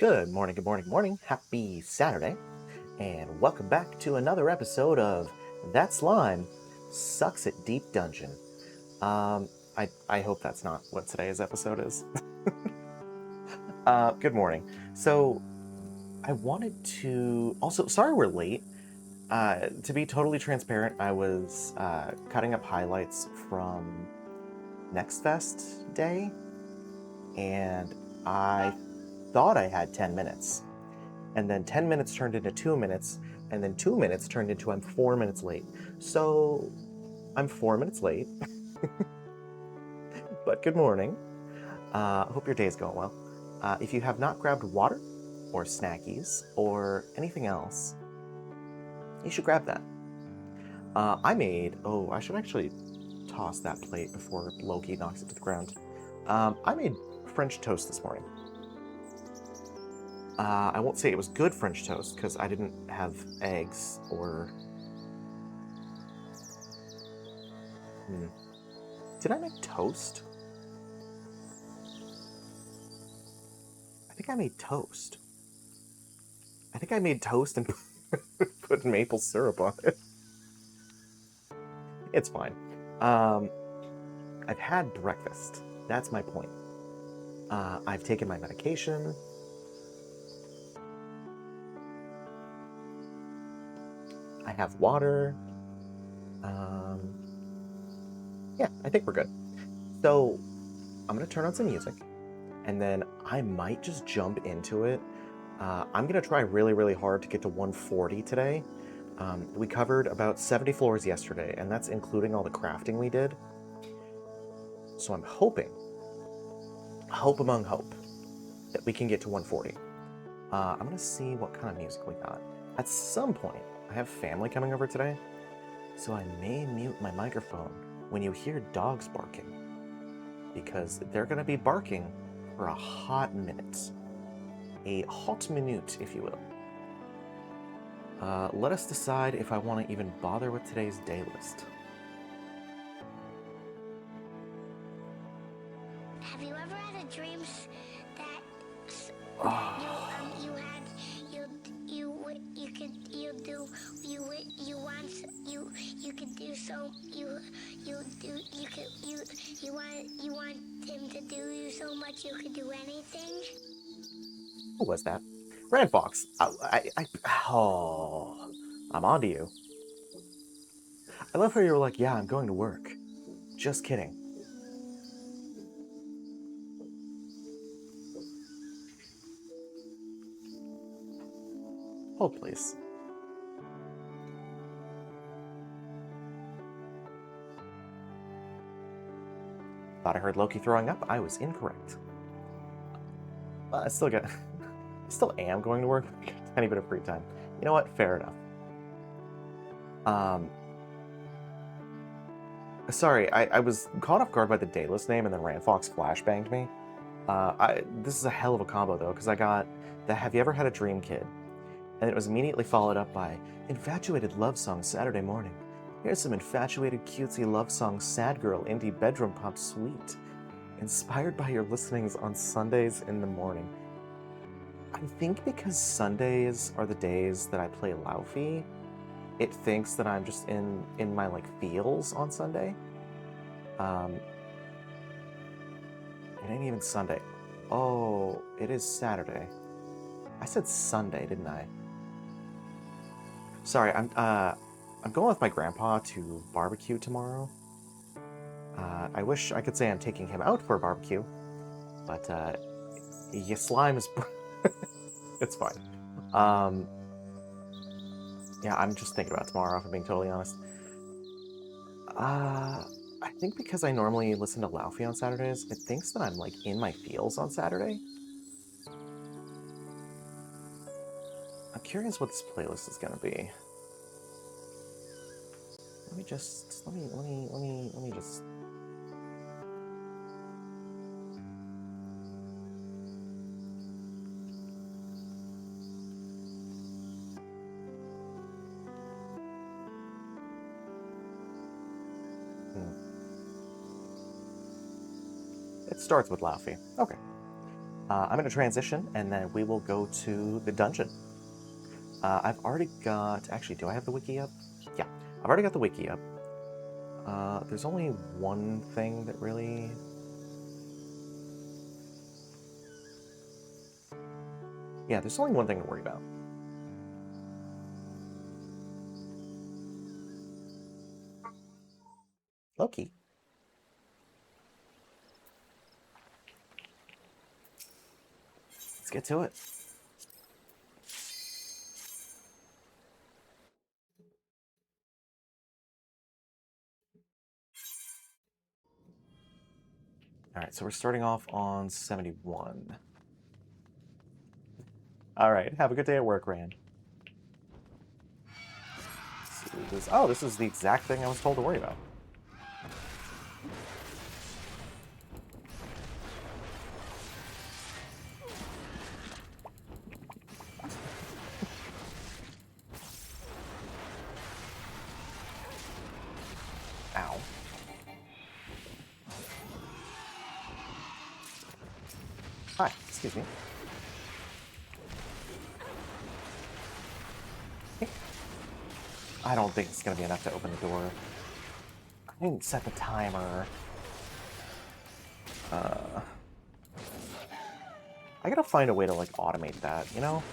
Good morning, good morning, good morning. Happy Saturday, and welcome back to another episode of That Slime Sucks at Deep Dungeon. Um, I hope that's not what today's episode is. Good morning. So, I wanted to also, sorry we're late. To be totally transparent, I was cutting up highlights from Next Fest Day, and I thought I had 10 minutes. And then 10 minutes turned into 2 minutes, and then 2 minutes turned into I'm 4 minutes late. So I'm 4 minutes late, but good morning. Hope your day's going well. If you have not grabbed water or snackies or anything else, you should grab that. I should actually toss that plate before Loki knocks it to the ground. I made French toast this morning. I won't say it was good French toast because I didn't have eggs or. Did I make toast? I think I made toast. I think I made toast and put maple syrup on it. It's fine. I've had breakfast. That's my point. I've taken my medication. I have water. Yeah, I think we're good. So I'm going to turn on some music, and then I might just jump into it. I'm going to try really, really hard to get to 140 today. We covered about 70 floors yesterday, and that's including all the crafting we did. So I'm hoping, hope among hope, that we can get to 140. I'm going to see what kind of music we got. At some point, I have family coming over today, so I may mute my microphone when you hear dogs barking, because they're going to be barking for a hot minute. A hot minute, if you will. Let us decide if I want to even bother with today's day list. Have you ever had a dream that you want him to do you so much you could do anything? Who was that? Red Fox. I'm on to you. I love how you were like, yeah, I'm going to work. Just kidding. Hold, please. Thought I heard Loki throwing up. I was incorrect. I still am going to work. A tiny bit of free time. You know what? Fair enough. Sorry, I was caught off guard by the Daedalus name, and then Randfox flashbanged me. This is a hell of a combo, though, because I got the Have You Ever Had a Dream Kid? And it was immediately followed up by Infatuated Love Song Saturday Morning. Here's some infatuated cutesy love song sad girl indie bedroom pop sweet. Inspired by your listenings on Sundays in the morning. I think because Sundays are the days that I play Laufey, it thinks that I'm just in my like feels on Sunday. It ain't even Sunday. Oh, it is Saturday. I said Sunday, didn't I? Sorry, I'm going with my grandpa to barbecue tomorrow. I wish I could say I'm taking him out for a barbecue, but your slime is. It's fine. Yeah, I'm just thinking about tomorrow, if I'm being totally honest. I think because I normally listen to Laufey on Saturdays, it thinks that I'm like in my feels on Saturday. I'm curious what this playlist is gonna be. Let me just. It starts with Laufey. Okay. I'm going to transition, and then we will go to the dungeon. I've already got... Actually, do I have the wiki up? Yeah, I've already got the wiki up. There's only one thing that really... Yeah, there's only one thing to worry about. Loki. Let's get to it. Alright, so we're starting off on 71. Alright, have a good day at work, Rand. Oh, this is the exact thing I was told to worry about. Ow. Hi, excuse me. I don't think it's going to be enough to open the door. I didn't set the timer. I gotta find a way to, like, automate that, you know?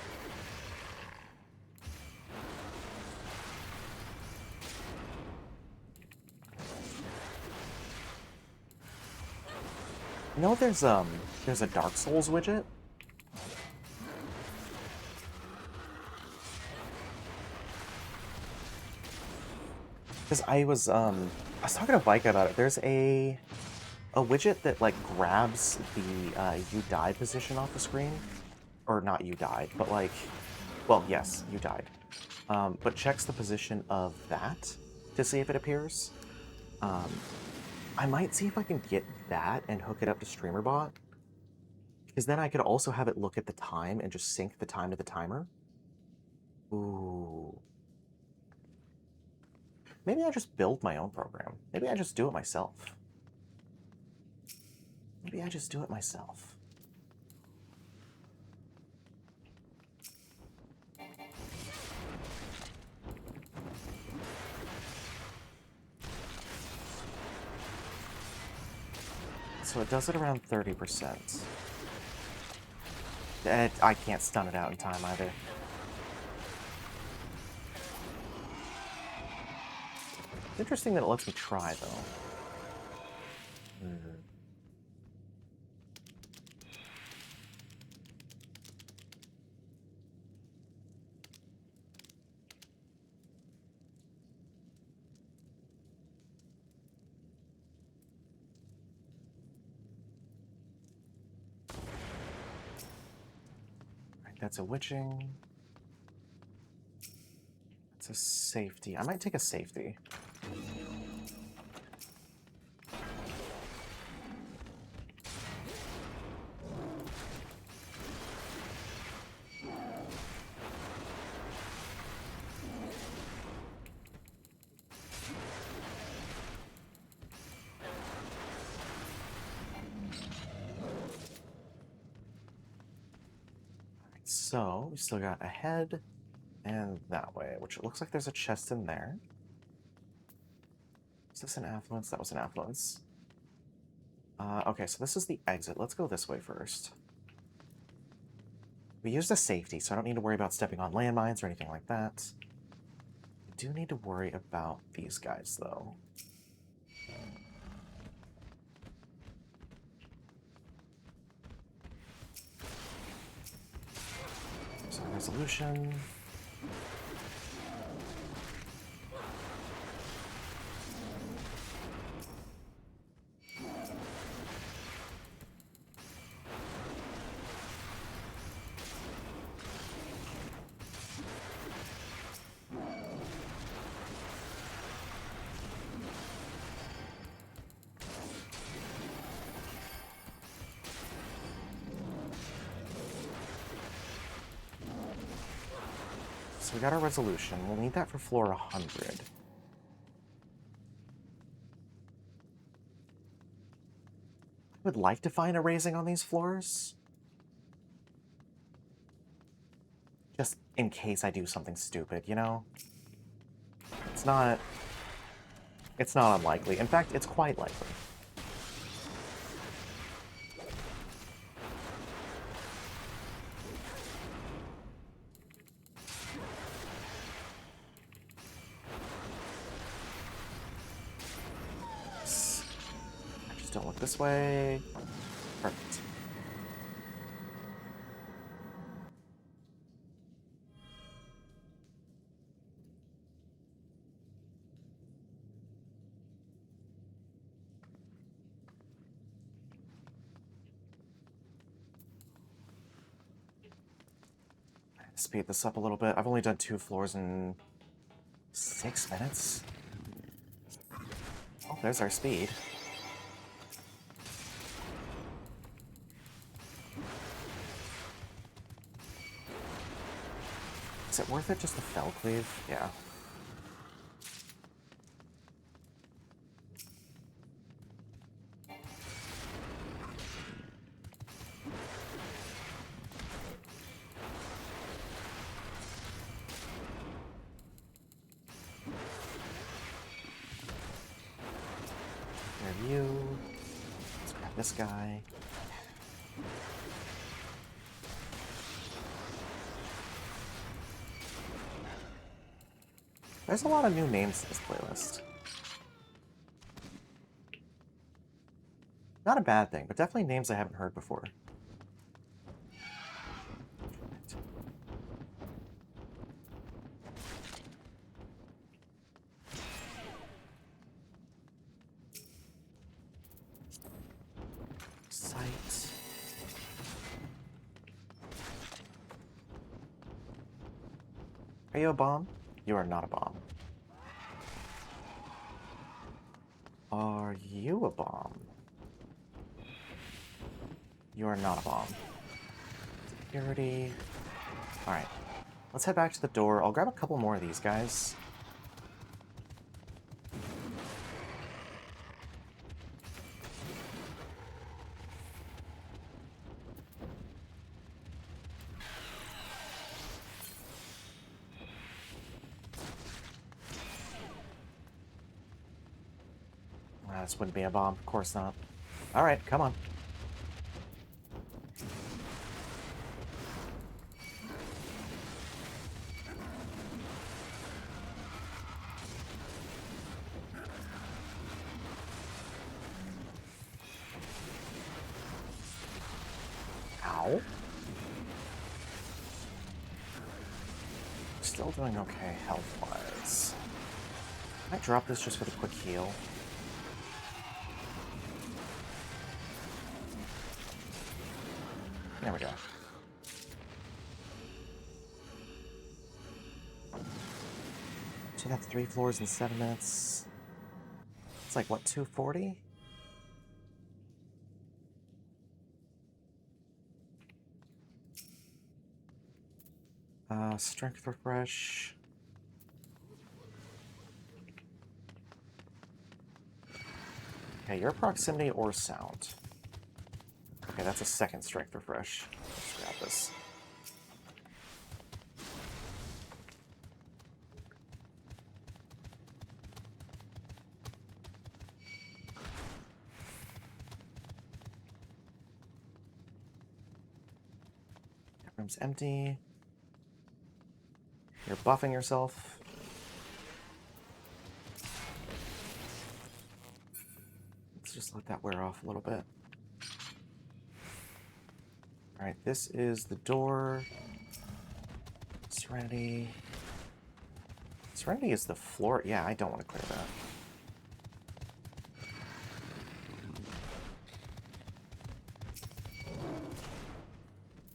You know, there's a Dark Souls widget. Because I was talking to Vika about it. There's a widget that, like, grabs the you died position off the screen. Or not you died, but, like, well, yes, you died. But checks the position of that to see if it appears. I might see if I can get that and hook it up to StreamerBot. Because then I could also have it look at the time and just sync the time to the timer. Ooh. Maybe I just build my own program. Maybe I just do it myself. Maybe I just do it myself. So it does it around 30%. I can't stun it out in time either. It's interesting that it lets me try, though. Right, that's a witching. That's a safety. I might take a safety. So, we still got a head and that way, which it looks like there's a chest in there. Is this an affluence? That was an affluence. Okay, so this is the exit. Let's go this way first. We used a safety, so I don't need to worry about stepping on landmines or anything like that. I do need to worry about these guys, though. So resolution. So we got our resolution. We'll need that for floor 100. I would like to find a raising on these floors. Just in case I do something stupid, you know? It's not... It's not unlikely. In fact, it's quite likely. Just don't look this way. Perfect. Speed this up a little bit. I've only done 2 floors in 6 minutes. Oh, there's our speed. Is it worth it just to fell cleave? Yeah. There you. Let's grab this guy. There's a lot of new names to this playlist. Not a bad thing, but definitely names I haven't heard before. Sight. Are you a bomb? You are not a bomb. Are you a bomb? You are not a bomb. Security. Alright. Let's head back to the door. I'll grab a couple more of these guys. This wouldn't be a bomb. Of course not. Alright, come on. Ow. Still doing okay health-wise. Can I drop this just for the quick heal? There we go. So that's 3 floors in 7 minutes. It's like, what, 240? Strength refresh. Okay, your proximity or sound. Okay, that's a second strength refresh. Let's grab this. That room's empty. You're buffing yourself. Let's just let that wear off a little bit. Alright, this is the door. Serenity. Serenity is the floor. Yeah, I don't want to clear that.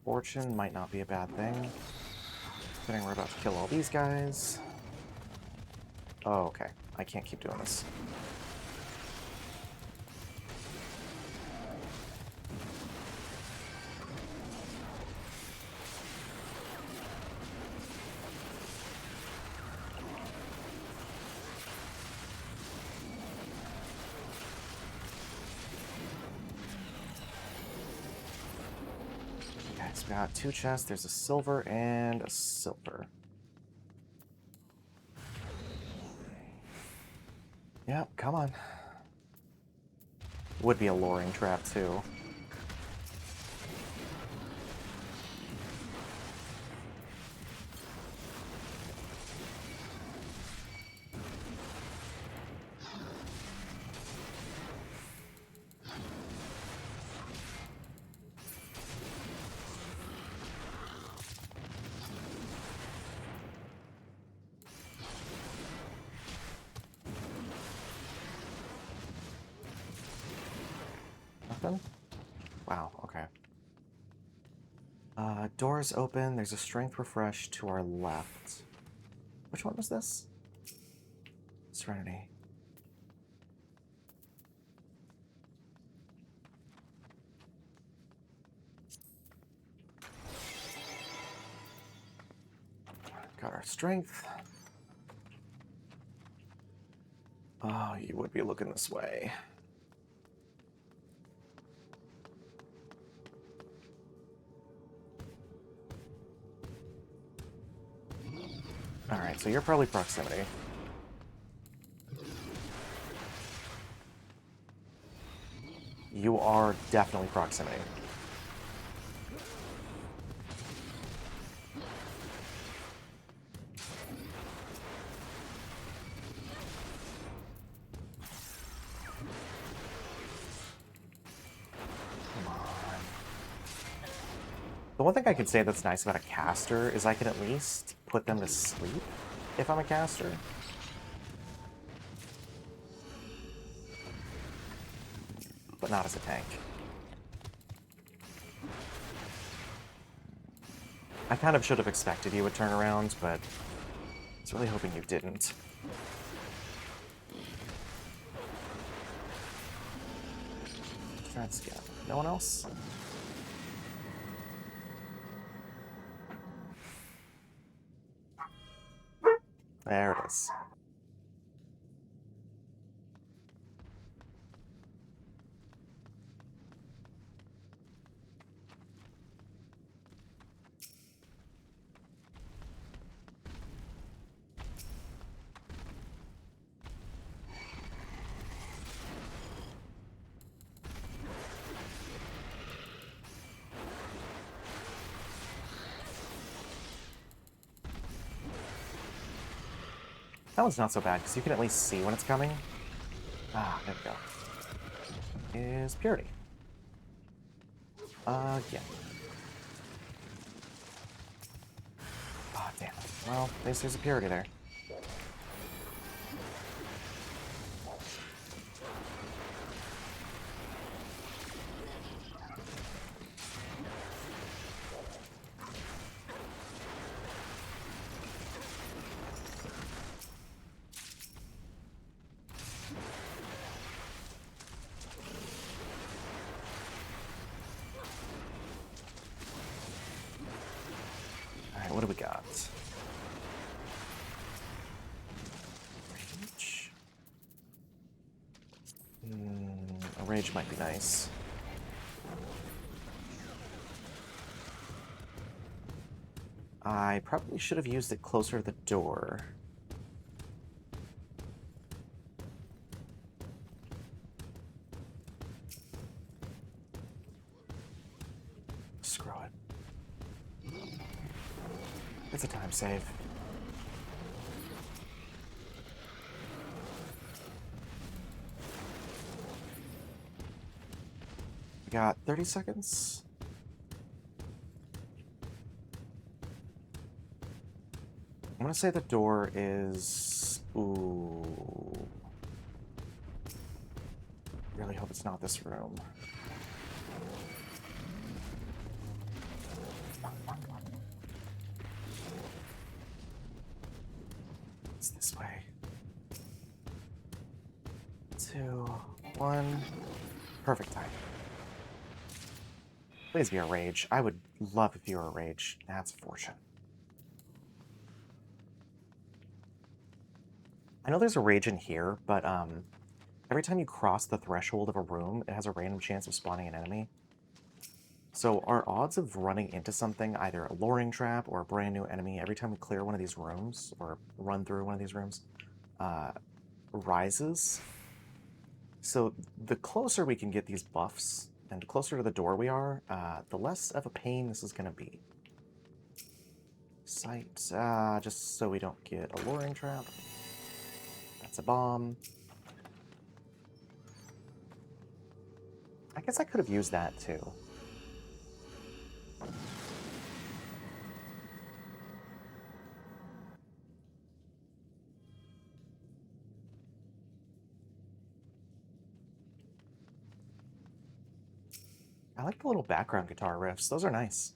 Fortune might not be a bad thing. Considering we're about to kill all these guys. Oh, okay. I can't keep doing this. So we got 2 chests. There's a silver and a silver. Yep, come on. Would be a luring trap, too. Nothing? Wow, okay. Doors open. There's a strength refresh to our left. Which one was this? Serenity. Got our strength. Oh, you would be looking this way. Alright, so you're probably proximity. You are definitely proximity. Come on. The one thing I could say that's nice about a caster is I can at least put them to sleep if I'm a caster. But not as a tank. I kind of should have expected you would turn around, but I was really hoping you didn't. Let's go. No one else? There it is. That one's not so bad, because you can at least see when it's coming. Ah, there we go. Is Purity. Yeah. Ah, damn it. Well, at least there's a Purity there. Alright, what do we got? Rage. A rage might be nice. I probably should have used it closer to the door. Screw it. It's a time save. We got 30 seconds. I'm gonna say the door is... Ooh. Really hope it's not this room. It's this way. 2, 1. Perfect time. Please be a rage. I would love if you were a rage. That's fortune. I know there's a rage in here, but every time you cross the threshold of a room, it has a random chance of spawning an enemy. So our odds of running into something, either a luring trap or a brand new enemy, every time we clear one of these rooms or run through one of these rooms, rises. So the closer we can get these buffs and closer to the door we are, the less of a pain this is going to be. Sight, just so we don't get a luring trap. That's a bomb. I guess I could have used that too. I like the little background guitar riffs. Those are nice.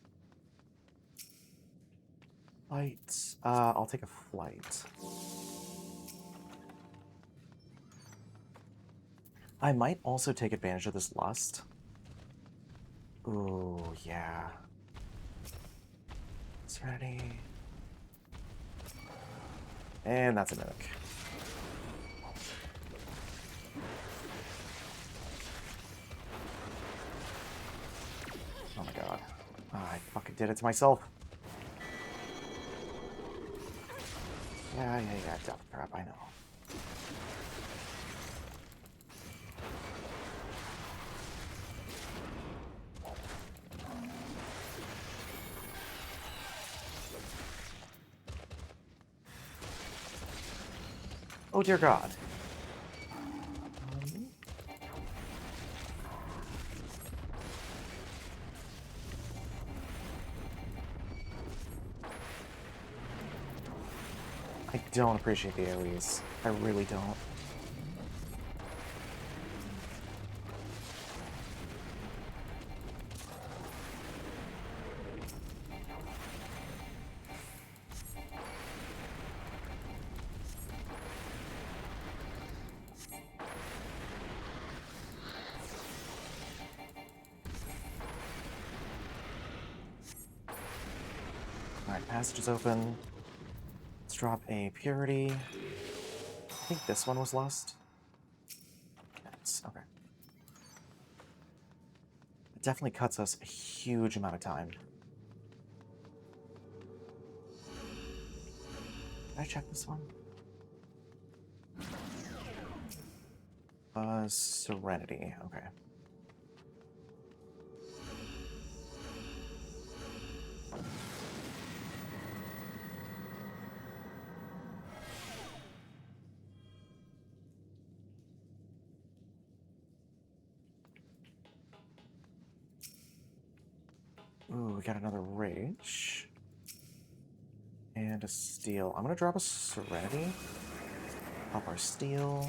Flight. I'll take a flight. I might also take advantage of this lust. Ooh, yeah. Serenity. And that's a mimic. Oh my god. I fucking did it to myself. Yeah, death trap, I know. Oh dear god. I don't appreciate the AoEs. I really don't. Alright, passage is open. Let's drop a purity. I think this one was lost. Yes, okay. It definitely cuts us a huge amount of time. Did I check this one? Serenity, okay. Ooh, we got another rage. And a steel. I'm gonna drop a serenity. Pop our steel.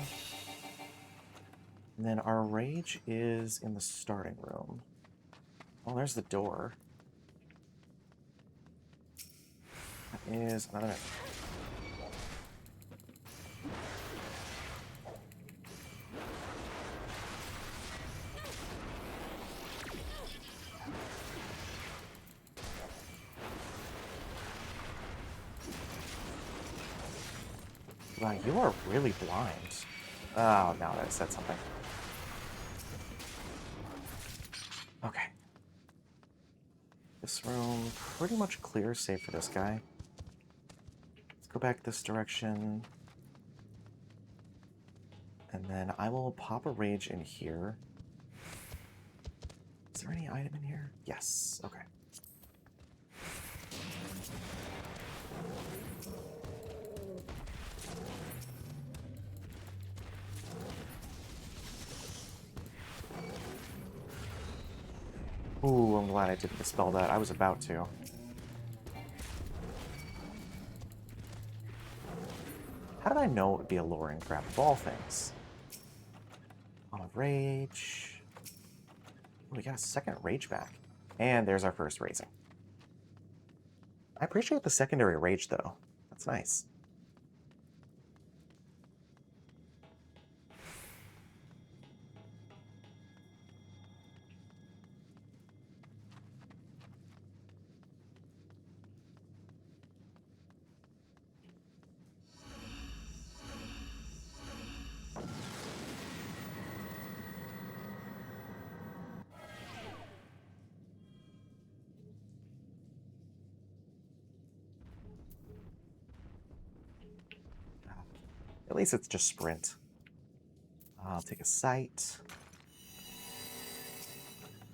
And then our rage is in the starting room. Oh, there's the door. That is another. Wow, you are really blind. Oh, now that I said something. Okay. This room pretty much clear, save for this guy. Let's go back this direction. And then I will pop a rage in here. Is there any item in here? Yes. Okay. Ooh, I'm glad I didn't dispel that. I was about to. How did I know it would be a luring trap of all things? On a rage. Ooh, we got a second rage back. And there's our first raising. I appreciate the secondary rage, though. That's nice. least it's just sprint. I'll take a sight.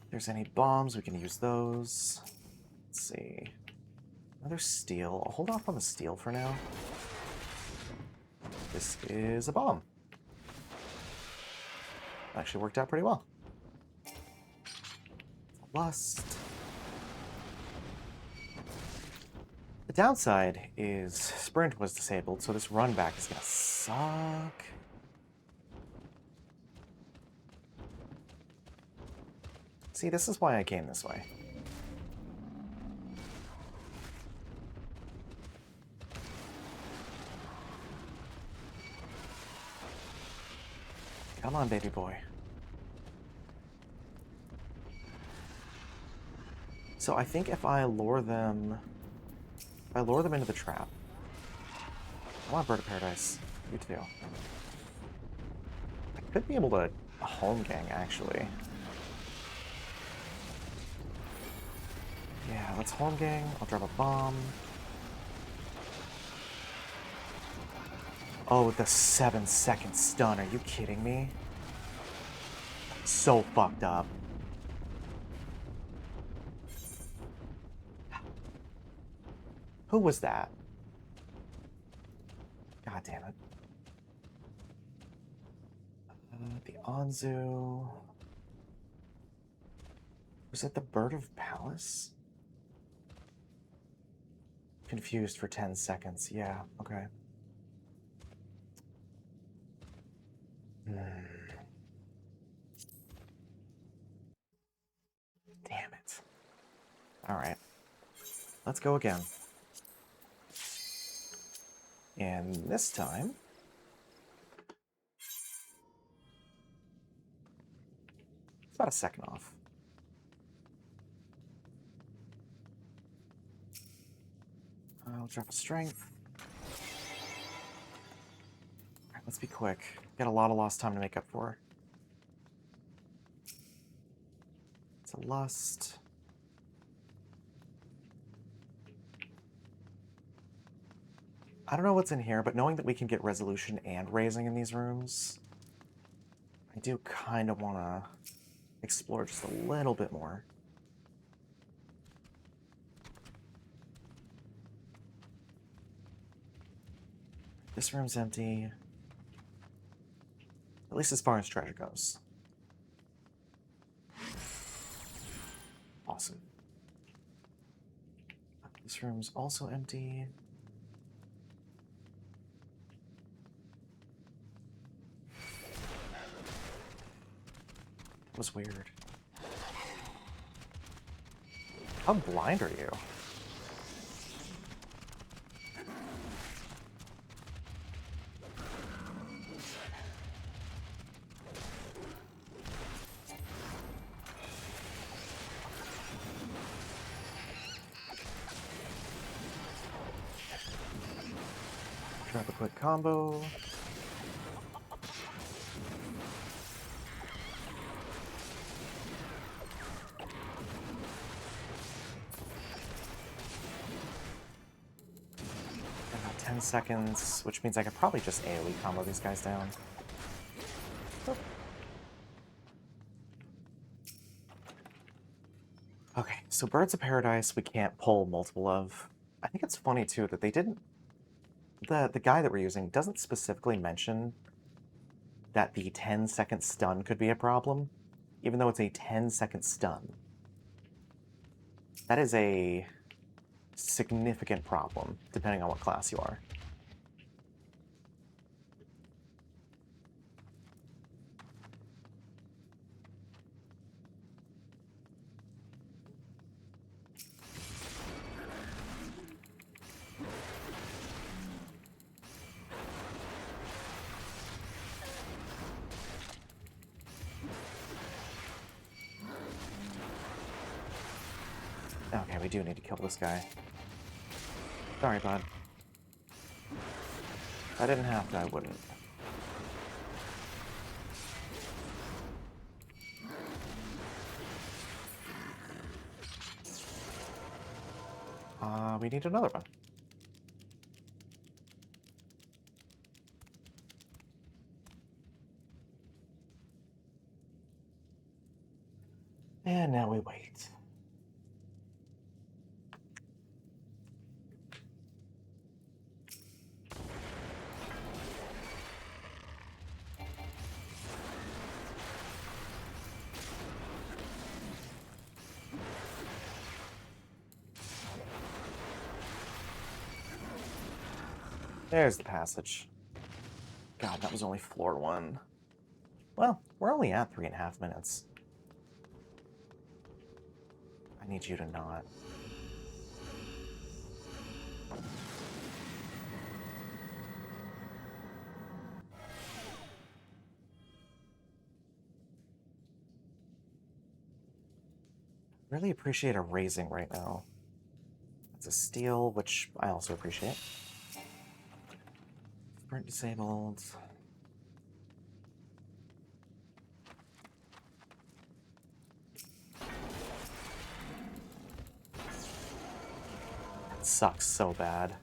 If there's any bombs, we can use those. Let's see. Another steel. I'll hold off on the steel for now. This is a bomb. Actually worked out pretty well. Lust. The downside is sprint was disabled, so this run back is gonna suck. See, this is why I came this way. Come on, baby boy. So I think if I lure them into the trap. Come on, Bird of Paradise. You too. I could be able to home gang, actually. Yeah, let's home gang. I'll drop a bomb. Oh, the 7-second stun. Are you kidding me? So fucked up. Who was that? God damn it. The Anzu. Was it the Bird of Palace? Confused for 10 seconds. Yeah, okay. Damn it. Alright. Let's go again. And this time... it's about a second off. I'll drop a strength. Alright, let's be quick. Got a lot of lost time to make up for. It's a lust. I don't know what's in here, but knowing that we can get resolution and raising in these rooms, I do kind of want to explore just a little bit more. This room's empty. At least as far as treasure goes. Awesome. This room's also empty. That was weird. How blind are you? Drop a quick combo. About 10 seconds, which means I could probably just AoE combo these guys down. Oh. Okay, so Birds of Paradise we can't pull multiple of. I think it's funny too that they didn't... The guy that we're using doesn't specifically mention that the 10-second stun could be a problem, even though it's a 10-second stun. That is a significant problem, depending on what class you are. Okay, we do need to kill this guy. Sorry, bud. If I didn't have to, I wouldn't. We need another one. And now we wait. There's the passage. God, that was only floor 1. Well, we're only at 3.5 minutes. I need you to not. Really appreciate a raising right now. That's a steal, which I also appreciate. Sprint disabled. That sucks so bad.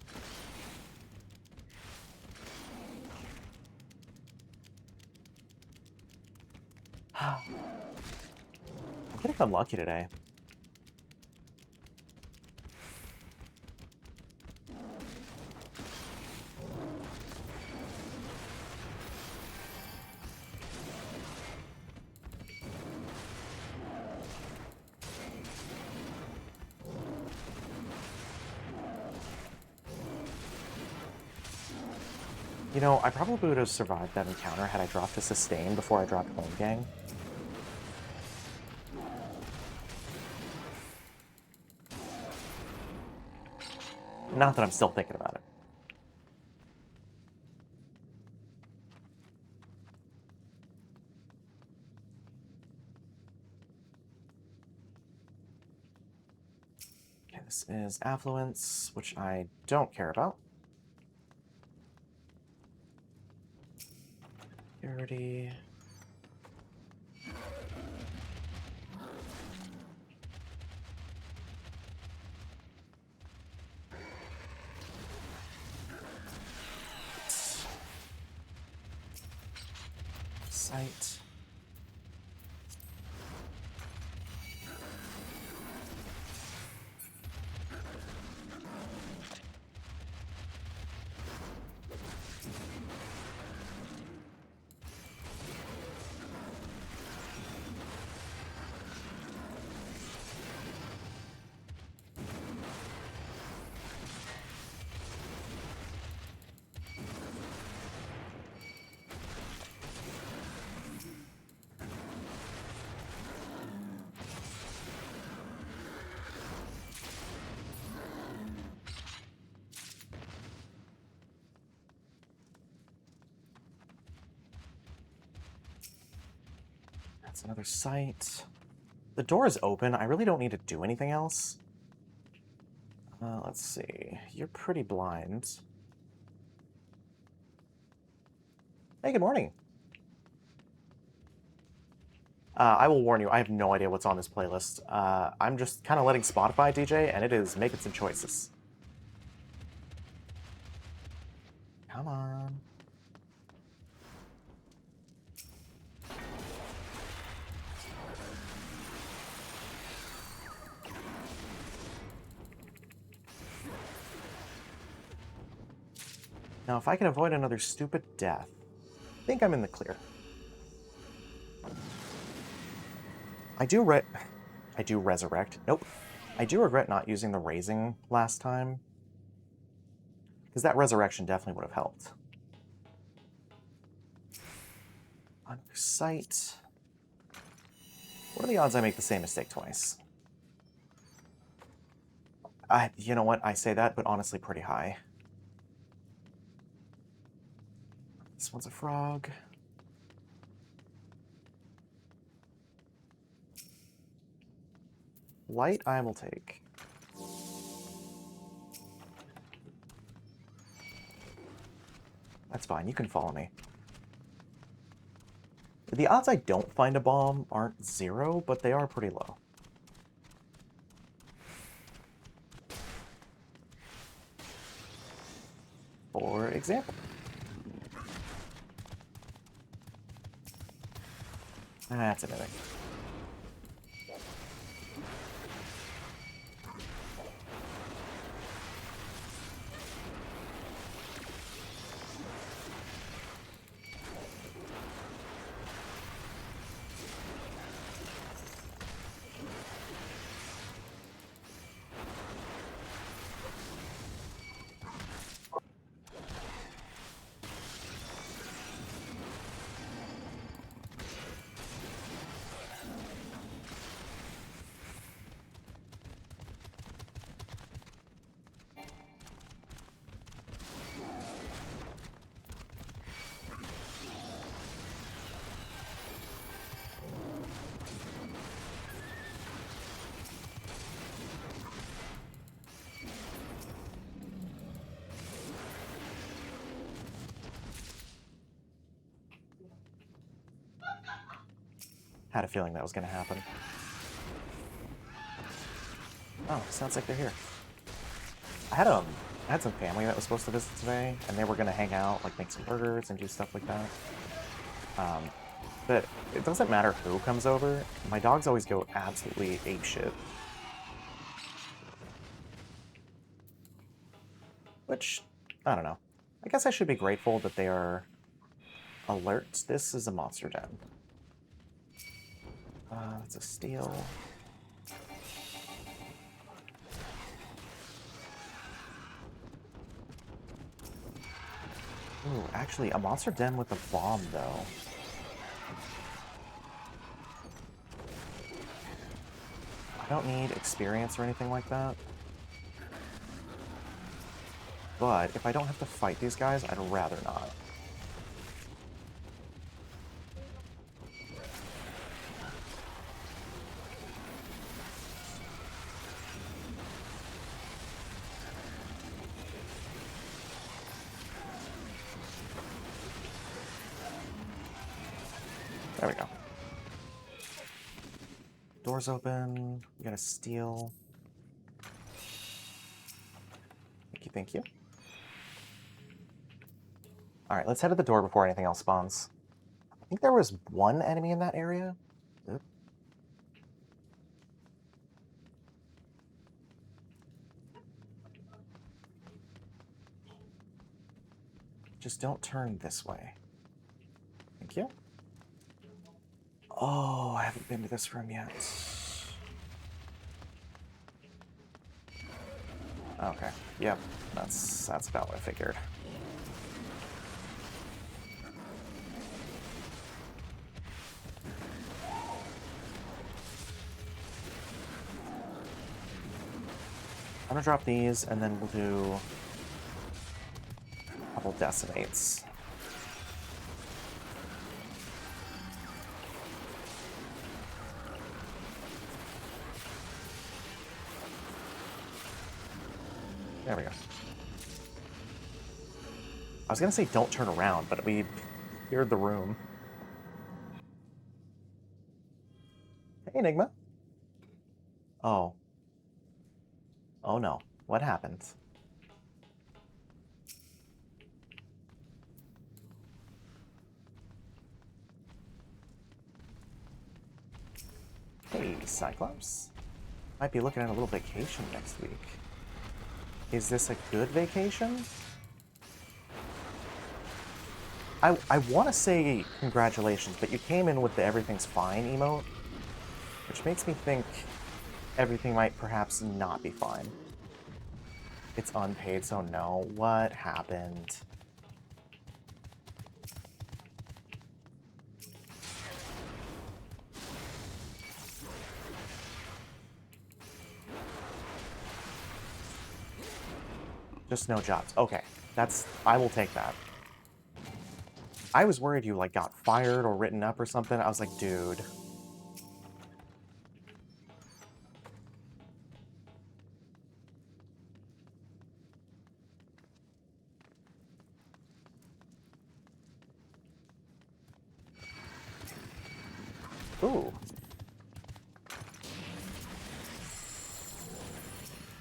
I'm getting unlucky today. You know, I probably would have survived that encounter had I dropped a sustain before I dropped Home Gang. Not that I'm still thinking about it. Okay, this is Affluence, which I don't care about. Purity. Sight. That's another sight. The door is open. I really don't need to do anything else. Let's see. You're pretty blind. Hey, good morning. I will warn you, I have no idea what's on this playlist. I'm just kind of letting Spotify DJ, and it is making some choices. Come on. Now, if I can avoid another stupid death, I think I'm in the clear. I do resurrect. Nope. I do regret not using the raising last time, because that resurrection definitely would have helped. On sight. What are the odds I make the same mistake twice? You know what? I say that, but honestly, pretty high. This one's a frog. Light I will take. That's fine, you can follow me. The odds I don't find a bomb aren't 0, but they are pretty low. For example. That's a mimic. Had a feeling that was going to happen. Oh, sounds like they're here. I had some family that was supposed to visit today, and they were going to hang out, like make some burgers and do stuff like that. But it doesn't matter who comes over. My dogs always go absolutely apeshit. Which, I don't know. I guess I should be grateful that they are alert. This is a monster den. It's a steel. Ooh, actually, a monster den with a bomb, though. I don't need experience or anything like that. But if I don't have to fight these guys, I'd rather not. There we go. Doors open. We got a steal. Thank you, thank you. Alright, let's head to the door before anything else spawns. I think there was one enemy in that area. Oop. Just don't turn this way. Thank you. Oh, I haven't been to this room yet. Okay, yep, that's about what I figured. I'm gonna drop these, and then we'll do a couple decimates. There we go. I was gonna say don't turn around, but we cleared the room. Hey, Enigma. Oh. Oh no. What happened? Hey, Cyclops. Might be looking at a little vacation next week. Is this a good vacation? I want to say congratulations, but you came in with the everything's fine emote, which makes me think everything might perhaps not be fine. It's unpaid, so no. What happened? Just no jobs. Okay, I will take that. I was worried you, like, got fired or written up or something. I was like, dude. Ooh.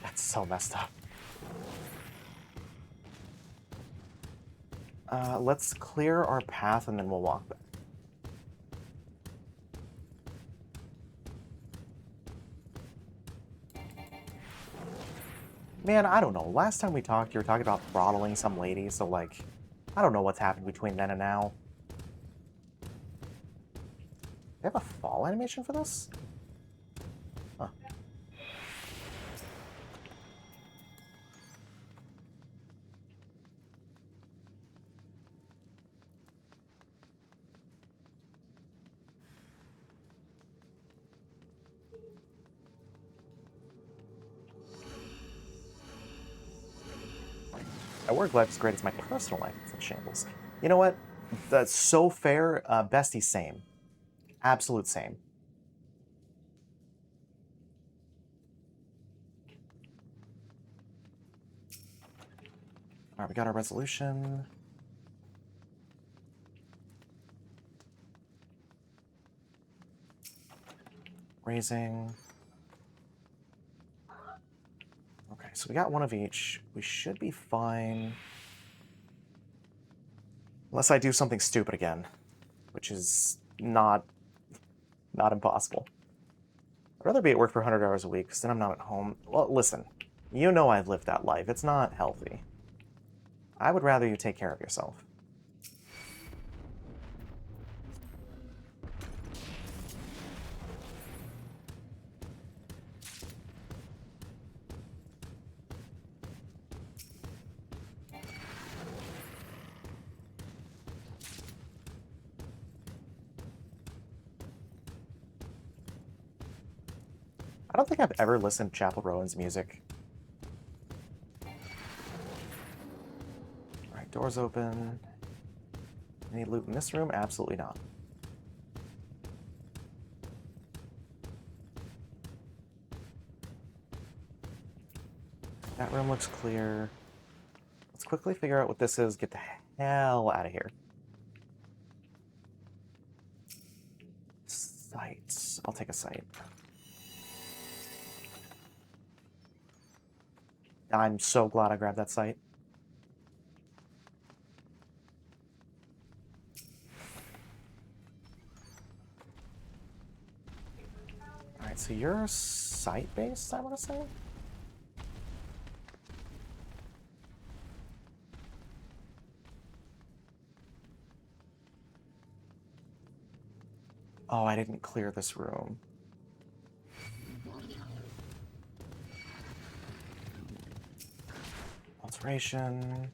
That's so messed up. Let's clear our path and then we'll walk back. Man, I don't know. Last time we talked, you were talking about throttling some lady, so, like, I don't know what's happened between then and now. They have a fall animation for this? Huh. I work life is great as my personal life is in shambles. You know what? That's so fair. Bestie, same. Absolute same. Alright, we got our resolution. Raising. Okay, so we got one of each. We should be fine. Unless I do something stupid again, which is not impossible. I'd rather be at work for 100 hours a week, because then I'm not at home. Well, listen, you know I've lived that life. It's not healthy. I would rather you take care of yourself. I don't think I've ever listened to Chapel Rowan's music. Alright, doors open. Any loot in this room? Absolutely not. That room looks clear. Let's quickly figure out what this is. Get the hell out of here. Sights. I'll take a sight. I'm so glad I grabbed that sight. Alright, so you're sight-based, I want to say? Oh, I didn't clear this room. Alteration.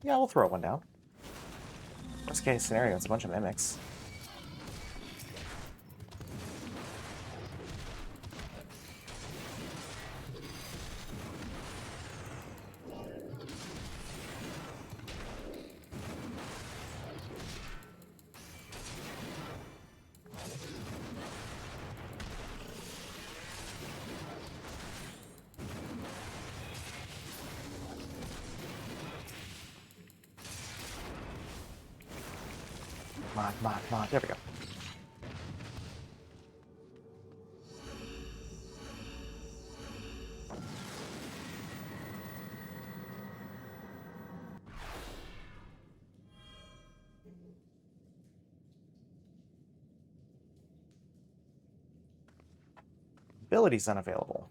Yeah, we'll throw one down. Worst case scenario, it's a bunch of mimics. Come on. There we go. Abilities unavailable.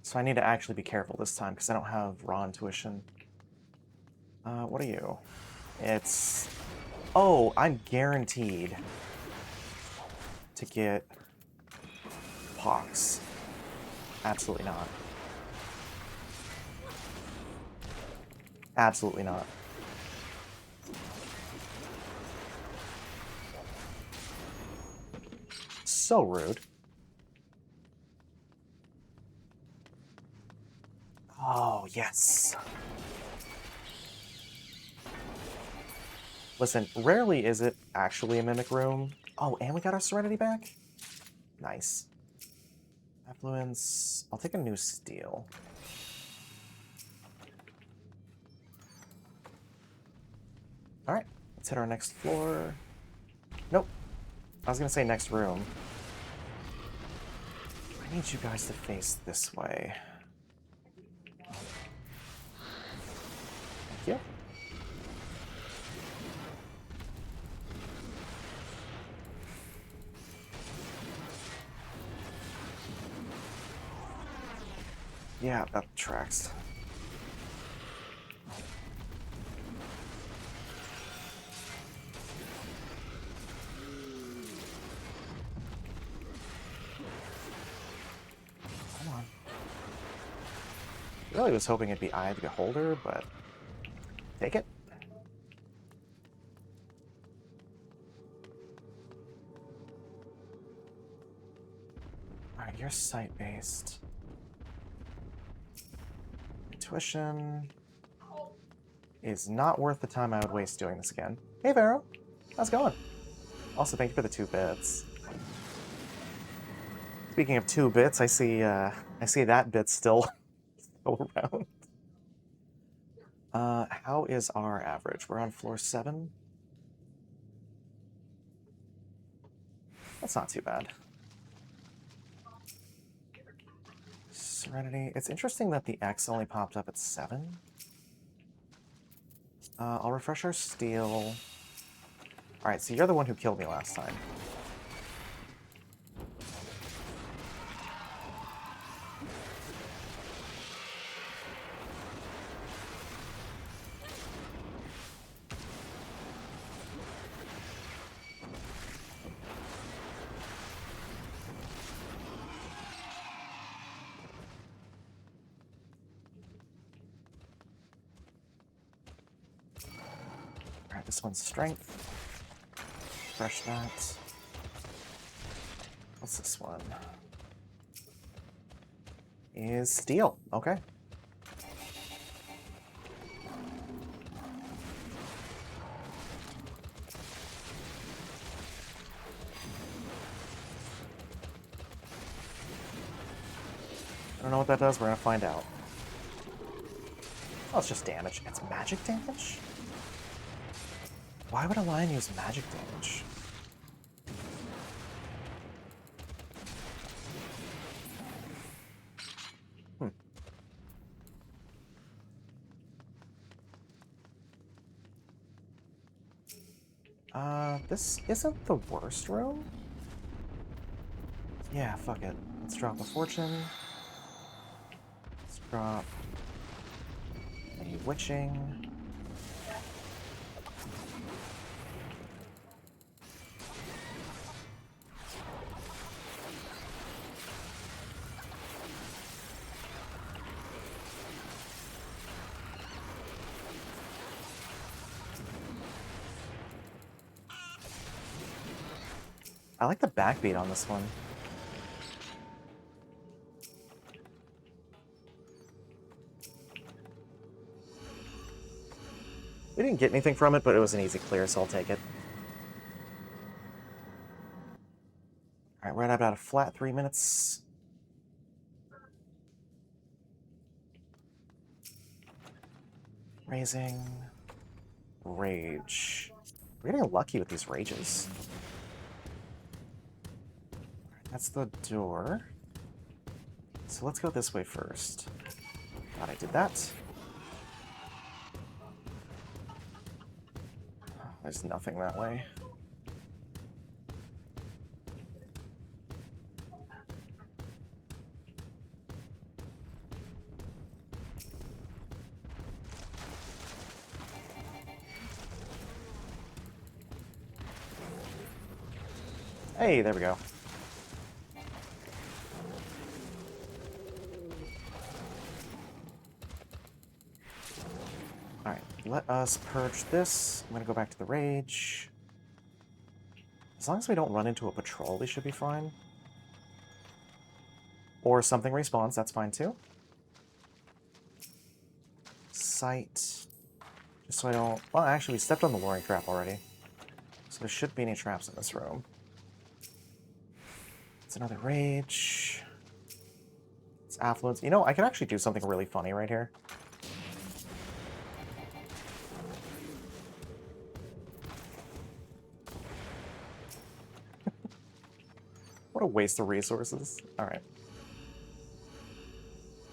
So I need to actually be careful this time because I don't have raw intuition. What are you? It's... Oh, I'm guaranteed to get pox. Absolutely not. Absolutely not. So rude. Oh, yes. Listen, rarely is it actually a mimic room. Oh, and we got our Serenity back? Nice. Affluence. I'll take a new steel. Alright, let's hit our next floor. Nope. I was gonna say next room. I need you guys to face this way. Thank you. Yeah, that tracks. Come on. Really was hoping it'd be Eye of the Beholder, but take it. Alright, you're sight-based. Intuition is not worth the time I would waste doing this again. Hey, Vero. How's it going? Also, thank you for the 2 bits. Speaking of 2 bits, I see that bit still around. How is our average? We're on floor 7. That's not too bad. Serenity. It's interesting that the X only popped up at 7. I'll refresh our steel. Alright, so you're the one who killed me last time. Alright, this one's strength. Refresh that. What's this one? Is steel. Okay. I don't know what that does. We're gonna find out. Oh, it's just damage. It's magic damage? Why would a lion use magic damage? This isn't the worst room. Yeah, fuck it. Let's drop a fortune. Let's drop a witching. I like the backbeat on this one. We didn't get anything from it, but it was an easy clear, so I'll take it. Alright, we're at about a flat 3 minutes. Raising. Rage. We're getting lucky with these rages. That's the door. So let's go this way first. Glad I did that. There's nothing that way. Hey, there we go. Alright, let us purge this. I'm gonna go back to the rage. As long as we don't run into a patrol, we should be fine. Or something respawns, that's fine too. Sight. Just so I don't... Well, actually, we stepped on the luring trap already. So there shouldn't be any traps in this room. It's another rage. It's affluence. You know, I could actually do something really funny right here. What a waste of resources. Alright.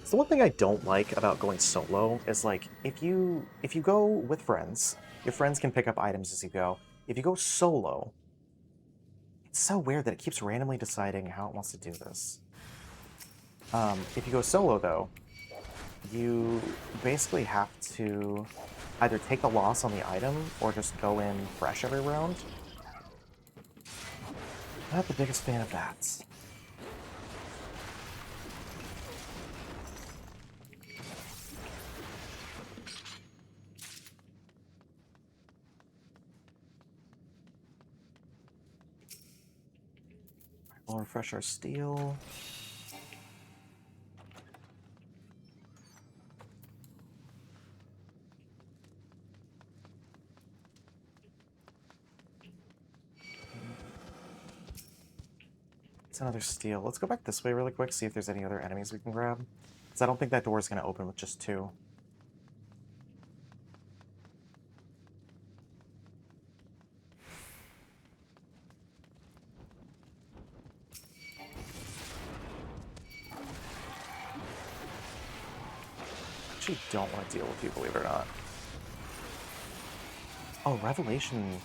So one thing I don't like about going solo is, like, if you go with friends, your friends can pick up items as you go. If you go solo, it's so weird that it keeps randomly deciding how it wants to do this. If you go solo, though, you basically have to either take the loss on the item or just go in fresh every round. Not the biggest fan of that. We'll refresh our steel. It's another steel. Let's go back this way really quick, see if there's any other enemies we can grab. Because I don't think that door is going to open with just 2. actually don't want to deal with you, believe it or not. Oh, Revelation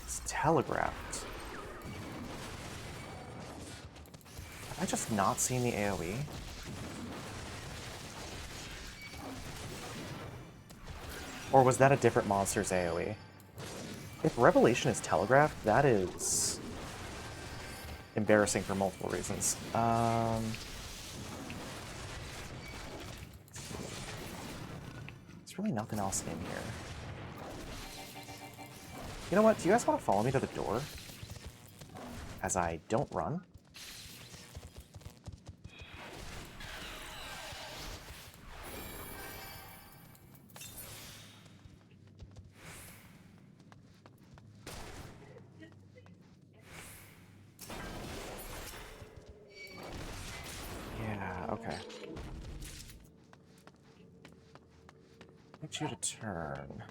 is telegraphed. Have I just not seen the AoE? Or was that a different monster's AoE? If Revelation is telegraphed, that is embarrassing for multiple reasons. There's really nothing else in here. You know what? Do you guys want to follow me to the door? As I don't run? Yeah, okay. Get you to turn.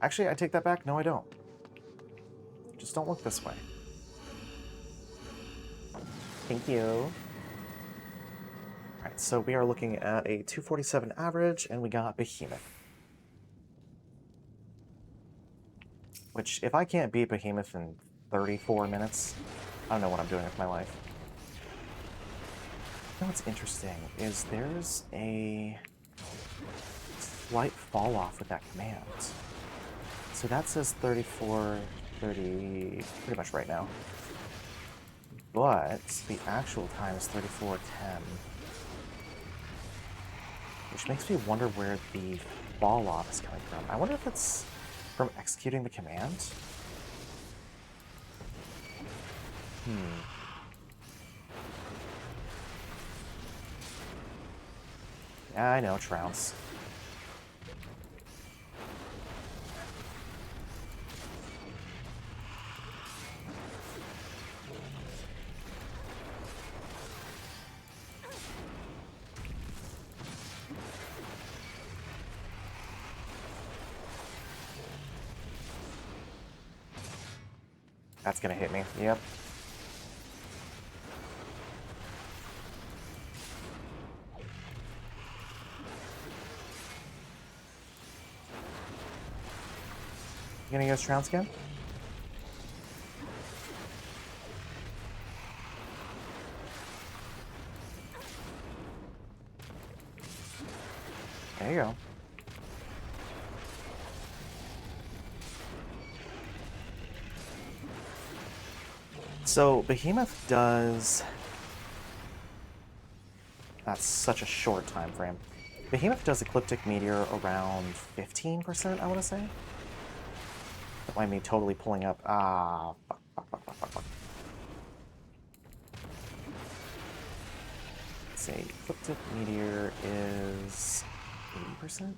Actually, I take that back. No, I don't. Just don't look this way. Thank you. Alright, so we are looking at a 247 average, and we got Behemoth. Which, if I can't beat Behemoth in 34 minutes, I don't know what I'm doing with my life. You know what's interesting is there's a slight fall off with that command. So that says 34, 30, pretty much right now. But the actual time is 34:10. Which makes me wonder where the fall off is coming from. I wonder if it's from executing the command? Yeah, I know, Trounce. That's gonna hit me. Yep. You gonna use Trounce again? There you go. So, Behemoth does... That's such a short time frame. Behemoth does Ecliptic Meteor around 15%, I want to say. That might be totally pulling up... Ah, fuck. Let's see, Ecliptic Meteor is 80%?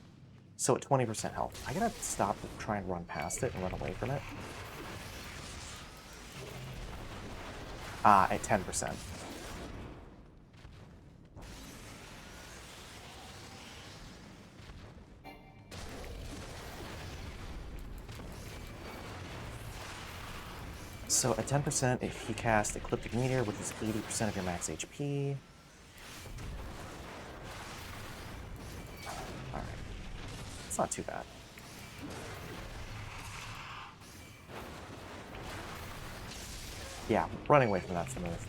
So at 20% health. I gotta stop and try and run past it and run away from it. At 10%. So at 10%, if he casts Ecliptic Meteor, which is 80% of your max HP. Alright. It's not too bad. Yeah, running away from that's the move.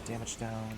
Damage down.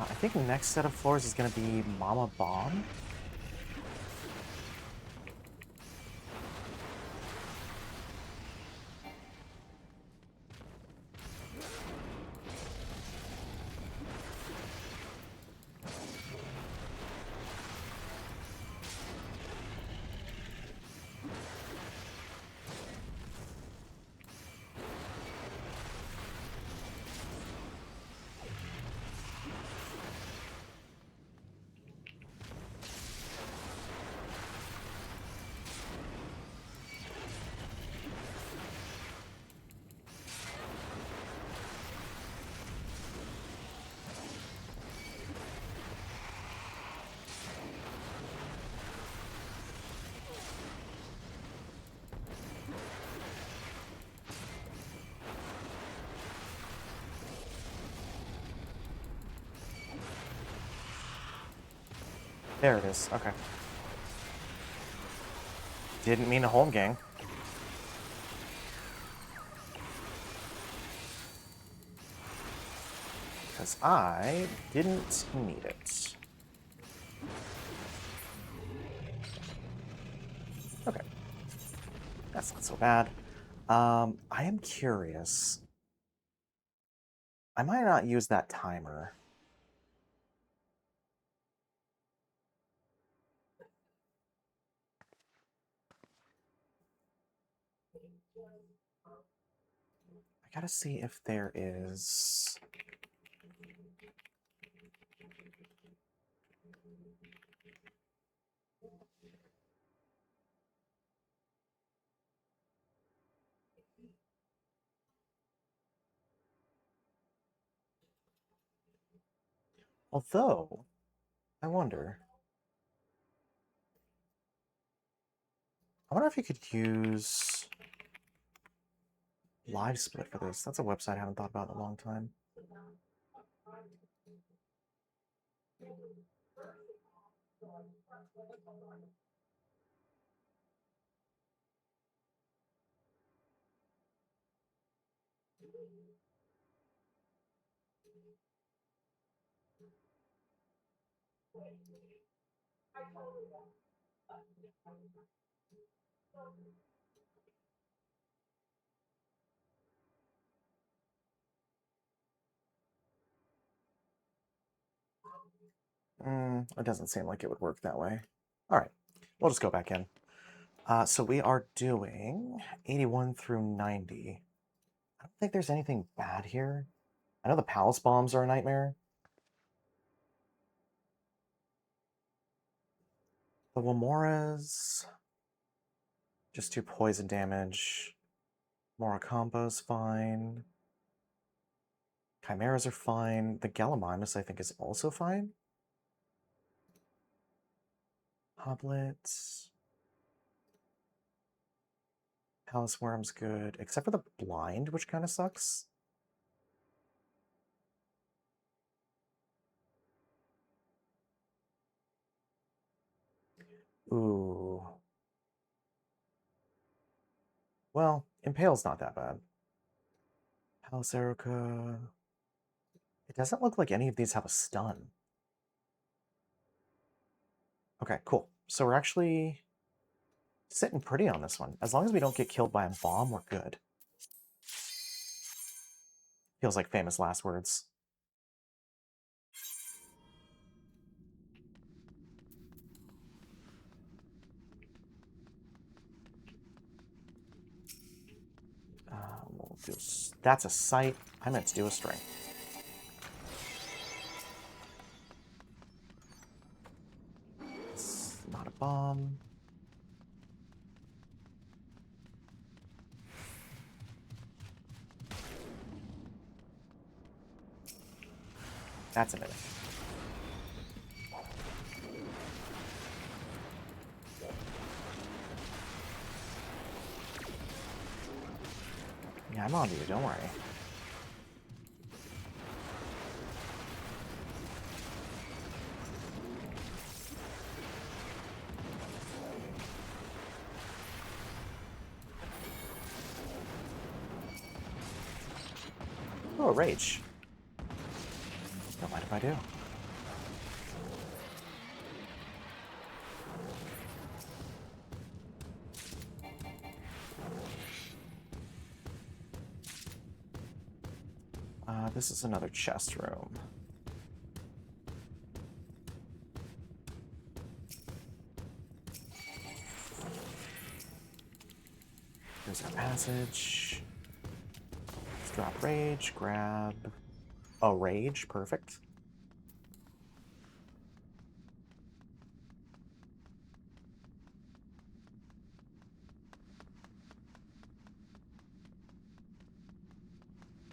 I think the next set of floors is going to be Mama Bomb. There it is. Okay. Didn't mean to home gang. Because I didn't need it. Okay. That's not so bad. I am curious. I might not use that timer. I gotta see if there is... Although, I wonder if you could use Live Split for this. That's a website I haven't thought about in a long time. It doesn't seem like it would work that way. All right, we'll just go back in. So we are doing 81 through 90. I don't think there's anything bad here. I know the Palace Bombs are a nightmare. The Wamoras just do poison damage. Moracamba's fine. Chimeras are fine. The Gallimimus, I think, is also fine. Hoblets. Palace Worm's good, except for the Blind, which kind of sucks. Ooh. Well, Impale's not that bad. Palace Erica. It doesn't look like any of these have a stun. Okay, cool. So we're actually sitting pretty on this one. As long as we don't get killed by a bomb, we're good. Feels like famous last words. We'll do, that's a sight. I meant to do a string. It's not a bomb. That's a minute. Yeah, I'm on to you, don't worry. Oh, a rage. Don't mind if I do. This is another chest room. Here's our passage. Let's drop rage, grab... Oh, rage, perfect.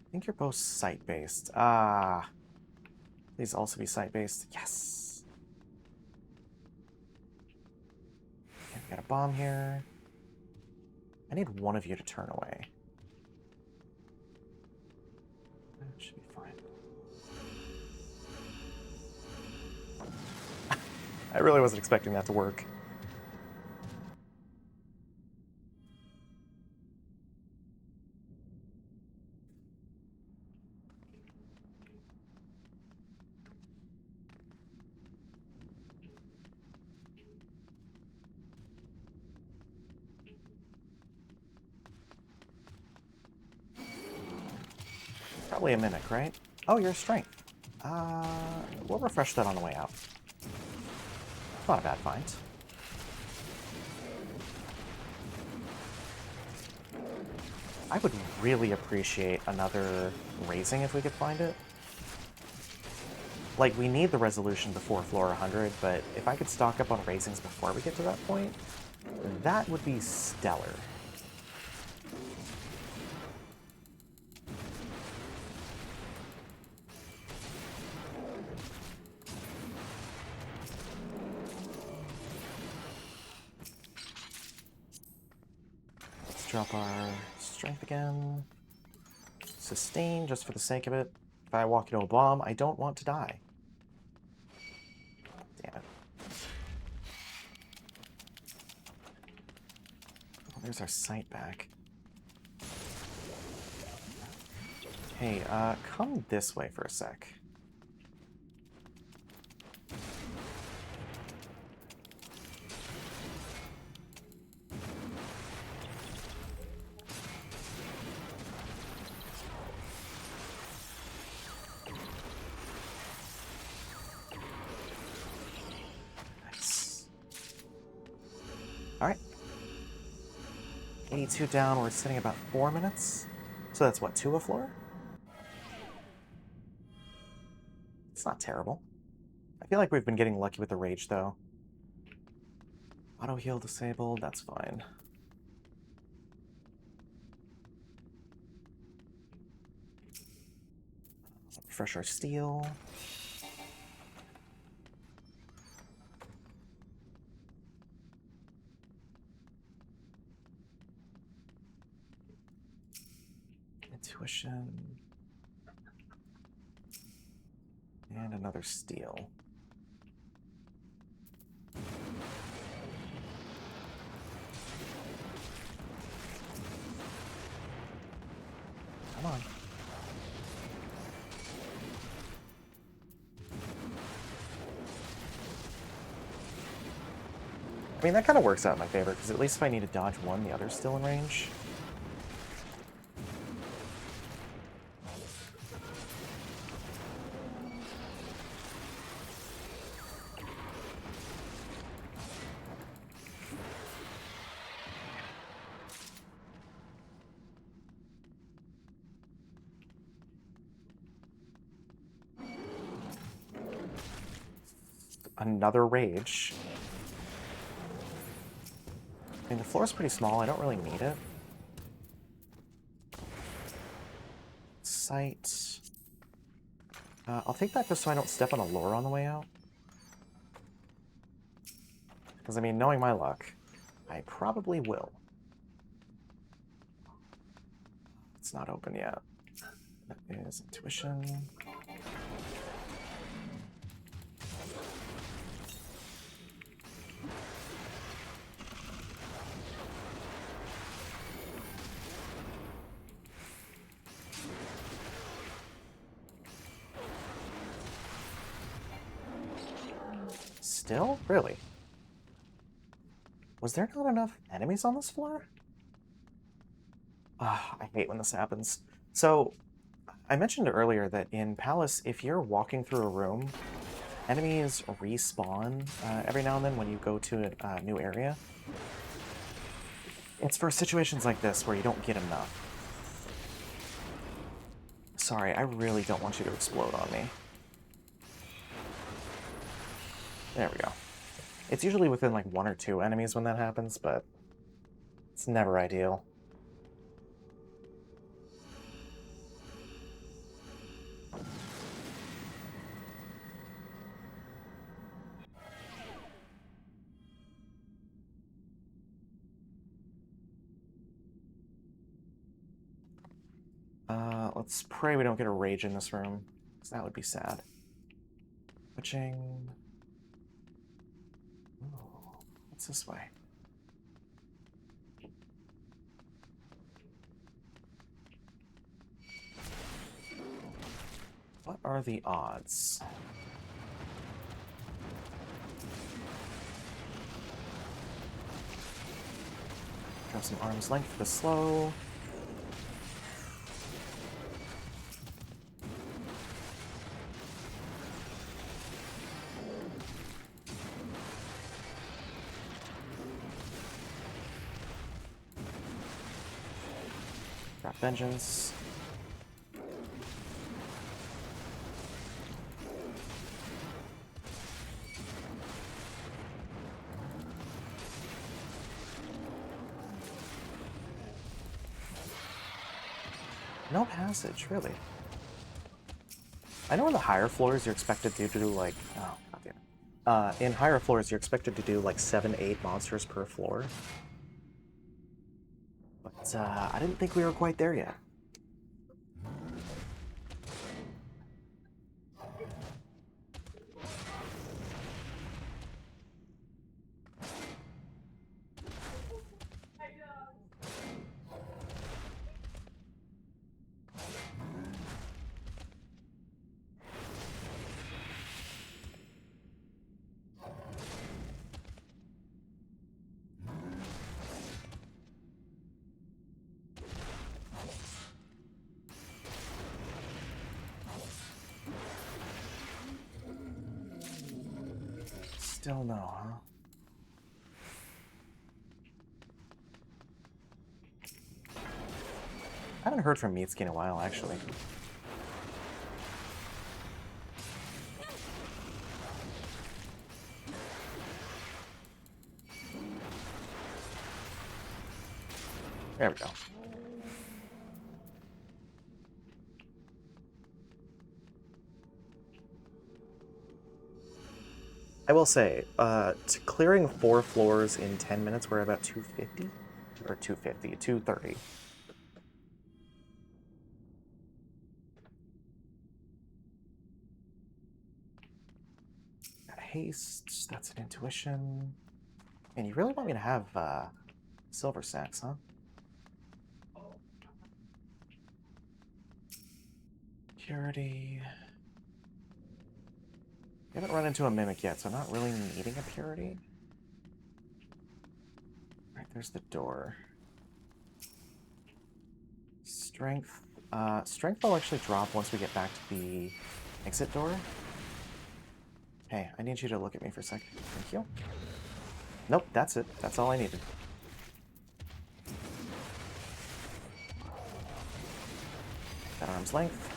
I think you're both site-based. Ah. Please also be site-based. Yes! Okay, we got a bomb here. I need one of you to turn away. That should be fine. I really wasn't expecting that to work. Probably a mimic, right? Oh, you're a strength. We'll refresh that on the way out. Not a bad find. I would really appreciate another raising if we could find it. Like, we need the resolution before floor 100, but if I could stock up on raisings before we get to that point, that would be stellar. Let's drop our strength again. Sustain, just for the sake of it. If I walk into a bomb, I don't want to die. Damn it. Oh, there's our sight back. Hey, come this way for a sec. Nice. Alright. 82 down, we're sitting about 4 minutes. So that's what, 2 a floor? It's not terrible. I feel like we've been getting lucky with the rage, though. Auto heal disabled, that's fine. Refresh our steel. Intuition. And another steel. Come on. I mean, that kind of works out in my favor, because at least if I need to dodge one, the other's still in range. Another rage. I mean, the floor's pretty small. I don't really need it. Sight. I'll take that just so I don't step on a lure on the way out. Because, I mean, knowing my luck, I probably will. It's not open yet. That is intuition. Still? Really? Was there not enough enemies on this floor? Ah, I hate when this happens. So, I mentioned earlier that in Palace, if you're walking through a room, enemies respawn every now and then when you go to a new area. It's for situations like this where you don't get enough. Sorry, I really don't want you to explode on me. There we go. It's usually within like 1 or 2 enemies when that happens, but it's never ideal. Let's pray we don't get a rage in this room, because that would be sad. Witching. Oh, what's this way? What are the odds? Have some arm's length for the slow. Got vengeance. No passage, really. I know in the higher floors you're expected to do like, oh, God damn it. In higher floors you're expected to do like 7, 8 monsters per floor. But I didn't think we were quite there yet. Still no, huh? I haven't heard from Mitsuki in a while, actually. There we go. I will say, clearing 4 floors in 10 minutes, we're about 250? Or 250, 230. Got haste, that's an intuition. And you really want me to have silver sacks, huh? Purity. We haven't run into a mimic yet, so I'm not really needing a purity. Alright, there's the door. Strength. Strength will actually drop once we get back to the exit door. Hey, I need you to look at me for a second. Thank you. Nope, that's it. That's all I needed. That arm's length.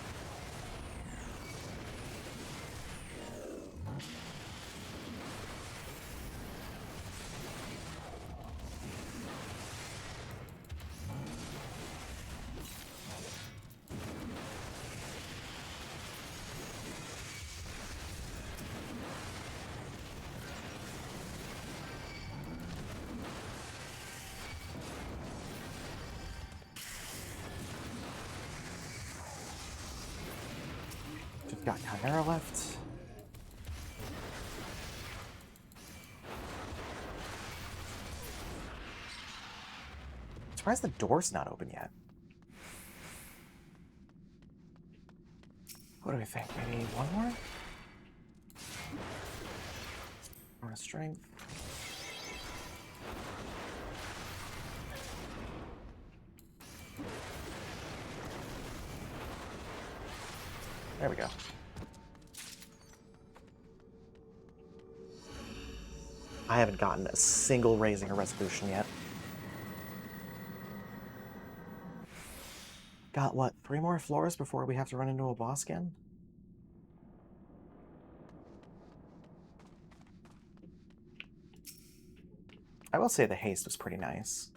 Just got Chimera left. I'm surprised the door's not open yet. What do we think? Maybe one more? More strength. There we go. I haven't gotten a single raising or resolution yet. Got, what, 3 more floors before we have to run into a boss again? I will say the haste was pretty nice.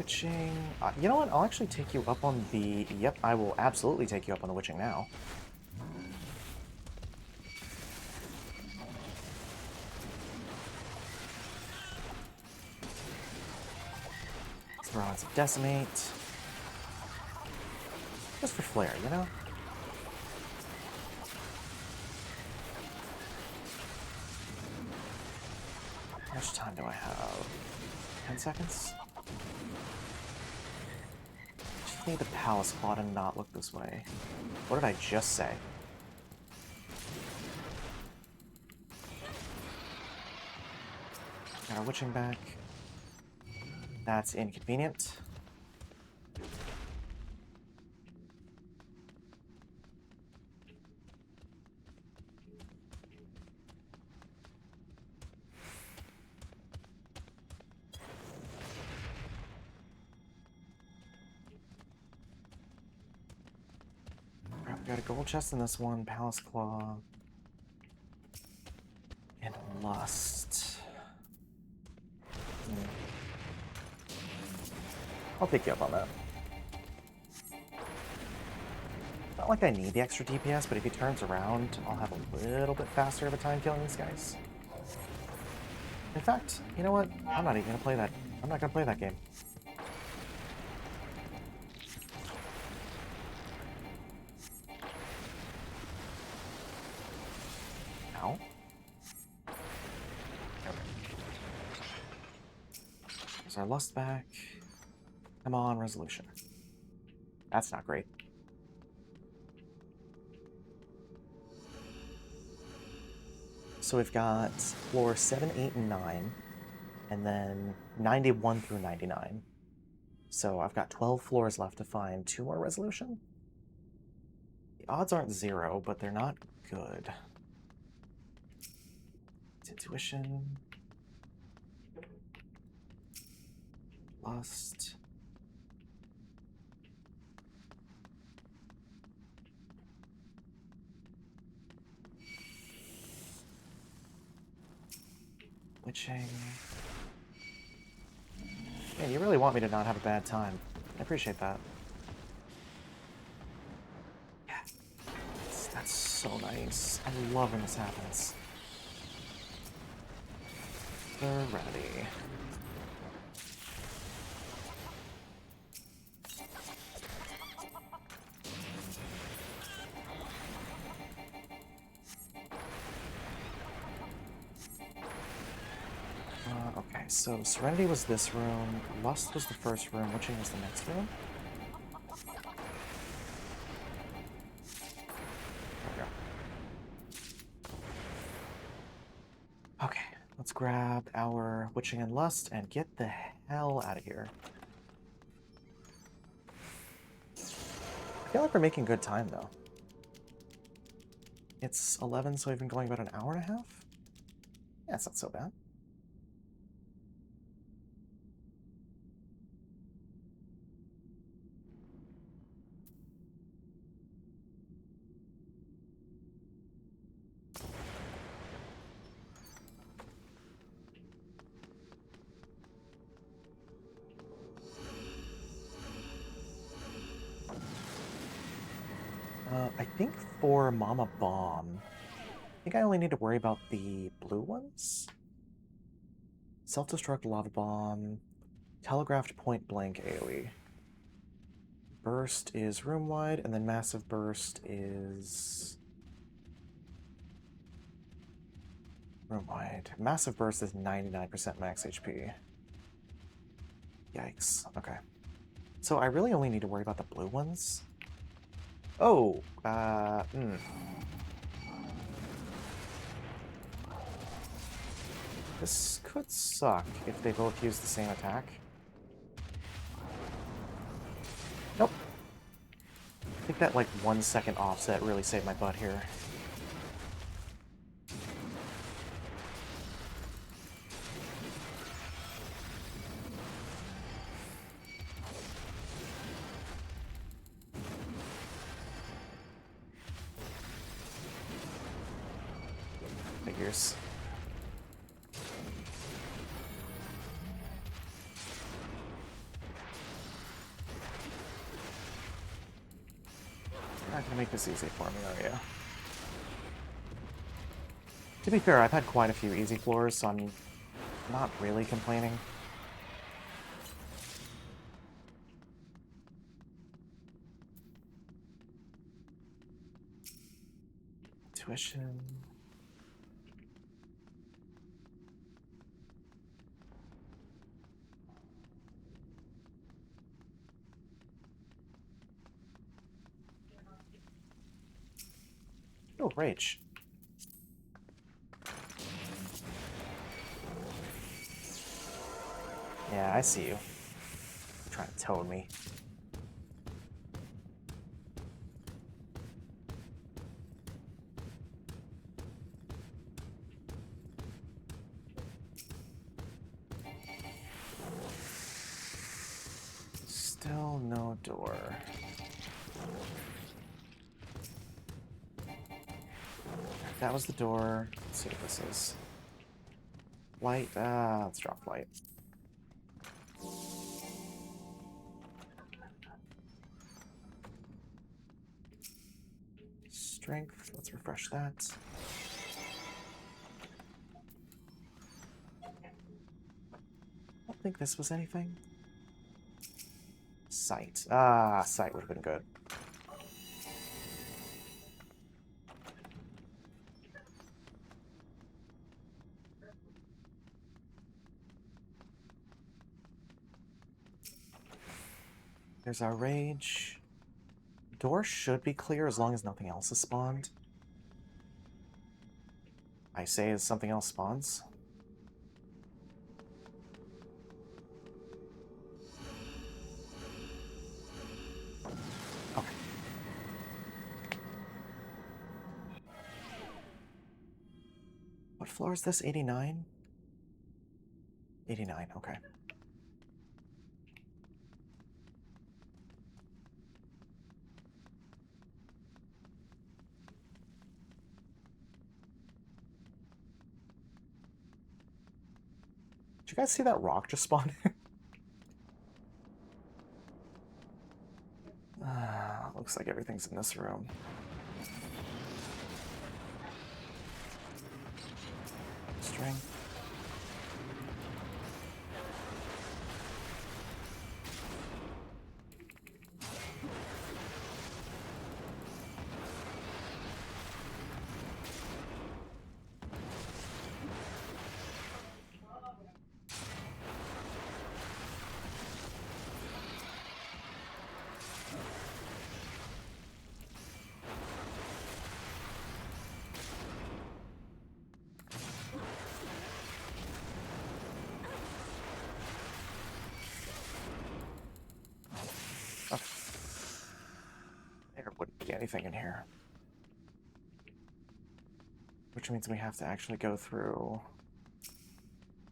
Witching. You know what? I'll actually take you up on the... Yep, I will absolutely take you up on the witching now. Let's throw on some Decimate. Just for flair, you know? How much time do I have? 10 seconds? Just need the Palace Claw to not look this way. What did I just say? Got our witching back. That's inconvenient. Alright, we got a gold chest in this one, Palace Claw, and Lust. I'll pick you up on that. Not like I need the extra DPS, but if he turns around, I'll have a little bit faster of a time killing these guys. In fact, you know what? I'm not even gonna play that. I'm not gonna play that game. Ow. Okay. There's our Lust back. Come on, Resolution. That's not great. So we've got floor 7, 8, and 9, and then 91 through 99. So I've got 12 floors left to find 2 more Resolution. The odds aren't 0, but they're not good. It's Intuition. Lust. Witching. Man, you really want me to not have a bad time. I appreciate that. Yeah. That's so nice. I love when this happens. Serenity. Okay, so Serenity was this room, Lust was the first room, Witching was the next room. There we go. Okay, let's grab our Witching and Lust and get the hell out of here. I feel like we're making good time, though. It's 11, so we've been going about an hour and a half? Yeah, it's not so bad. I think for Mama Bomb, I think I only need to worry about the blue ones. Self-destruct Lava Bomb, Telegraphed Point Blank AoE. Burst is room-wide, and then Massive Burst is room-wide. Massive Burst is 99% max HP. Yikes. Okay. So I really only need to worry about the blue ones. Oh, This could suck if they both use the same attack. Nope. I think that, like, 1 second offset really saved my butt here. Figures. Not gonna make this easy for me, are you? To be fair, I've had quite a few easy floors, so I'm not really complaining. Tuition. Oh, rage. Yeah, I see you. Trying to toad me. Still no door. That was the door. Let's see what this is. Light. Let's drop light. Strength. Let's refresh that. I don't think this was anything. Sight. Sight would have been good. There's our rage. Door should be clear as long as nothing else is spawned. I say as something else spawns. Okay. What floor is this? 89? 89, okay. Did you guys see that rock just spawn? Looks like everything's in this room. Strength. There wouldn't be anything in here. Which means we have to actually go through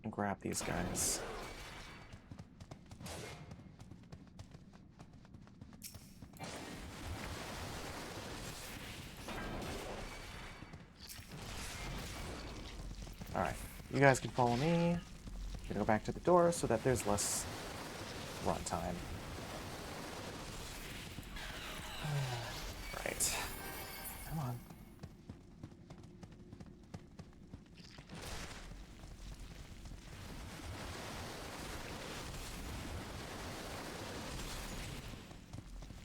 and grab these guys. Alright, you guys can follow me. I'm gonna go back to the door so that there's less runtime. Right. Come on.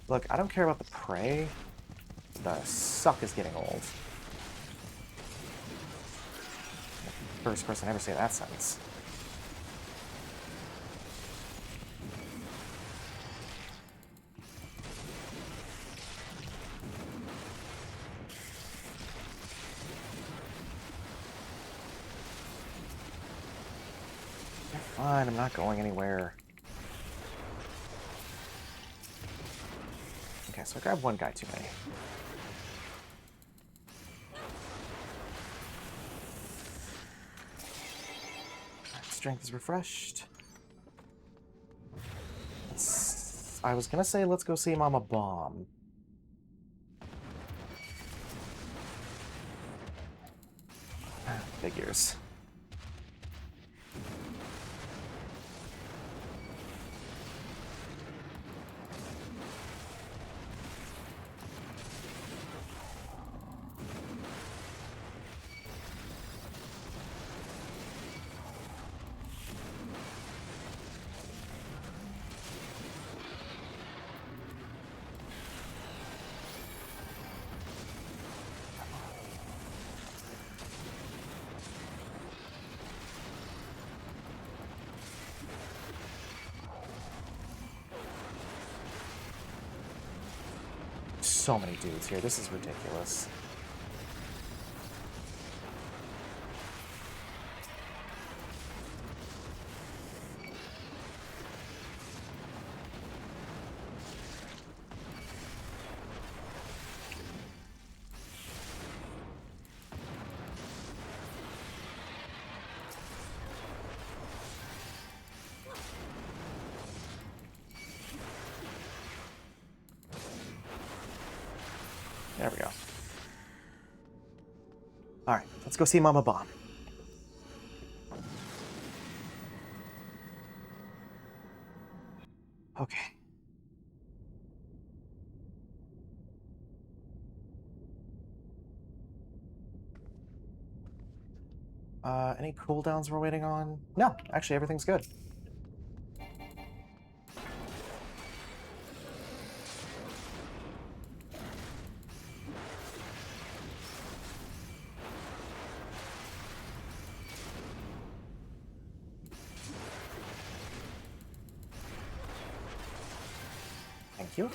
Look, I don't care about the prey. The suck is getting old. First person ever say that sentence. You're fine, I'm not going anywhere. Okay, so I grabbed one guy too many. Strength is refreshed. I was gonna say let's go see Mama Bomb. Figures. so many dudes here. This is ridiculous. There we go. All right, let's go see Mama Bomb. Okay. Any cooldowns we're waiting on? No, actually everything's good. Thank you.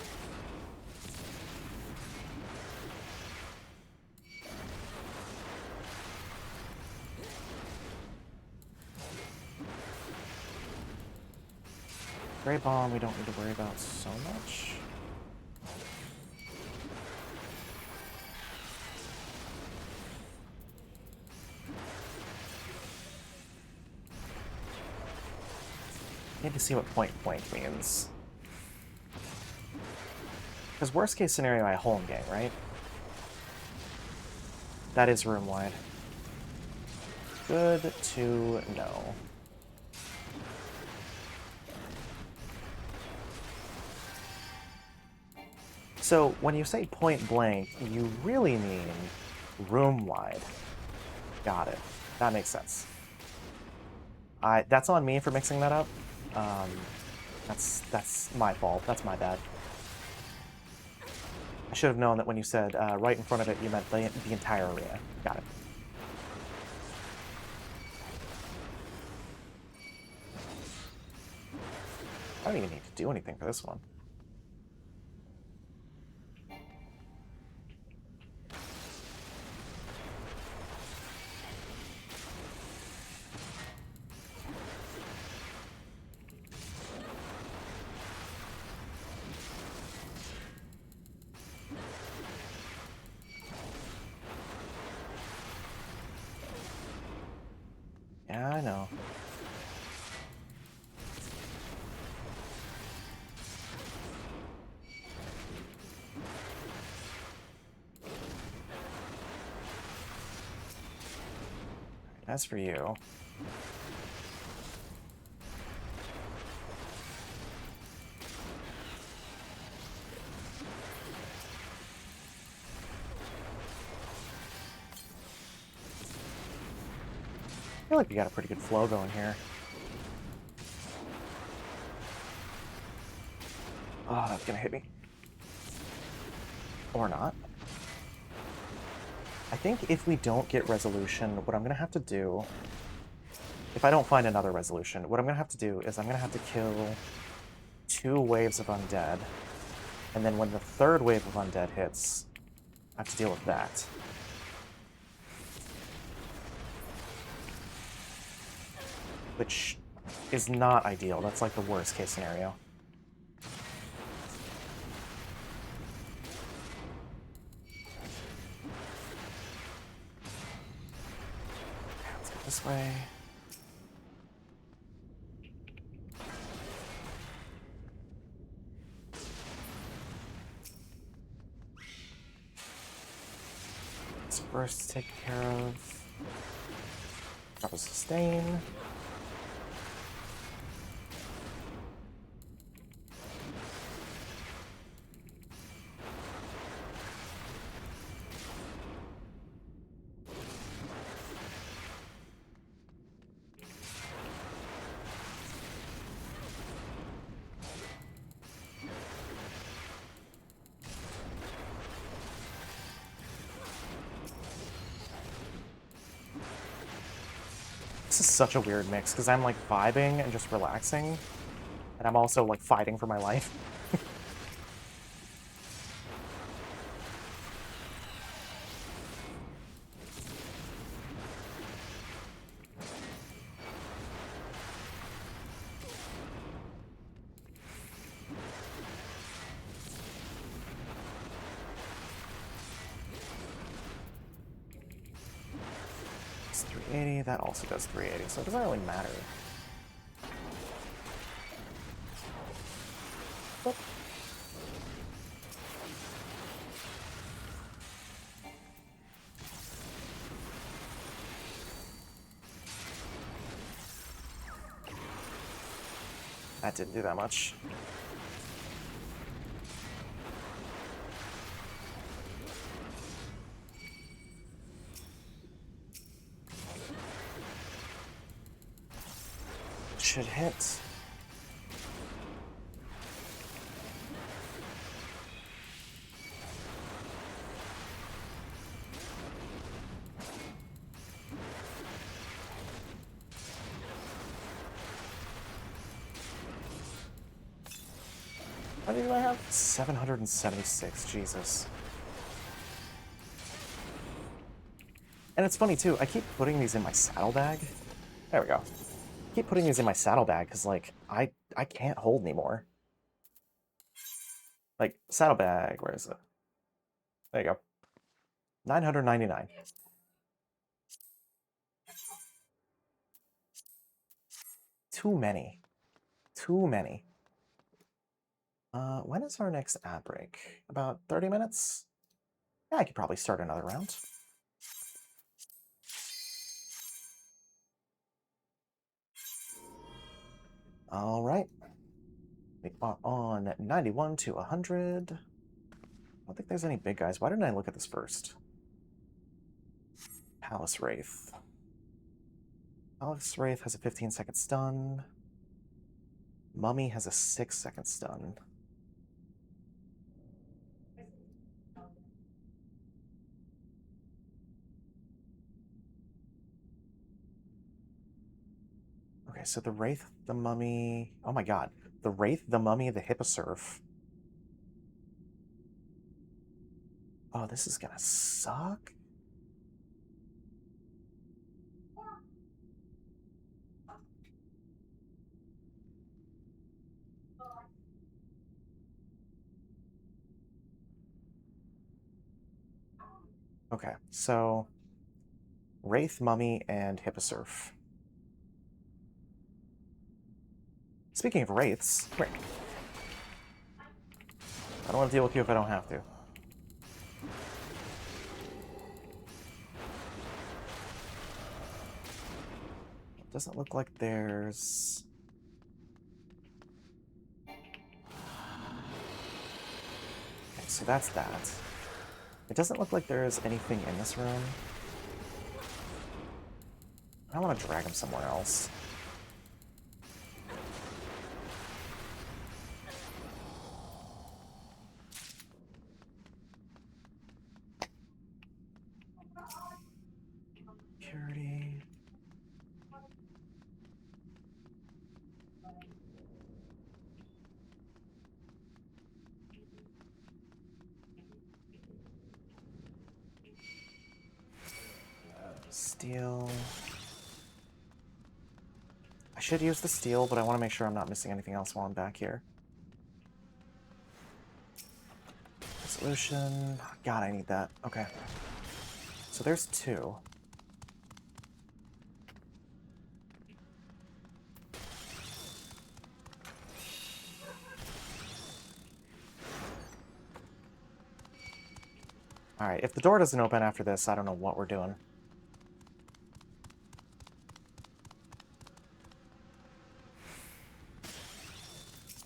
Gray Bomb we don't need to worry about so much. Need to see what point means. Because worst case scenario, I home gang, right? That is room wide. Good to know. So when you say point blank, you really mean room wide. Got it. That makes sense. That's on me for mixing that up. That's my fault. That's my bad. I should have known that when you said right in front of it, you meant the entire arena. Got it. I don't even need to do anything for this one. Yeah, I know. As for you... I feel like we got a pretty good flow going here. Oh, that's gonna hit me. Or not. I think if we don't get resolution, what I'm gonna have to do... If I don't find another resolution, what I'm gonna have to do is I'm gonna have to kill 2 waves of undead. And then when the 3rd wave of undead hits, I have to deal with that. Which is not ideal. That's like the worst case scenario. Let's go this way. Let's first take care of... Drop a sustain. This is such a weird mix, because I'm like vibing and just relaxing, and I'm also like fighting for my life. 380, that also does 380, so it doesn't really matter. Whoop. That didn't do that much. Should hit. What do I have? 776, Jesus. And it's funny too, I keep putting these in my saddlebag. There we go. I keep putting these in my saddlebag because, like, I can't hold anymore. Like, saddlebag, where is it? There you go. 999. Too many. Too many. When is our next ad break? About 30 minutes? Yeah, I could probably start another round. All right. We are on 91 to 100. I don't think there's any big guys. Why didn't I look at this first? Palace Wraith. Palace Wraith has a 15-second stun. Mummy has a 6-second stun. Okay, so the Wraith, the Mummy... Oh my god. The Wraith, the Mummy, the Hipposurf. Oh, this is gonna suck. Okay, so... Wraith, Mummy, and Hipposurf. Speaking of Wraiths... Come here. I don't want to deal with you if I don't have to. It doesn't look like there's... Okay, so that's that. It doesn't look like there's anything in this room. I want to drag him somewhere else. Purity. Steel. I should use the steel, but I want to make sure I'm not missing anything else while I'm back here. Resolution. God, I need that. Okay. So there's 2. Alright, if the door doesn't open after this, I don't know what we're doing.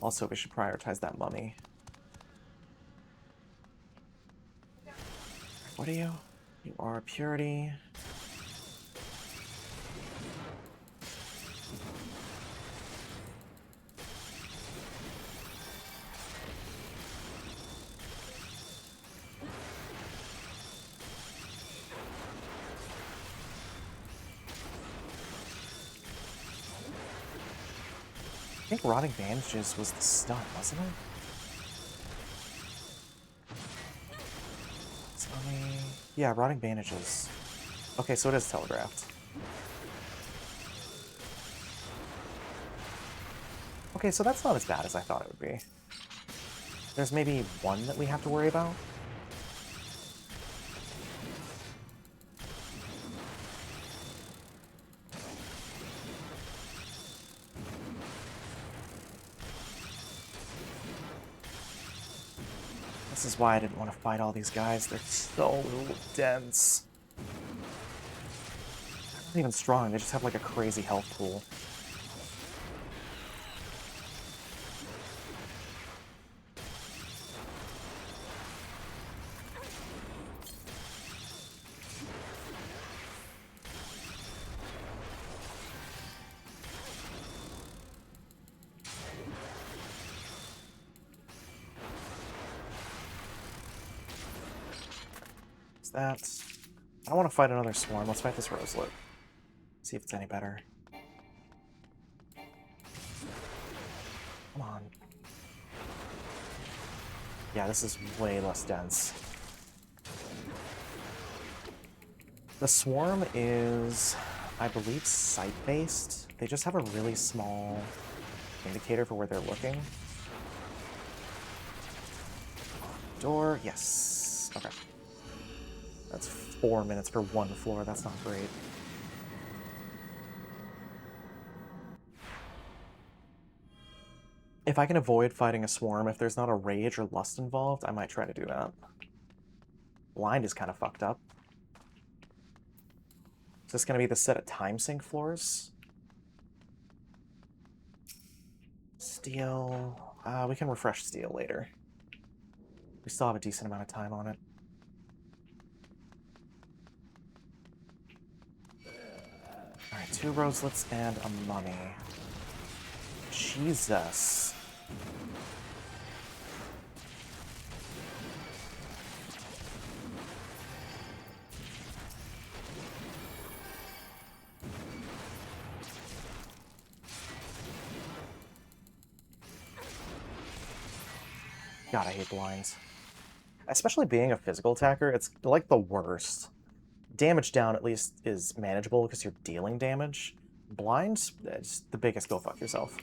Also, we should prioritize that mummy. What are you? You are Purity. I think Rotting Bandages was the stun, wasn't it? Yeah, Rotting Bandages. Okay, so it is telegraphed. Okay, so that's not as bad as I thought it would be. There's maybe one that we have to worry about. is why I didn't want to fight all these guys. They're so dense. They're not even strong, they just have like a crazy health pool. That. I don't want to fight another swarm. Let's fight this roselet. See if it's any better. Come on. Yeah, this is way less dense. The swarm is, I believe, sight-based. They just have a really small indicator for where they're looking. Door, yes. Okay. That's 4 minutes for one floor. That's not great. If I can avoid fighting a swarm, if there's not a rage or lust involved, I might try to do that. Blind is kind of fucked up. Is this going to be the set of time sink floors? Steel. We can refresh steel later. We still have a decent amount of time on it. Alright, 2 roselets and a mummy. Jesus. God, I hate blinds. Especially being a physical attacker, it's like the worst. Damage down at least is manageable because you're dealing damage. Blinds, it's the biggest go fuck yourself.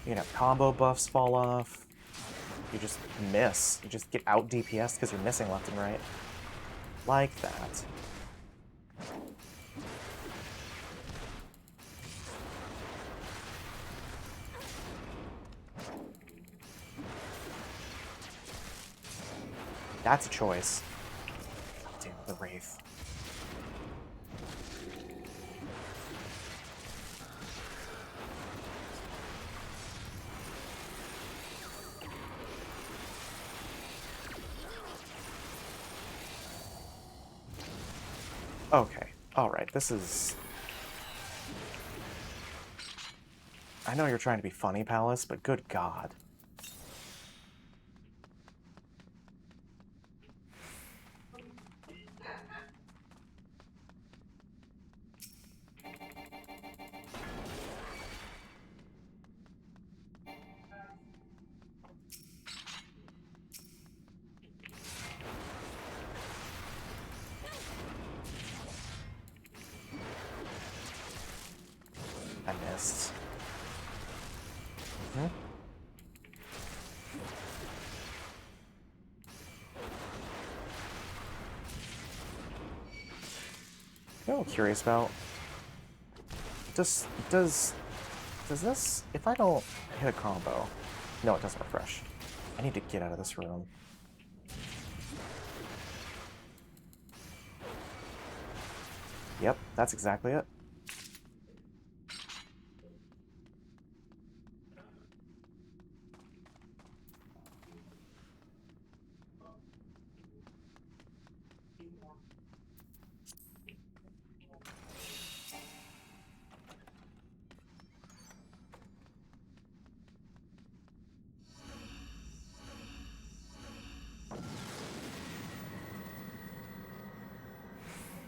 You know, combo buffs fall off. You just miss. You just get out DPS because you're missing left and right. Like that. That's a choice. Oh, damn, the Wraith. Okay, alright, this is... I know you're trying to be funny, Palace, but good God. I missed. Mm-hmm. You know what I'm curious about? Does this... If I don't hit a combo... No, it doesn't refresh. I need to get out of this room. Yep, that's exactly it.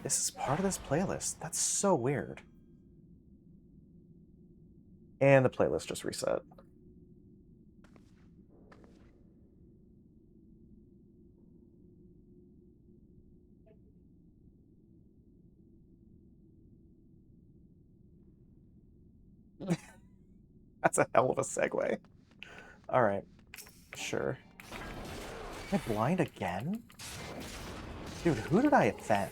This is part of this playlist. That's so weird. And the playlist just reset. That's a hell of a segue. Alright. Sure. Am I blind again? Dude, who did I offend?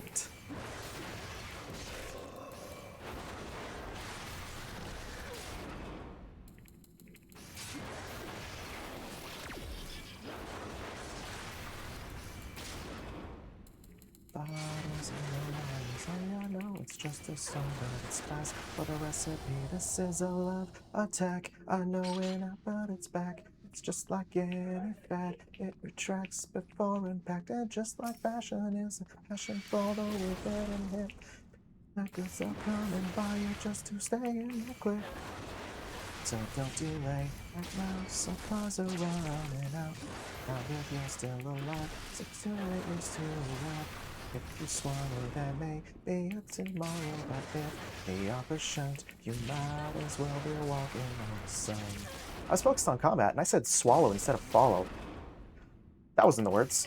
bottles and the lines. Oh, yeah, no, it's just a song, but it's fast for the recipe. This is a love attack. I know it now, but it's back. It's just like any fad. It retracts before impact. And just like fashion is a passion for the wicked and hip. Records are coming by you just to stay in the clip. So don't delay, right now supplies are running out. Now if you're still alive, 6 to 8 years too loud. If you swallow, there may be a tomorrow, but if the offer shunt, you might as well be walking on the sun. I was focused on combat, and I said swallow instead of follow. That was in the words.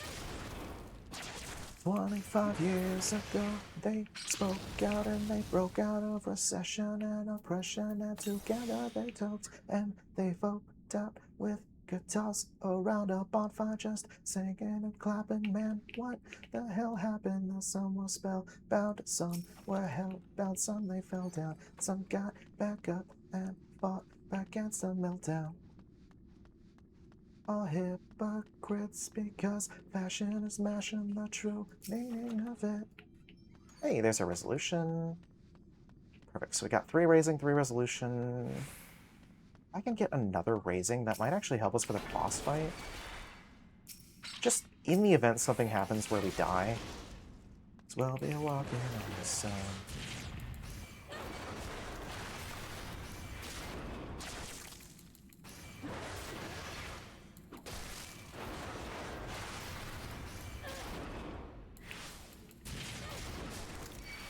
25 years ago, they spoke out and they broke out of recession and oppression, and together they talked and they folked out with guitars around a bonfire, just singing and clapping. Man, what the hell happened? Some were spellbound, some were hellbound, some they fell down, some got back up and fought back against the meltdown. All hypocrites because fashion is mashing the true meaning of it. Hey, there's a resolution. Perfect. So we got 3 raising, 3 resolution. I can get another raising. That might actually help us for the boss fight. Just in the event something happens where we die. As well be walking on the sun.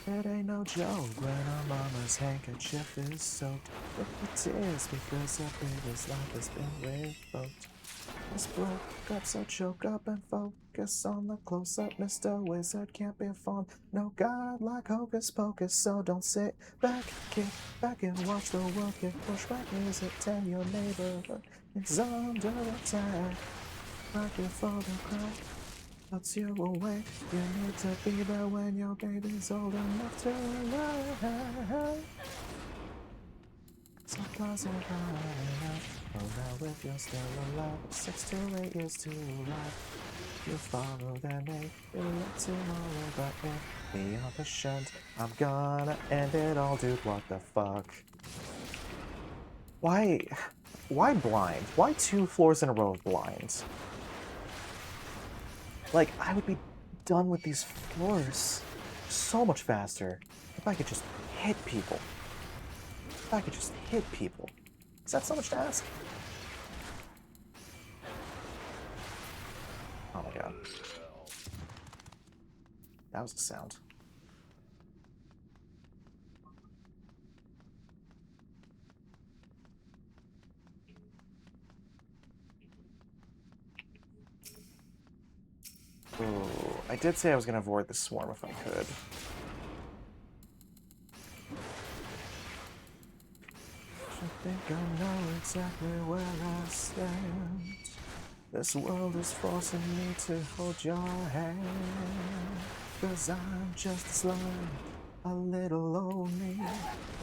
It ain't no joke when our mama's handkerchief is soaked with tears because her baby's life has been revoked. This broke up, so choke up and focus on the close-up. Mr. Wizard can't be fun. No god like Hocus Pocus, so don't sit back, kick back and watch the world get pushed back. Music, tell your neighborhood is under attack. Like it for the crowd. Puts you away. You need to be there when your baby's old enough to arrive. Supplies are running out. Oh, now if you're still alive, 6 to 8 years to life. You follow that may be a tomorrow, but if the other shunt, I'm gonna end it all, dude. What the fuck? Why blind? Why 2 floors in a row of blinds? Like, I would be done with these floors so much faster if I could just hit people. If I could just hit people. Is that so much to ask? Oh my god. That was the sound. Ooh, I did say I was going to avoid the swarm if I could. I think I know exactly where I stand. This world is forcing me to hold your hand. 'Cause I'm just a slime, a little old me.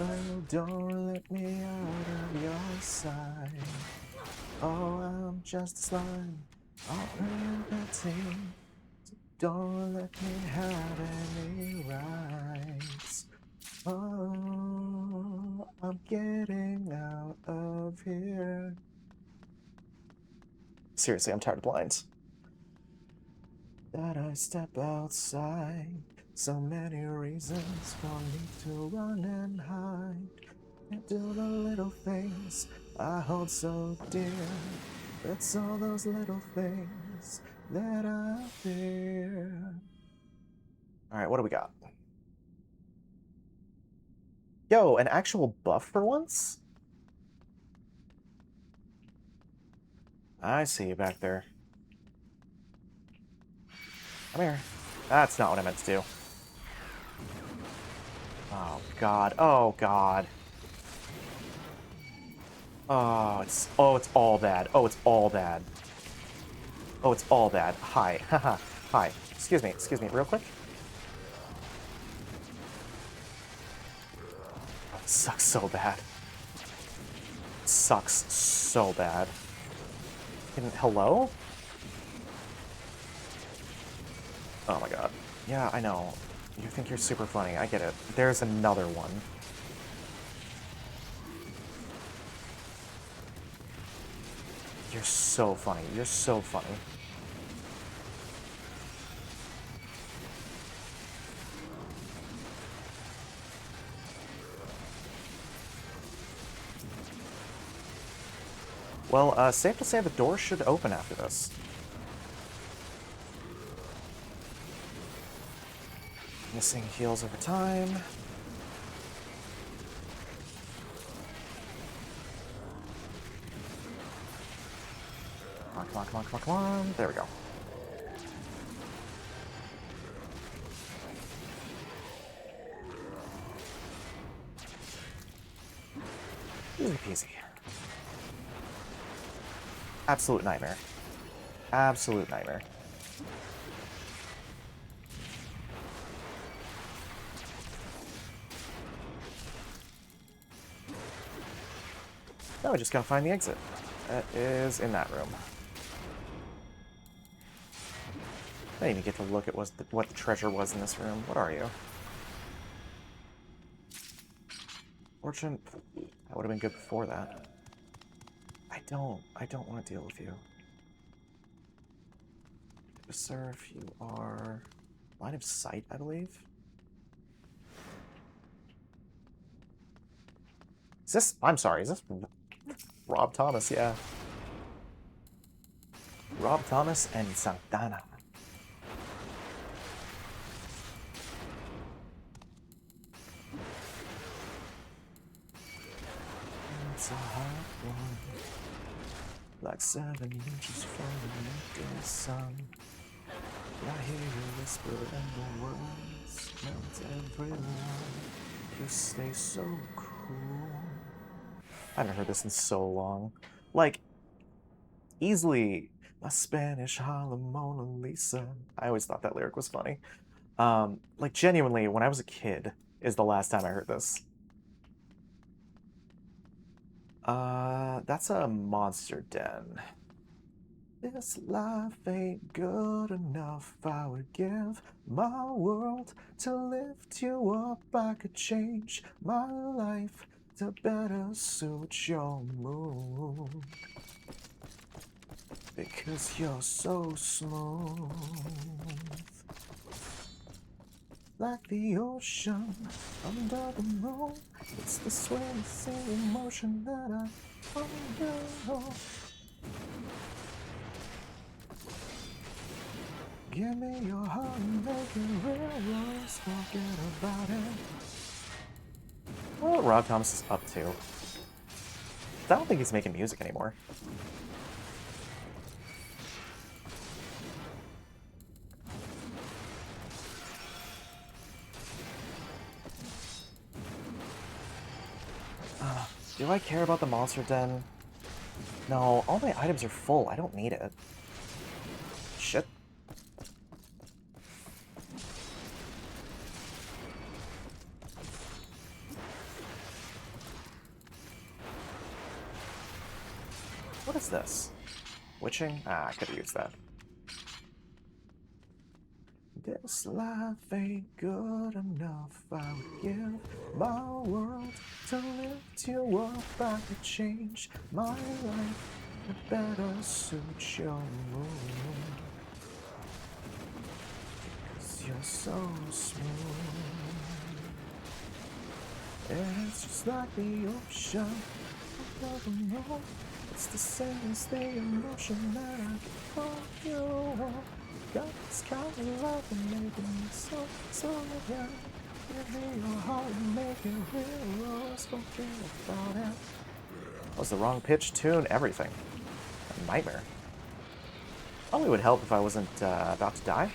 Well, don't let me out of your sight. Oh, I'm just a slime, all empty. Don't let me have any rights. Oh, I'm getting out of here. Seriously, I'm tired of blinds. That I step outside. So many reasons for me to run and hide. And do the little things I hold so dear. It's all those little things that I fear. Alright, what do we got? Yo, an actual buff for once? I see you back there. Come here. That's not what I meant to do. Oh god. Oh god. Oh, it's all bad. Oh, it's all bad. Oh, it's all bad. Hi. Haha. Hi. Excuse me, real quick. Oh, it sucks so bad. It sucks so bad. Hello? Oh my god. Yeah, I know. You think you're super funny. I get it. There's another one. You're so funny. You're so funny. Well, safe to say the door should open after this. Missing heals over time. Come on, come on, come on, come on, come on. There we go. Easy peasy. Absolute nightmare. Absolute nightmare. Now we just gotta find the exit. That is in that room. I didn't even get to look at what the treasure was in this room. What are you? Fortune. That would have been good before that. I don't want to deal with you. Sir, if you are line of sight, I believe. Is this? I'm sorry. Is this Rob Thomas? Yeah. Rob Thomas and Santana. It's a hot one, like 7 inches from the midday sun. I hear you whisper and the words melt everyone. Just stay so cool. I haven't heard this in so long. Like, easily a Spanish Harlem Mona Lisa. I always thought that lyric was funny. Like, genuinely, when I was a kid is the last time I heard this. That's a Monster Den. This life ain't good enough. I would give my world to lift you up. I could change my life to better suit your mood. Because you're so smooth. Like the ocean under the moon. It's the sweetest emotion that I wonder. Give me your heart and make it real. Let's forget about it. What Rob Thomas is up to? I don't think he's making music anymore. Do I care about the Monster Den? No, all my items are full. I don't need it. Shit. What is this? Witching? Ah, I could have used that. This life ain't good enough. I would give my world to lift you up. I could change my life to better suit your mood. Cause you're so smooth. And it's just like the ocean. I never know. It's the same as the emotion that I get from you. Got this kind of love and making me so young. Give me your heart and make it real. Let's forget about it. That was the wrong pitch, tune, everything. A nightmare. Probably would help if I wasn't about to die.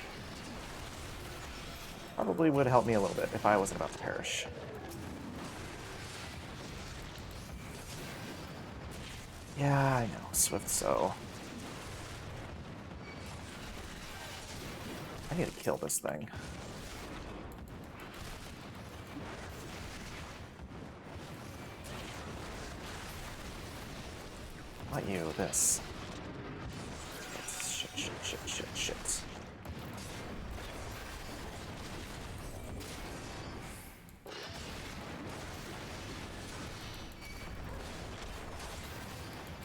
Probably would help me a little bit if I wasn't about to perish. Yeah, I know. Swift so. I need to kill this thing. Not you, this. Shit.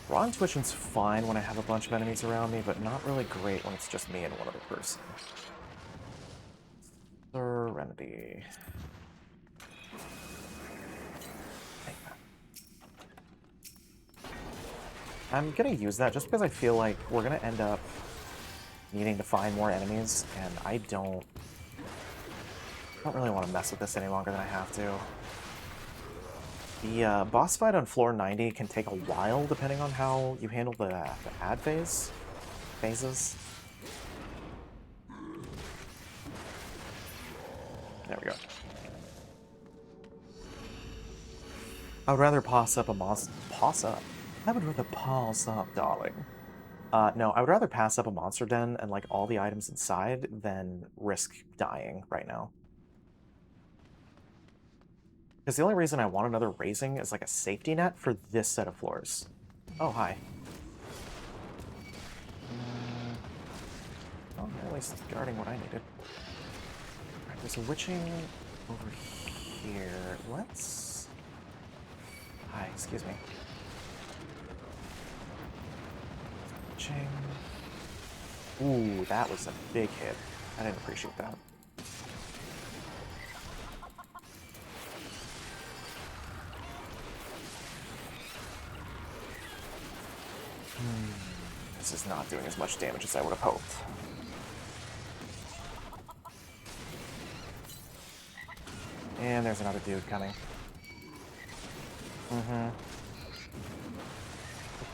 Raw intuition's fine when I have a bunch of enemies around me, but not really great when it's just me and one other person. Serenity. I'm gonna use that just because I feel like we're gonna end up needing to find more enemies, and I don't really want to mess with this any longer than I have to. The boss fight on floor 90 can take a while depending on how you handle the ad phases. There we go. I would rather pass up a monster. Pass up? I would rather pass up, darling. No, I would rather pass up a monster den and like all the items inside than risk dying right now. Because the only reason I want another raising is like a safety net for this set of floors. Oh, hi. Well, at least guarding what I needed. Alright, there's a witching over here. Let's... Hi, excuse me. Witching... Ooh, that was a big hit. I didn't appreciate that. This is not doing as much damage as I would have hoped. And there's another dude coming. The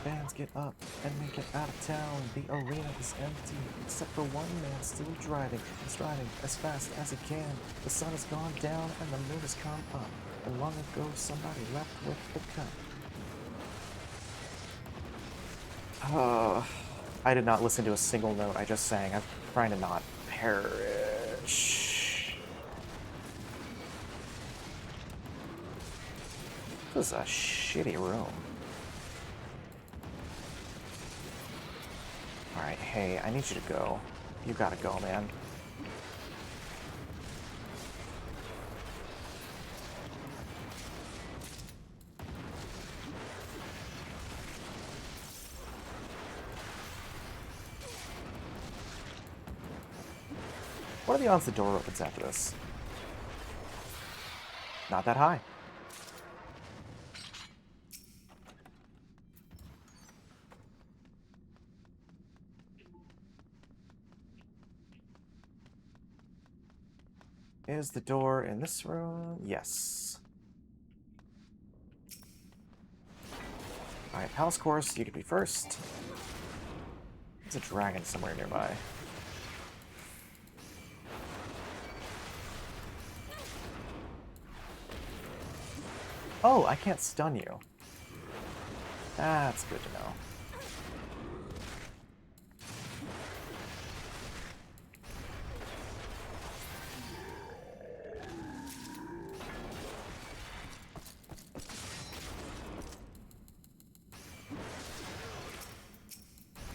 fans get up and make it out of town. The arena is empty, except for one man still driving. He's driving as fast as he can. The sun has gone down and the moon has come up. And long ago somebody left with the cup. I did not listen to a single note I just sang. I'm trying to not perish. This is a shitty room. Alright, hey, I need you to go. You gotta go, man. What are the odds the door opens after this? Not that high. Is the door in this room? Yes. Alright, Palace Course, you could be first. There's a dragon somewhere nearby. Oh, I can't stun you. That's good to know.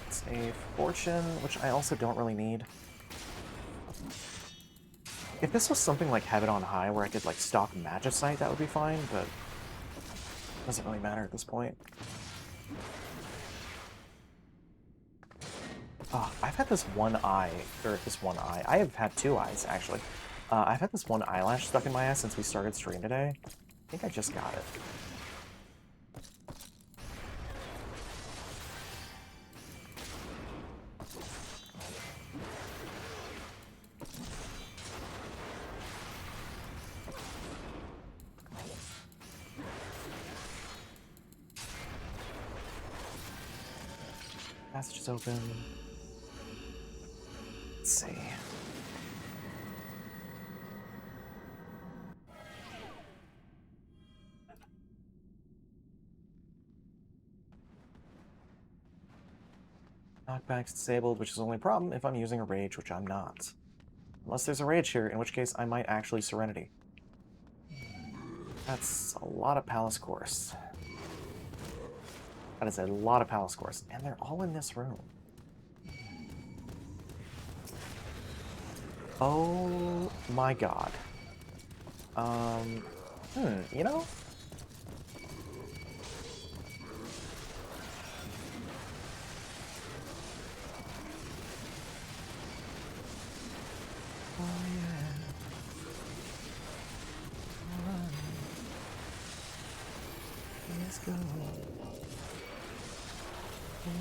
It's a fortune, which I also don't really need. If this was something like Heaven on High, where I could like stock Magicite, that would be fine, but it doesn't really matter at this point. Oh, I've had this one eye, or this one eye. I have had two eyes, actually. I've had this one eyelash stuck in my eye since we started stream today. I think I just got it. Passage is open. Let's see. Knockback's disabled, which is the only problem if I'm using a rage, which I'm not. Unless there's a rage here, in which case I might actually Serenity. That's a lot of Palace Course. That is a lot of Palace Course, and they're all in this room. Oh my god. You know?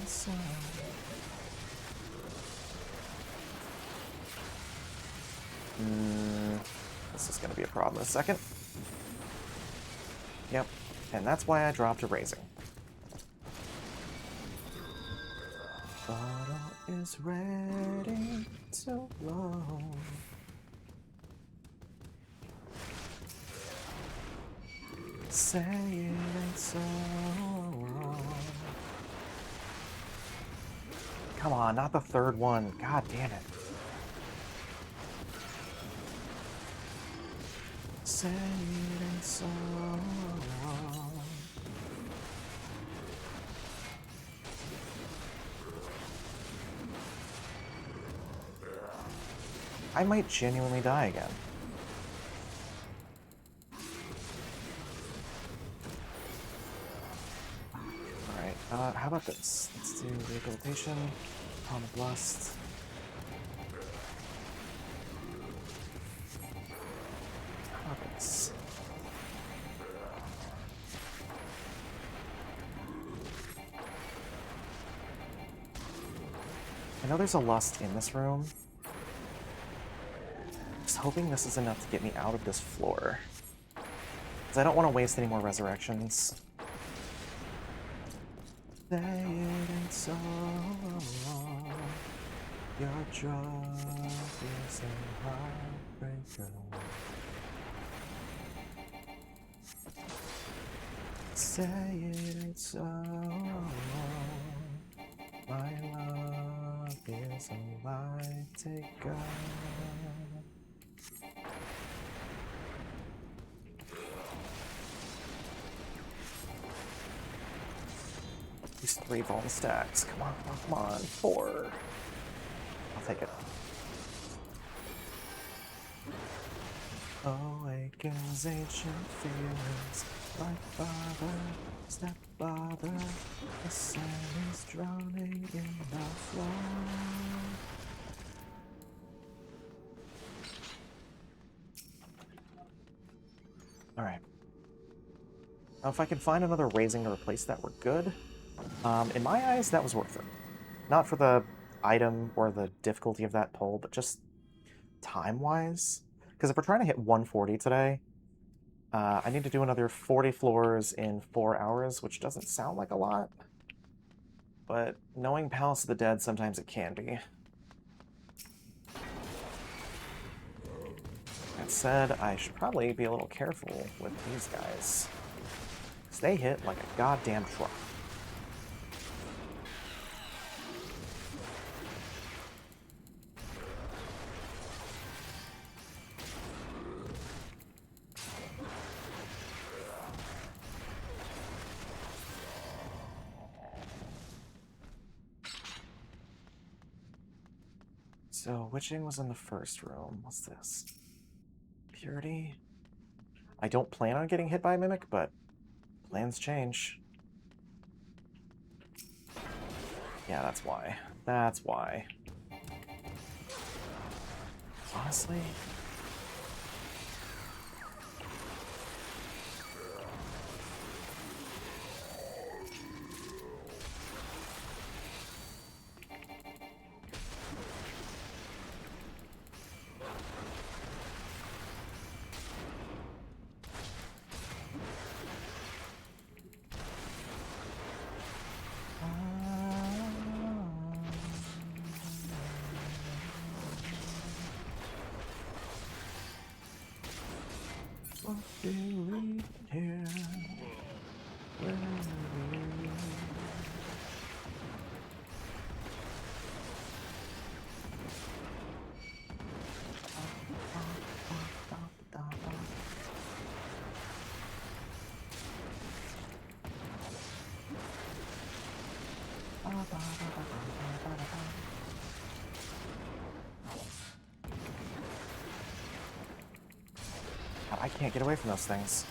sun. This is going to be a problem in a second. Yep, and that's why I dropped a raising. Bottle is ready to blow. Say it ain't so. Come on, not the third one. God damn it. Say it ain't so. I might genuinely die again. Alright, how about this? Let's do Rehabilitation, Palm of Lust. How about this? I know there's a Lust in this room. Just hoping this is enough to get me out of this floor. Because I don't want to waste any more resurrections. Say it ain't so. Your drug is a heartbreaker. Say it ain't so. My love is a light taker. These 3 Vuln stacks. Come on, come on. 4. I'll take it. Awakens ancient feelings like father, stepfather. The sun is drowning in the flow. Alright. Now, if I can find another raising to replace that, we're good. In my eyes, that was worth it. Not for the item or the difficulty of that pull, but just time-wise. Because if we're trying to hit 140 today, I need to do another 40 floors in 4 hours, which doesn't sound like a lot. But knowing Palace of the Dead, sometimes it can be. That said, I should probably be a little careful with these guys. Because they hit like a goddamn truck. So, witching was in the first room. What's this? Purity? I don't plan on getting hit by a mimic, but plans change. Yeah, that's why. That's why. Honestly... What do we hear? Where are we? God, I can't get away from those things.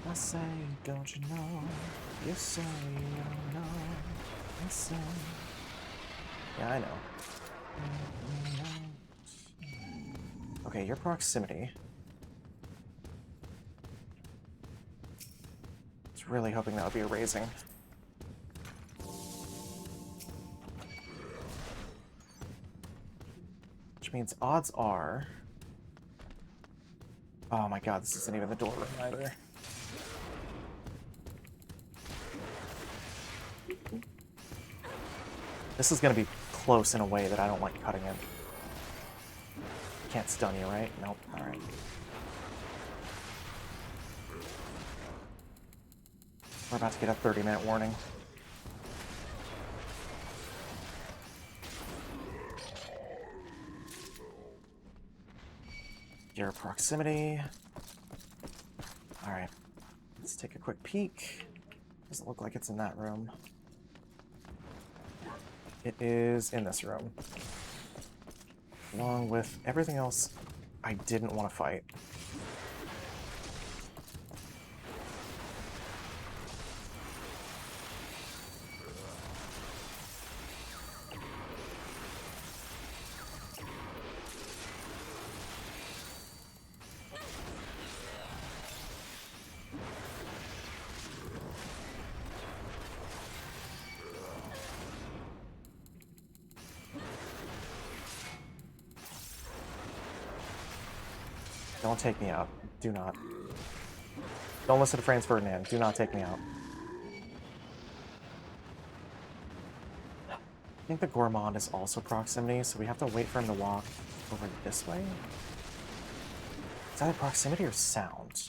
I say, don't you know? You say you don't know. I say, yeah, I know. Okay, your proximity. really hoping that would be a raising. Which means odds are... Oh my god, this isn't even the door room either. This is going to be close in a way that I don't like cutting it. Can't stun you, right? Nope. Alright. We're about to get a 30-minute warning. Your proximity. Alright. Let's take a quick peek. Doesn't look like it's in that room. It is in this room. Along with everything else I didn't want to fight. Don't take me out. Do not. Don't listen to Franz Ferdinand. Do not take me out. I think the Gourmand is also proximity, so we have to wait for him to walk over this way. Is that proximity or sound?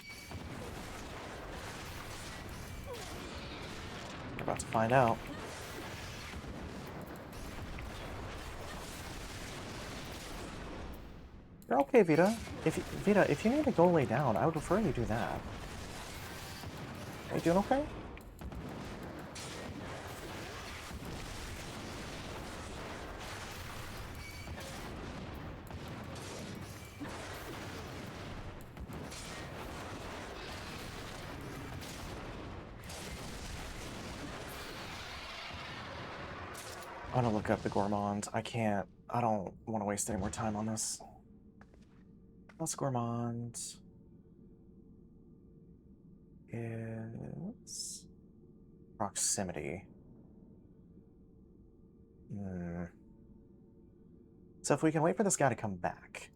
We're about to find out. You're okay, Vita. Vita, if you need to go lay down, I would prefer you do that. Are you doing okay? I'm gonna look up the Gourmand. I can't. I don't want to waste any more time on this. Plus Gourmand is proximity. So if we can wait for this guy to come back.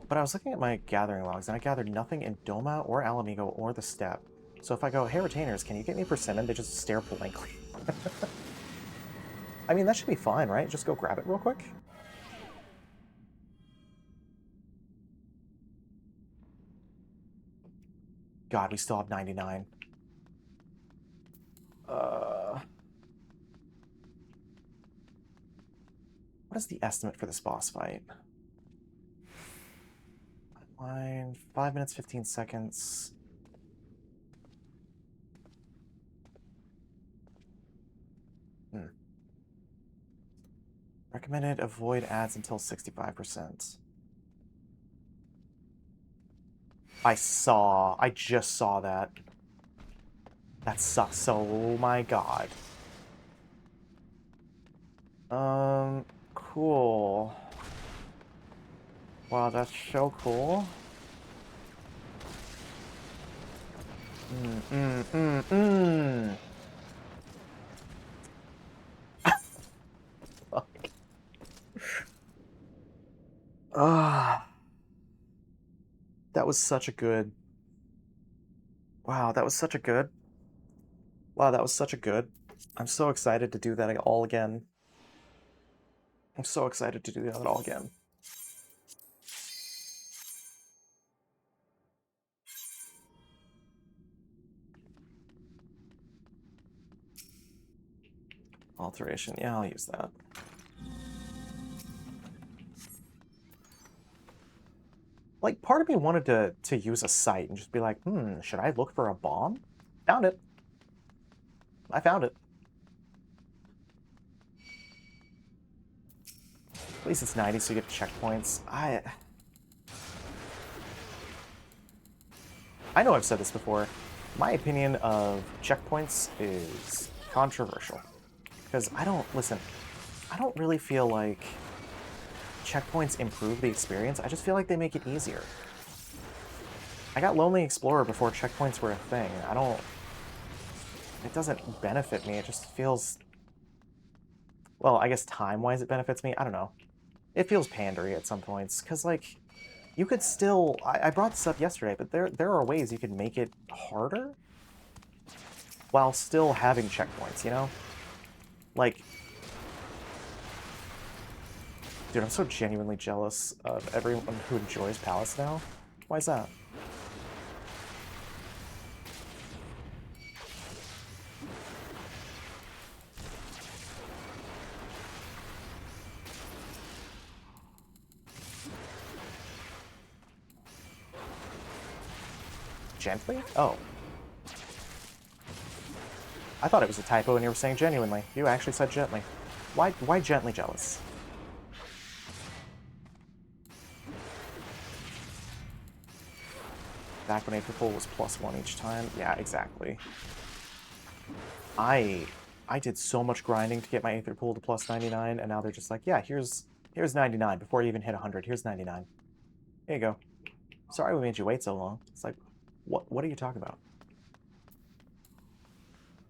But I was looking at my gathering logs, and I gathered nothing in Doma or Alamigo or the Steppe. So if I go, hey, Retainers, can you get me persimmon? They just stare blankly. I mean, that should be fine, right? Just go grab it real quick. God, we still have 99. What is the estimate for this boss fight? Line 5 minutes, 15 seconds. Recommended avoid ads until 65%. I just saw that. That sucks. Oh my god. Cool. Wow, that's so cool. Fuck. That was such a good... Wow, that was such a good... Wow, that was such a good... I'm so excited to do that all again. I'm so excited to do that all again. Alteration, yeah, I'll use that. Like, part of me wanted to use a sight and just be like, should I look for a bomb? Found it. I found it. At least it's 90, so you get checkpoints. I know I've said this before. My opinion of checkpoints is controversial. Because I don't really feel like checkpoints improve the experience. I just feel like they make it easier. I got Lonely Explorer before checkpoints were a thing. I don't... It doesn't benefit me, it just feels... Well, I guess time-wise it benefits me, I don't know. It feels pandery at some points, because, like, you could still... I brought this up yesterday, but there are ways you can make it harder while still having checkpoints, you know? Like... Dude, I'm so genuinely jealous of everyone who enjoys Palace now. Why is that? Gently? Oh. I thought it was a typo and you were saying genuinely. You actually said gently. Why gently jealous? Back when Aether Pool was +1 each time? Yeah, exactly. I did so much grinding to get my Aether Pool to +99, and now they're just like, yeah, here's 99 before you even hit 100. Here's 99. Here you go. Sorry we made you wait so long. It's like, what are you talking about?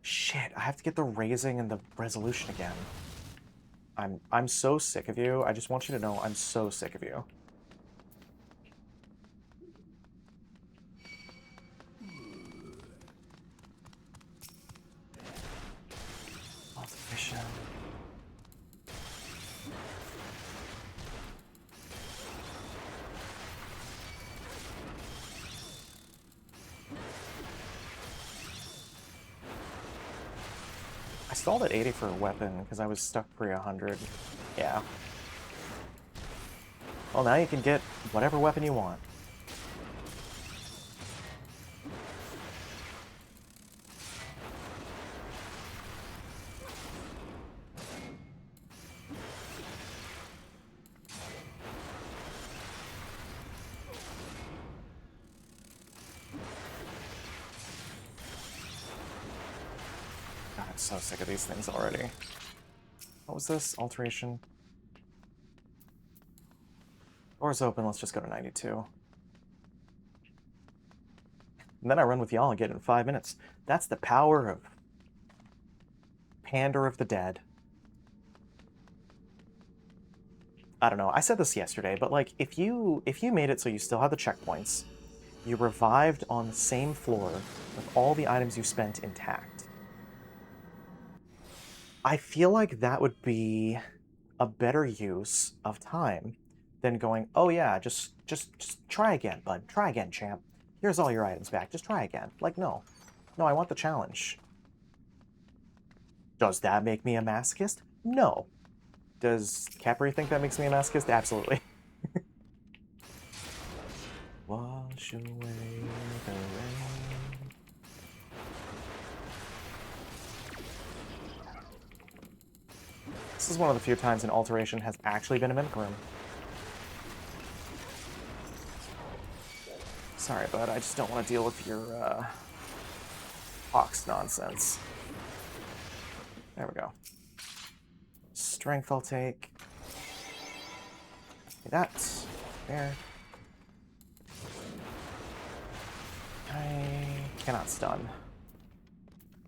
Shit, I have to get the raising and the resolution again. I'm so sick of you. I just want you to know I'm so sick of you. Multiplication. I stalled at 80 for a weapon because I was stuck pre-100. Yeah. Well, now you can get whatever weapon you want. God, I'm so sick of these things already. What was this? Alteration. Door's open, let's just go to 92. And then I run with y'all and get it in 5 minutes. That's the power of Pander of the Dead. I don't know, I said this yesterday, but like, if you made it so you still had the checkpoints, you revived on the same floor with all the items you spent intact, I feel like that would be a better use of time than going, oh yeah, just try again, bud. Try again, champ. Here's all your items back. Just try again. Like, no. No, I want the challenge. Does that make me a masochist? No. Does Capri think that makes me a masochist? Absolutely. Wash away the rain. This is one of the few times an alteration has actually been a mimic room. Sorry, bud, I just don't want to deal with your, Ox nonsense. There we go. Strength I'll take. That. There. I cannot stun.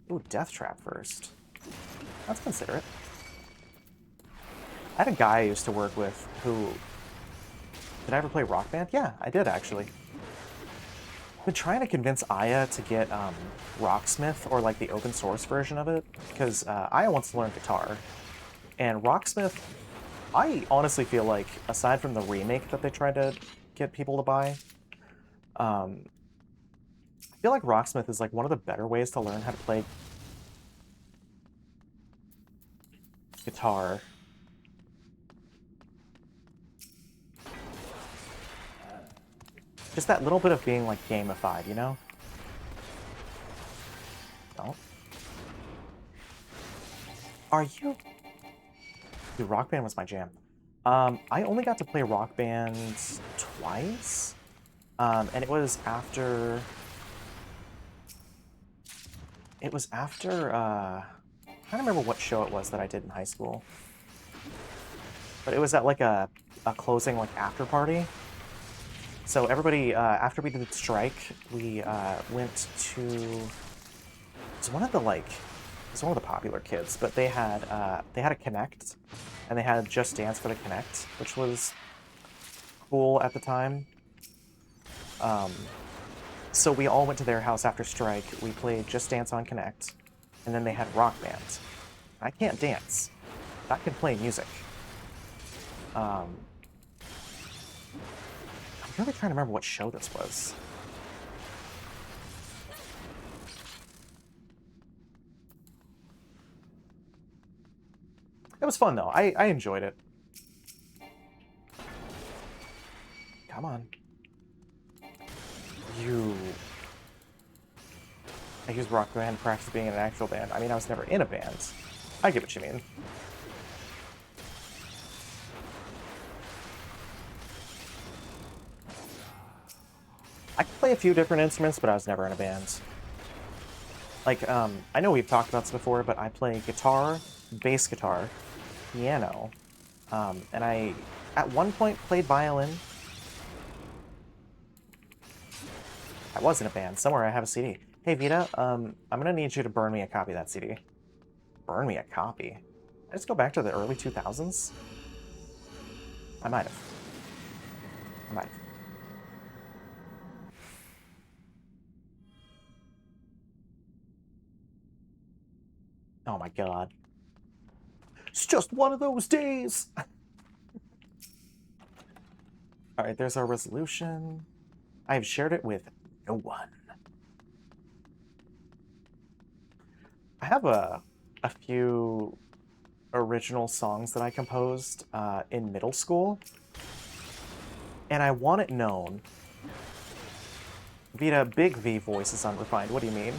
Ooh, Death Trap first. Let's consider it. I had a guy I used to work with who... Did I ever play Rock Band? Yeah, I did, actually. I've been trying to convince Aya to get Rocksmith, or like the open source version of it, because Aya wants to learn guitar. And Rocksmith, I honestly feel like, aside from the remake that they tried to get people to buy, I feel like Rocksmith is like one of the better ways to learn how to play guitar. Just that little bit of being like gamified, you know? Don't. Are you? Dude, Rock Band was my jam. I only got to play Rock Band twice, and it was after. It was after. I don't remember what show it was that I did in high school, but it was at like a closing like after party. So everybody, after we did strike, we went to. It's one of the like, it's one of the popular kids, but they had a Kinect, and they had Just Dance for the Kinect, which was cool at the time. So we all went to their house after strike. We played Just Dance on Kinect, and then they had Rock Band. I can't dance. I can play music. I'm really trying to remember what show this was. It was fun, though. I enjoyed it. Come on. I used Rock Band to practice being in an actual band. I mean, I was never in a band. I get what you mean. I can play a few different instruments, but I was never in a band. Like, I know we've talked about this before, but I play guitar, bass guitar, piano, and I, at one point, played violin. I was in a band. Somewhere I have a CD. Hey, Vita, I'm gonna need you to burn me a copy of that CD. Burn me a copy? I just go back to the early 2000s? I might have. I might have. Oh my god. It's just one of those days! Alright, there's our resolution. I have shared it with no one. I have a few original songs that I composed in middle school, and I want it known. Vita, big V voice is unrefined. What do you mean?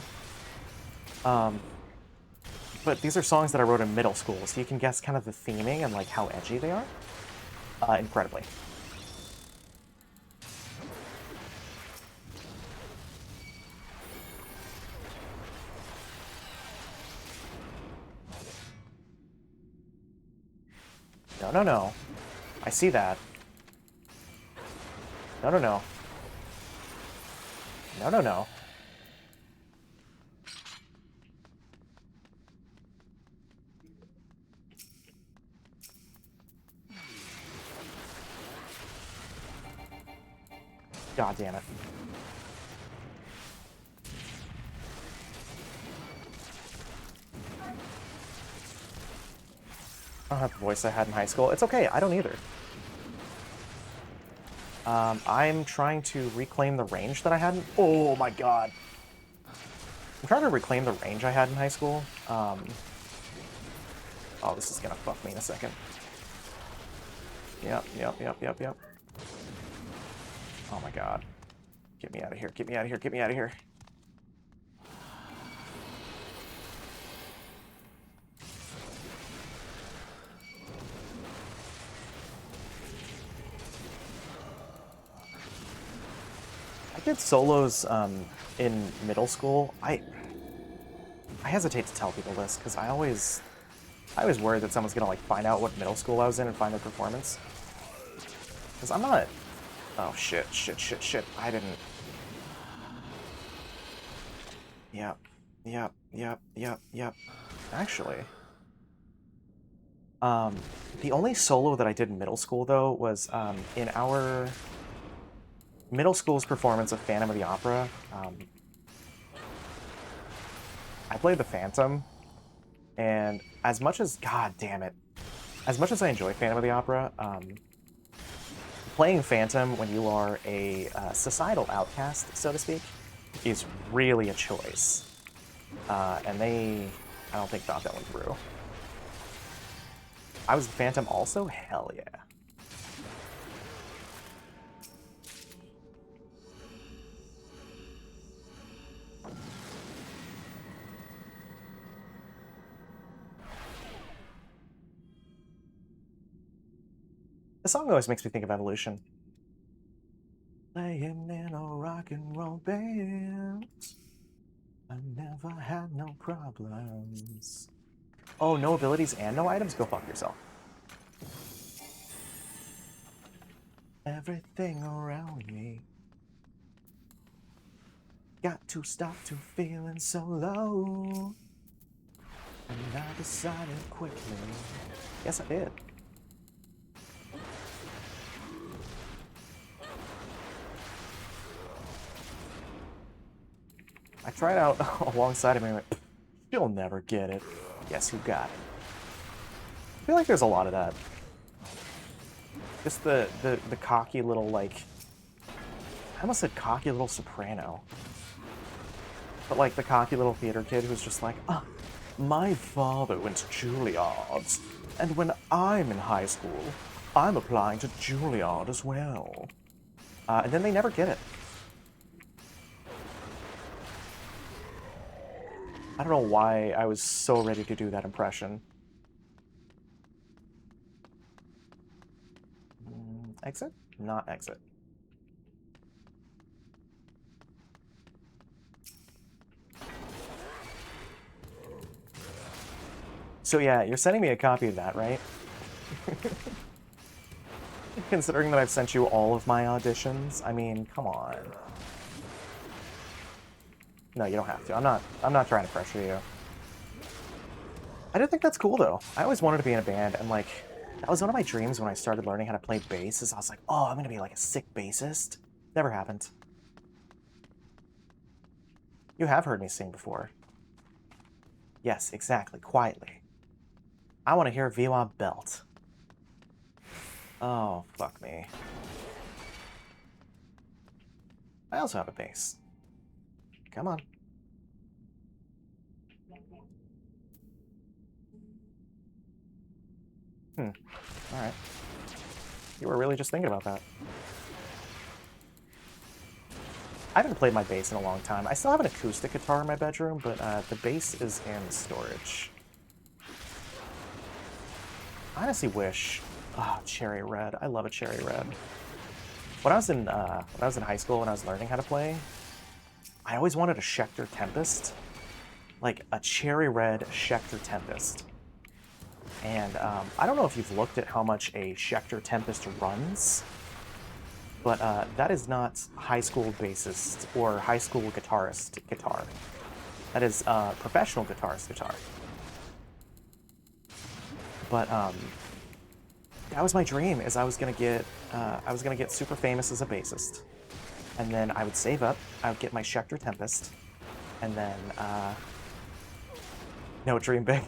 But these are songs that I wrote in middle school, so you can guess kind of the theming and like how edgy they are. Incredibly. No, no, no. I see that. No, no, no. No, no, no. God damn it. I don't have the voice I had in high school. It's okay, I don't either. I'm trying to reclaim the range that I had in... Oh my god. I'm trying to reclaim the range I had in high school. Oh, this is gonna fuck me in a second. Yep. Oh my god. Get me out of here, get me out of here, get me out of here. I did solos in middle school. I hesitate to tell people this because I always worry that someone's gonna like find out what middle school I was in and find their performance. Because I'm not. Oh shit! I didn't. Yep. Actually, the only solo that I did in middle school though was in our middle school's performance of Phantom of the Opera. I played the Phantom, and as much as, god damn it, as much as I enjoy Phantom of the Opera, playing Phantom when you are a societal outcast, so to speak, is really a choice. And they, I don't think, thought that one through. I was the Phantom also? Hell yeah. The song always makes me think of Evolution. Playing in a rock and roll band, I never had no problems. Oh, no abilities and no items? Go fuck yourself. Everything around me Got to stop to feeling so low. And I decided quickly. Yes, I did. I tried out alongside him and went, "You'll never get it." Guess who got it? I feel like there's a lot of that. Just the cocky little, like... I almost said cocky little soprano. But like the cocky little theater kid who's just like, my father went to Juilliard, and when I'm in high school, I'm applying to Juilliard as well. And then they never get it. I don't know why I was so ready to do that impression. Exit? Not exit. So yeah, you're sending me a copy of that, right? Considering that I've sent you all of my auditions, I mean, come on. No, you don't have to. I'm not trying to pressure you. I do think that's cool though. I always wanted to be in a band, and like that was one of my dreams when I started learning how to play bass. Is I was like, oh, I'm gonna be like a sick bassist. Never happened. You have heard me sing before. Yes, exactly. Quietly. I want to hear Viva belt. Oh, fuck me. I also have a bass. Come on. Alright. You were really just thinking about that. I haven't played my bass in a long time. I still have an acoustic guitar in my bedroom, but the bass is in storage. I honestly wish... Oh, cherry red. I love a cherry red. When I was in high school, when I was learning how to play, I always wanted a Schecter Tempest. Like, a cherry red Schecter Tempest. And I don't know if you've looked at how much a Schecter Tempest runs, but that is not high school bassist or high school guitarist guitar. That is professional guitarist guitar. But that was my dream. Is I was gonna get super famous as a bassist, and then I would save up. I would get my Schecter Tempest, and then no, dream big.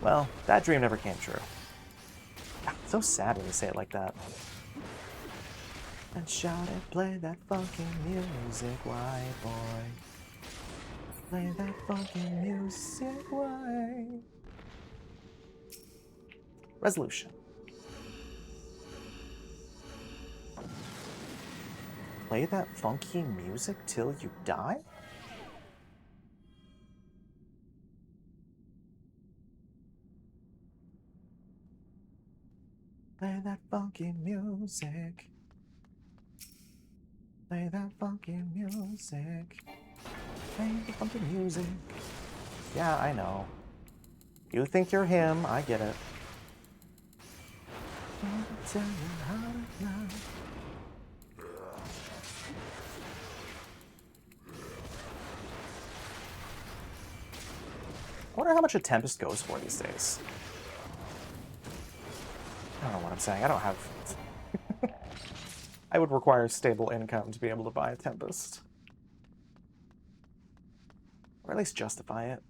Well, that dream never came true. It's so sad when you say it like that. And shout it, play that funky music, white boy. Play that funky music, white. Resolution. Play that funky music till you die? Play that funky music. Play that funky music. Play the funky music. Yeah, I know. You think you're him, I get it. Tell you how to love. I wonder how much a Tempest goes for these days. I don't know what I'm saying. I don't have... I would require stable income to be able to buy a Tempest. Or at least justify it.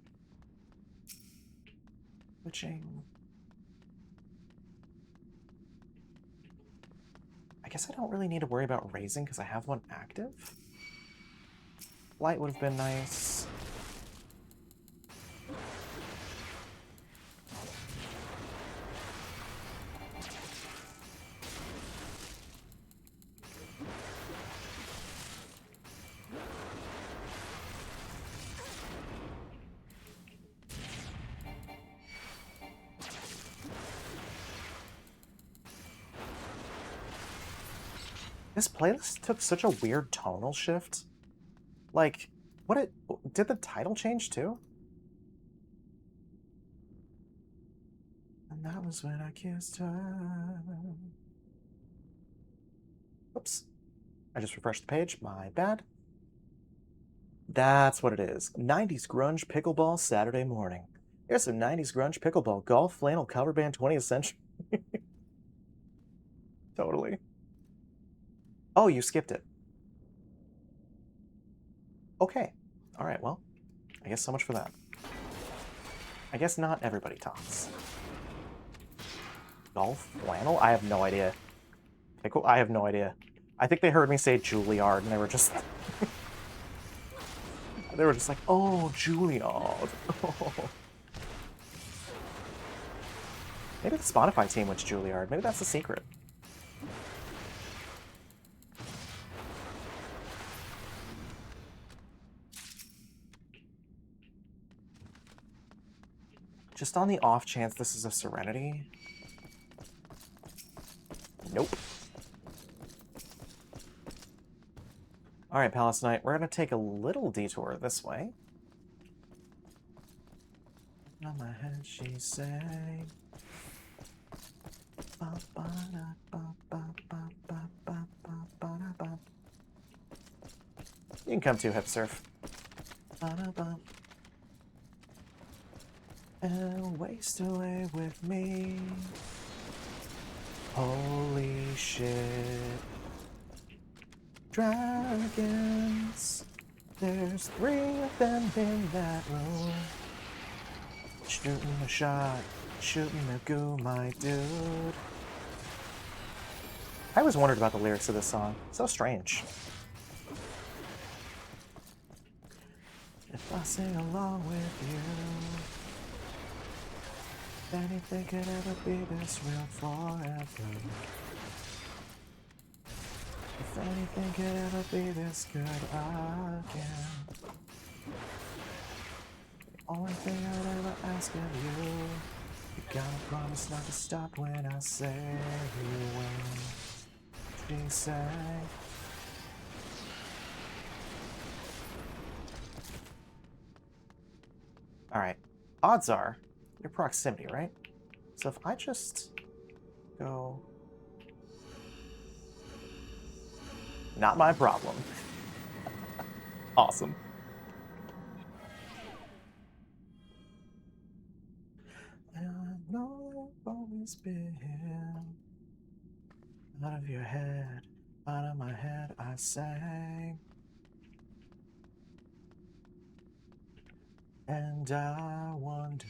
Switching. I guess I don't really need to worry about raising because I have one active. Light would have been nice. This playlist took such a weird tonal shift. Like, did the title change too? And that was when I kissed her. Oops. I just refreshed the page. My bad. That's what it is. 90s grunge pickleball Saturday morning. Here's some 90s grunge pickleball golf flannel cover band 20th century. Totally. Oh, you skipped it. Okay. All right, well, I guess so much for that. I guess not everybody talks. Golf flannel? I have no idea. Pickle? I have no idea. I think they heard me say Juilliard, and they were just... they were just like, oh, Juilliard. Maybe the Spotify team went to Juilliard. Maybe that's the secret. Just on the off chance this is a Serenity. Nope. Alright, Palace Knight, we're going to take a little detour this way. On my head she sang. You can come too, Hip Surf. And waste away with me. Holy shit. Dragons. There's 3 of them in that room. Shooting a shot, shooting a goo, my dude. I always wondered about the lyrics of this song. So strange. If I sing along with you, anything could ever be this real forever. If anything could ever be this good again. The only thing I'd ever ask of you, you gotta promise not to stop when I say when she sang. Alright, odds are your proximity, right? So if I just go... Not my problem. Awesome. I know I've always been out of your head, out of my head I sang. And I wonder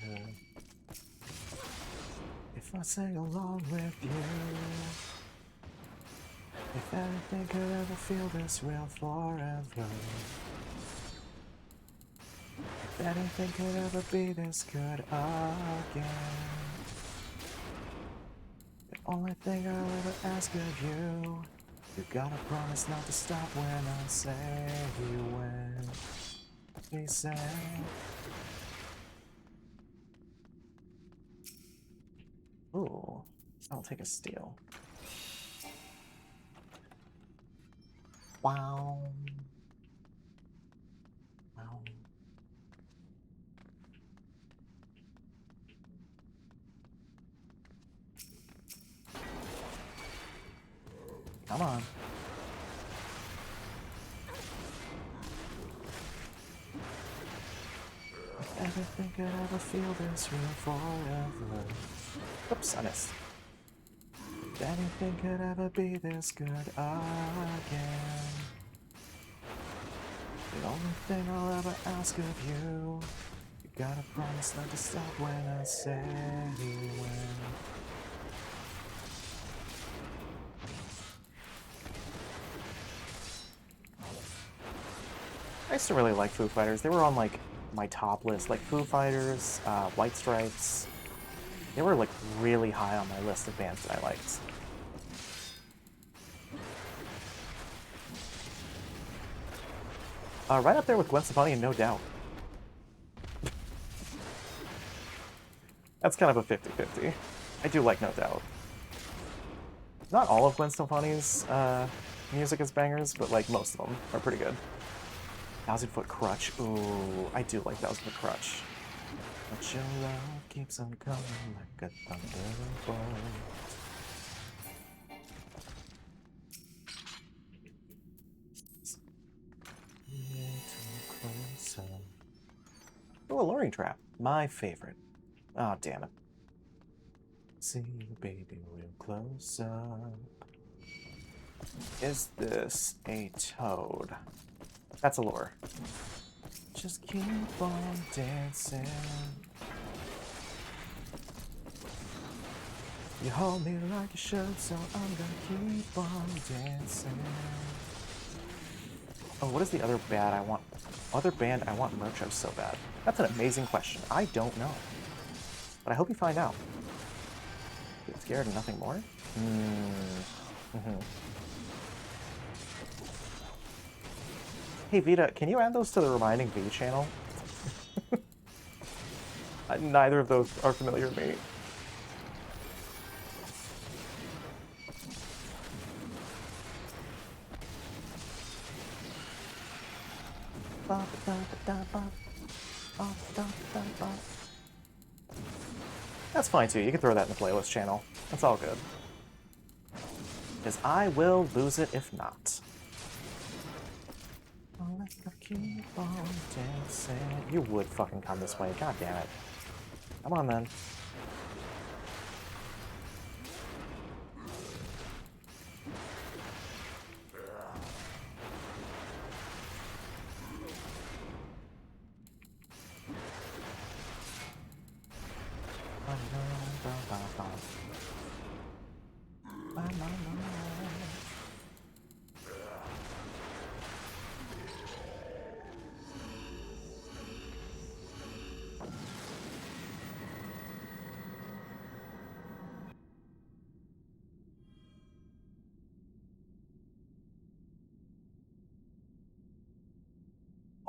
if I sing along with you, if anything could ever feel this real forever. If anything could ever be this good again. The only thing I'll ever ask of you, you gotta promise not to stop when I say when we say. Ooh, I'll take a steal. Wow. Wow. Come on. If everything could ever feel this real forever. Oops, I missed. If anything could ever be this good again. The only thing I'll ever ask of you, you gotta promise not to stop when I say when. I used to really like Foo Fighters. They were on like my top list, like Foo Fighters, White Stripes. They were like really high on my list of bands that I liked. Right up there with Gwen Stefani and No Doubt. That's kind of a 50-50. I do like No Doubt. Not all of Gwen Stefani's music is bangers, but like most of them are pretty good. 1,000 Foot Crutch. Ooh, I do like 1,000 Foot Crutch. But your love keeps on coming like a thunderbolt. Oh, a luring trap. My favorite. Oh, damn it. See, baby, real close up. Is this a toad? That's a lure. Just keep on dancing. You hold me like you should, so I'm gonna keep on dancing. Oh, what is the other band I want? Other band I want merch of so bad? That's an amazing question. I don't know. But I hope you find out. Get scared and nothing more? Hey Vita, can you add those to the Reminding V channel? Neither of those are familiar to me. That's fine too, you can throw that in the playlist channel. That's all good. Because I will lose it if not. Keep on dancing. You would fucking come this way, god damn it. Come on then.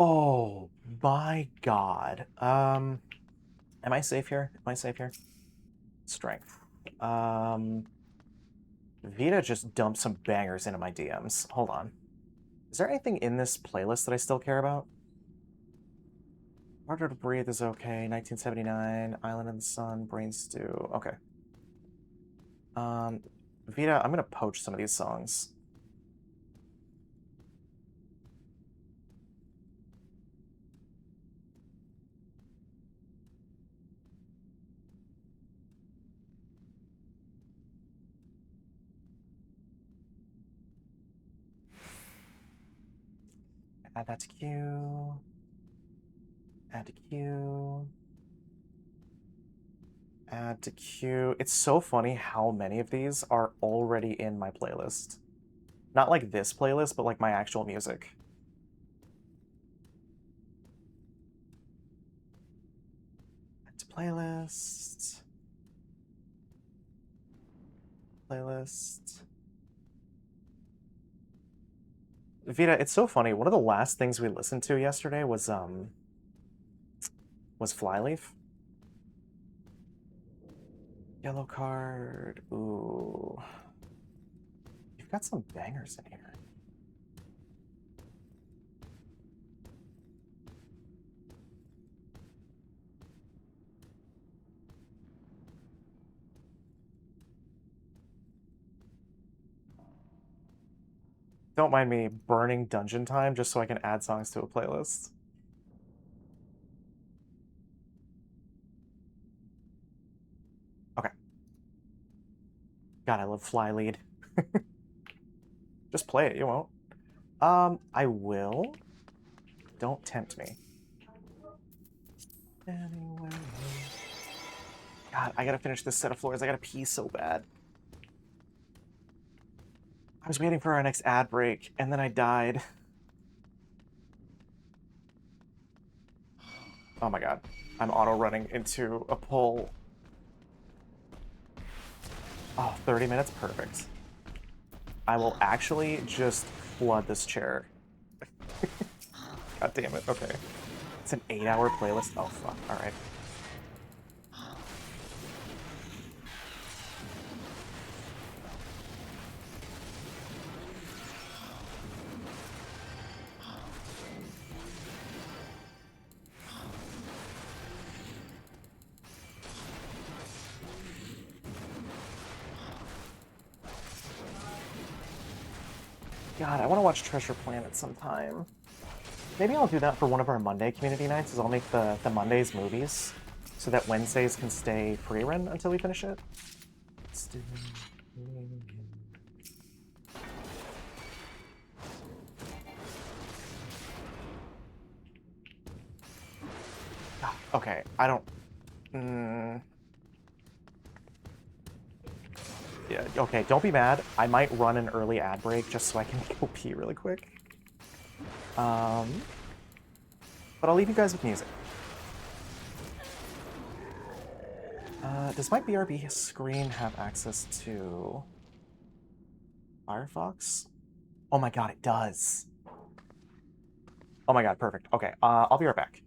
Oh my god. Am I safe here? Am I safe here? Strength. Vita just dumped some bangers into my DMs. Hold on. Is there anything in this playlist that I still care about? Harder to Breathe is okay. 1979, Island in the Sun, Brain Stew. Okay. Vita, I'm gonna poach some of these songs. Add that to queue. Add to queue. Add to queue. It's so funny how many of these are already in my playlist. Not like this playlist, but like my actual music. Add to playlist. Playlist. Vita, it's so funny. One of the last things we listened to yesterday was Flyleaf. Yellow card. Ooh. You've got some bangers in here. Don't mind me burning dungeon time just so I can add songs to a playlist. Okay. God, I love Fly Lead. Just play it, you won't. I will. Don't tempt me. Anyway. God, I gotta finish this set of floors. I gotta pee so bad. I was waiting for our next ad break, and then I died. Oh my god. I'm auto-running into a pull. Oh, 30 minutes? Perfect. I will actually just flood this chair. God damn it, okay. It's an 8-hour playlist? Oh, fuck. Alright. God, I want to watch Treasure Planet sometime. Maybe I'll do that for one of our Monday community nights, is I'll make the Mondays movies so that Wednesdays can stay free run until we finish it. Okay, I don't... Yeah, okay, don't be mad. I might run an early ad break just so I can go pee really quick. But I'll leave you guys with music. Does my BRB screen have access to Firefox? Oh my god, it does. Oh my god, perfect. Okay, I'll be right back.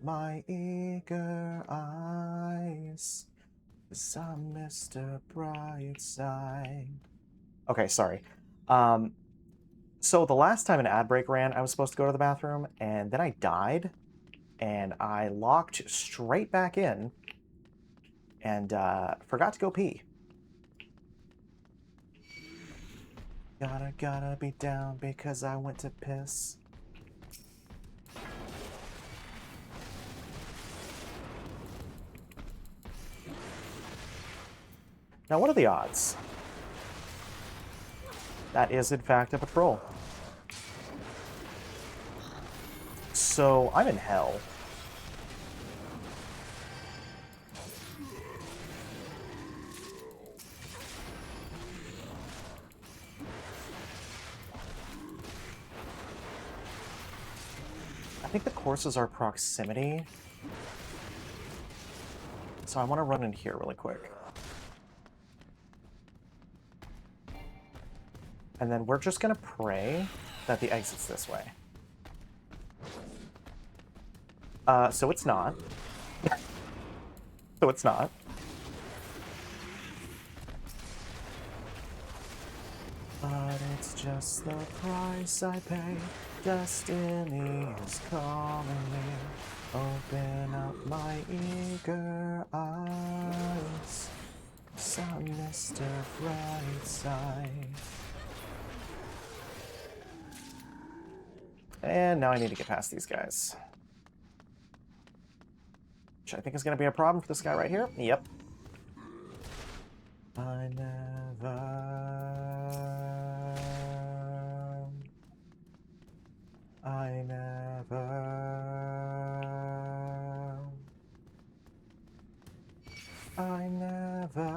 My eager eyes, 'cause I'm Mr. Brightside. Okay, sorry. So the last time an ad break ran, I was supposed to go to the bathroom, and then I died, and I locked straight back in, and forgot to go pee. Gotta be down because I went to piss. Now, what are the odds? That is, in fact, a patrol. So, I'm in hell. I think the courses are proximity. So I want to run in here really quick. And then we're just gonna pray that the exit's this way. So it's not. So it's not. But it's just the price I pay. Destiny is calling me. Open up my eager eyes. Some Mr. Brightside. And now I need to get past these guys. Which I think is going to be a problem for this guy right here. Yep. I never... I never... I never...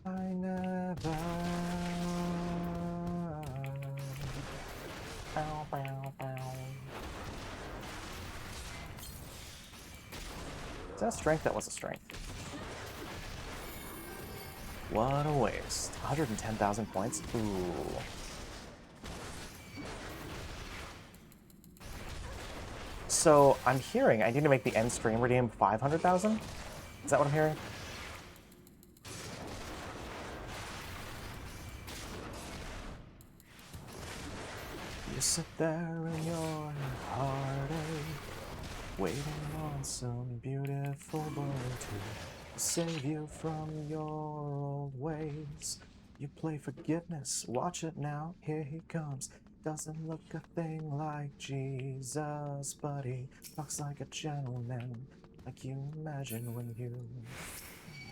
I never... Bow, bow, bow. Is that a strength? That was a strength. What a waste. 110,000 points? Ooh. So, I'm hearing I need to make the end stream redeem 500,000? Is that what I'm hearing? You sit there in your heartache, waiting on some beautiful boy to save you from your old ways. You play forgiveness, watch it now, here he comes. Doesn't look a thing like Jesus, but he talks like a gentleman, like you imagined when you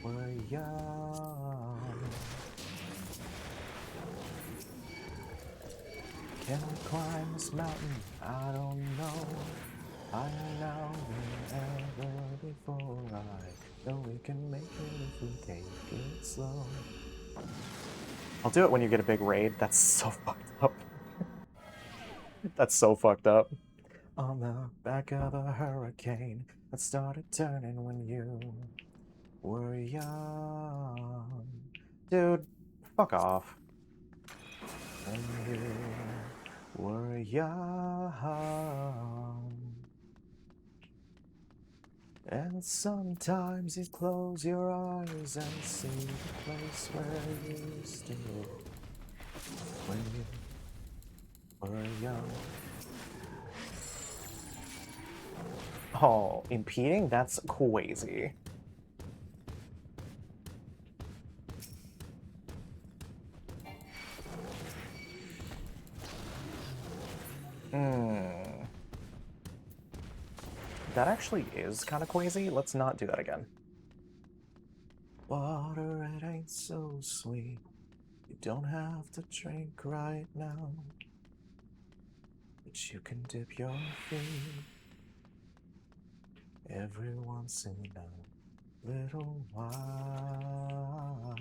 were young. Can we climb this mountain? I don't know. Higher now than ever before. I know we can make it if we take it slow. I'll do it when you get a big raid. That's so fucked up. That's so fucked up. On the back of a hurricane that started turning when you were young. Dude, fuck off. When you were young. And sometimes you close your eyes and see the place where you stood when you were young. Oh, impeding? That's crazy. That actually is kind of crazy. Let's not do that again. Water, it ain't so sweet. You don't have to drink right now. But you can dip your feet every once in a little while.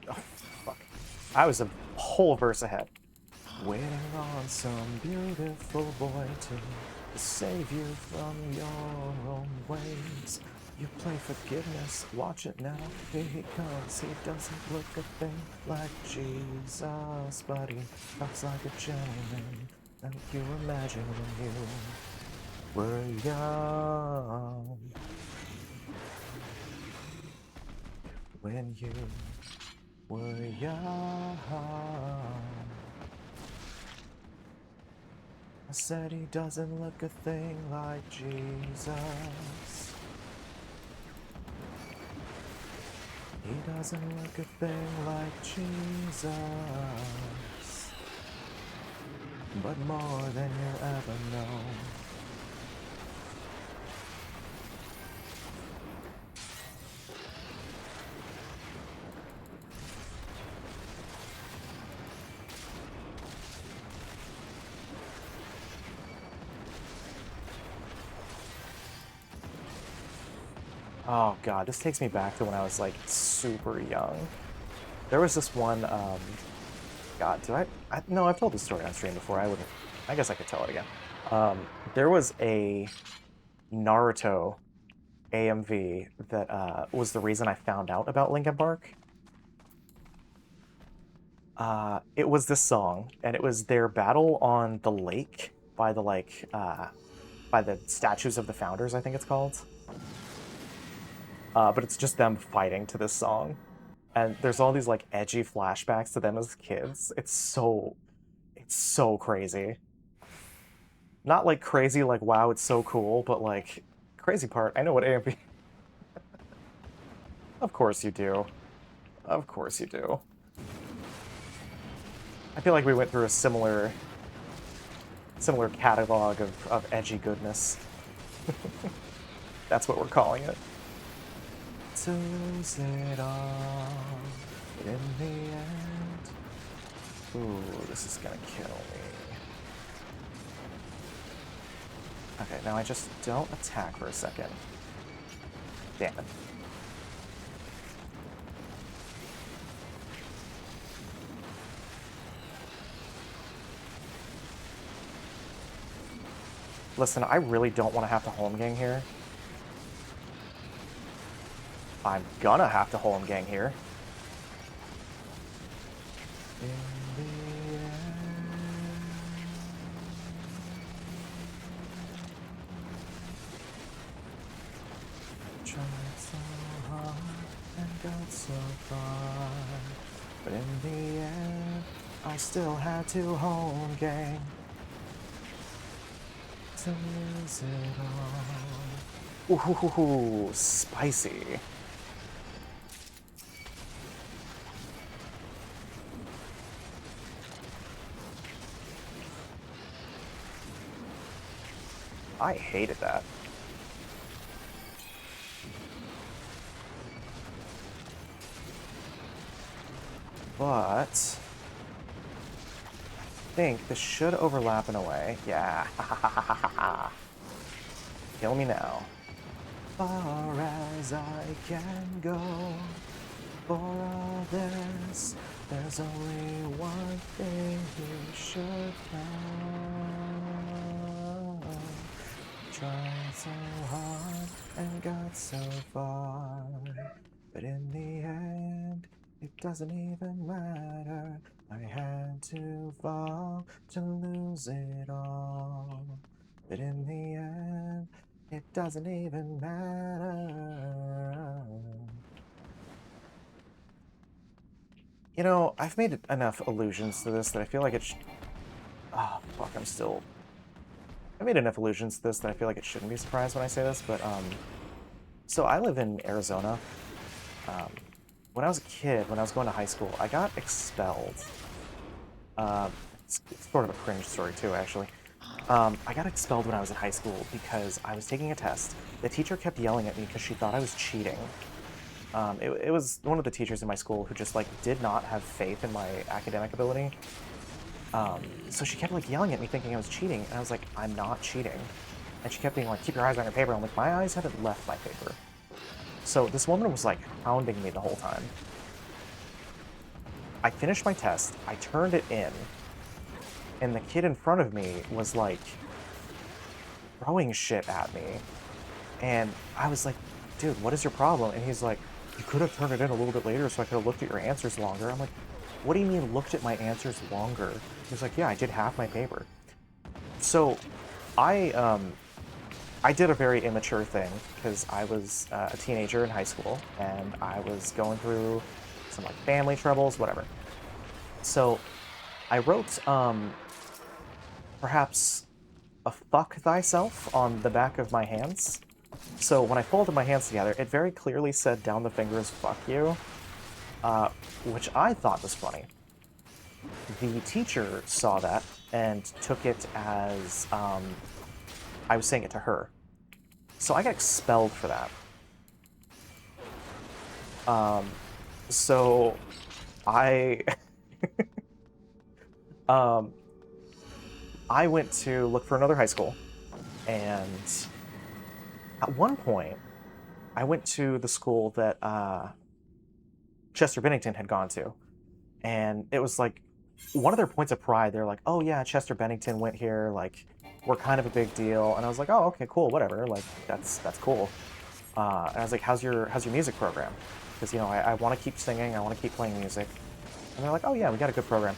Oh, fuck. I was a whole verse ahead. Waiting on some beautiful boy to save you from your own ways. You play forgiveness, watch it now, here he comes. He doesn't look a thing like Jesus, but he talks like a gentleman, like you imagine when you were young. When you were young. I said he doesn't look a thing like Jesus. He doesn't look a thing like Jesus. But more than you'll ever know. Oh god, this takes me back to when I was like super young. There was this one, God, no, I've told this story on stream before. I guess I could tell it again. There was a Naruto AMV that was the reason I found out about Linkin Park. It was this song, and it was their battle on the lake by the by the statues of the founders, I think it's called. But it's just them fighting to this song, and there's all these like edgy flashbacks to them as kids. It's so crazy. Not like crazy like wow, it's so cool, but like crazy part. I know what AMV. Of course you do. Of course you do. I feel like we went through a similar catalog of edgy goodness. That's what we're calling it. To lose it all in the end. Ooh, this is gonna kill me. Okay, now I just don't attack for a second. Damn it. Listen, I really don't want to have to home gang here. I'm gonna have to home gang here. In the end. Tried so hard and got so far, but in the end, I still had to home gang to lose it all. Ooh, spicy. I hated that. But I think this should overlap in a way. Yeah. Kill me now. Far as I can go. For all this, there's only one thing you should know. Tried so hard and got so far, but in the end, it doesn't even matter. I had to fall to lose it all, but in the end, it doesn't even matter. You know, I've made enough allusions to this that I feel like it should... Oh, fuck, I made enough allusions to this that I feel like it shouldn't be surprised when I say this, but, so I live in Arizona. When I was a kid, when I was going to high school, I got expelled. It's sort of a cringe story, too, actually. I got expelled when I was in high school because I was taking a test. The teacher kept yelling at me because she thought I was cheating. It was one of the teachers in my school who just, like, did not have faith in my academic ability. So she kept, like, yelling at me thinking I was cheating, and I was like, I'm not cheating. And she kept being like, keep your eyes on your paper. I'm like, my eyes haven't left my paper. So this woman was, like, hounding me the whole time. I finished my test, I turned it in, and the kid in front of me was, like, throwing shit at me. And I was like, dude, what is your problem? And he's like, you could have turned it in a little bit later so I could have looked at your answers longer. I'm like, what do you mean looked at my answers longer? He's like, yeah, I did half my paper. So I did a very immature thing because I was a teenager in high school and I was going through some like family troubles, whatever. So I wrote perhaps a fuck thyself on the back of my hands. So when I folded my hands together, it very clearly said down the fingers, fuck you, which I thought was funny. The teacher saw that and took it as I was saying it to her. So I got expelled for that. So I I went to look for another high school, and at one point I went to the school that Chester Bennington had gone to, and it was like one of their points of pride. They're like, "Oh yeah, Chester Bennington went here. Like, we're kind of a big deal." And I was like, "Oh, okay, cool, whatever. Like, that's cool." And I was like, how's your music program? Because I want to keep singing, I want to keep playing music. And they're like, "Oh yeah, we got a good program."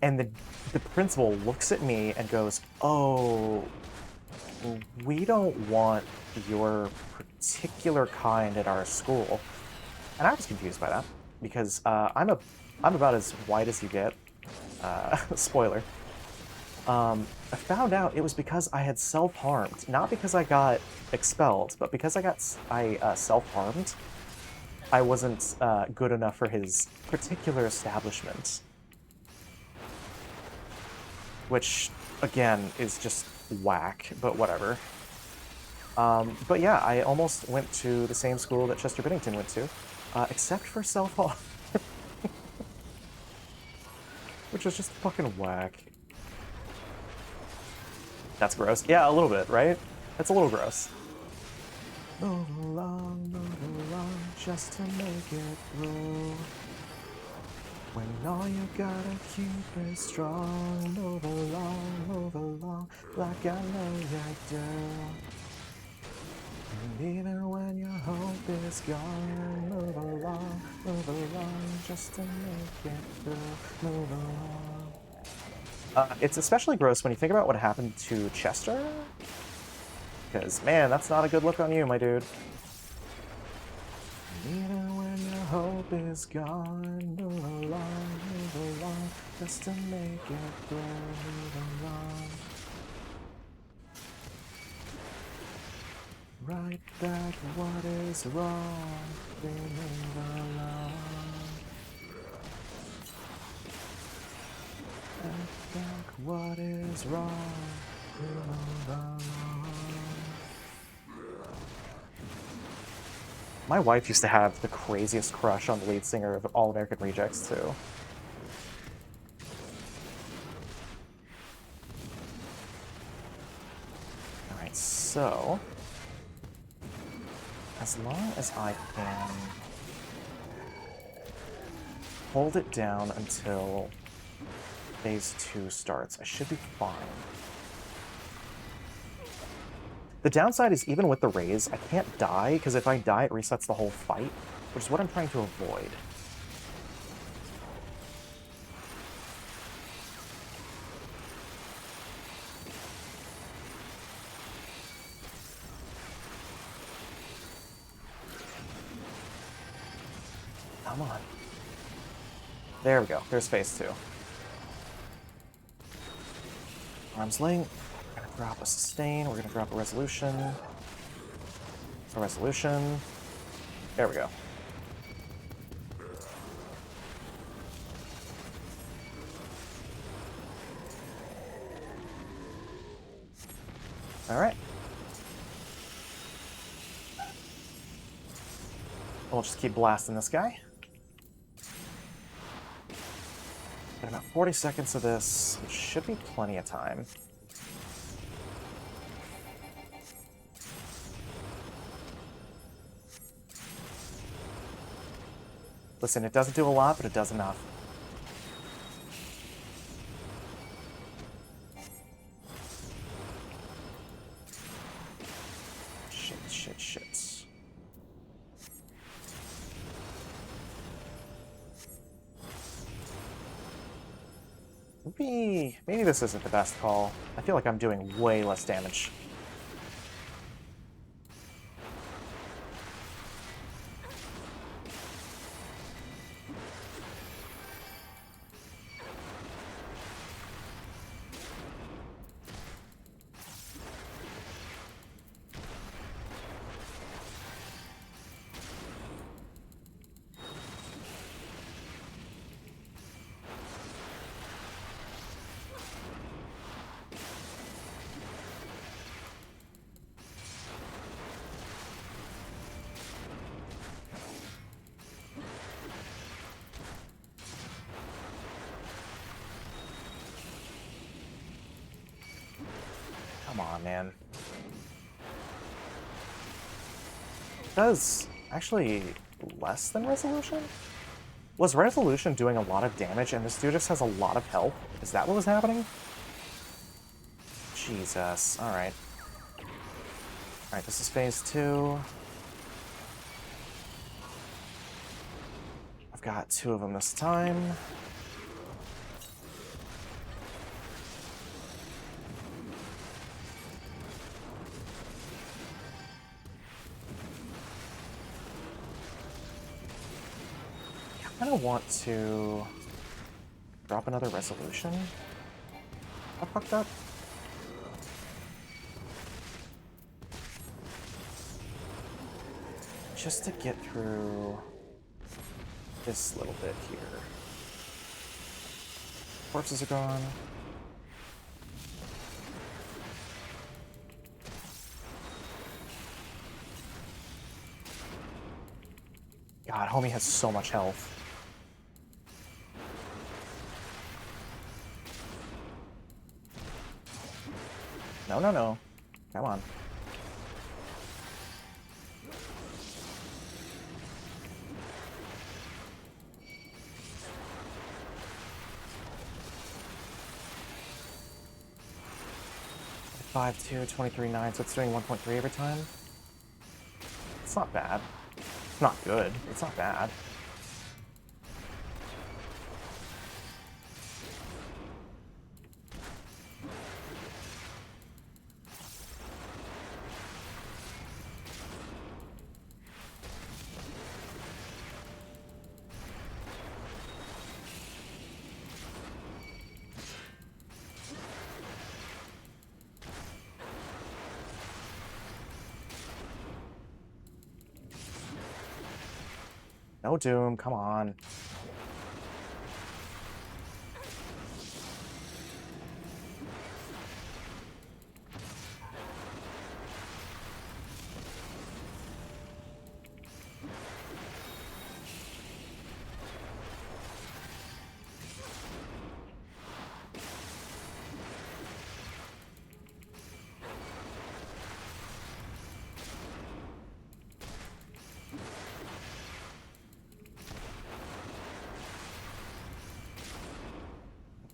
And the principal looks at me and goes, "Oh, we don't want your particular kind at our school." And I was confused by that because I'm about as white as you get. Spoiler. I found out it was because I had self-harmed, not because I got expelled, but because I self-harmed. I wasn't good enough for his particular establishment, which again is just whack, but whatever. But yeah, I almost went to the same school that Chester Bennington went to, except for self-harm, which was just fucking whack. That's gross. Yeah, a little bit, right? That's a little gross. Move along, just to make it through. When all you gotta keep is strong. Move along, like I know you do. And even when your hope is gone, move along, just to make it through. Move along. It's especially gross when you think about what happened to Chester. Because, man, that's not a good look on you, my dude. Even when your hope is gone, move along, just to make it through, move along. Right back what is wrong, we move along. Right back what is wrong, we move along. My wife used to have the craziest crush on the lead singer of All American Rejects, too. Alright, so... as long as I can hold it down until phase 2 starts, I should be fine. The downside is even with the raise, I can't die, because if I die, it resets the whole fight, which is what I'm trying to avoid. Come on. There we go. There's phase 2. Arm's length. We're gonna drop a sustain. We're gonna drop a resolution. A resolution. There we go. All right. We'll just keep blasting this guy. Got about 40 seconds of this, which should be plenty of time. Listen, it doesn't do a lot, but it does enough. Shit. Maybe this isn't the best call. I feel like I'm doing way less damage. Come on, man. does actually less than Resolution? Was Resolution doing a lot of damage and this dude just has a lot of health? Is that what was happening? Jesus. Alright. Alright, this is phase 2. I've got 2 of them this time. I kind of want to drop another Resolution. I fucked up. Just to get through this little bit here. Corpses are gone. God, homie has so much health. No, no, no. Come on. Five, 2, 23, 9, so it's doing 1.3 every time. It's not bad. It's not good. It's not bad. No Doom, come on.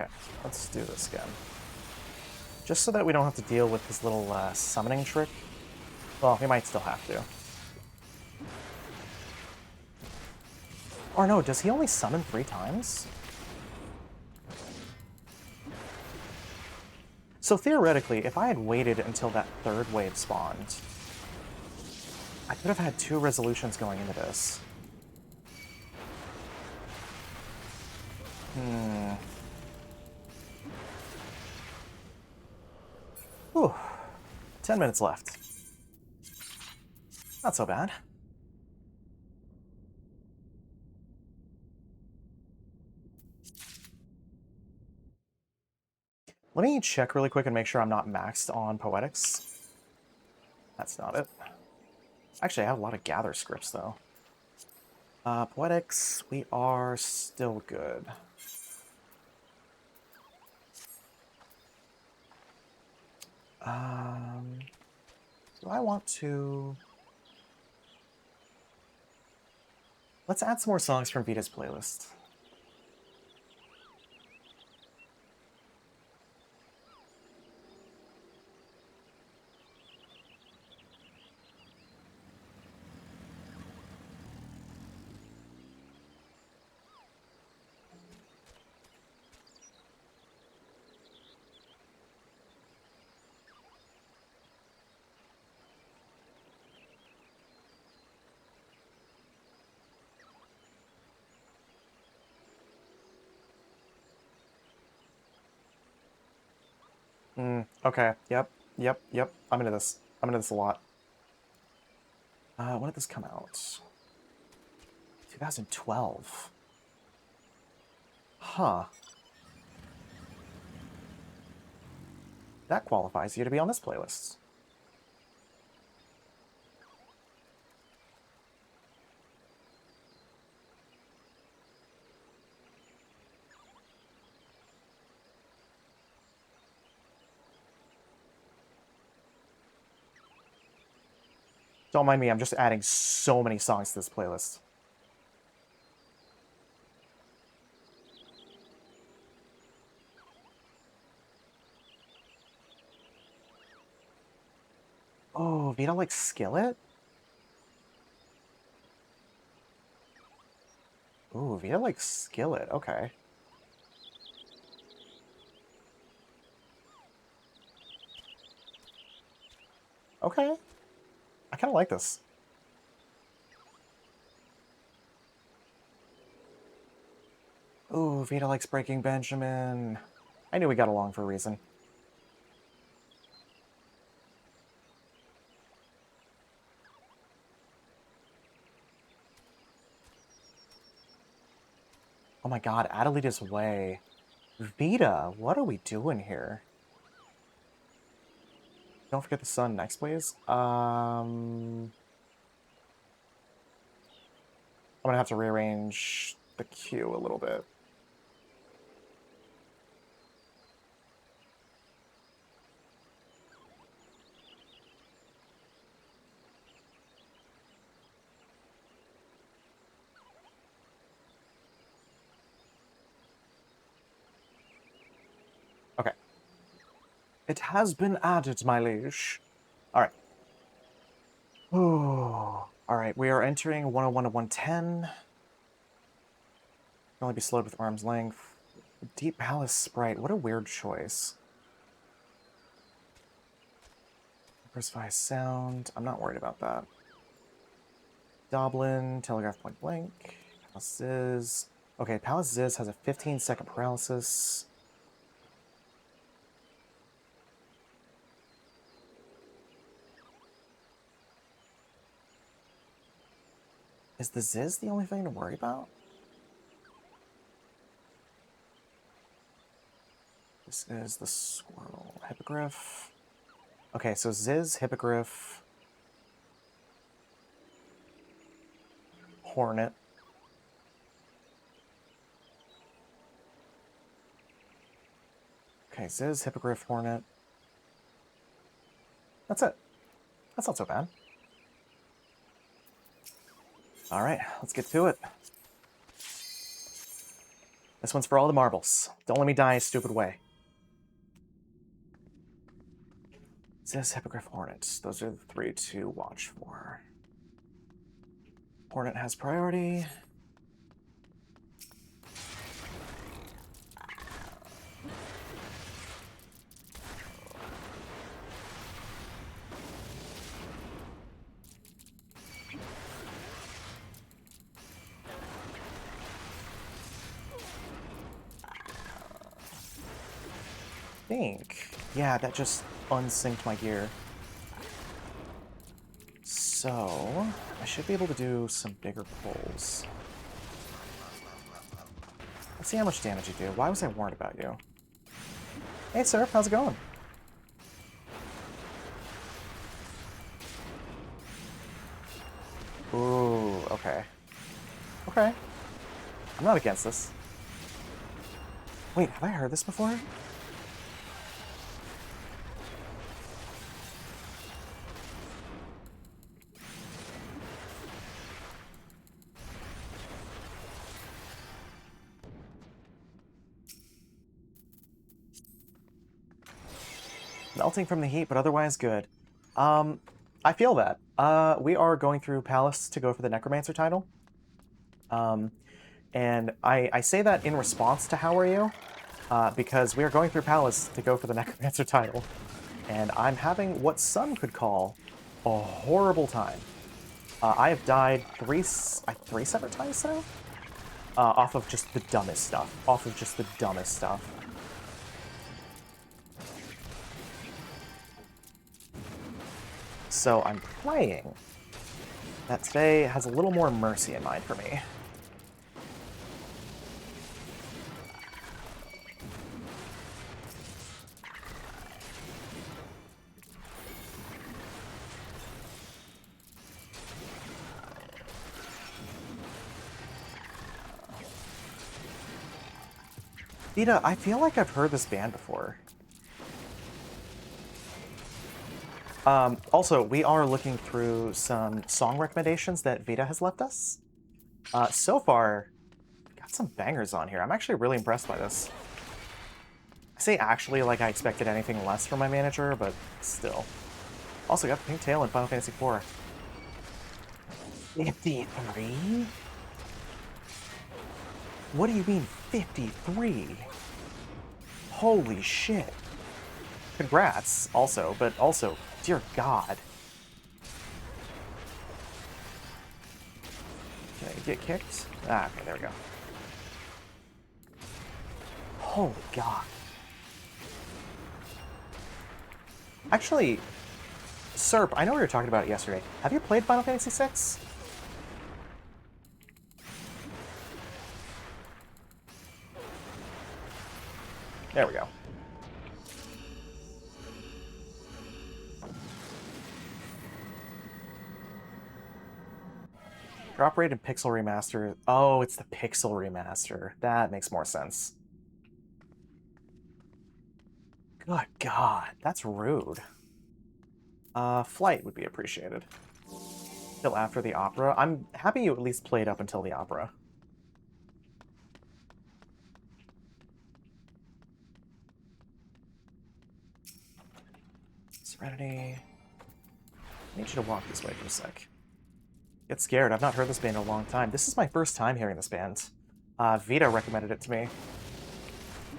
Okay, let's do this again. Just so that we don't have to deal with this little summoning trick. Well, we might still have to. Or no, does he only summon 3 times? So theoretically, if I had waited until that 3rd wave spawned, I could have had 2 resolutions going into this. Whew. 10 minutes left. Not so bad. Let me check really quick and make sure I'm not maxed on Poetics. That's not it. Actually, I have a lot of gather scripts, though. Poetics, we are still good. Do I want to... Let's add some more songs from Vita's playlist. Okay, yep. I'm into this. I'm into this a lot. When did this come out? 2012. Huh. That qualifies you to be on this playlist. Don't mind me, I'm just adding so many songs to this playlist. Oh, Vita likes Skillet? Ooh, Vita likes Skillet, okay. Okay. I kind of like this. Ooh, Vita likes Breaking Benjamin. I knew we got along for a reason. Oh my god, Adelita's Way. Vita, what are we doing here? Don't forget the sun next, please. I'm gonna have to rearrange the queue a little bit. Okay. It has been added, my liege. Alright. Oh, alright, we are entering 101 to 110. Can only be slowed with arm's length. Deep Palace Sprite, what a weird choice. Diversify sound, I'm not worried about that. Doblin, Telegraph Point Blank, Palace Ziz. Okay, Palace Ziz has a 15-second paralysis. Is the Ziz the only thing to worry about? This is the Squirrel. Hippogriff. Okay, so Ziz, Hippogriff, Hornet. Okay, Ziz, Hippogriff, Hornet. That's it. That's not so bad. Alright, let's get to it. This one's for all the marbles. Don't let me die a stupid way. Ziz, Hippogriff, Hornet. Those are the three to watch for. Hornet has priority. Yeah, that just unsynced my gear. So, I should be able to do some bigger pulls. Let's see how much damage you do. Why was I warned about you? Hey, sir, how's it going? Ooh, okay. Okay. I'm not against this. Wait, have I heard this before? Melting from the heat, but otherwise good. I feel that. We are going through Palace to go for the Necromancer title. And I say that in response to How Are You? Because we are going through Palace to go for the Necromancer title. And I'm having what some could call a horrible time. I have died three separate times now? Off of just the dumbest stuff. Off of just the dumbest stuff. So I'm praying that today has a little more mercy in mind for me. Vita, I feel like I've heard this band before. Also, we are looking through some song recommendations that Vita has left us. So far, got some bangers on here. I'm actually really impressed by this. I say actually like I expected anything less from my manager, but still. Also got the pink tail in Final Fantasy IV. 53? What do you mean 53? Holy shit. Congrats, also, but also, dear God. Can I get kicked? Ah, okay, there we go. Holy God. Actually, Serp, I know we were talking about it yesterday. Have you played Final Fantasy VI? There we go. Drop rate and pixel remaster. Oh, it's the pixel remaster. That makes more sense. Good God, that's rude. Flight would be appreciated. Till after the opera. I'm happy you at least played up until the opera. Serenity. I need you to walk this way for a sec. Get scared. I've not heard this band in a long time. This is my first time hearing this band. Vita recommended it to me.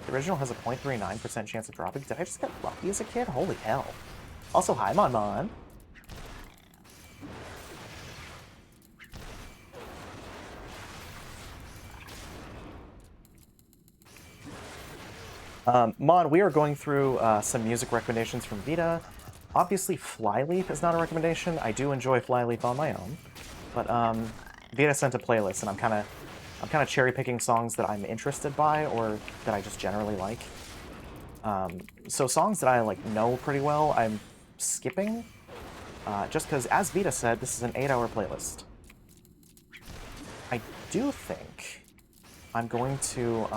The original has a 0.39% chance of dropping. Did I just get lucky as a kid? Holy hell. Also, hi, Mon Mon. Mon, we are going through some music recommendations from Vita. Obviously, Flyleaf is not a recommendation. I do enjoy Flyleaf on my own, but Vita sent a playlist, and I'm kind of cherry picking songs that I'm interested by or that I just generally like. So songs that I know pretty well, I'm skipping, just because, as Vita said, this is an 8-hour playlist. I do think I'm going to.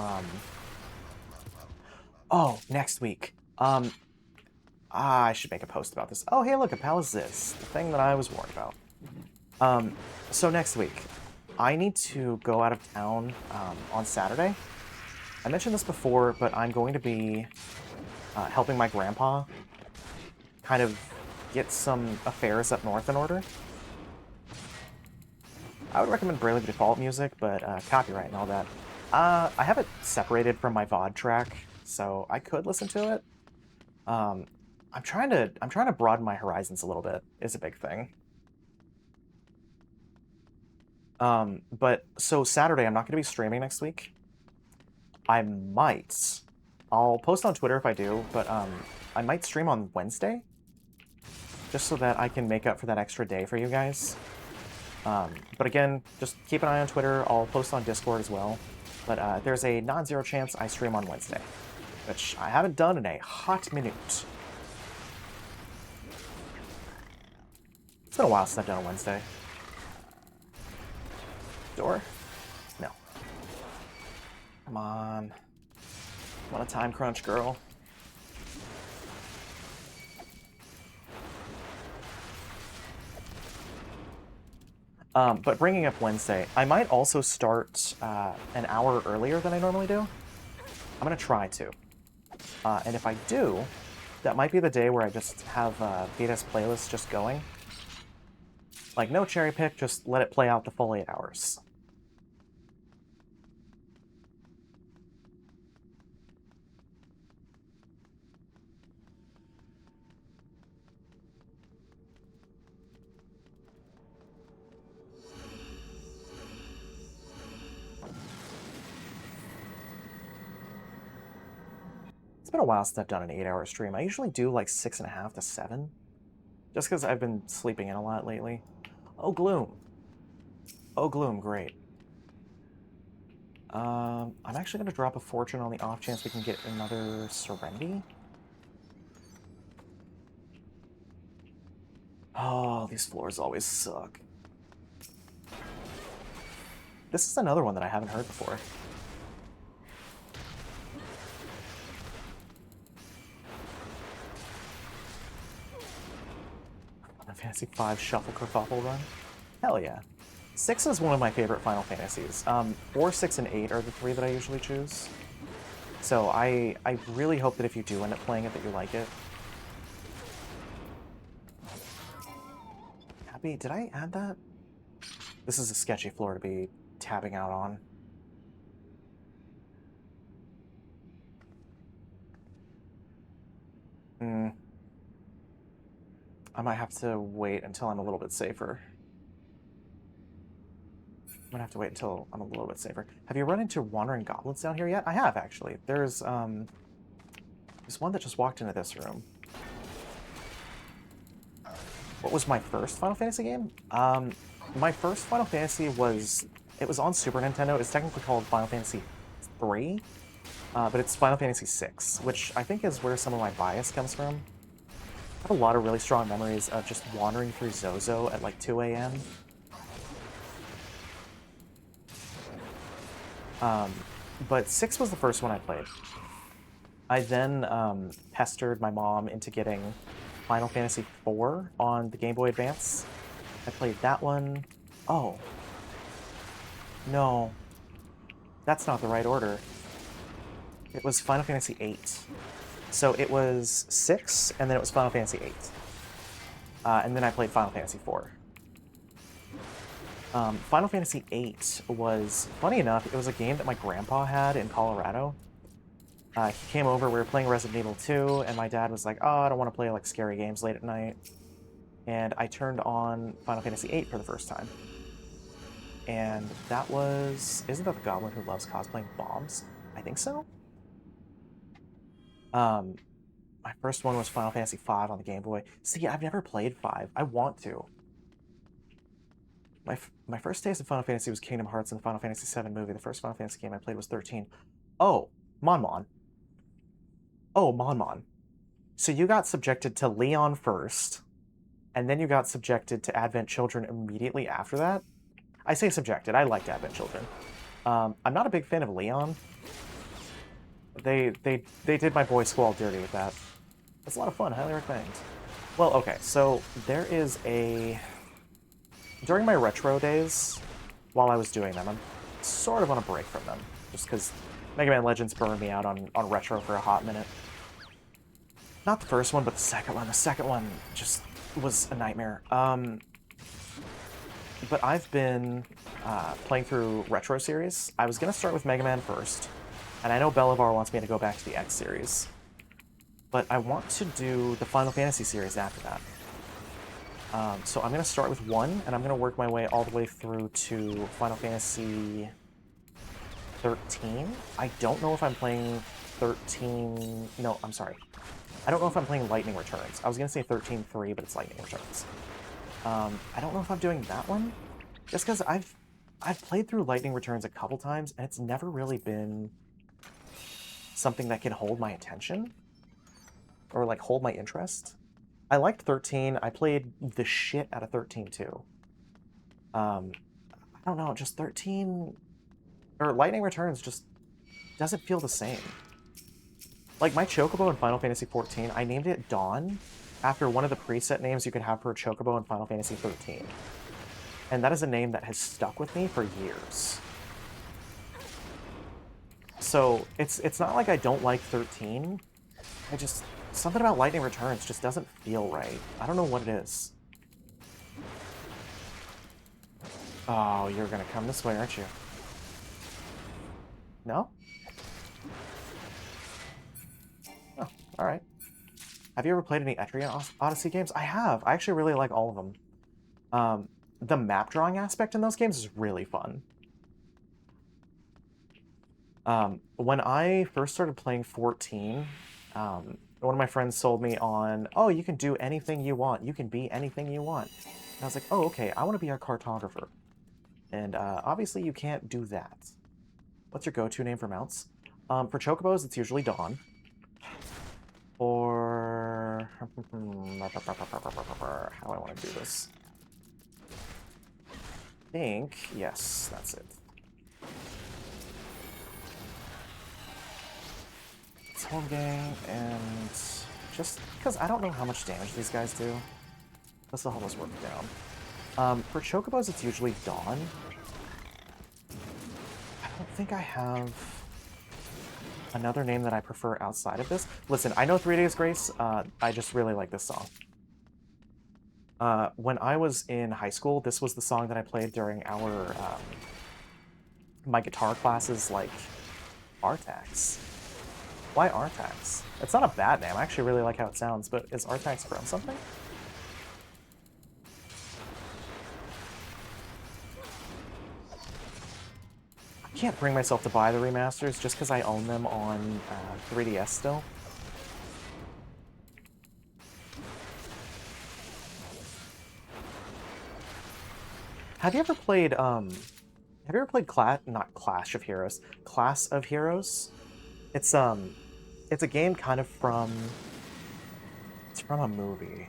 Oh, next week. I should make a post about this. Oh, hey, look, a palace this. The thing that I was worried about. So next week, I need to go out of town on Saturday. I mentioned this before, but I'm going to be helping my grandpa kind of get some affairs up north in order. I would recommend Bravely Default music, but copyright and all that. I have it separated from my VOD track, so I could listen to it. I'm trying to broaden my horizons a little bit, is a big thing. But so Saturday, I'm not going to be streaming next week. I might. I'll post on Twitter if I do, but I might stream on Wednesday, just so that I can make up for that extra day for you guys. But again, just keep an eye on Twitter. I'll post on Discord as well. But there's a non-zero chance I stream on Wednesday, which I haven't done in a hot minute. It's been a while since I've done a Wednesday. Door? No. Come on. I'm on a time crunch, girl. But bringing up Wednesday, I might also start an hour earlier than I normally do. I'm going to try to. And if I do, that might be the day where I just have Vita's playlist just going. Like, no cherry pick, just let it play out the full 8 hours. It's been a while since I've done an 8-hour stream. I usually do like 6.5 to 7. Just because I've been sleeping in a lot lately. Oh, Gloom. Oh, Gloom, great. I'm actually going to drop a fortune on the off chance we can get another Serenity. Oh, these floors always suck. This is another one that I haven't heard before. Fantasy V Shuffle Kerfuffle run. Hell yeah. 6 is one of my favorite Final Fantasies. 4, 6, and 8 are the 3 that I usually choose. So I really hope that if you do end up playing it, that you like it. Abby, did I add that? This is a sketchy floor to be tabbing out on. I might have to wait until I'm a little bit safer. I'm gonna have to wait until I'm a little bit safer. Have you run into wandering goblins down here yet? I have, actually. There's one that just walked into this room. What was my first Final Fantasy game? My first Final Fantasy was... It was on Super Nintendo. It's technically called Final Fantasy 3, but it's Final Fantasy 6, which I think is where some of my bias comes from. I have a lot of really strong memories of just wandering through Zozo at like 2 a.m. But 6 was the first one I played. I then pestered my mom into getting Final Fantasy 4 on the Game Boy Advance. I played that one. Oh. No. That's not the right order. It was Final Fantasy 8. So it was 6, and then it was Final Fantasy 8. And then I played Final Fantasy 4. Final Fantasy VIII was, funny enough, it was a game that my grandpa had in Colorado. He came over, we were playing Resident Evil 2, and my dad was like, oh, I don't want to play like scary games late at night. And I turned on Final Fantasy VIII for the first time. And that was... Isn't that the goblin who loves cosplaying bombs? I think so. My first one was Final Fantasy V on the Game Boy. See, I've never played 5. I want to. My first taste of Final Fantasy was Kingdom Hearts and the Final Fantasy VII movie. The first Final Fantasy game I played was 13. Oh, Mon Mon. Oh, Mon Mon. So you got subjected to Leon first, and then you got subjected to Advent Children immediately after that? I say subjected. I liked Advent Children. I'm not a big fan of Leon. They did my boy Squall dirty with that. It's a lot of fun. Highly recommend. Well, okay, so there is a... During my retro days, while I was doing them, I'm sort of on a break from them, just because Mega Man Legends burned me out on retro for a hot minute. Not the first one, but the second one. The second one just was a nightmare. But I've been playing through retro series. I was going to start with Mega Man first, and I know Belivar wants me to go back to the X series, but I want to do the Final Fantasy series after that. So I'm going to start with 1, and I'm going to work my way all the way through to Final Fantasy 13. I don't know if I'm playing 13... No, I'm sorry. I don't know if I'm playing Lightning Returns. I was going to say 13-3, but it's Lightning Returns. I don't know if I'm doing that one, just because I've played through Lightning Returns a couple times, and it's never really been something that can hold my attention, or like hold my interest. I liked 13. I played the shit out of 13 too. I don't know, just 13 or Lightning Returns just doesn't feel the same. Like my Chocobo in Final Fantasy XIV, I named it Dawn after one of the preset names you could have for a Chocobo in Final Fantasy XIII. And that is a name that has stuck with me for years. So it's not like I don't like 13. Something about Lightning Returns just doesn't feel right. I don't know what it is. Oh, you're gonna come this way, aren't you? No? Oh, alright. Have you ever played any Etrian Odyssey games? I have. I actually really like all of them. The map drawing aspect in those games is really fun. When I first started playing 14, one of my friends sold me on, oh, you can do anything you want. You can be anything you want. And I was like, oh, okay, I want to be a cartographer. And obviously you can't do that. What's your go-to name for mounts? For Chocobos, it's usually Dawn. Or... how do I want to do this? I think, yes, that's it. Holmgang, and just because I don't know how much damage these guys do. Let's all this work down. For chocobos, it's usually Dawn. I don't think I have another name that I prefer outside of this. Listen, I know 3 Days Grace. I just really like this song. When I was in high school, this was the song that I played during our my guitar classes, like Artax. Why Artax? It's not a bad name. I actually really like how it sounds, but is Artax from something? I can't bring myself to buy the remasters just because I own them on 3DS still. Have you ever played not Clash of Heroes, Class of Heroes? It's a game kind of from, it's from a movie.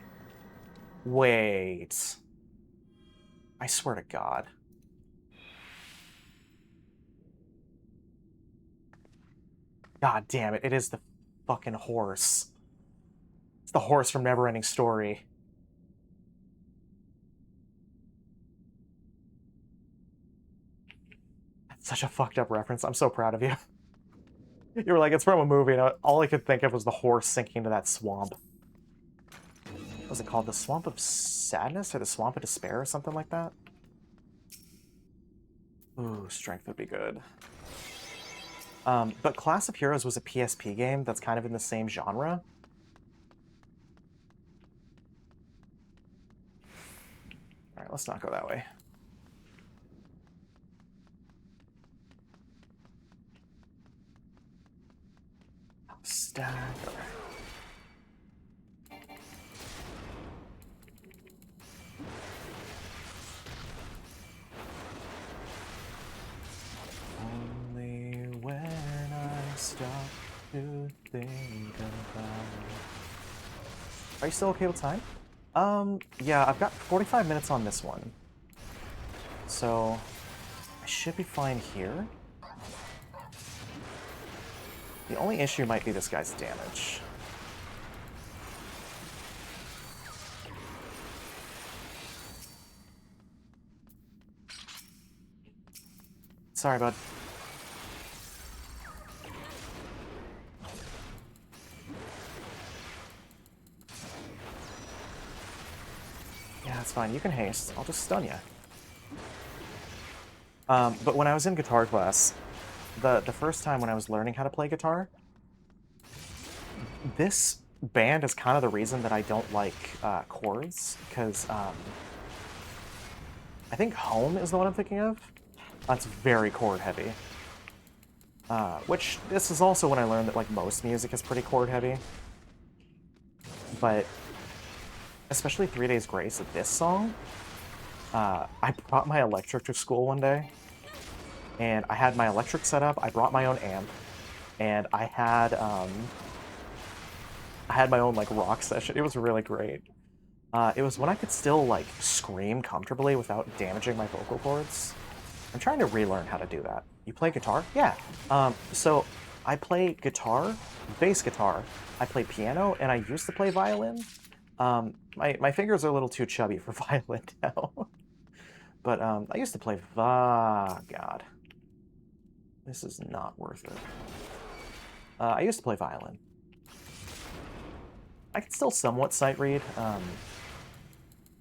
Wait. I swear to God. God damn it, it is the fucking horse. It's the horse from Neverending Story. That's such a fucked up reference. I'm so proud of you. You were like, it's from a movie, and all I could think of was the horse sinking into that swamp. What was it called? The Swamp of Sadness or the Swamp of Despair or something like that? Ooh, Strength would be good. But Class of Heroes was a PSP game that's kind of in the same genre. Alright, let's not go that way. Stack, okay. Only when I stop to think about it. Are you still okay with time? Yeah, I've got 45 minutes on this one. So, I should be fine here. The only issue might be this guy's damage. Sorry, bud. Yeah, that's fine. You can haste. I'll just stun you. But when I was in guitar class, the first time when I was learning how to play guitar, this band is kind of the reason that I don't like chords, because I think Home is the one I'm thinking of. That's very chord heavy. Which, this is also when I learned that like most music is pretty chord heavy. But, especially 3 Days Grace, this song, I brought my electric to school one day, and I had my electric set up, I brought my own amp, and I had my own, like, rock session. It was really great. It was when I could still, like, scream comfortably without damaging my vocal cords. I'm trying to relearn how to do that. You play guitar? Yeah. So I play guitar, bass guitar, I play piano, and I used to play violin. My fingers are a little too chubby for violin now. But I used to play God. This is not worth it. I used to play violin. I can still somewhat sight read.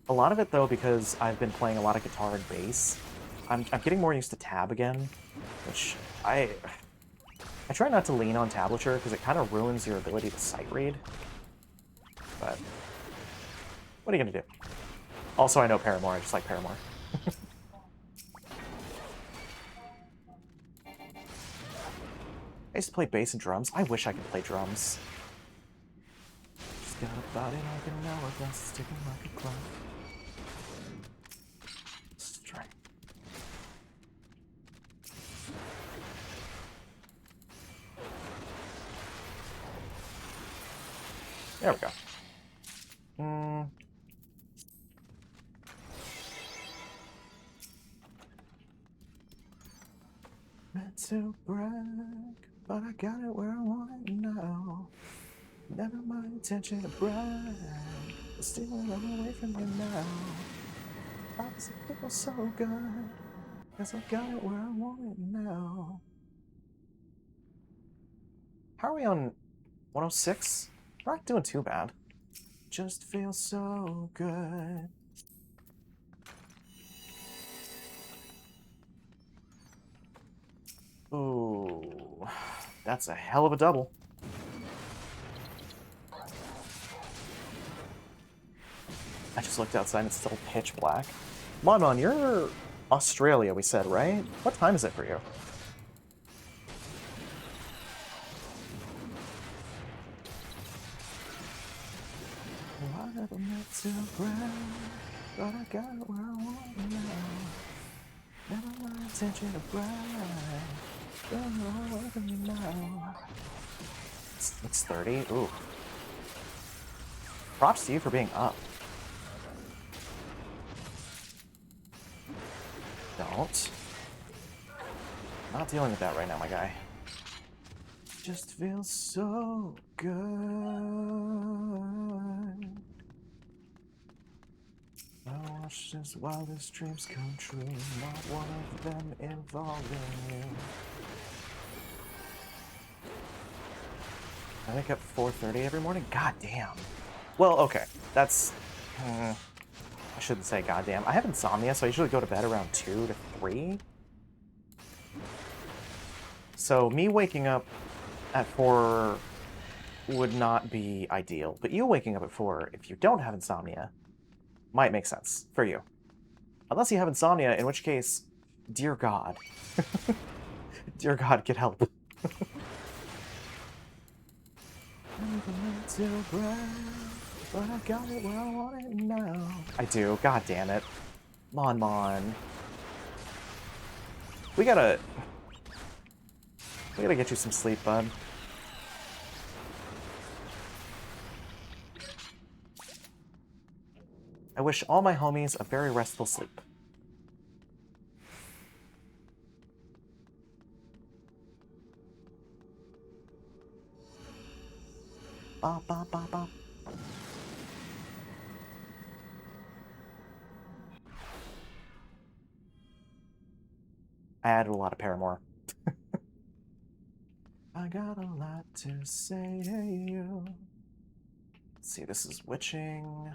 A lot of it, though, because I've been playing a lot of guitar and bass, I'm getting more used to tab again, which I try not to lean on tablature because it kind of ruins your ability to sight read. But what are you gonna do? Also, I know Paramore. I just like Paramore. I used to play bass and drums. I wish I could play drums. Just got a body like an hourglass, sticking like a clock. Strength. There we go. Meant to brag, but I got it where I want it now. Never my intention to brag. Still run away from you now. Cause it feels so good. Cause I got it where I want it now. How are we on 106? We're not doing too bad. Just feels so good. Ooh, that's a hell of a double. I just looked outside and it's still pitch black. Mon, you're Australia, we said, right? What time is it for you? Well, I never meant to brag, but I got it where I want it now. Never my intention to brag. Don't know away from you now. It's 30? Ooh. Props to you for being up. Don't. Not dealing with that right now, my guy. Just feels so good. I watch as wildest dreams come true. Not one of them involving you. I wake up 4:30 every morning? God damn. Well, okay. That's... I shouldn't say goddamn. I have insomnia, so I usually go to bed around 2 to 3. So me waking up at 4 would not be ideal. But you waking up at 4, if you don't have insomnia, might make sense for you. Unless you have insomnia, in which case, dear God. Dear God, get help. But I got it where I want it now. I do. God damn it. Mon. We gotta get you some sleep, bud. I wish all my homies a very restful sleep. Ba ba ba ba. I added a lot of Paramore. I got a lot to say to you. Let's see, this is witching.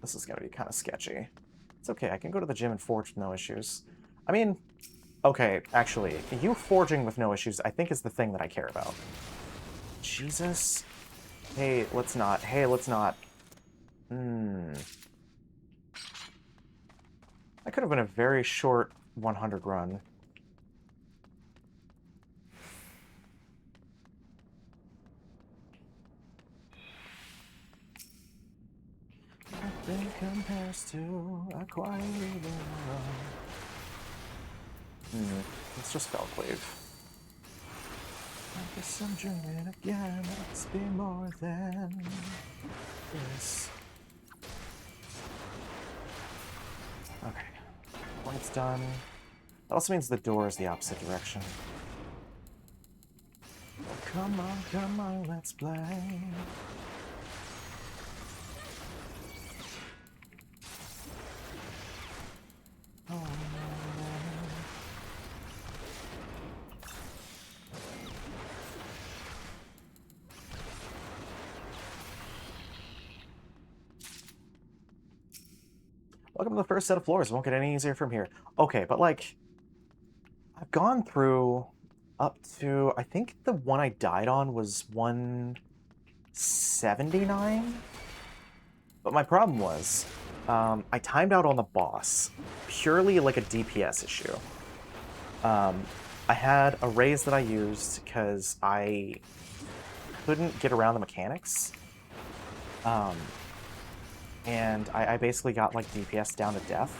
This is gonna be kind of sketchy. It's okay, I can go to the gym and forge with no issues. I mean, okay, actually, you forging with no issues, I think is the thing that I care about. Jesus. Hey, let's not. Hey, let's not. That could have been a very short 100 run. Nothing compares to a quiet evening alone. Let's just Velclave. I guess I'm dreaming again. Let's be more than this. Okay. Point's done. That also means the door is the opposite direction. Oh, come on, let's play. Oh, man. Welcome to the first set of floors. It won't get any easier from here. Okay, but like, I've gone through up to, I think the one I died on was 179? But my problem was, I timed out on the boss, purely like a DPS issue. I had a raise that I used because I couldn't get around the mechanics. And I basically got like DPS down to death.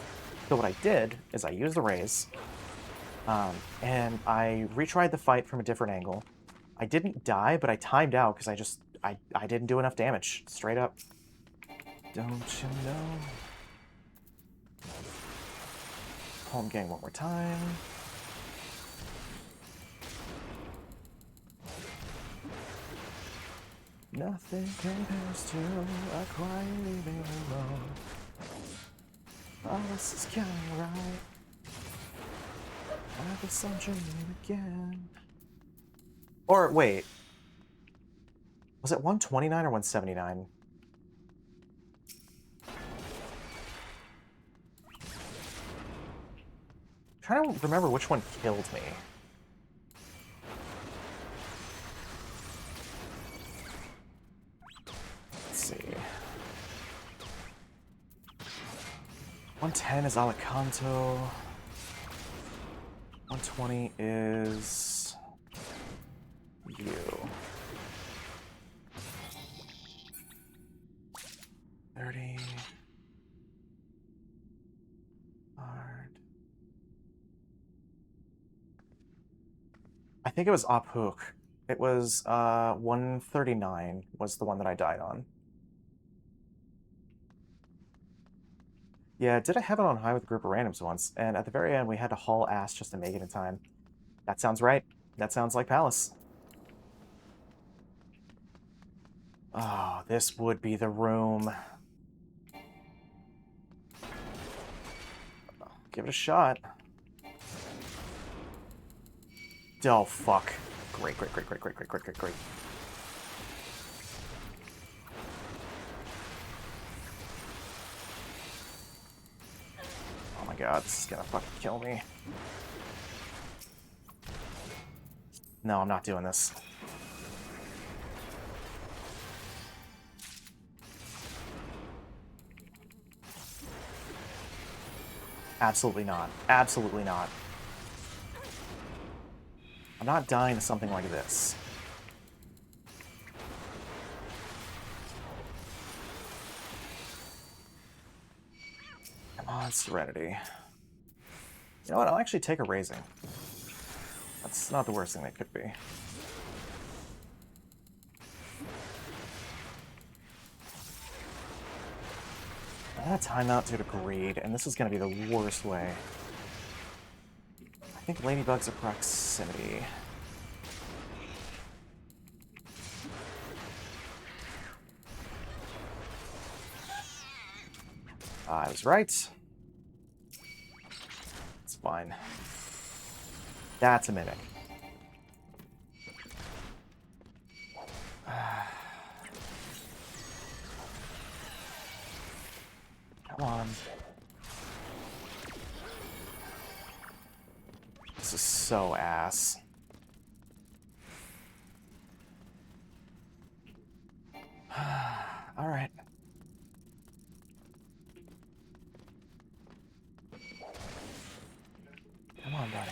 So what I did is I used the raise, and I retried the fight from a different angle. I didn't die, but I timed out because I didn't do enough damage, straight up. Don't you know? Home gang one more time. Nothing compares to a quiet evening alone. All this is kinda right. I guess I'm dreaming again. Or wait, was it 129 or 179? Trying to remember which one killed me. Let's see. 110 is Alicanto. 120 is you. 30. Hard. I think it was Aphuk. It was 139 was the one that I died on. Yeah, did I have it on high with a group of randoms once, and at the very end we had to haul ass just to make it in time. That sounds right. That sounds like Palace. Oh, this would be the room. Give it a shot. Oh, fuck. Great, great, great, great, great, great, great, great, great. Oh my god, this is gonna fucking kill me. No, I'm not doing this. Absolutely not. Absolutely not. I'm not dying to something like this. Come on, Serenity. You know what? I'll actually take a raising. That's not the worst thing that could be. I'm gonna time out due to greed, and this is gonna be the worst way. I think Ladybug's a proximity. I was right. It's fine. That's a mimic. Come on. This is so ass. All right. Come on, buddy.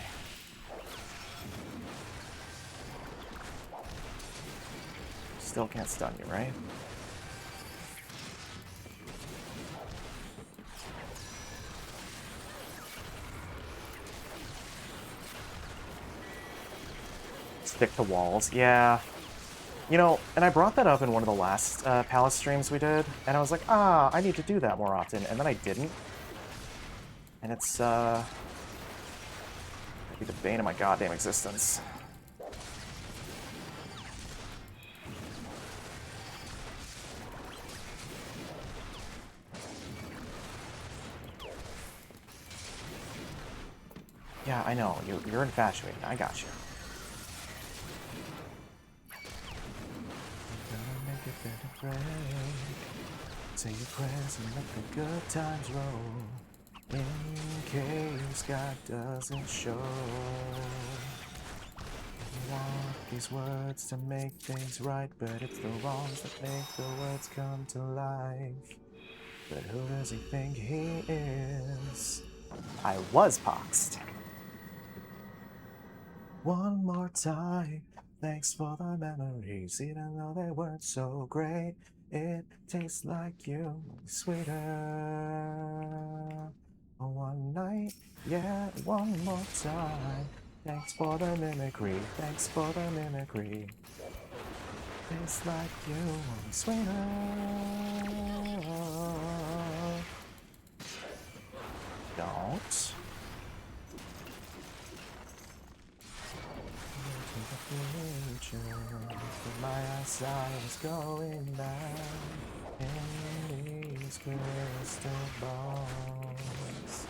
Still can't stun you, right? Stick to walls. Yeah. You know, and I brought that up in one of the last Palace streams we did, and I was like, I need to do that more often, and then I didn't. And it's, it'd be the bane of my goddamn existence. Yeah, I know. You're infatuated. I got you. Say your prayers and let the good times roll. In case God doesn't show. I want these words to make things right, but it's the wrongs that make the words come to life. But who does he think he is? I was poxed. One more time, thanks for the memories, even though they weren't so great. It tastes like you, sweeter. One night, yeah, one more time. Thanks for the mimicry, thanks for the mimicry. Tastes like you, sweeter. Don't. Future, put my eyes as I was going down in these crystal balls.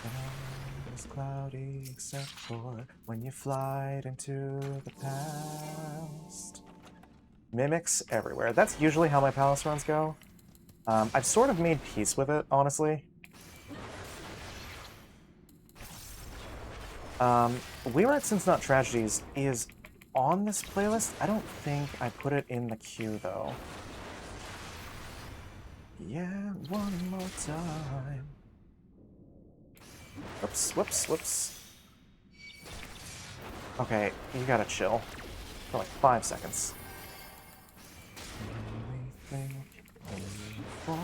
And all was cloudy except for when you fly into the past. Mimics everywhere. That's usually how my palace runs go. I've sort of made peace with it, honestly. We Write Sins Not Tragedies is on this playlist. I don't think I put it in the queue, though. Yeah, one more time. Whoops, whoops, whoops. Okay, you gotta chill. For like 5 seconds. Anything for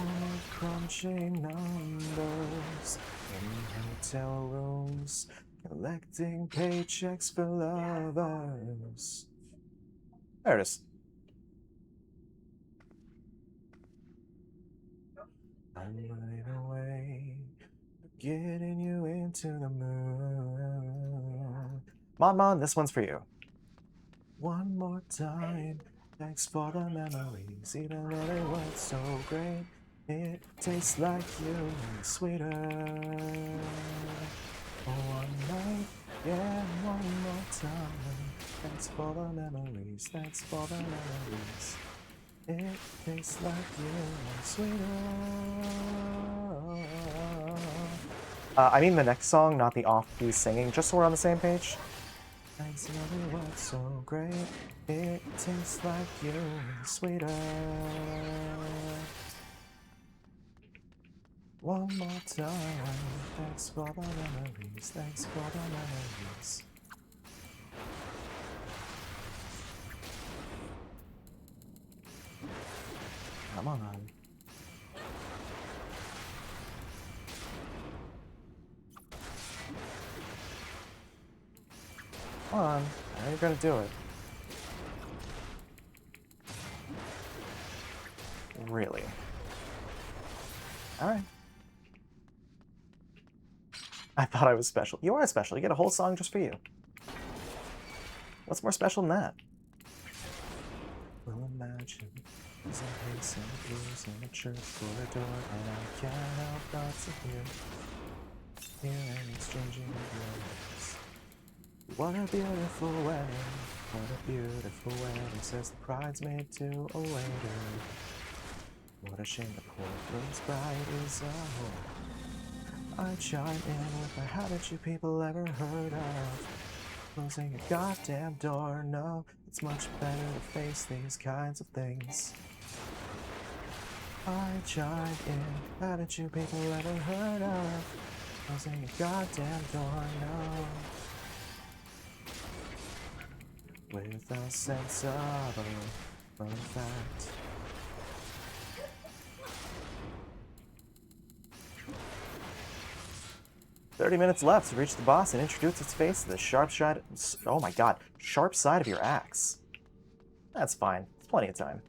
crunching numbers in hotel rooms, collecting paychecks for lovers. There it is. I'm running away, getting you into the moon. Mon, this one's for you. One more time, thanks for the memories, even though they weren't so great. It tastes like you, sweeter. One night, yeah, one more time. Thanks for the memories, thanks for the memories. It tastes like you, sweeter. I mean the next song, not the off-key singing, just so we're on the same page. Thanks, never was so great. It tastes like you, sweeter. One more time. Thanks for the memories. Thanks for the memories. Come on. Come on. How are you gonna do it? Really? Alright. I thought I was special. You are special. You get a whole song just for you. What's more special than that? Well, imagine as I hasten blues in a church corridor, and I can't help but to hear an exchanging of words. What a beautiful wedding, what a beautiful wedding, says the bridesmaid to a waiter. What a shame the poor groom's bride is a whore. I chime in with a haven't you people ever heard of closing a goddamn door? No, it's much better to face these kinds of things. I chime in, haven't you people ever heard of closing a goddamn door? No. With a sense of a fun fact. "30 minutes left to reach the boss and introduce its face to the sharp side. Oh my god, sharp side of your axe. That's fine. It's plenty of time.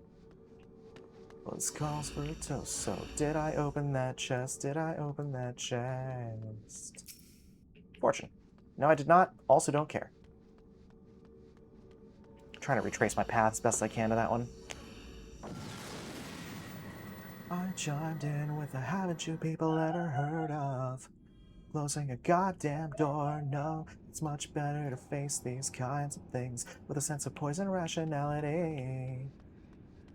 Well, this calls for a toast, so did I open that chest? Did I open that chest? Fortune. No, I did not. Also, don't care. I'm trying to retrace my path as best I can to that one. I chimed in with a haven't you people ever heard of closing a goddamn door? No, it's much better to face these kinds of things with a sense of poison rationality.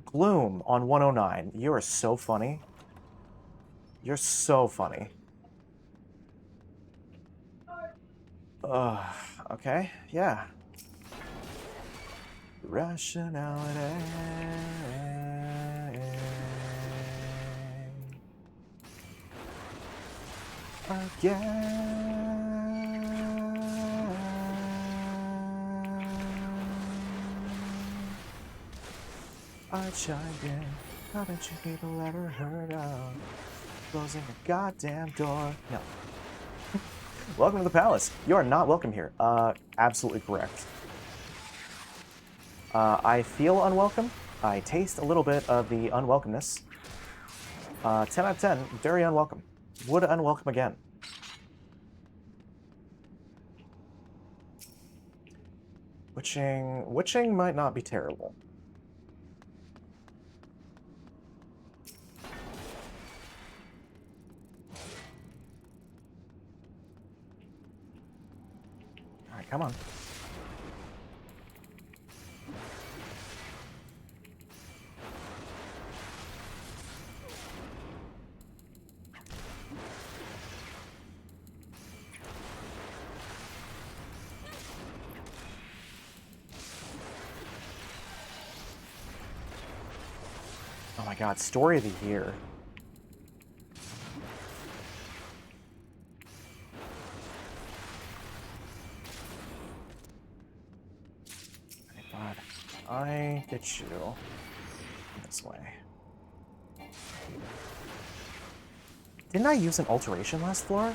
Gloom on 109. You are so funny. You're so funny. Okay, yeah. Rationality. I chimed in. Haven't you people ever heard of closing a goddamn door? No. Welcome to the palace. You are not welcome here. Absolutely correct. I feel unwelcome. I taste a little bit of the unwelcomeness. 10 out of 10. Very unwelcome. Would unwelcome again. Witching might not be terrible. Alright, come on. Oh my god, story of the year. Okay, bud. I get you this way. Didn't I use an alteration last floor?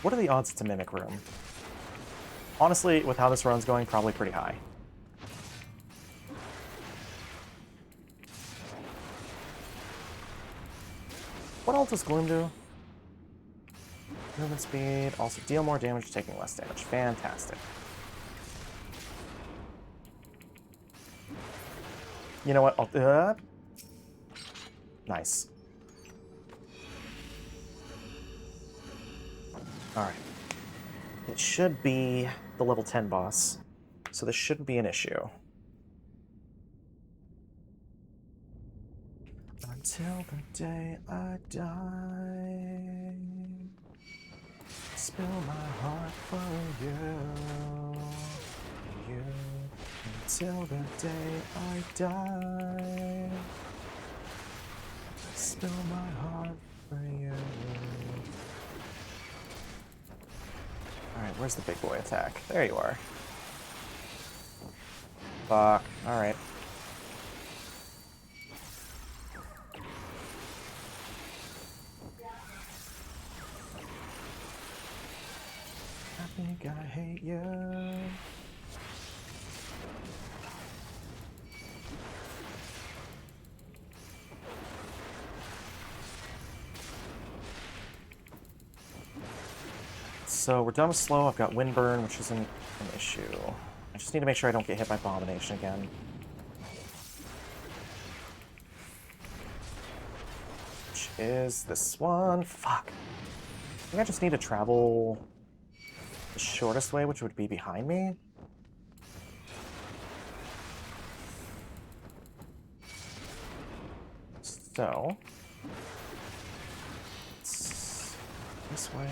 What are the odds it's a Mimic Room? Honestly, with how this run's going, probably pretty high. What else does Gloom do? Movement speed, also deal more damage, taking less damage. Fantastic. You know what? Nice. Alright. It should be the level 10 boss, so this shouldn't be an issue. Until the day I die, spill my heart for you. Until the day I die, spill my heart for you. Alright, where's the big boy attack? There you are. Fuck. Alright. I think I hate you. So we're done with slow. I've got Windburn, which isn't an issue. I just need to make sure I don't get hit by Abomination again. Which is this one. Fuck. I think I just need to travel the shortest way, which would be behind me. So, it's this way.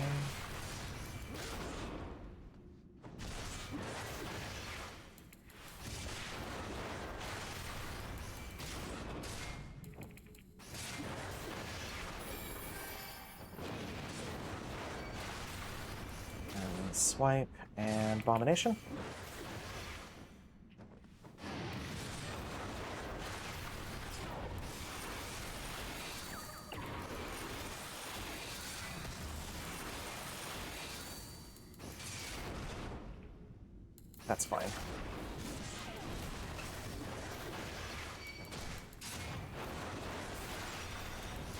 And swipe and Abomination. That's fine.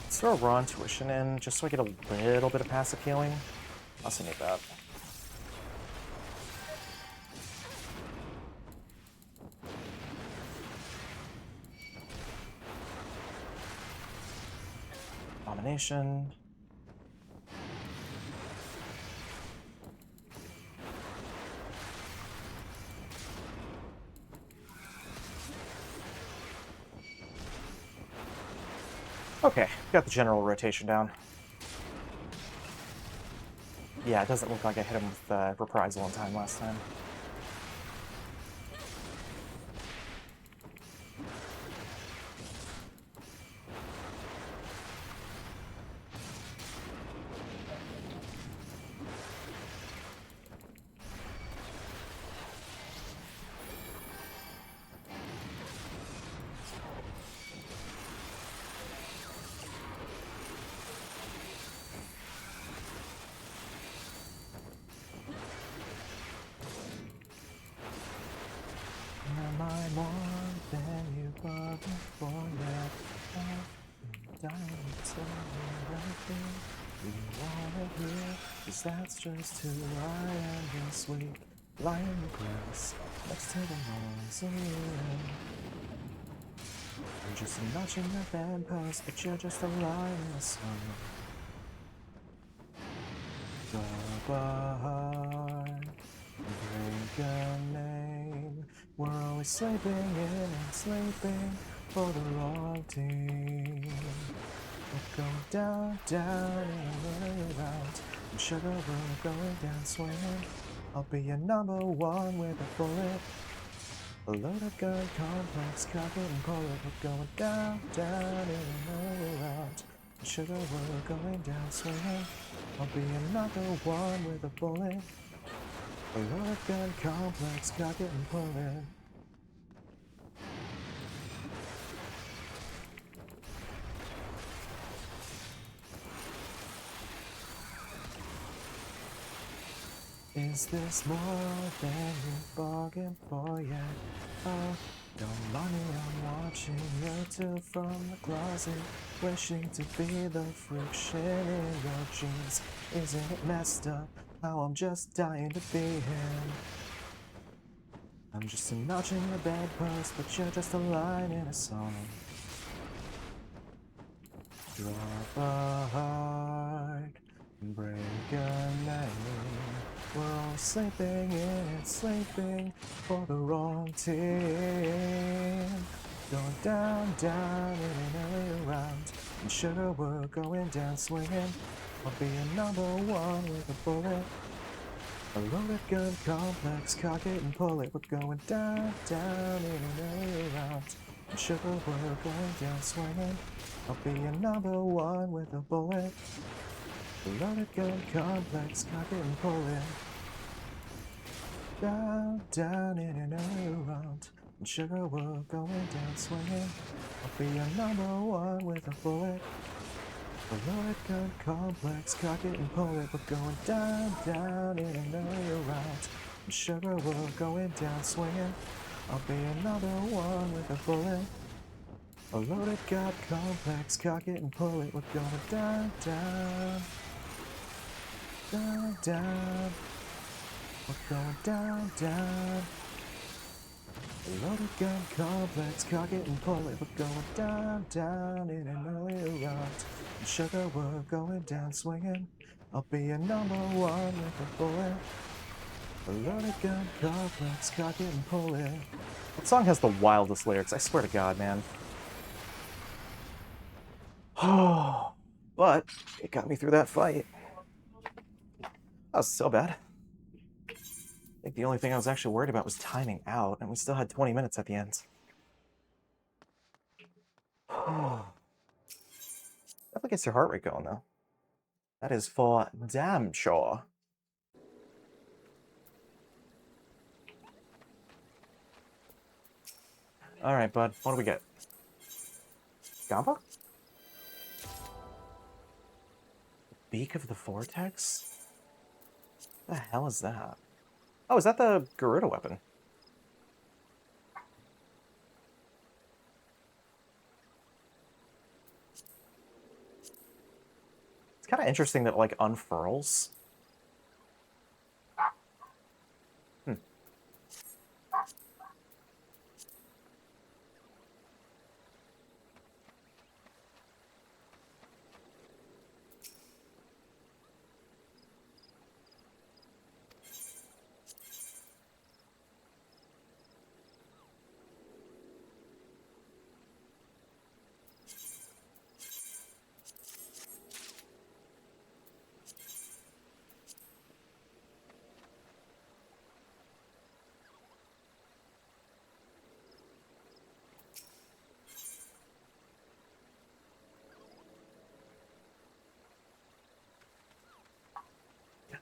Let's throw a Raw Intuition in, just so I get a little bit of passive healing. Also need that. Abomination. Okay, got the general rotation down. Yeah, it doesn't look like I hit him with Reprisal in time last time. Am I more than you were before that? I'm dying to tell you right there. You wanna hear? 'Cause that's just who I am this week. Lying in the grass, next to the mausoleum. I'm just notching the bedpost, but you're just a lie in the sun. apart, break a name. We're always sleeping in and sleeping for the wrong team. We're going down, down, and around. And sugar, we're going down swinging. I'll be your number one with a bullet. A loaded gun, complex, cock it and pull it. We're going down, down, and around. And sugar, we're going down swinging. I'll be your number one with a bullet. A loaded gun, complex, cock it and pull it. Is this more than you bargained for yet? Oh, don't mind me, I'm watching you two from the closet, wishing to be the friction in your jeans. Isn't it messed up how I'm just dying to be him? I'm just a notch in the bedpost, but you're just a line in a song. Drop a heart, break a name. We're all sleeping in and sleeping for the wrong team. Going down, down, in and around. And sugar, we're going down swinging. I'll be a number one with a bullet. A loaded gun, complex, cock it and pull it. We're going down, down, in and around. And sugar, we're going down swinging. I'll be your number one with a bullet. A loaded gun, complex, cock it and pull it. Down, down, in and around. And sugar, we're going down swinging. I'll be your number one with a bullet. A loaded gun, complex, cock it and pull it. We're going down, down, in and around. And sugar, we're going down swinging. I'll be another one with a bullet. A loaded gun, complex, cock it and pull it. We're going down, down, down, down. We're going down, down. A loaded gun, complex, cock it and pull it. We're going down, down, in and around. And sugar, we're going down swinging. I'll be your number one with a bullet. A loaded gun, complex, cock it and pull it. That song has the wildest lyrics, I swear to God, man. Oh, but it got me through that fight. That was so bad. I think the only thing I was actually worried about was timing out, and we still had 20 minutes at the end. Definitely gets your heart rate going, though. That is for damn sure. Alright, bud. What do we get? Gamba? Beak of the Vortex? What the hell is that? Oh, is that the Garuda weapon? It's kind of interesting that it, like, unfurls.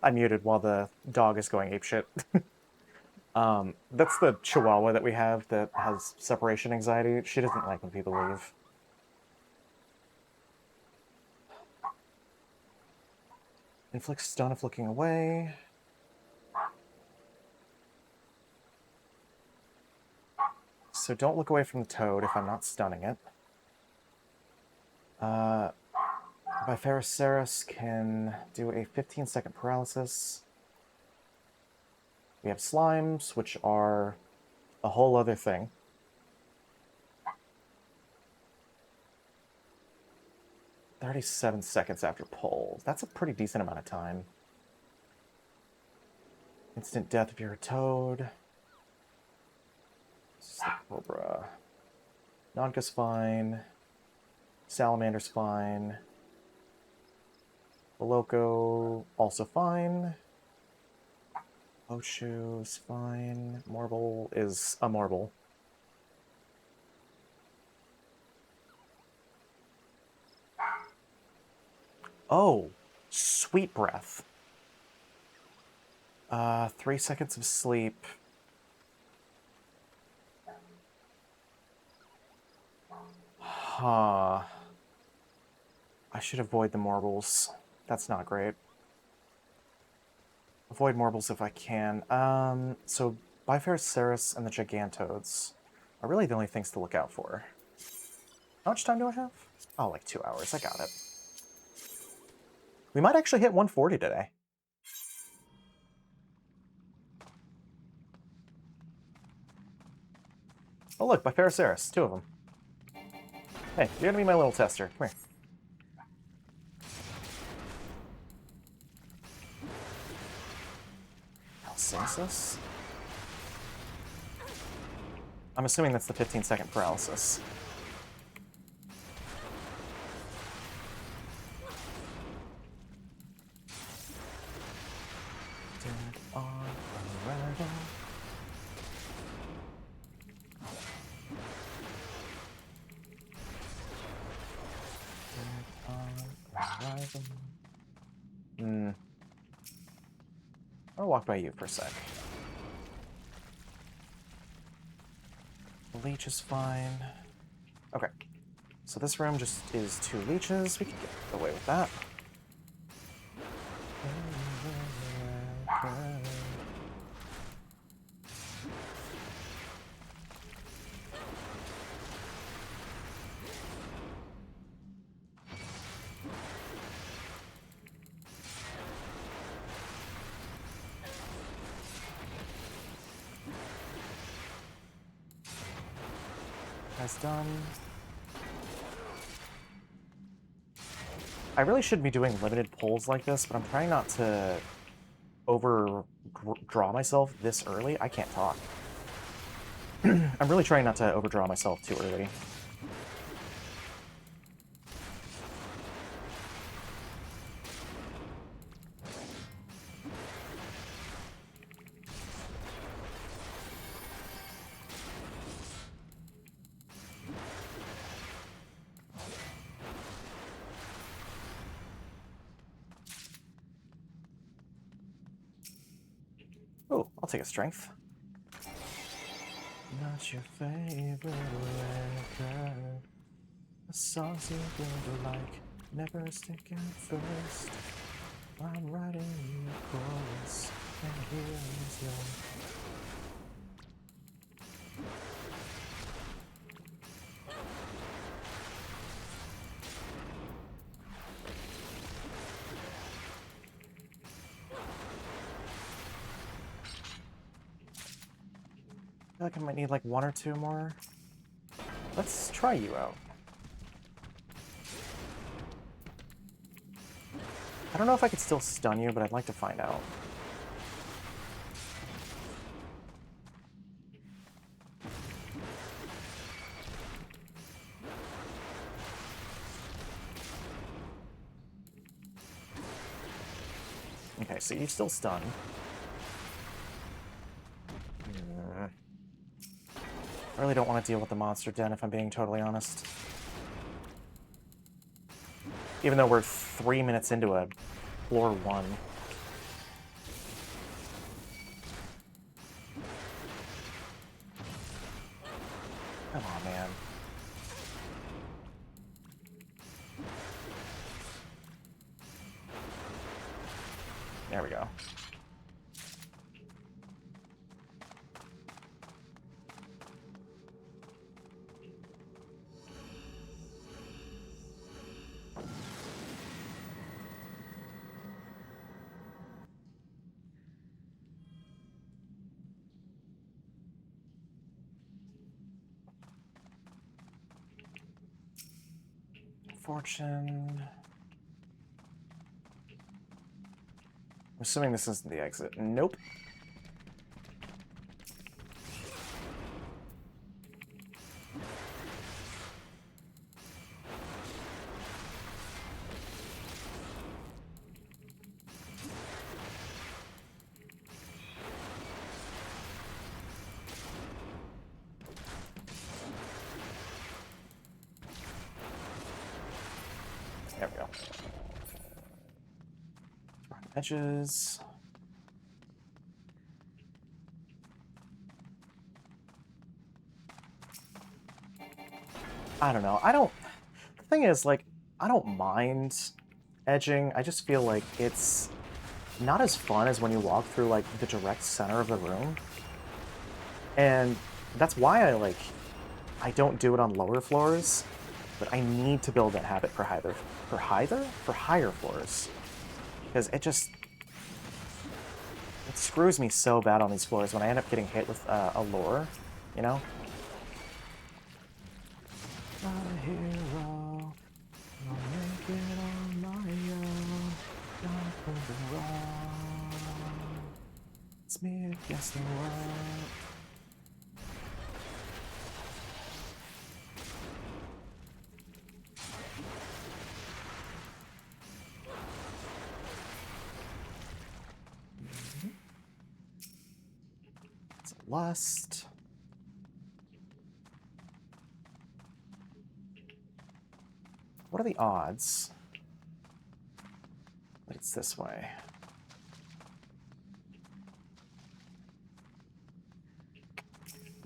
I muted while the dog is going apeshit. That's the Chihuahua that we have that has separation anxiety. She doesn't like when people leave. Inflicts stun if looking away. So don't look away from the toad if I'm not stunning it. Biferaceras can do a 15-second paralysis. We have slimes, which are a whole other thing. "37 seconds after pull." That's a pretty decent amount of time. Instant death if you're a toad. Cobra. Nonka's fine. Salamander's fine. Loco also fine. Oshu's fine. Marble is a marble. Oh, sweet breath. 3 seconds of sleep. Huh. I should avoid the marbles. That's not great. Avoid marbles if I can. So Biferaceras and the Gigantoads are really the only things to look out for. How much time do I have? Oh, like 2 hours. I got it. We might actually hit 140 today. Oh, look, Biferaceras. 2 of them. Hey, you're gonna be my little tester. Come here. Alcensus? I'm assuming that's the 15-second paralysis. Dead on arrival. Dead on arrival. I'll walk by you for a sec. The leech is fine. Okay. So this room just is 2 leeches. We can get away with that. That's done. I really shouldn't be doing limited pulls like this, but I'm trying not to overdraw myself this early. I can't talk. I'm really trying not to overdraw myself too early. Oh, I'll take a strength. Not your favorite record. The songs you're going to like never stick at first. I'm writing you a chorus, and here is your... I feel like I might need like 1 or 2 more. Let's try you out. I don't know if I could still stun you, but I'd like to find out. Okay, so you still stun. I really don't want to deal with the monster den, if I'm being totally honest. Even though we're 3 minutes into a floor 1. Come on, man. There we go. Fortune. I'm assuming this isn't the exit. Nope. There we go. Edges. I don't know. The thing is, like, I don't mind edging. I just feel like it's not as fun as when you walk through, like, the direct center of the room. And that's why I don't do it on lower floors, but I need to build that habit for higher floors. Because it screws me so bad on these floors when I end up getting hit with a lure, you know? Not a hero, I'll make it on my own, not moving wrong. It's me against the world. It's a lust. What are the odds that it's this way?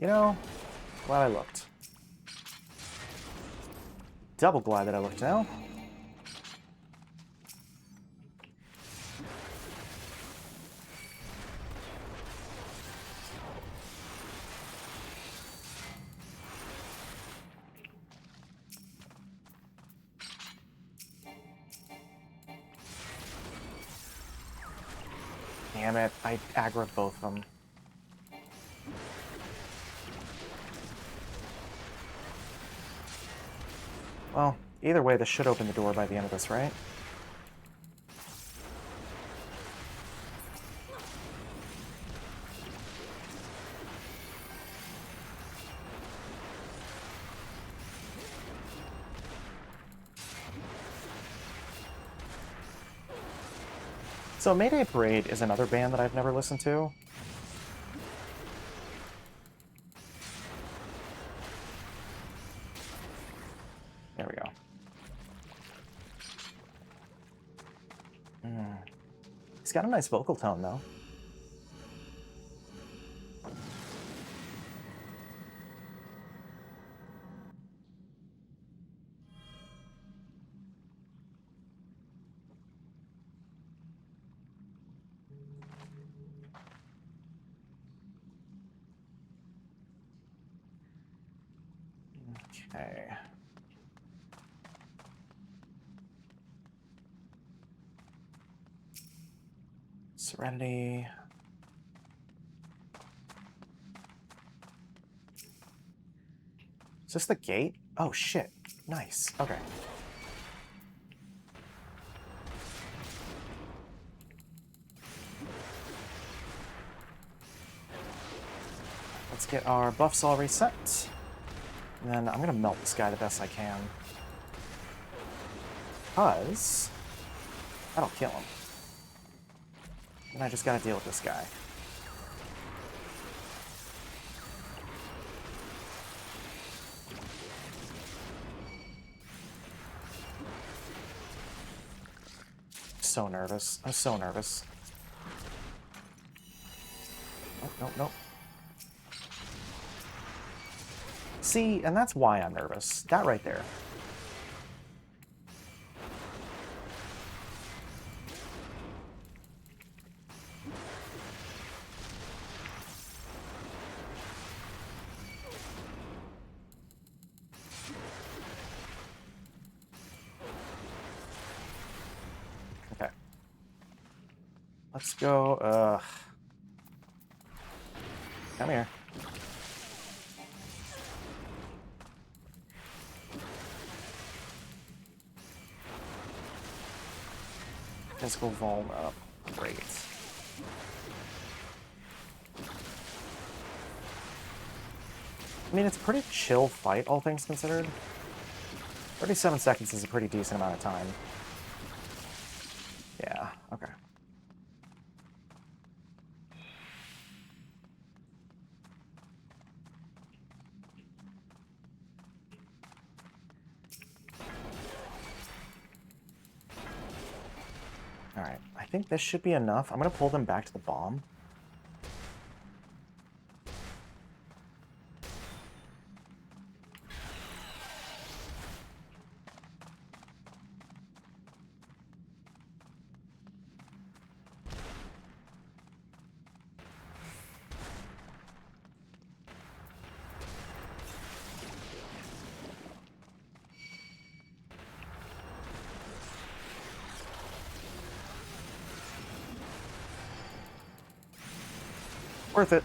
You know, glad I looked. Double glad that I looked now. Damn it, I aggroed both of them. Well, either way, this should open the door by the end of this, right? So Mayday Parade is another band that I've never listened to. There we go. He's got a nice vocal tone, though. Okay. Serenity. Is this the gate? Oh, shit. Nice. Okay. Let's get our buffs all reset. And then I'm going to melt this guy the best I can. Because that'll kill him. And I just got to deal with this guy. So nervous. I'm so nervous. Nope, nope, nope. See, and that's why I'm nervous. That right there. Okay. Let's go, come here. Physical vuln up. Great. I mean, it's a pretty chill fight, all things considered. 37 seconds is a pretty decent amount of time. Yeah, okay. I think this should be enough. I'm going to pull them back to the bomb. Worth it.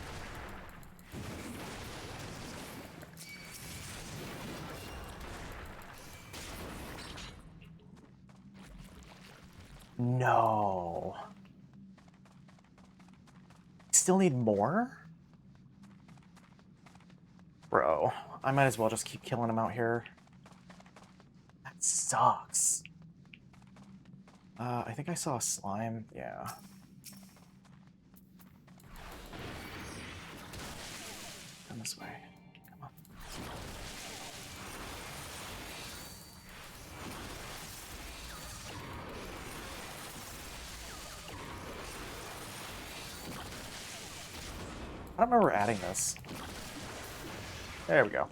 No. Still need more? Bro, I might as well just keep killing him out here. That sucks. I think I saw a slime. Yeah. Come this way. Come on. I don't remember adding this. There we go.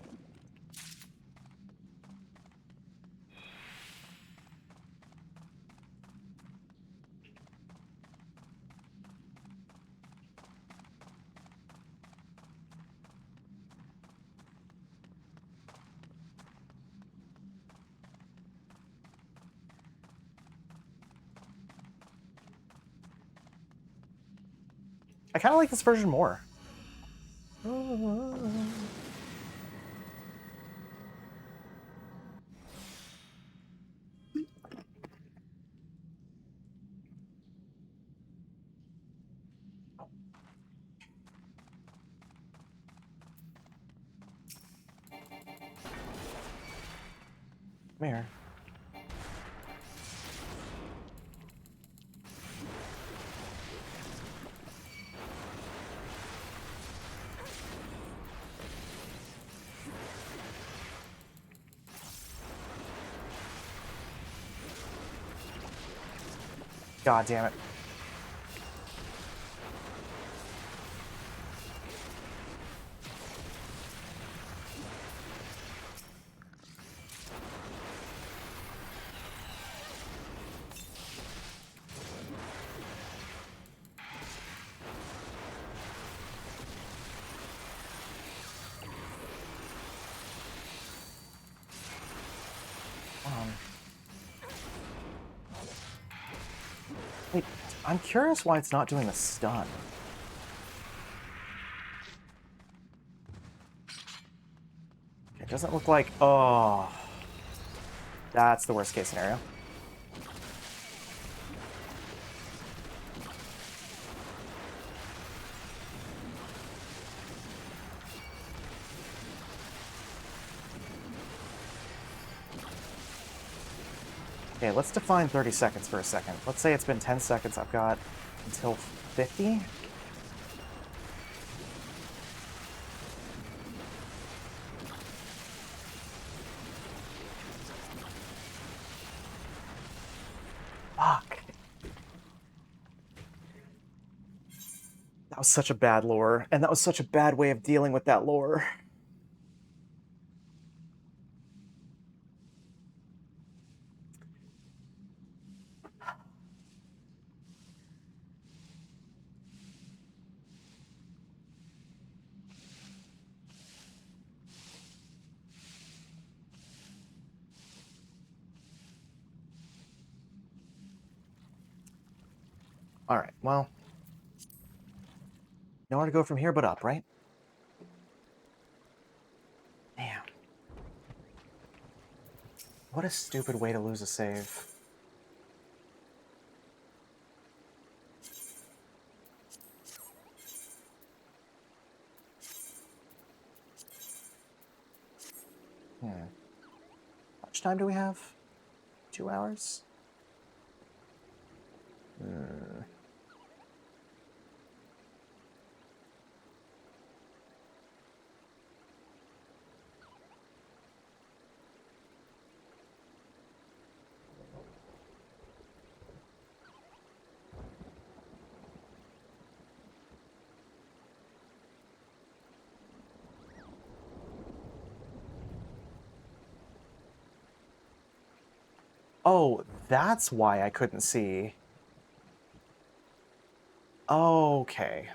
I kind of like this version more. Come here. God damn it. Wait, I'm curious why it's not doing the stun. It doesn't look like... Oh. That's the worst case scenario. Okay, let's define 30 seconds for a second. Let's say it's been 10 seconds. I've got until 50. Fuck. That was such a bad lore, and that was such a bad way of dealing with that lore. Alright, well... nowhere to go from here but up, right? Damn. What a stupid way to lose a save. How much time do we have? 2 hours? Oh, that's why I couldn't see. Okay.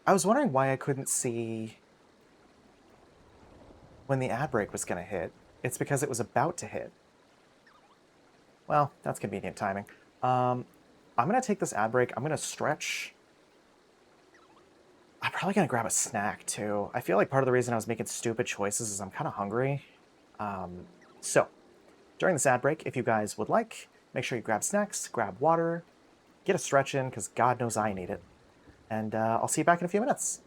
I was wondering why I couldn't see when the ad break was going to hit. It's because it was about to hit. Well, that's convenient timing. I'm going to take this ad break. I'm going to stretch. I'm probably going to grab a snack, too. I feel like part of the reason I was making stupid choices is I'm kind of hungry. So, during this ad break, if you guys would like, make sure you grab snacks, grab water, get a stretch in, because God knows I need it. And I'll see you back in a few minutes.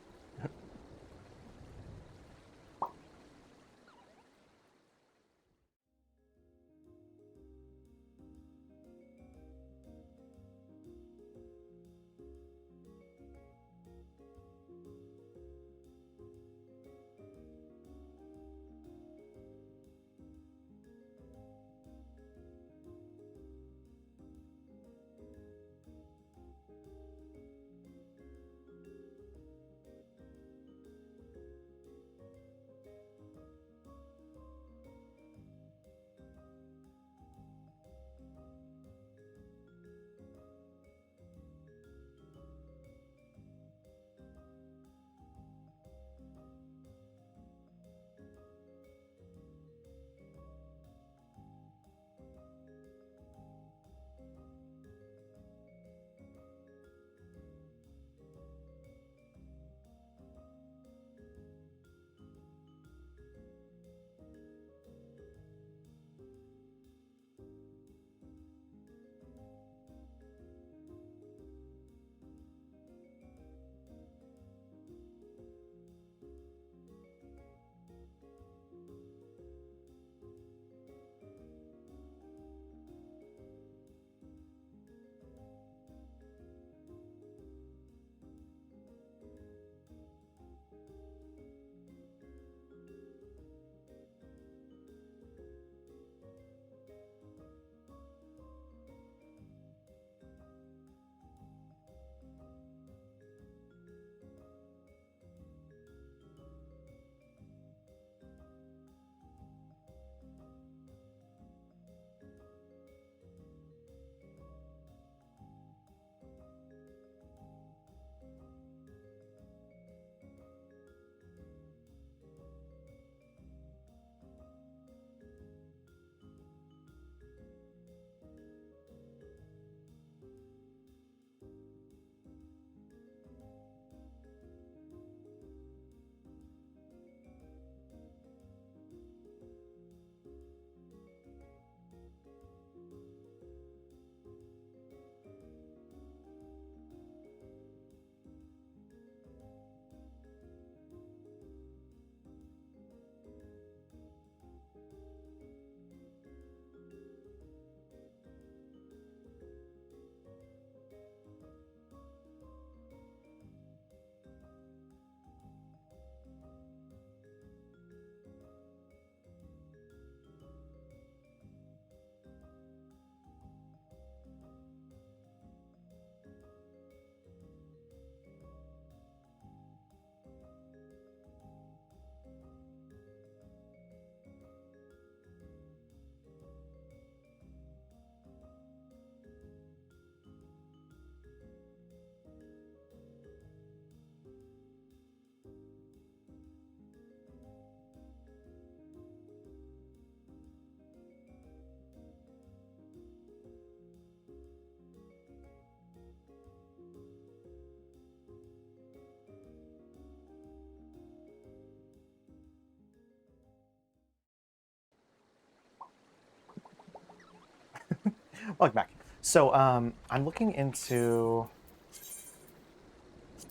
Welcome back. So, I'm looking into...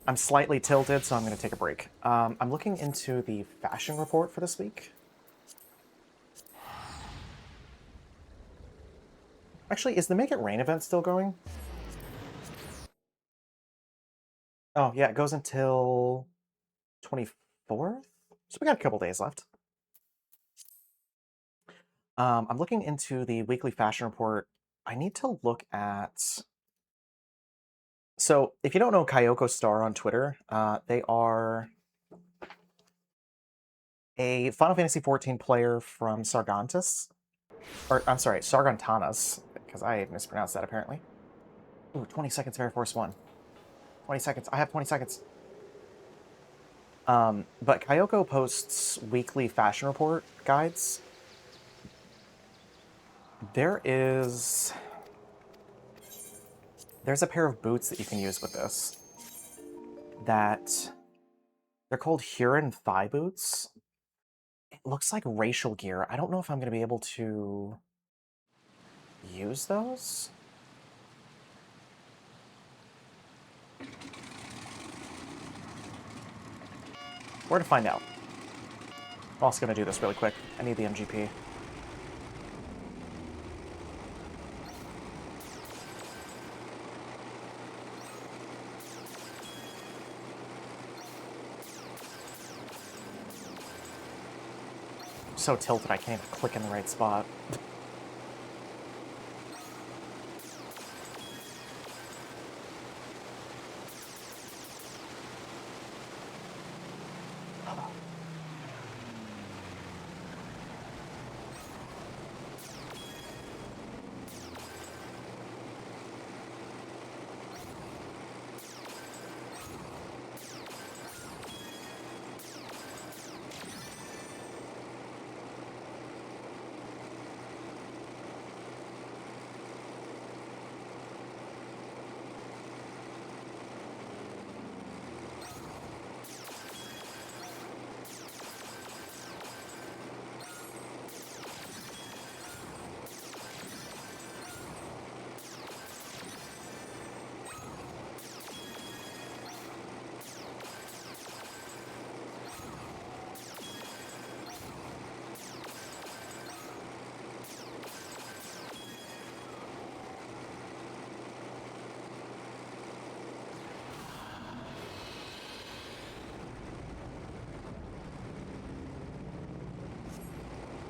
I'm slightly tilted, so I'm going to take a break. I'm looking into the fashion report for this week. Actually, is the Make It Rain event still going? Oh, yeah, it goes until 24th? So we got a couple days left. I'm looking into the weekly fashion report. I need to look at... So, if you don't know Kyoko Star on Twitter, they are a Final Fantasy XIV player from Sargantas. Or, I'm sorry, Sargantanas. because I mispronounced that apparently. Ooh, 20 seconds of Air Force One. 20 seconds. I have 20 seconds. But Kyoko posts weekly fashion report guides. There's a pair of boots that you can use with this. That they're called Huron thigh boots. It looks like racial gear. I don't know if I'm going to be able to use those. Where to find out. I'm also going to do this really quick. I need the MGP. I'm so tilted I can't even click in the right spot.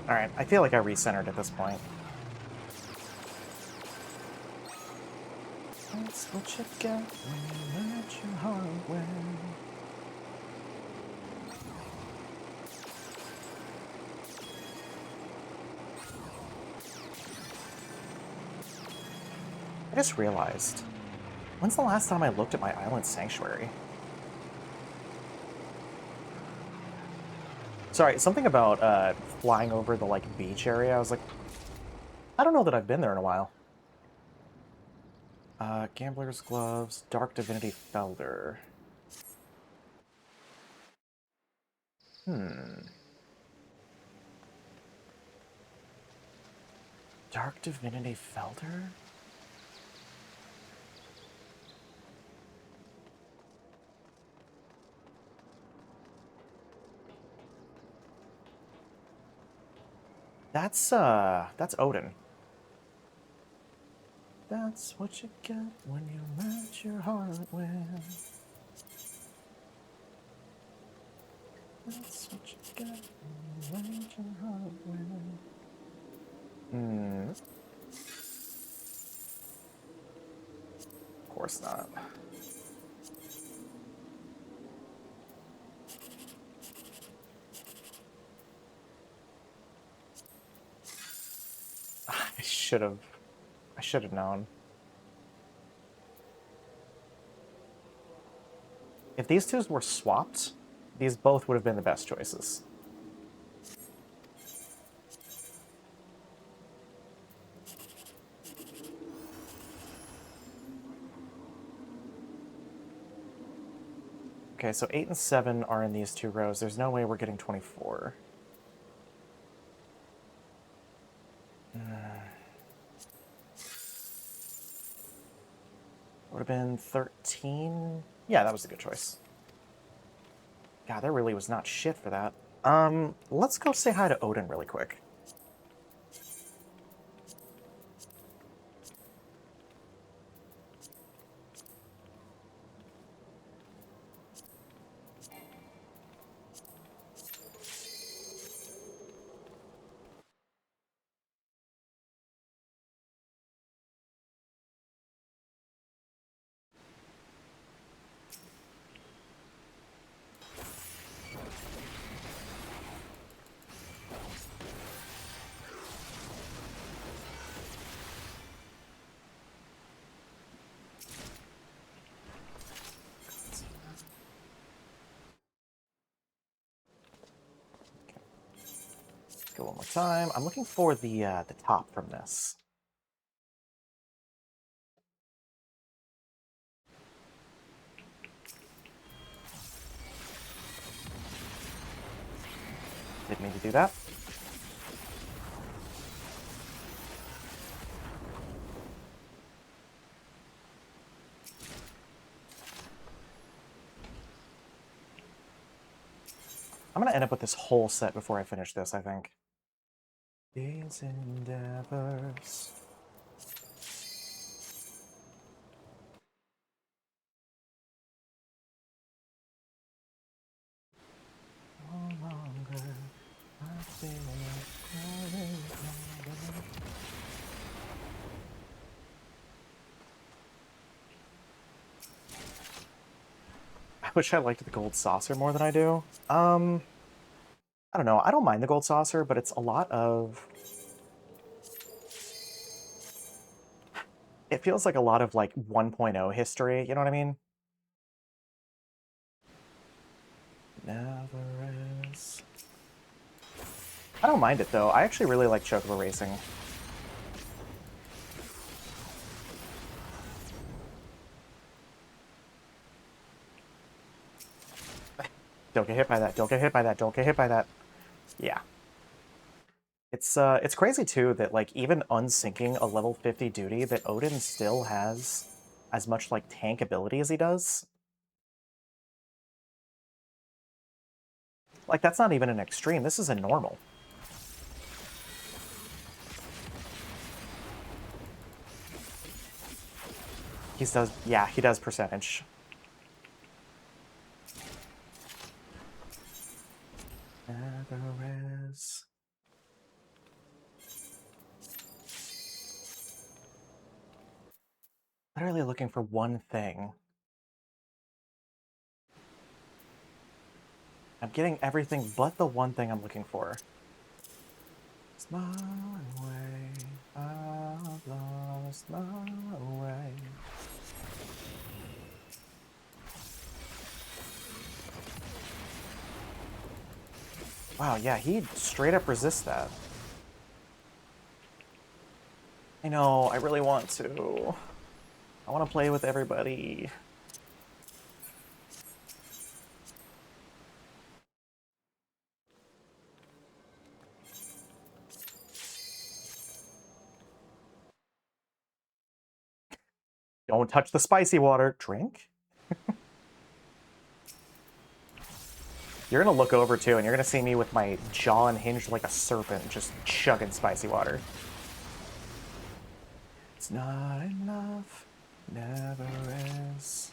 Alright, I feel like I recentered at this point. That's what you get when you let your heart win. I just realized, when's the last time I looked at my island sanctuary? Sorry, something about flying over the beach area. I was like, I don't know that I've been there in a while. Gambler's Gloves, Dark Divinity Felder. Dark Divinity Felder? That's Odin. That's what you get when you let your heart win. That's what you get when you let your heart win. Of course not. I should have known. If these two were swapped, these both would have been the best choices. Okay, so 8 and 7 are in these two rows. There's no way we're getting 24. Would have been 13. Yeah, that was a good choice. God, there really was not shit for that. Let's go say hi to Odin really quick. more time. I'm looking for the top from this. Didn't mean to do that. I'm gonna end up with this whole set before I finish this, I think. These endeavors. No longer, I feel like I wish I liked the gold saucer more than I do. I don't know. I don't mind the gold saucer, but it's a lot of... It feels like a lot of, like, 1.0 history, you know what I mean? Never is. I don't mind it, though. I actually really like Chocobo Racing. Don't get hit by that. Don't get hit by that. Don't get hit by that. Yeah. It's crazy, too, that, like, even unsinking a level 50 duty, that Odin still has as much, like, tank ability as he does. Like, that's not even an extreme. This is a normal. He does, yeah, he does percentage. Never is. Literally looking for one thing. I'm getting everything but the one thing I'm looking for. It's my way. I've lost my way. Wow, yeah, he straight up resists that. I know, I really want to. I want to play with everybody. Don't touch the spicy water. Drink? You're gonna look over too, and you're gonna see me with my jaw unhinged like a serpent, just chugging spicy water. It's not enough, never is.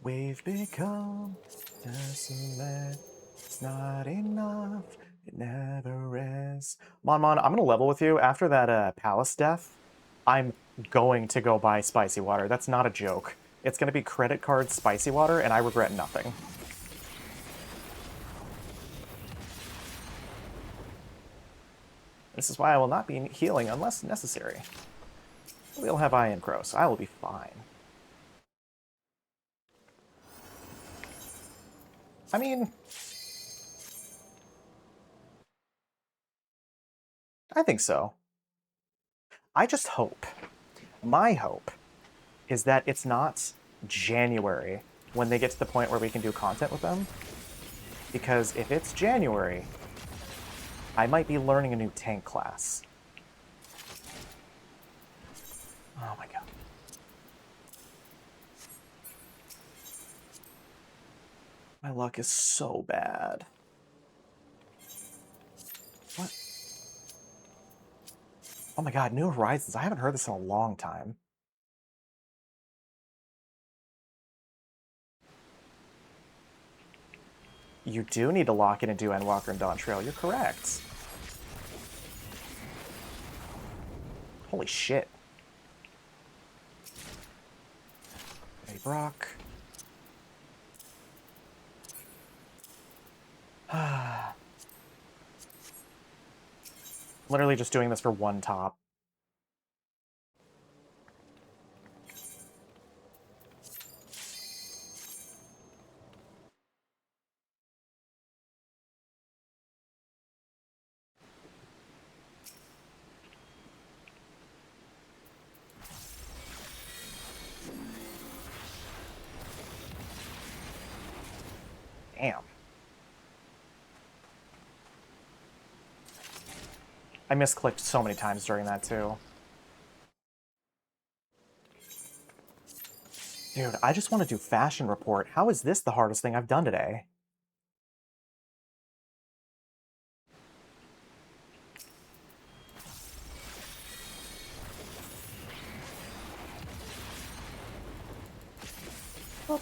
We've become desolate. It's not enough, it never is. Mon, I'm gonna level with you. After that palace death, I'm going to go buy spicy water. That's not a joke. It's gonna be credit card spicy water, and I regret nothing. This is why I will not be healing unless necessary. We'll have Iron Crow, so I will be fine. I mean, I think so. I just hope, my hope, is that it's not January when they get to the point where we can do content with them. Because if it's January, I might be learning a new tank class. Oh my god. My luck is so bad. What? Oh my god, New Horizons. I haven't heard this in a long time. You do need to lock in and do Endwalker and Dawntrail. You're correct. Holy shit. Hey, Brock. Literally just doing this for one top. I misclicked so many times during that, too. Dude, I just want to do fashion report. How is this the hardest thing I've done today? Oh.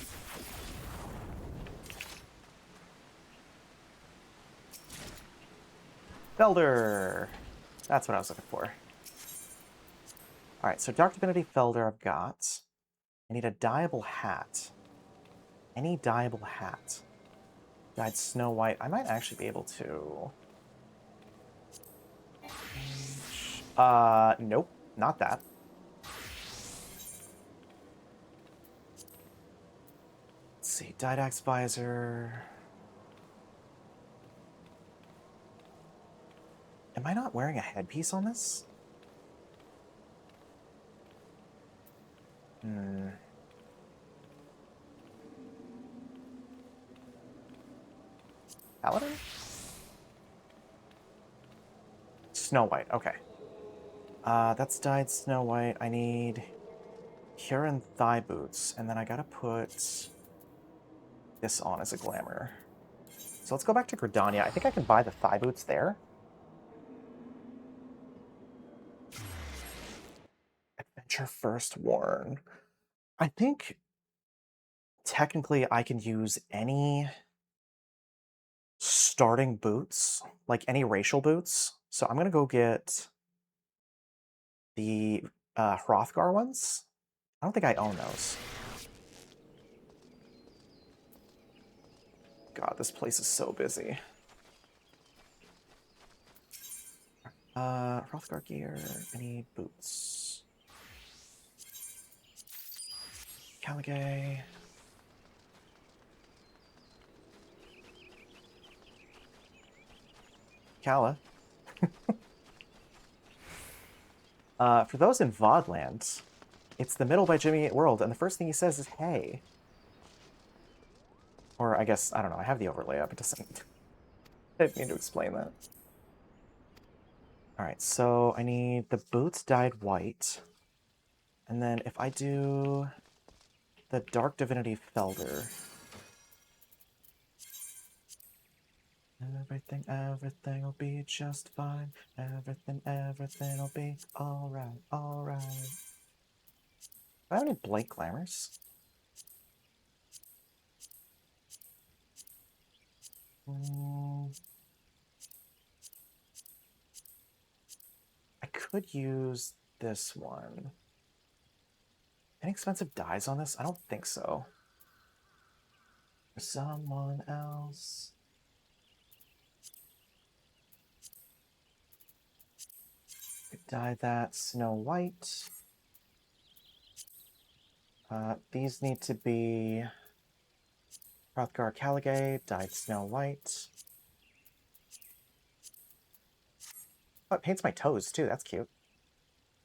Felder! That's what I was looking for. Alright, so Dark Divinity Felder I've got. I need a dyeable hat. Any dyeable hat. Dyed Snow White. I might actually be able to... Nope. Not that. Let's see. Dyed Axe Visor... Am I not wearing a headpiece on this? Hmm. Paladin? Snow White, okay. That's dyed Snow White. I need Huron thigh boots, and then I gotta put this on as a glamour. So let's go back to Gridania. I think I can buy the thigh boots there. Adventure First Worn. I think technically I can use any starting boots, like any racial boots. So I'm gonna go get the Hrothgar ones. I don't think I own those. God, this place is so busy. Hrothgar gear. I need boots. Caligay. Calla. For those in Vodland, it's the middle by Jimmy Eat World, and the first thing he says is, hey. Or I guess, I don't know, I have the overlay up, it doesn't... I didn't mean to explain that. Alright, so I need the boots dyed white. And then if I do the Dark Divinity Felder... Everything will be just fine. Everything will be alright, alright. Do I have any Blake Glamours? I could use this one. Any expensive dyes on this? I don't think so. For someone else. Could dye that Snow White. These need to be Hrothgar Caligay, dyed Snow White. Oh, it paints my toes too, that's cute.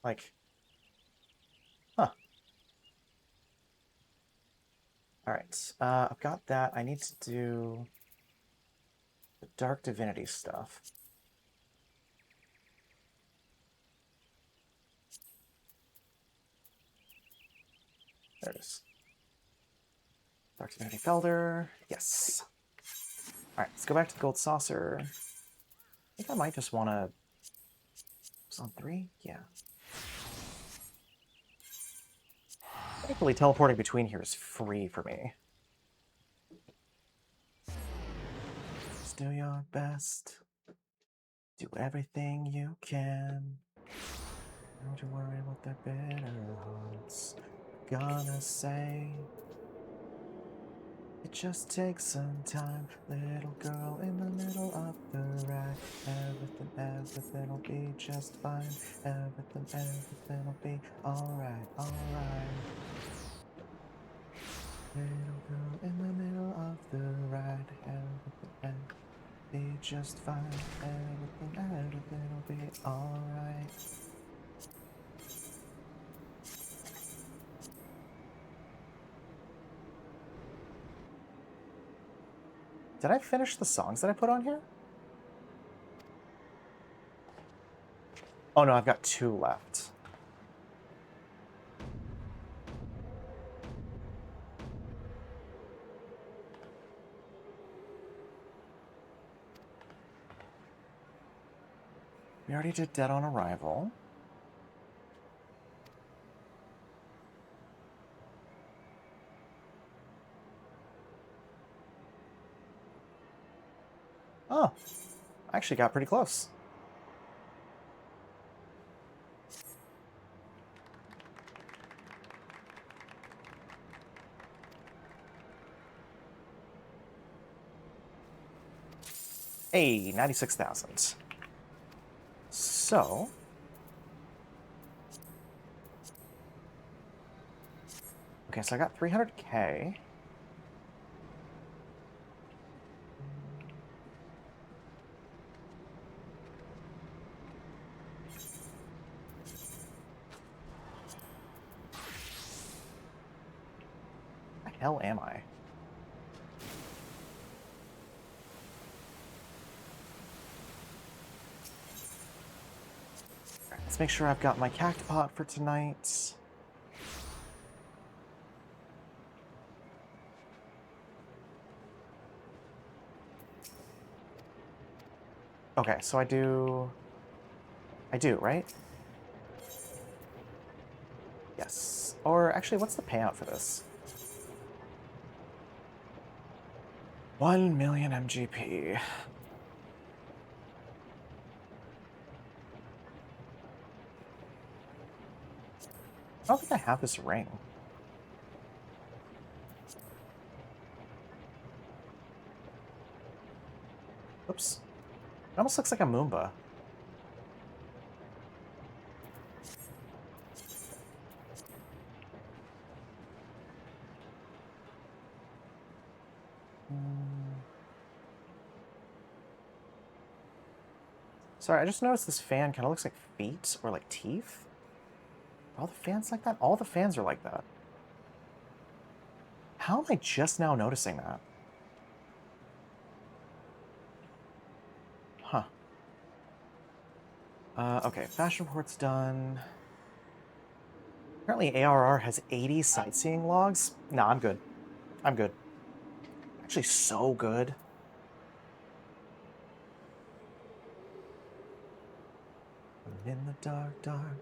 Like, huh. Alright, I've got that. I need to do the Dark Divinity stuff. There it is. Dark Divinity Felder. Yes. Alright, let's go back to the Gold Saucer. I think I might just want to... It's on 3? Yeah. Thankfully, teleporting between here is free for me. Just do your best. Do everything you can. Don't you worry what their bitter hearts are gonna say. It just takes some time, little girl in the middle of the rack. Everything'll be just fine. Everything'll be alright, alright. Little girl in the middle of the ride. Everything'll be just fine. Everything'll be alright. Did I finish the songs that I put on here? Oh no, I've got 2 left. We already did Dead on Arrival. Oh, I actually got pretty close. Hey, 96,000. So... Okay, so I got 300K. Where the hell am I? Let's make sure I've got my cactopot for tonight. Okay, so I do, right? Yes. Or actually, what's the payout for this? 1 million MGP. I don't think I have this ring. Oops. It almost looks like a Moomba. Sorry, I just noticed this fan kind of looks like feet or like teeth. Are all the fans like that? All the fans are like that. How am I just now noticing that? Huh. Okay, fashion report's done. Apparently ARR has 80 sightseeing logs. Nah, I'm good. I'm good. Actually, so good. I'm in the dark, dark.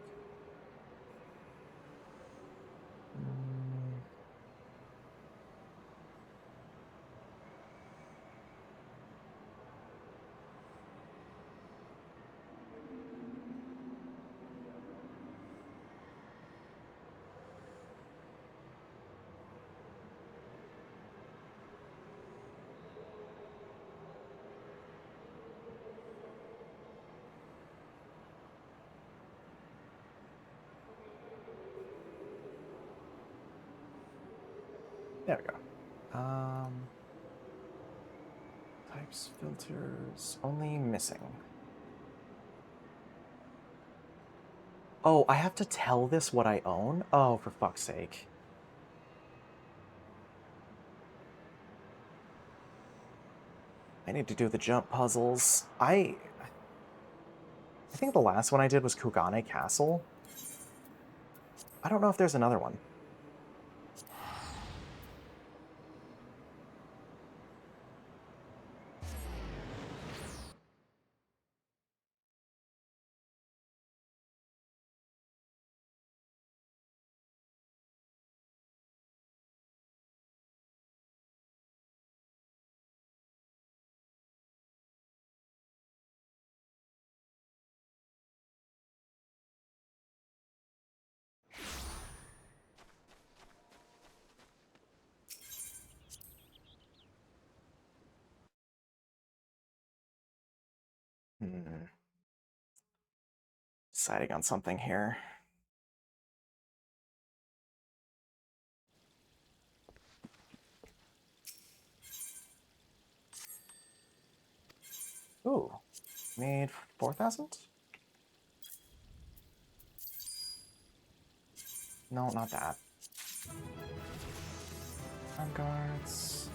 There we go. Types, filters, only missing. Oh, I have to tell this what I own? Oh, for fuck's sake. I need to do the jump puzzles. I think the last one I did was Kugane Castle. I don't know if there's another one. Deciding on something here. Ooh, made 4,000? No, not that. Arm guards.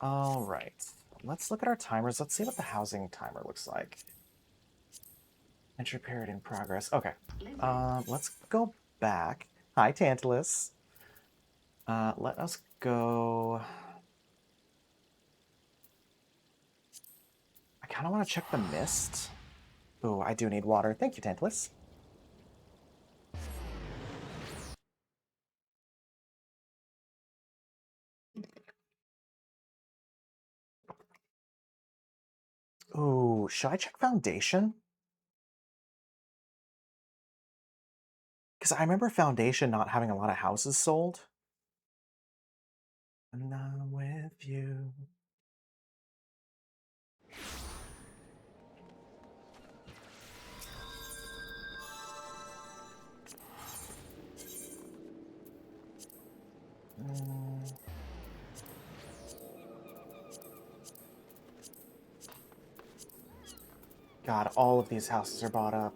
All right. Let's look at our timers. Let's see what the housing timer looks like. Entry period in progress. Okay. Let's go back. Hi, Tantalus. Let us go. I kind of want to check the mist. Ooh, I do need water. Thank you, Tantalus. Ooh, should I check Foundation? Because I remember Foundation not having a lot of houses sold. And I'm with you. Mm. God, all of these houses are bought up.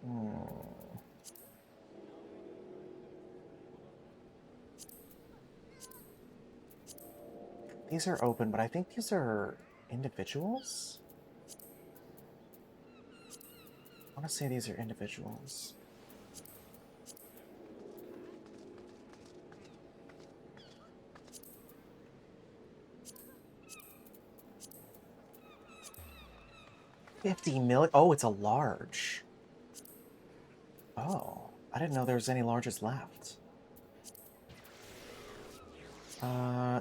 Hmm. These are open, but I think these are individuals? I want to say these are individuals. $50 million. Oh, it's a large. Oh, I didn't know there was any larges left.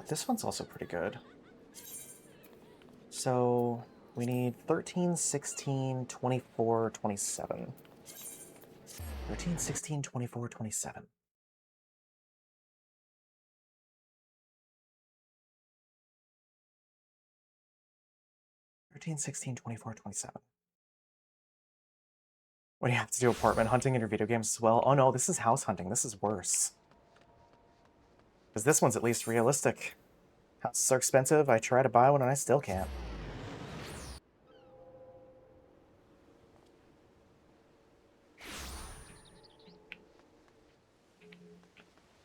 This one's also pretty good. So we need 13, 16, 24, 27. 13, 16, 24, 27. 13, 16, 24, 27. What do you have to do apartment hunting in your video games as well? Oh no, this is house hunting. This is worse. Because this one's at least realistic. Houses are expensive. I try to buy one and I still can't.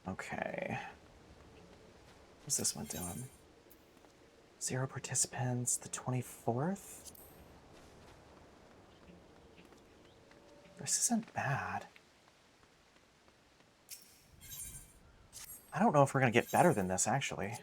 Okay. What's this one doing? 0 participants, the 24th? This isn't bad. I don't know if we're going to get better than this, actually.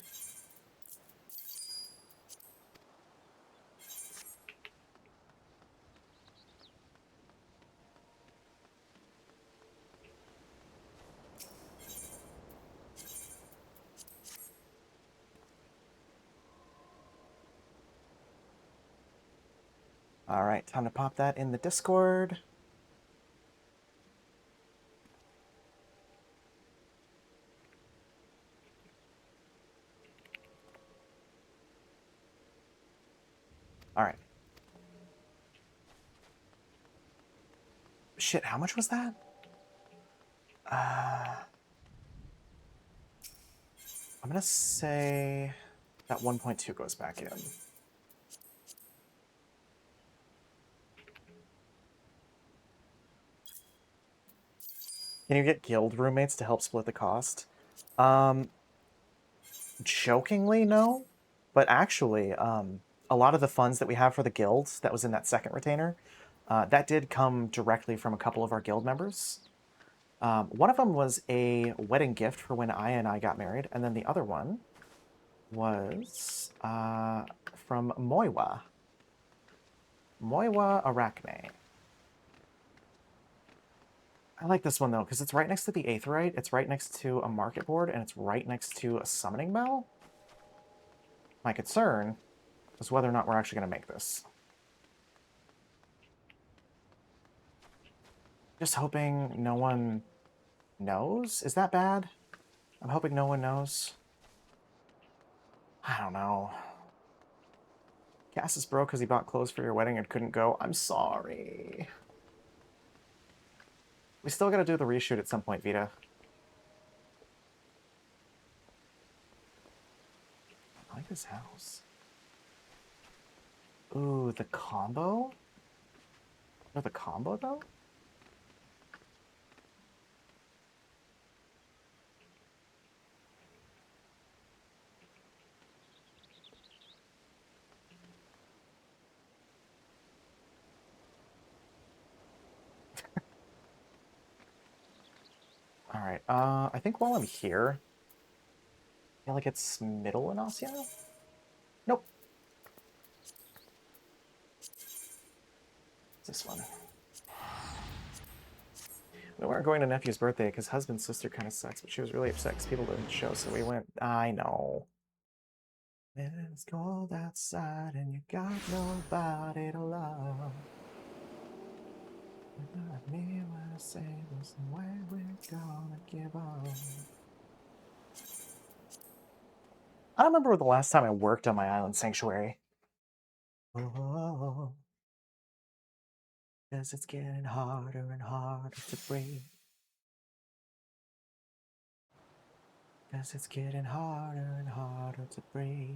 All right, time to pop that in the Discord. All right. Shit, how much was that? I'm gonna say that 1.2 goes back in. Can you get guild roommates to help split the cost? Jokingly, no. But actually, a lot of the funds that we have for the guilds that was in that second retainer, that did come directly from a couple of our guild members. One of them was a wedding gift for when Aya and I got married, and then the other one was from Moiwa. Moiwa Arachne. I like this one, though, because it's right next to the Aetheryte, it's right next to a market board, and it's right next to a summoning bell. My concern is whether or not we're actually going to make this. Just hoping no one knows? Is that bad? I'm hoping no one knows. I don't know. Cass is broke because he bought clothes for your wedding and couldn't go. I'm sorry. We still gotta do the reshoot at some point, Vita. I like this house. Ooh, the combo? No, the combo, though? All right. I think while I'm here, I feel like it's Middle Inacio? Nope. It's this one. We weren't going to nephew's birthday because husband's sister kind of sucks, but she was really upset because people didn't show, so we went. I know. It's cold outside and you got nobody to love. Not me when I say there's no way we're gonna give up. I don't remember the last time I worked on my island sanctuary. Oh, because it's getting harder and harder to breathe. Because it's getting harder and harder to breathe.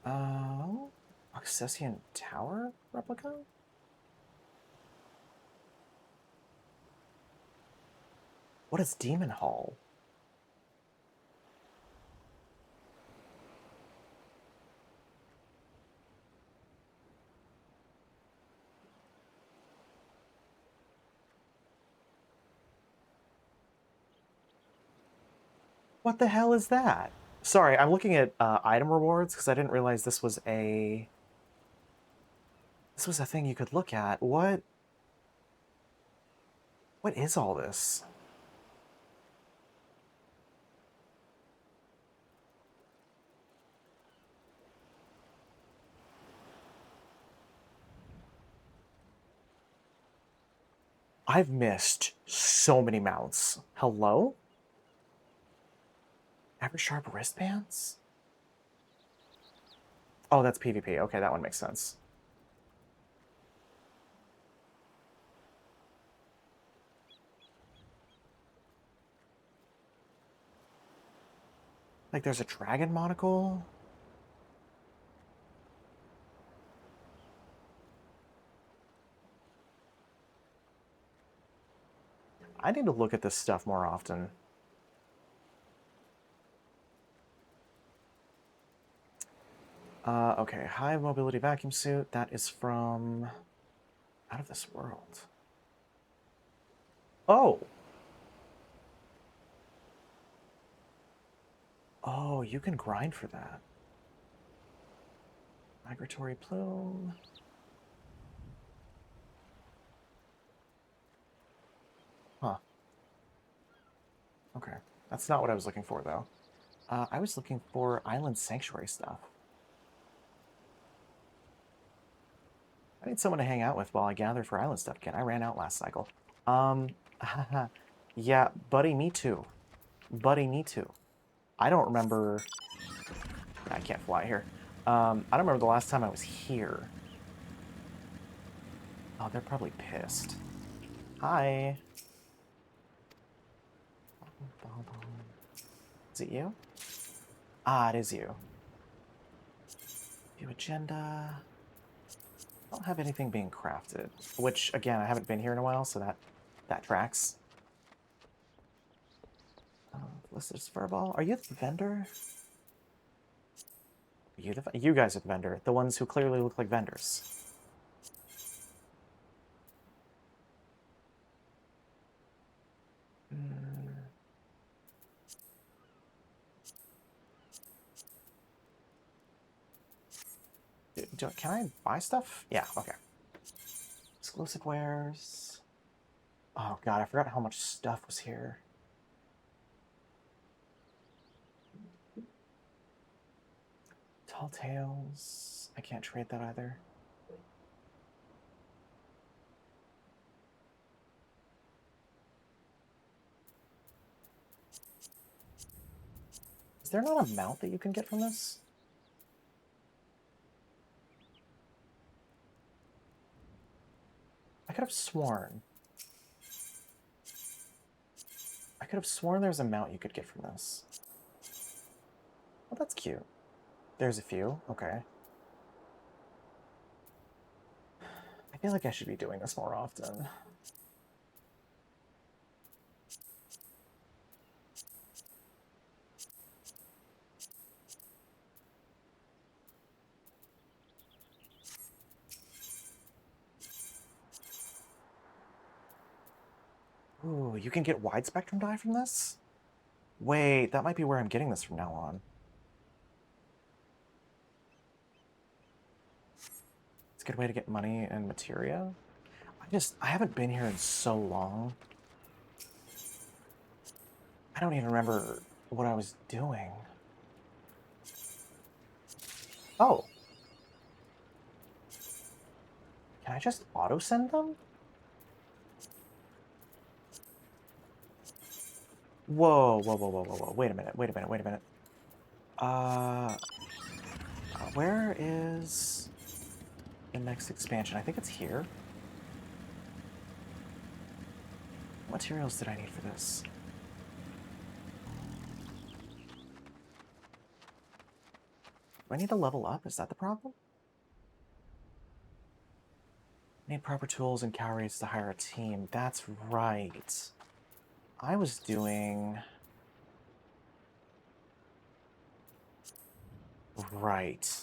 Oh, Oxessian Tower replica? What is Demon Hall? What the hell is that? Sorry, I'm looking at item rewards because I didn't realize this was a thing you could look at. What is all this? I've missed so many mounts. Hello? Eversharp wristbands? Oh, that's PvP. Okay, that one makes sense. Like, there's a dragon monocle? I need to look at this stuff more often. Okay, high mobility vacuum suit. That is from Out of This World. Oh! Oh, you can grind for that. Migratory plume. Huh. Okay. That's not what I was looking for, though. I was looking for Island Sanctuary stuff. I need someone to hang out with while I gather for island stuff again. I ran out last cycle. Yeah, buddy, me too. Buddy, me too. I don't remember... I can't fly here. I don't remember the last time I was here. Oh, they're probably pissed. Hi. Is it you? Ah, it is you. View agenda. I don't have anything being crafted, which, again, I haven't been here in a while, so that tracks. Listed as Furball. Are you the vendor? You guys are the vendor. The ones who clearly look like vendors. Can I buy stuff? Yeah, okay. Exclusive wares. Oh god, I forgot how much stuff was here. Tall Tales. I can't trade that either. Is there not a mount that you can get from this? I could have sworn. There was a mount you could get from this. Oh, that's cute. There's a few. Okay. I feel like I should be doing this more often. Ooh, you can get wide spectrum dye from this? Wait, that might be where I'm getting this from now on. It's a good way to get money and materia. I haven't been here in so long. I don't even remember what I was doing. Oh. Can I just auto-send them? Whoa, whoa, whoa, whoa, whoa, whoa. Wait a minute, wait a minute, wait a minute. Where is the next expansion? I think it's here. What materials did I need for this? Do I need to level up? Is that the problem? Need proper tools and calories to hire a team. That's right. I was doing... Right.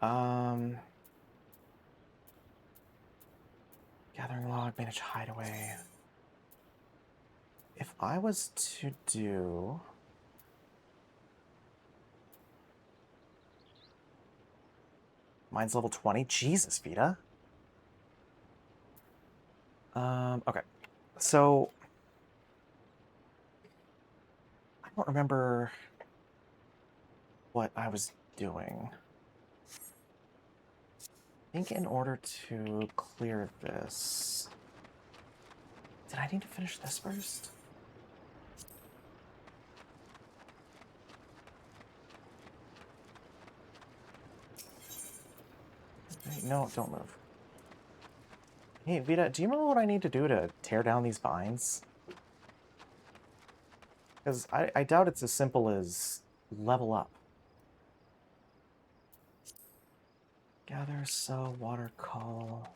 Gathering log, manage hideaway. If I was to do... Mine's level 20? Jesus, Vita. Okay. So... I don't remember what I was doing. I think in order to clear this... Did I need to finish this first? No, don't move. Hey, Vita, do you remember what I need to do to tear down these vines? Because I doubt it's as simple as level up. Gather, sow, water, call.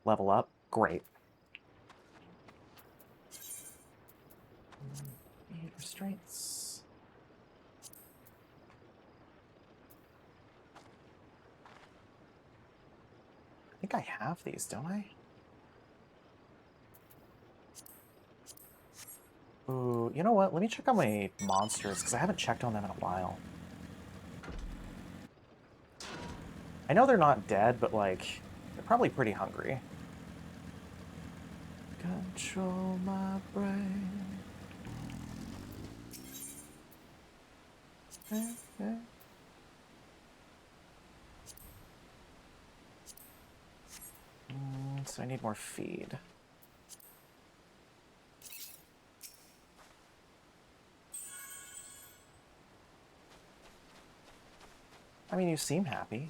Level up? Great. Need restraints. I think I have these, don't I? Ooh, you know what? Let me check on my monsters, because I haven't checked on them in a while. I know they're not dead, but, like, they're probably pretty hungry. Control my brain. So I need more feed. I mean, you seem happy.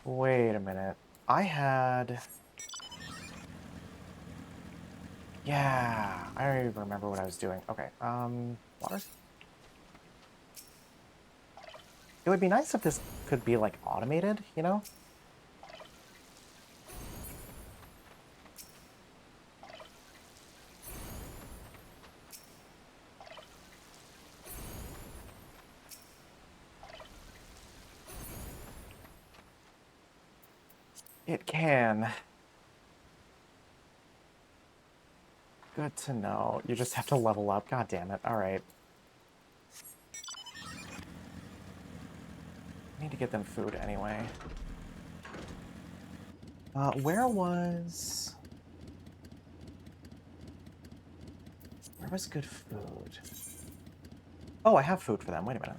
Wait a minute. I had... Yeah, I don't even remember what I was doing. Okay, water? It would be nice if this could be, like, automated, you know? It can. Good to know. You just have to level up. God damn it. Alright. I need to get them food anyway. Where was good food? Oh, I have food for them. Wait a minute.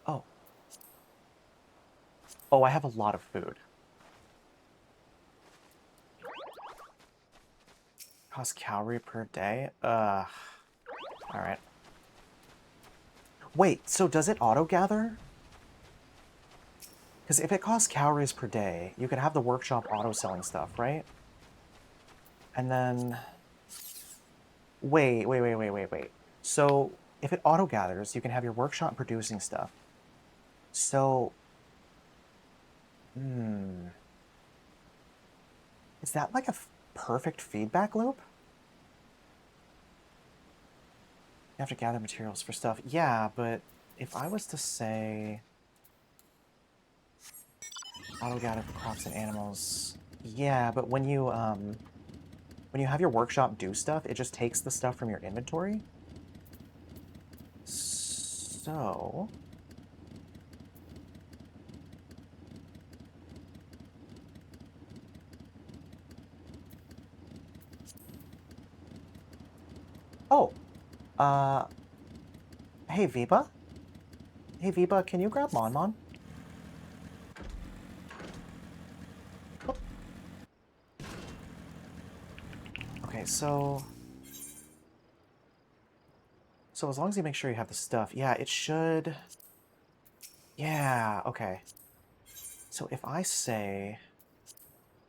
Oh. Oh, I have a lot of food. Cost calorie per day? Alright. Wait, so does it auto-gather? Because if it costs calories per day, you could have the workshop auto-selling stuff, right? And then... Wait. So, if it auto-gathers, you can have your workshop producing stuff. So, hmm. Is that like a perfect feedback loop? You have to gather materials for stuff. Yeah, but if I was to say auto gather for crops and animals, yeah, but when you have your workshop do stuff, it just takes the stuff from your inventory. So, oh, uh, hey Viba, hey Viba, can you grab Mon Mon? Oh. Okay, so as long as you make sure you have the stuff, yeah, it should. Yeah, okay. So if I say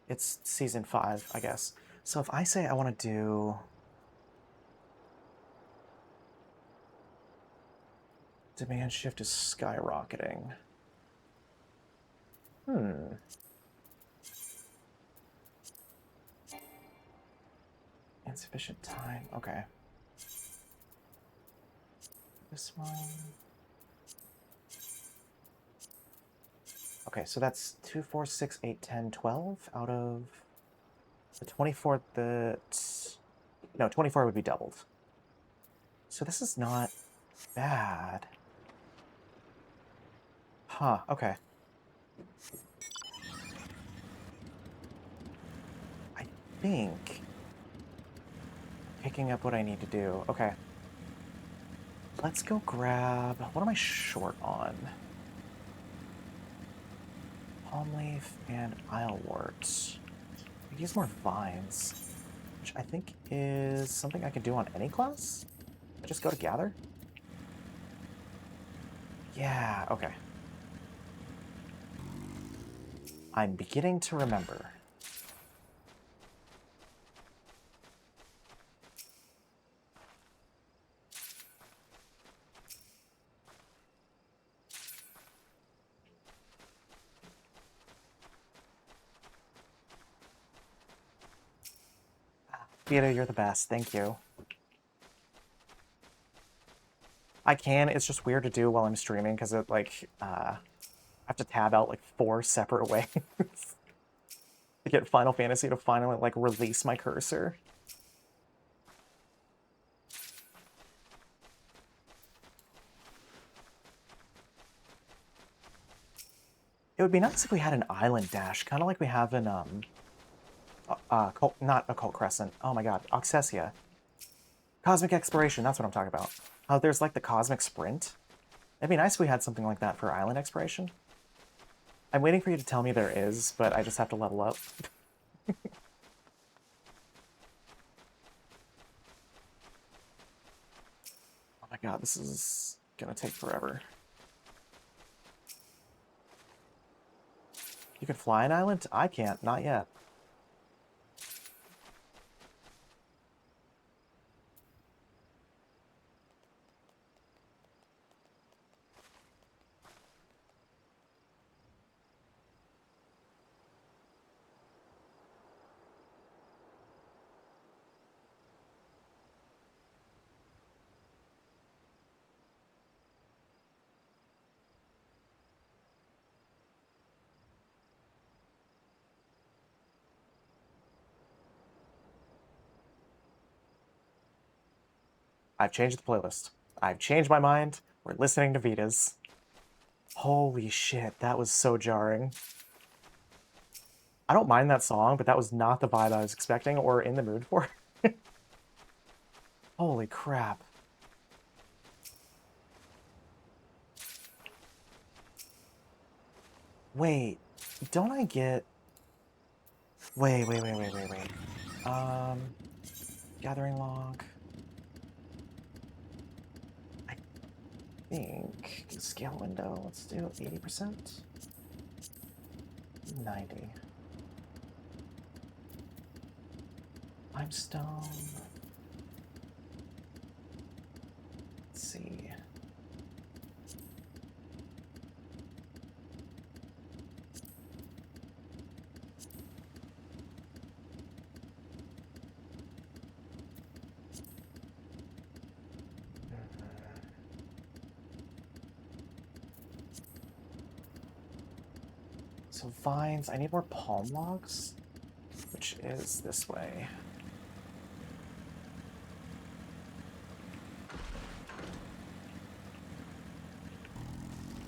it's season 5, I guess. So if I say I want to do demand shift is skyrocketing. Insufficient time. Okay. This one. Okay, so that's 2, 4, 6, 8, 10, 12 out of the 24 that... No, 24 would be doubled. So this is not bad. Huh, okay. I think picking up what I need to do. Okay. Let's go grab... What am I short on? Palm leaf and islewort. I could use more vines, which I think is something I can do on any class. I just go to gather. Yeah, okay. I'm beginning to remember. Vito, you're the best. Thank you. I can. It's just weird to do while I'm streaming because it like I have to tab out like 4 separate ways to get Final Fantasy to finally like release my cursor. It would be nice if we had an island dash, kind of like we have in not Occult Crescent. Oh my god, Oxessia. Cosmic Exploration, that's what I'm talking about. Oh, there's like the Cosmic Sprint. It'd be nice if we had something like that for island exploration. I'm waiting for you to tell me there is, but I just have to level up. Oh my god, this is gonna take forever. You can fly an island? I can't, not yet. I've changed the playlist. I've changed my mind. We're listening to Vitas. Holy shit, that was so jarring. I don't mind that song, but that was not the vibe I was expecting or in the mood for. Holy crap. Wait, don't I get... Wait. Gathering log. I think scale window, let's do 80%. 90. Limestone. Let's see. So vines, I need more palm logs, which is this way.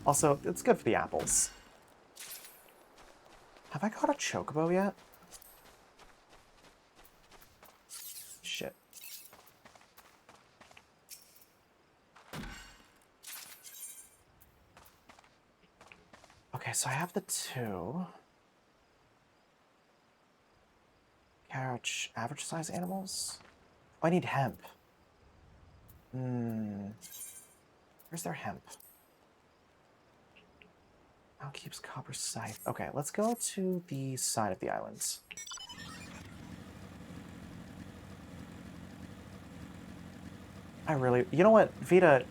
Also, it's good for the apples. Have I caught a chocobo yet? Shit. Okay, so I have the 2. Carriage, average size animals? Oh, I need hemp. Where's their hemp? Now keeps copper scythe. Okay, let's go to the side of the islands. You know what, Vita,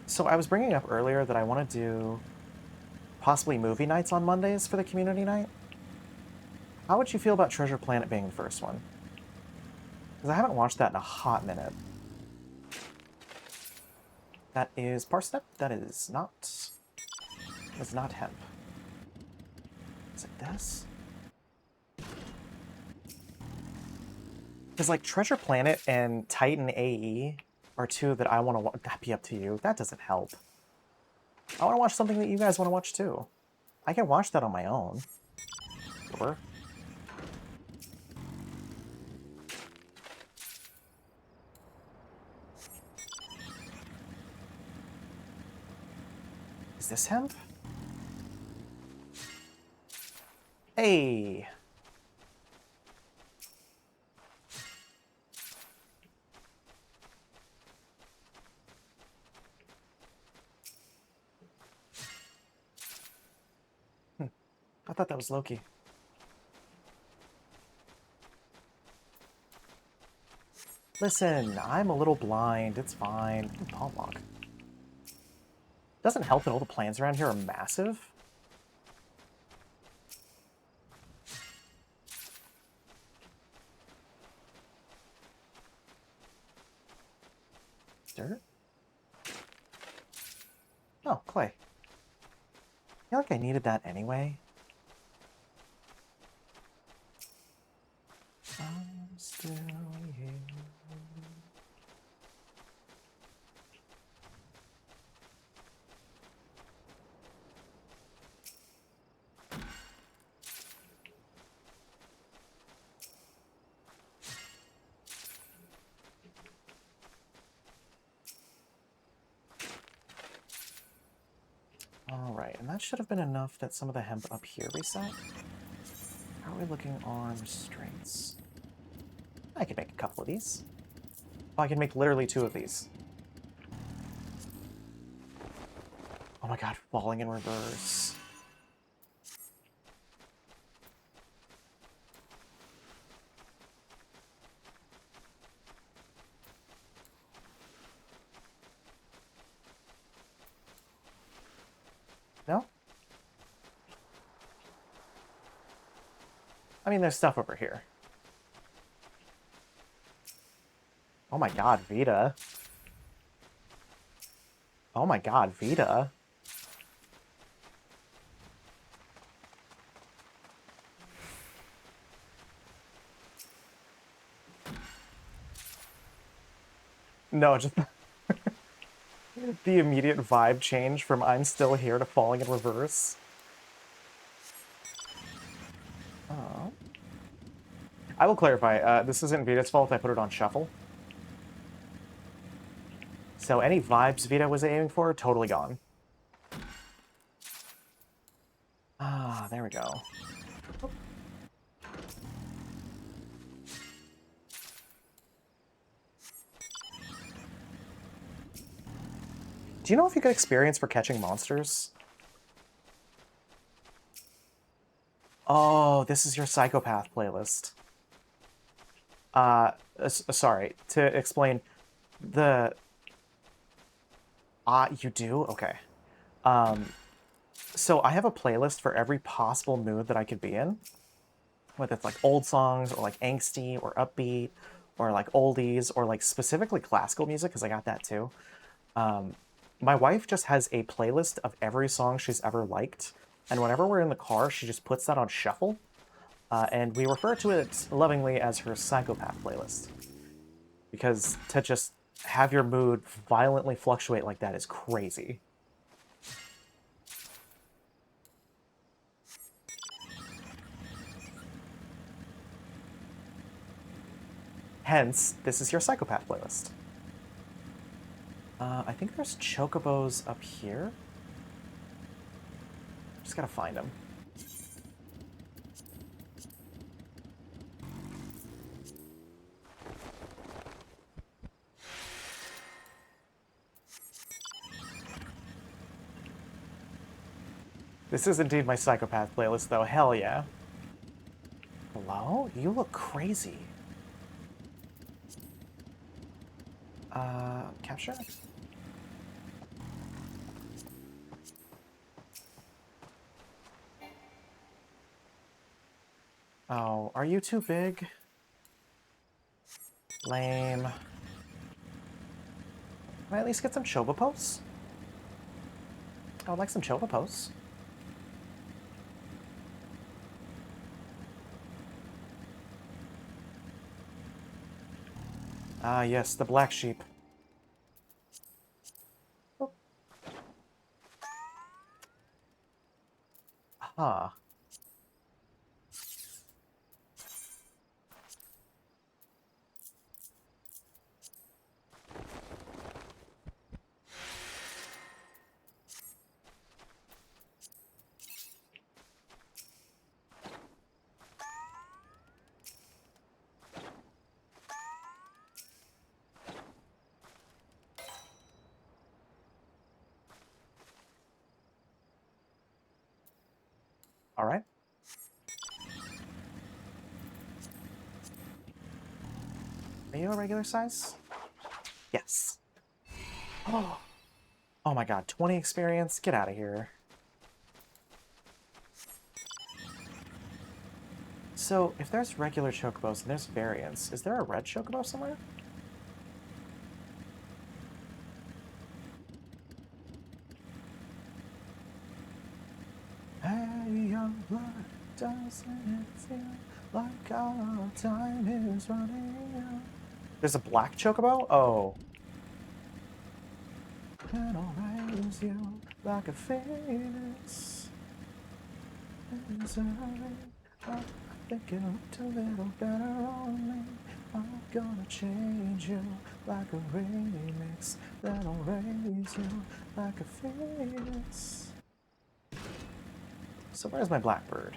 so I was bringing up earlier that I want to do possibly movie nights on Mondays for the community night. How would you feel about Treasure Planet being the first one? Because I haven't watched that in a hot minute. That is parsnip. That is not... It's not hemp. Is it this? Because, like, Treasure Planet and Titan AE are 2 that I want to watch. That'd be up to you. That doesn't help. I want to watch something that you guys want to watch, too. I can watch that on my own. Or... Is this hemp? Hey! I thought that was Loki. Listen, I'm a little blind. It's fine. Palm log. Doesn't help that all the plants around here are massive. Dirt? Oh, clay. I feel like I needed that anyway. I'm still here. Alright, and that should have been enough that some of the hemp up here reset. How are we looking on restraints? I can make a couple of these. Oh, I can make literally 2 of these. Oh my god, falling in reverse. No? I mean, there's stuff over here. Oh my god, Vita. Oh my god, Vita. No, just the immediate vibe change from I'm still here to falling in reverse. Oh. I will clarify, this isn't Vita's fault, I put it on shuffle. So any vibes Vita was aiming for, totally gone. Ah, there we go. Do you know if you get experience for catching monsters? Oh, this is your psychopath playlist. Sorry, to explain, the... you do? Okay. So I have a playlist for every possible mood that I could be in. Whether it's like old songs, or like angsty, or upbeat, or like oldies, or like specifically classical music, because I got that too. My wife just has a playlist of every song she's ever liked And whenever we're in the car, she just puts that on shuffle. And we refer to it lovingly as her psychopath playlist. Because to just have your mood violently fluctuate like that is crazy. Hence, this is your psychopath playlist. I think there's chocobos up here. Just gotta find them. This is indeed my psychopath playlist, though. Hell yeah. Hello? You look crazy. Capture? Oh, are you too big? Lame. Can I at least get some Chobopos? I would like some Chobopos. Ah, yes, the black sheep. Oh. Huh. All right. Are you a regular size? Yes. Oh. Oh my god, 20 experience? Get out of here. So, if there's regular chocobos and there's variants, is there a red chocobo somewhere? Hey, young blood, doesn't it feel like our time is running out? There's a black chocobo? Oh. And I'll raise you like a phoenix. I think it looked a little better on me. I'm gonna change you like a remix. Then I'll raise you like a phoenix. So where's my blackbird?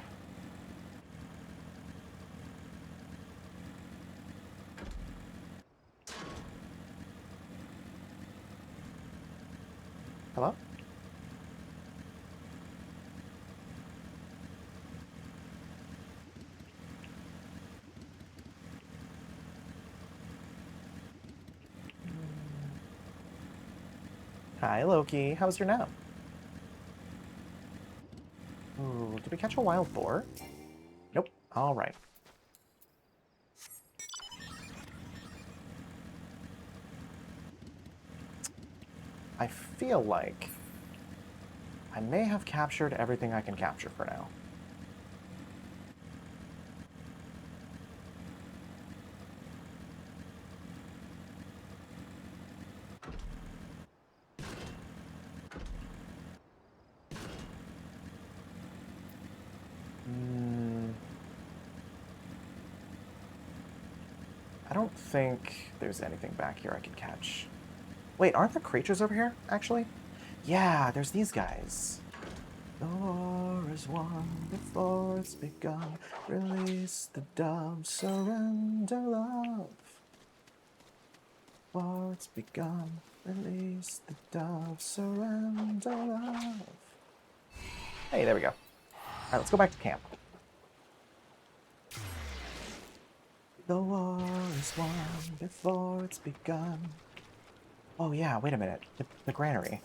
Hello? Hi, Loki. How's your nap? Ooh, did we catch a wild boar? Nope. All right. I feel like I may have captured everything I can capture for now. I don't think there's anything back here I can catch. Wait, aren't there creatures over here, actually? Yeah, there's these guys. The war is won before it's begun. Release the dove, surrender love. Before it's begun, release the dove, surrender love. Hey, there we go. Alright, let's go back to camp. The war is won before it's begun. Oh yeah, wait a minute. The granary.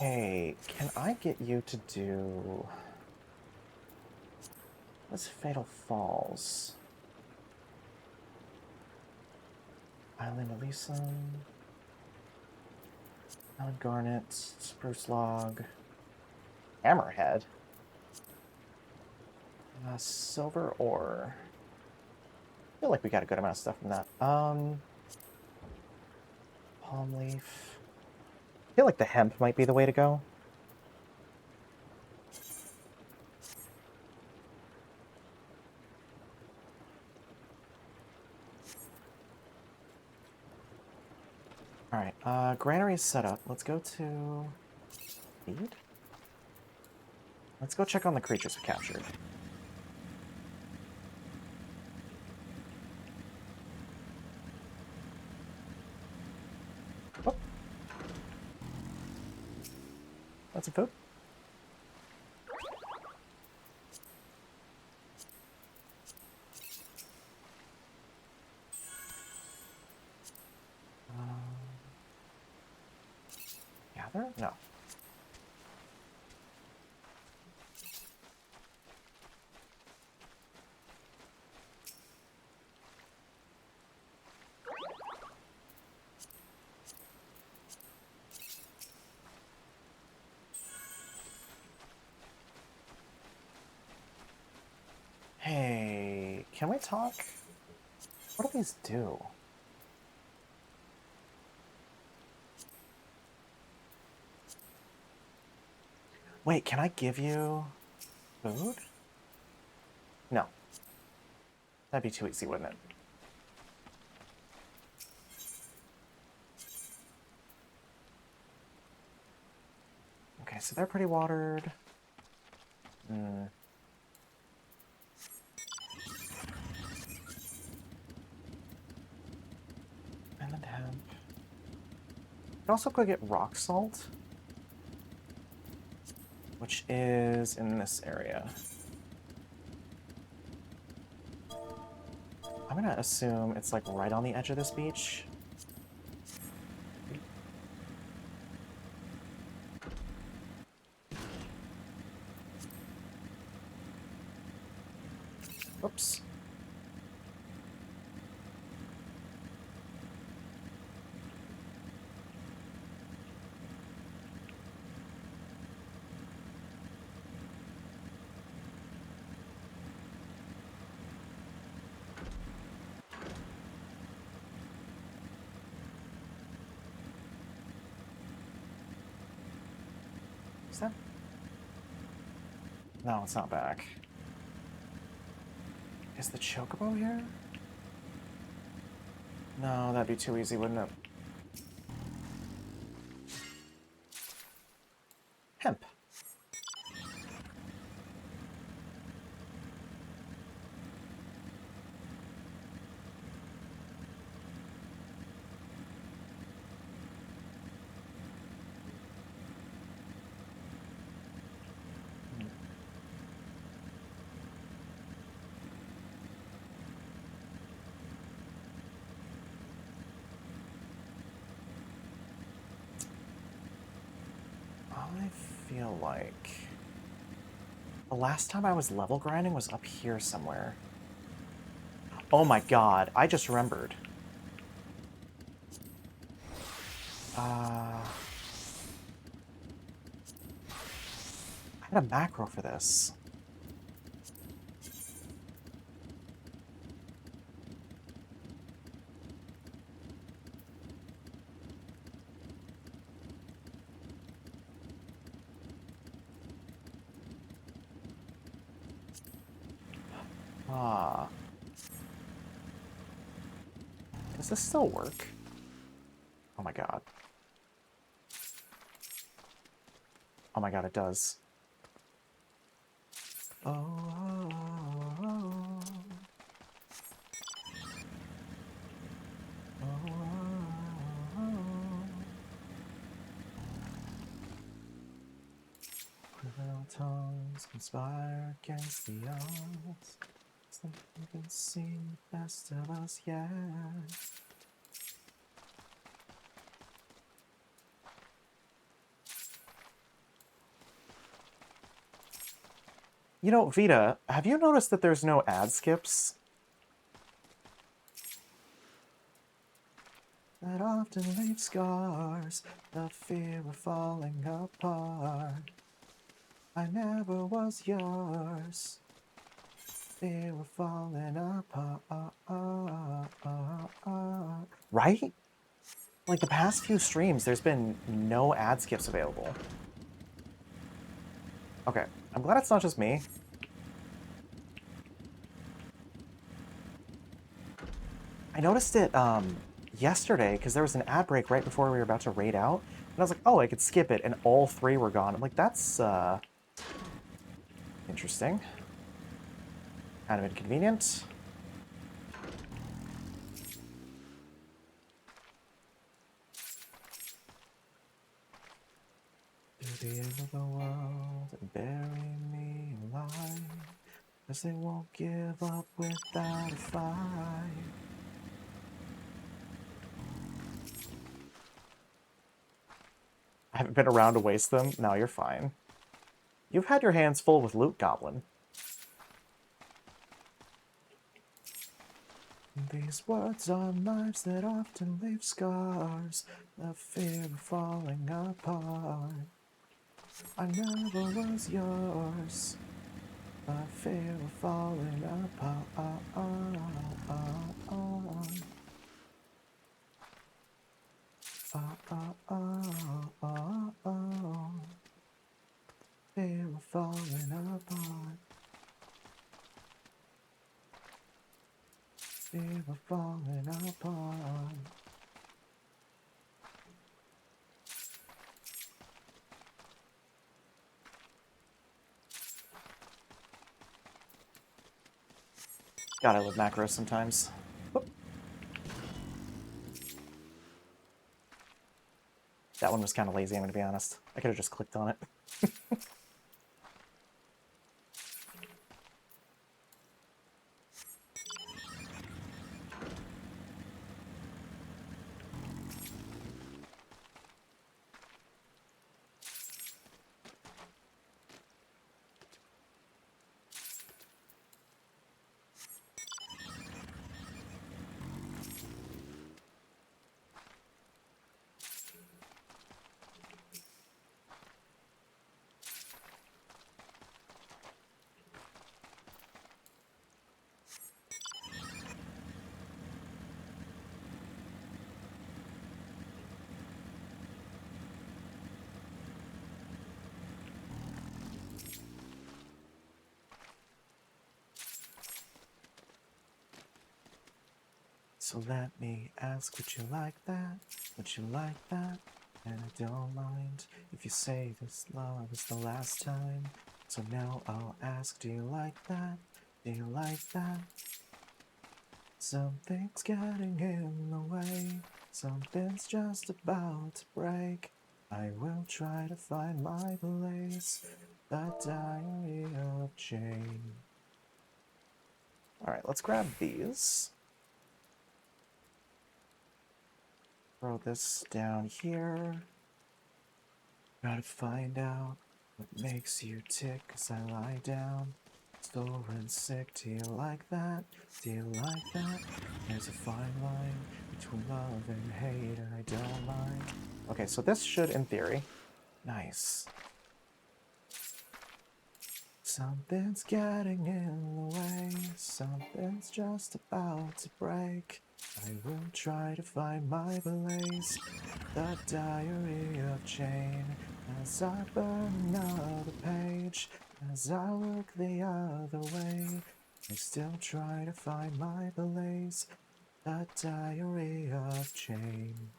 Hey, can I get you to do... What's Fatal Falls? Island Elysium. Island Garnet. Spruce Log. Hammerhead. Silver ore. I feel like we got a good amount of stuff from that. Palm leaf. I feel like the hemp might be the way to go. Alright, granary is set up. Let's go to feed. Let's go check on the creatures we captured. Oh. That's some food. Gather? No. Hey, can we talk? What do these do? Wait, can I give you food? No. That'd be too easy, wouldn't it? Okay, so they're pretty watered. Hmm. And then hemp. You can also go get rock salt, which is in this area. I'm gonna assume it's like right on the edge of this beach. Oops. Is that? No, it's not back. Is the chocobo here? No, that'd be too easy, wouldn't it? Hemp. I feel like the last time I was level grinding was up here somewhere. Oh my god, I just remembered. I had a macro for this. Does this still work? Oh my god. Oh my god, it does. Oh, oh, oh, oh, oh. Criminal tongues conspire against the odds. So you can see the best of us, yeah. You know, Vita, have you noticed that there's no ad skips? That often leave scars, the fear of falling apart. I never was yours. They were falling apart. Right? Like the past few streams, there's been no ad skips available. Okay, I'm glad it's not just me. I noticed it yesterday because there was an ad break right before we were about to raid out, and I was like, oh, I could skip it, and all three were gone. I'm like, that's interesting. Kind of inconvenient. To the end of the world and bury me alive, 'cause they won't give up without a fight. I haven't been around to waste them. No, you're fine. You've had your hands full with Loot Goblin. These words are knives that often leave scars, the fear of falling apart. I never was yours, the fear of falling apart. Fear of falling apart. Fear of falling apart. God, I love macros sometimes. Whoop. That one was kind of lazy, I'm going to be honest. I could have just clicked on it. So let me ask, would you like that? Would you like that? And I don't mind if you say this love is the last time. So now I'll ask, do you like that? Do you like that? Something's getting in the way. Something's just about to break. I will try to find my place. The Diary of Jane. Alright, let's grab these. Throw this down here. Gotta find out what makes you tick as I lie down. Sore and sick, do you like that? Do you like that? There's a fine line between love and hate, and I don't mind. Okay, so this should, in theory, nice. Something's getting in the way, something's just about to break. I will try to find my place, the Diary of Jane. As I burn another page, as I look the other way, I still try to find my place, the Diary of Jane.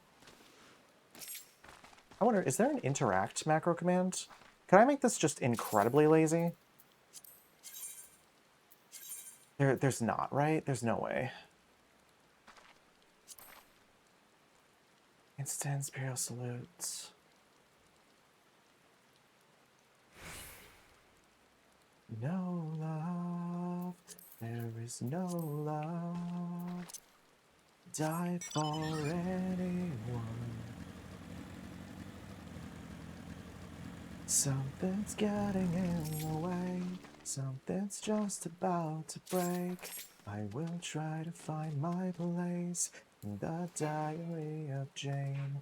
I wonder, is there an interact macro command? Can I make this just incredibly lazy? There's not, right? There's no way. Instant Imperial Salute. No love, there is no love. Die for anyone. Something's getting in the way. Something's just about to break. I will try to find my place in the Diary of Jane.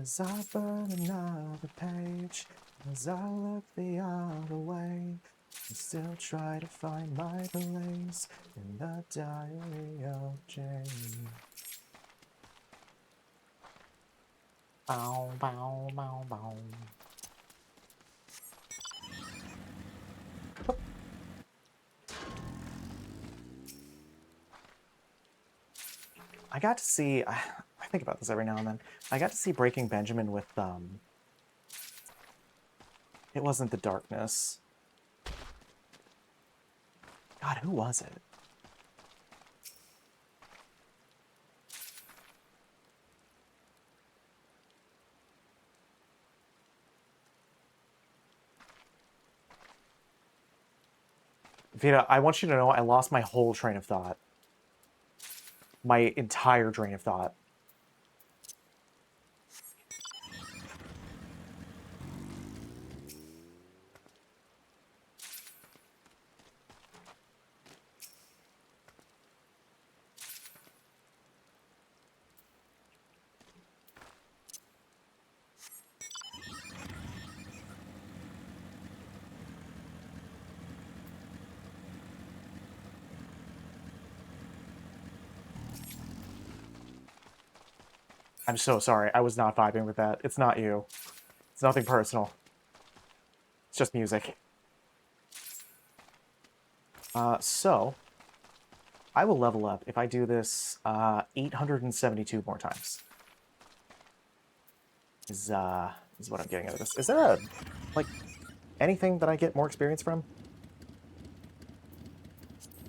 As I burn another page, As I look the other way, I still try to find my place in the diary of Jane. Bow, bow, bow, bow. I got to see, I think about this every now and then. I got to see Breaking Benjamin with, it wasn't The Darkness. God, who was it? Vita, I want you to know I lost my whole train of thought. My entire train of thought. I'm so sorry. I was not vibing with that. It's not you. It's nothing personal. It's just music. So, I will level up if I do this 872 more times. Is what I'm getting out of this. Is there a, like, anything that I get more experience from?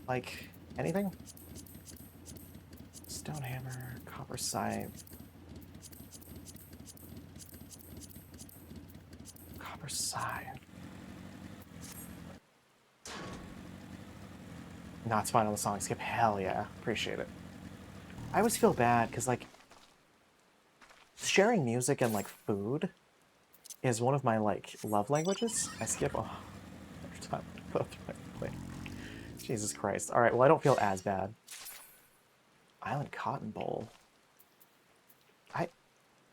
Like, anything? Stone hammer, copper scythe. Copper scythe. No, it's fine on the song skip. Hell yeah. Appreciate it. I always feel bad because, like, sharing music and, like, food is one of my, like, love languages. I skip every time I go through my plate. Jesus Christ. Alright, well, I don't feel as bad. Island Cotton Bowl.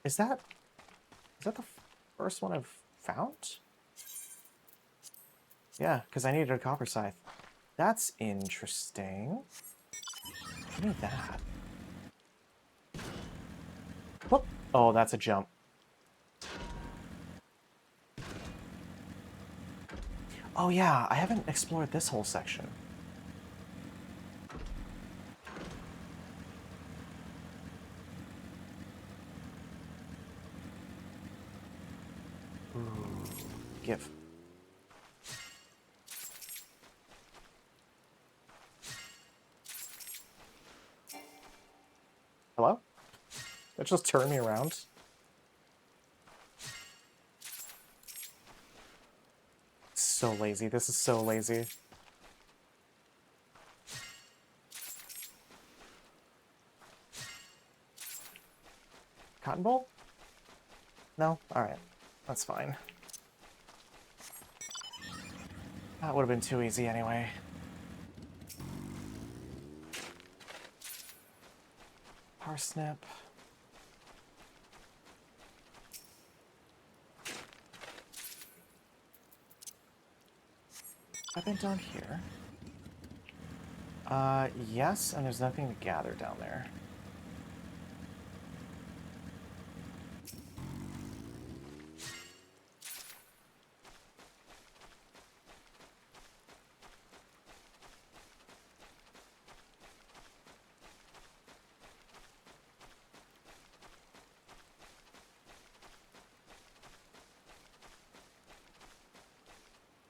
Is that the first one I've found? Yeah, because I needed a copper scythe. That's interesting. Give me that. Whoop. Oh, that's a jump. Oh yeah, I haven't explored this whole section. Ooh, give. Hello? That just turned me around. So lazy. This is so lazy. Cotton Bowl? No? Alright. That's fine. That would have been too easy anyway. Parsnip. I've been down here. Yes, and there's nothing to gather down there.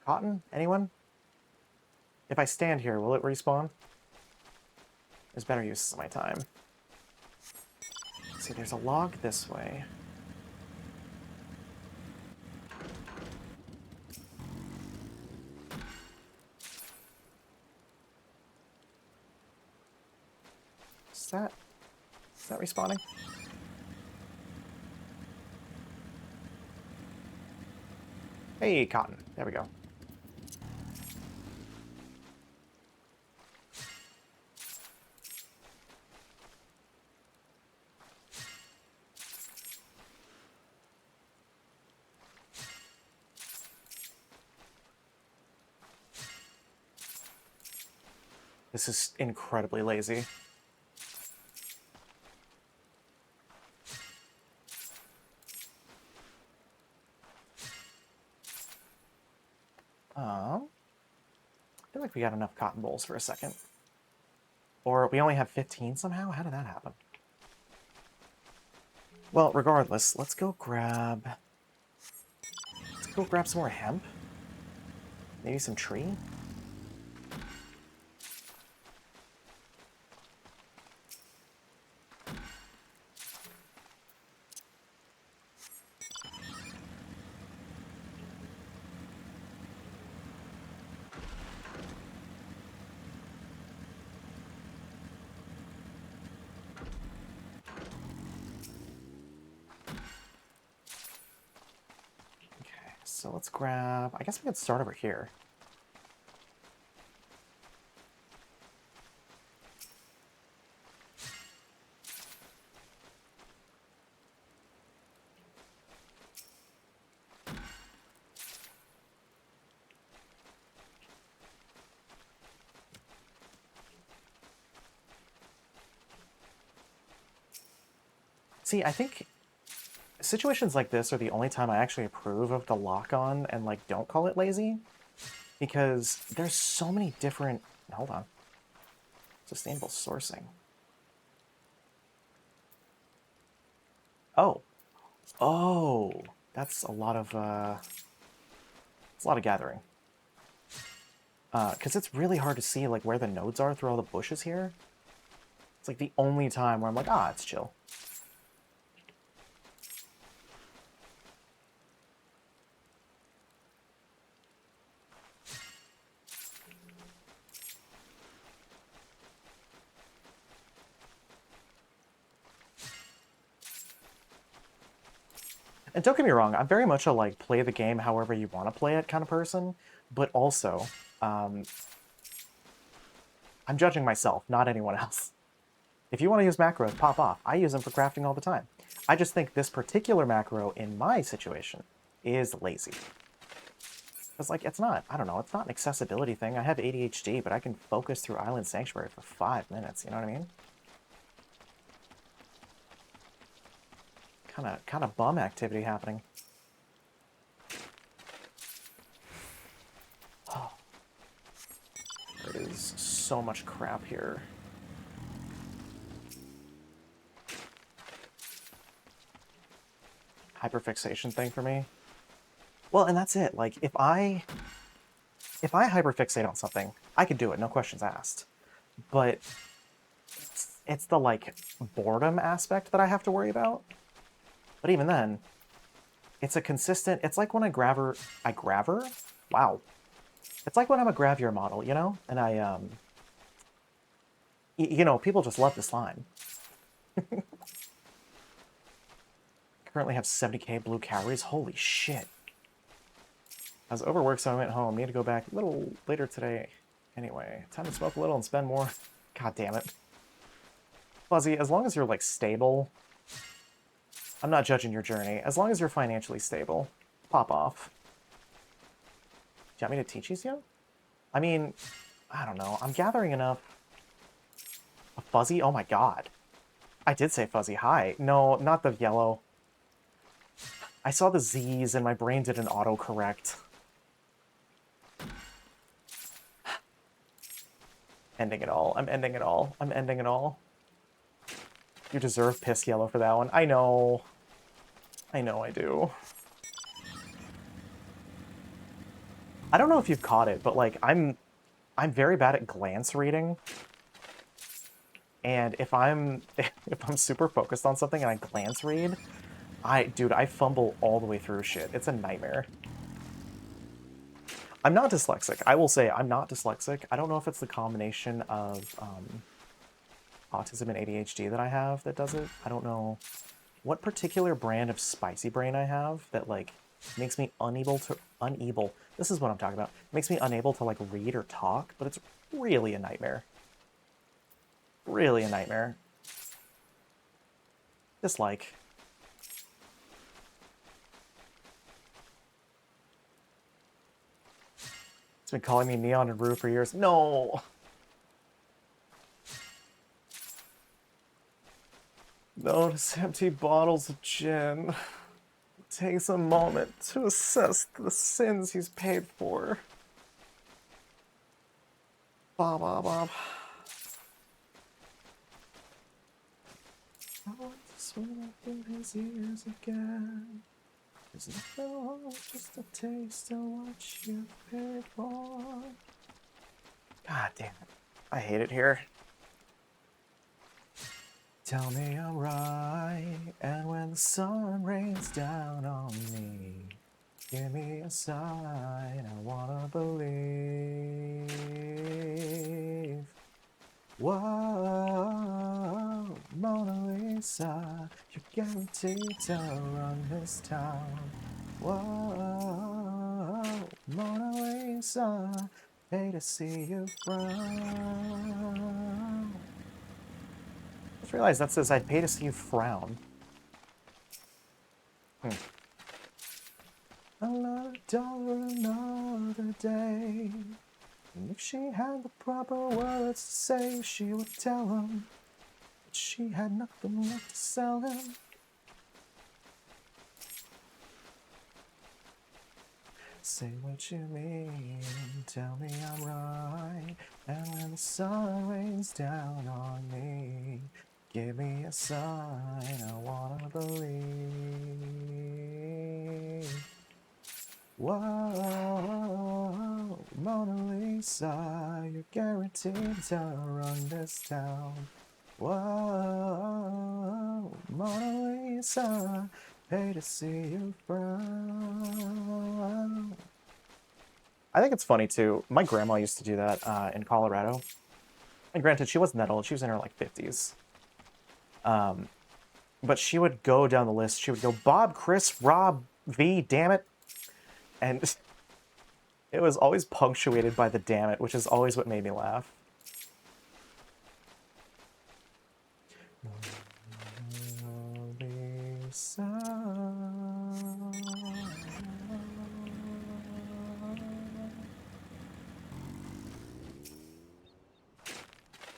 Cotton? Anyone? If I stand here, will it respawn? There's better uses of my time. Let's see, there's a log this way. Is that respawning? Hey, cotton. There we go. This is incredibly lazy. I feel like we got enough cotton bolls for a second. Or we only have 15 somehow? How did that happen? Well, regardless, let's go grab some more hemp. Maybe some tree? So let's grab... I guess we could start over here. See, I think situations like this are the only time I actually approve of the lock-on and, like, don't call it lazy. Because there's so many different... Hold on. Sustainable sourcing. Oh. Oh! That's a lot of, it's a lot of gathering. Because it's really hard to see, like, where the nodes are through all the bushes here. It's, like, the only time where I'm like, ah, it's chill. And don't get me wrong, I'm very much a, like, play the game however you want to play it kind of person, but also, I'm judging myself, not anyone else. If you want to use macros, pop off. I use them for crafting all the time. I just think this particular macro in my situation is lazy. Because, like, it's not, I don't know, it's not an accessibility thing. I have ADHD, but I can focus through Island Sanctuary for 5 minutes, you know what I mean? Kind of bum activity happening. Oh. There is so much crap here. Hyperfixation thing for me. Well, and that's it. Like, if I hyperfixate on something, I could do it, no questions asked. But it's the, like, boredom aspect that I have to worry about. But even then, it's a consistent... It's like when I graver... Wow. It's like when I'm a Gravier model, you know? And I, you know, people just love this line. Currently have 70k blue calories. Holy shit. I was overworked, so I went home. Need to go back a little later today. Anyway, time to smoke a little and spend more. God damn it. Fuzzy, as long as you're, like, stable... I'm not judging your journey. As long as you're financially stable, pop off. Do you want me to teach these yet? I mean, I don't know. I'm gathering enough. A fuzzy? Oh my god. I did say fuzzy. Hi. No, not the yellow. I saw the Z's and my brain did an autocorrect. Ending it all. I'm ending it all. I'm ending it all. You deserve piss yellow for that one. I know. I know I do. I don't know if you've caught it, but, like, I'm very bad at glance reading. And if I'm super focused on something and I glance read, dude, I fumble all the way through shit. It's a nightmare. I'm not dyslexic. I will say I'm not dyslexic. I don't know if it's the combination of autism and ADHD that I have that does it. I don't know what particular brand of spicy brain I have that, like, makes me unable. This is what I'm talking about. Makes me unable to, like, read or talk, but it's really a nightmare. Really a nightmare. Dislike. It's been calling me Neon and Rue for years. No! Notice empty bottles of gin. Takes a moment to assess the sins he's paid for. Bob, Bob, Bob. I want to swim up in his ears again. There's nothing wrong, just a taste of what you paid for. God damn it. I hate it here. Tell me I'm right, and when the sun rains down on me, give me a sign, I wanna believe. Whoa, Mona Lisa, you're guaranteed to run this town. Whoa, Mona Lisa, hate to see you frown. Just realized that says I'd pay to see you frown. Another dollar, another day. And if she had the proper words to say, she would tell him that she had nothing left to sell him. Say what you mean, tell me I'm right. And when the sun rains down on me, give me a sign, I wanna believe. Whoa, Mona Lisa, you're guaranteed to run this town. Whoa, Mona Lisa, pay to see you frown. I think it's funny too. My grandma used to do that in Colorado. And granted, she wasn't that old. She was in her like 50s. But she would go down the list. She would go, Bob, Chris, Rob, V, damn it. And it was always punctuated by the damn it, which is always what made me laugh.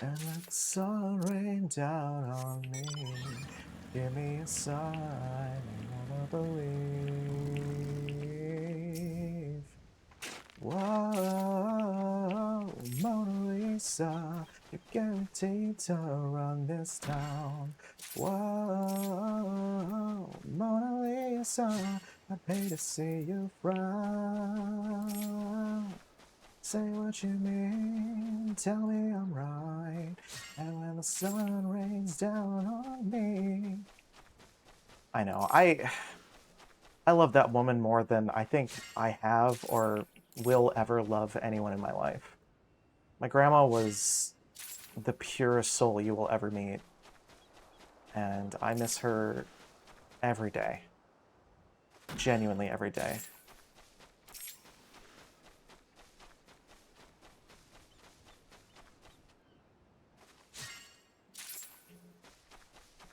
And let the sun rain down on me. Give me a sign, I wanna believe. Whoa, Mona Lisa, you're guaranteed to run this town. Whoa, Mona Lisa, I'd pay to see you frown. Say what you mean, tell me I'm right, and when the sun rains down on me. I know, I love that woman more than I think I have or will ever love anyone in my life. My grandma was the purest soul you will ever meet, and I miss her every day. Genuinely every day.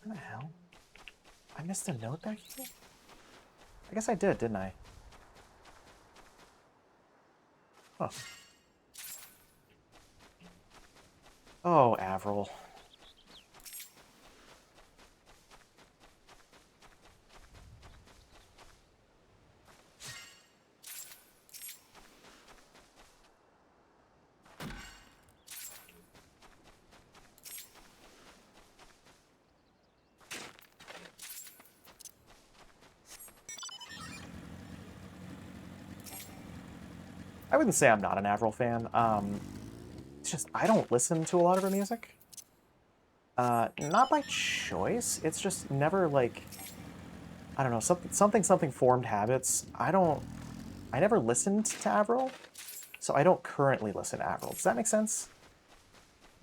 What the hell? I missed a note back here? I guess I did, didn't I? Huh. Oh, Avril. I wouldn't say I'm not an Avril fan. It's just I don't listen to a lot of her music. Not by choice. It's just never like, I don't know, something formed habits. I never listened to Avril, so I don't currently listen to Avril. Does that make sense?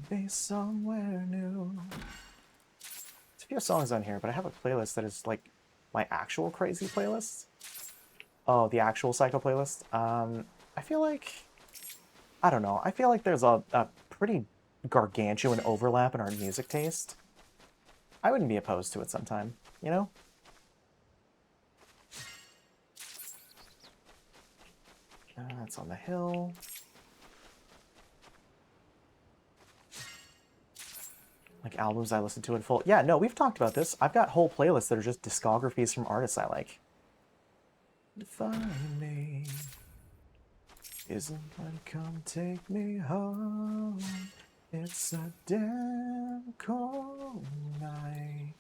Be somewhere new. There's a few songs on here, but I have a playlist that is like my actual crazy playlist. Oh, the actual Psycho playlist. I feel like, I don't know, I feel like there's a pretty gargantuan overlap in our music taste. I wouldn't be opposed to it sometime, you know? That's on the hill. My Like albums I listen to in full. Yeah, no, we've talked about this. I've got whole playlists that are just discographies from artists I like. Define me. Isn't one come take me home? It's a damn cold night.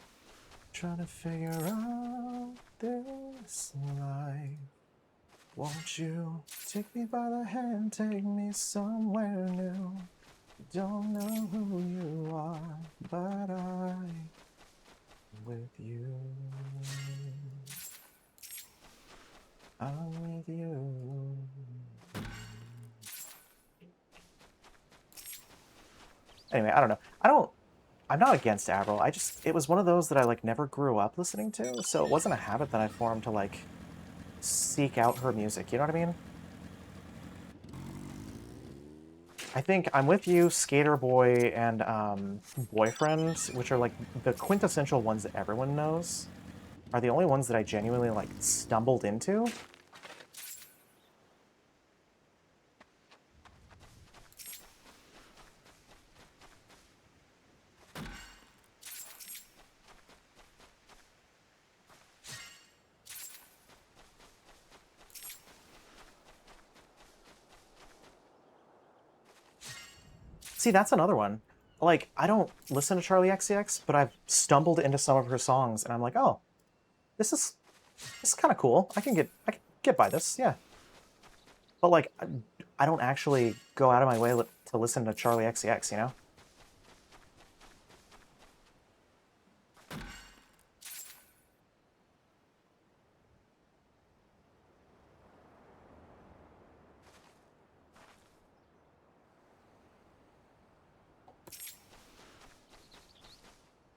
Trying to figure out this life. Won't you take me by the hand, take me somewhere new? Don't know who you are, but I'm with you. I'm with you. Anyway, I don't know. I'm not against Avril. It was one of those that I like never grew up listening to, so it wasn't a habit that I formed to like seek out her music. You know what I mean? I think I'm with you, Skater Boy and Boyfriend, which are like the quintessential ones that everyone knows, are the only ones that I genuinely like stumbled into. See, that's another one. Like, I don't listen to Charlie XCX, but I've stumbled into some of her songs, and I'm like, oh, this is kind of cool. I can get by this, yeah. But like, I don't actually go out of my way to listen to Charlie XCX, you know?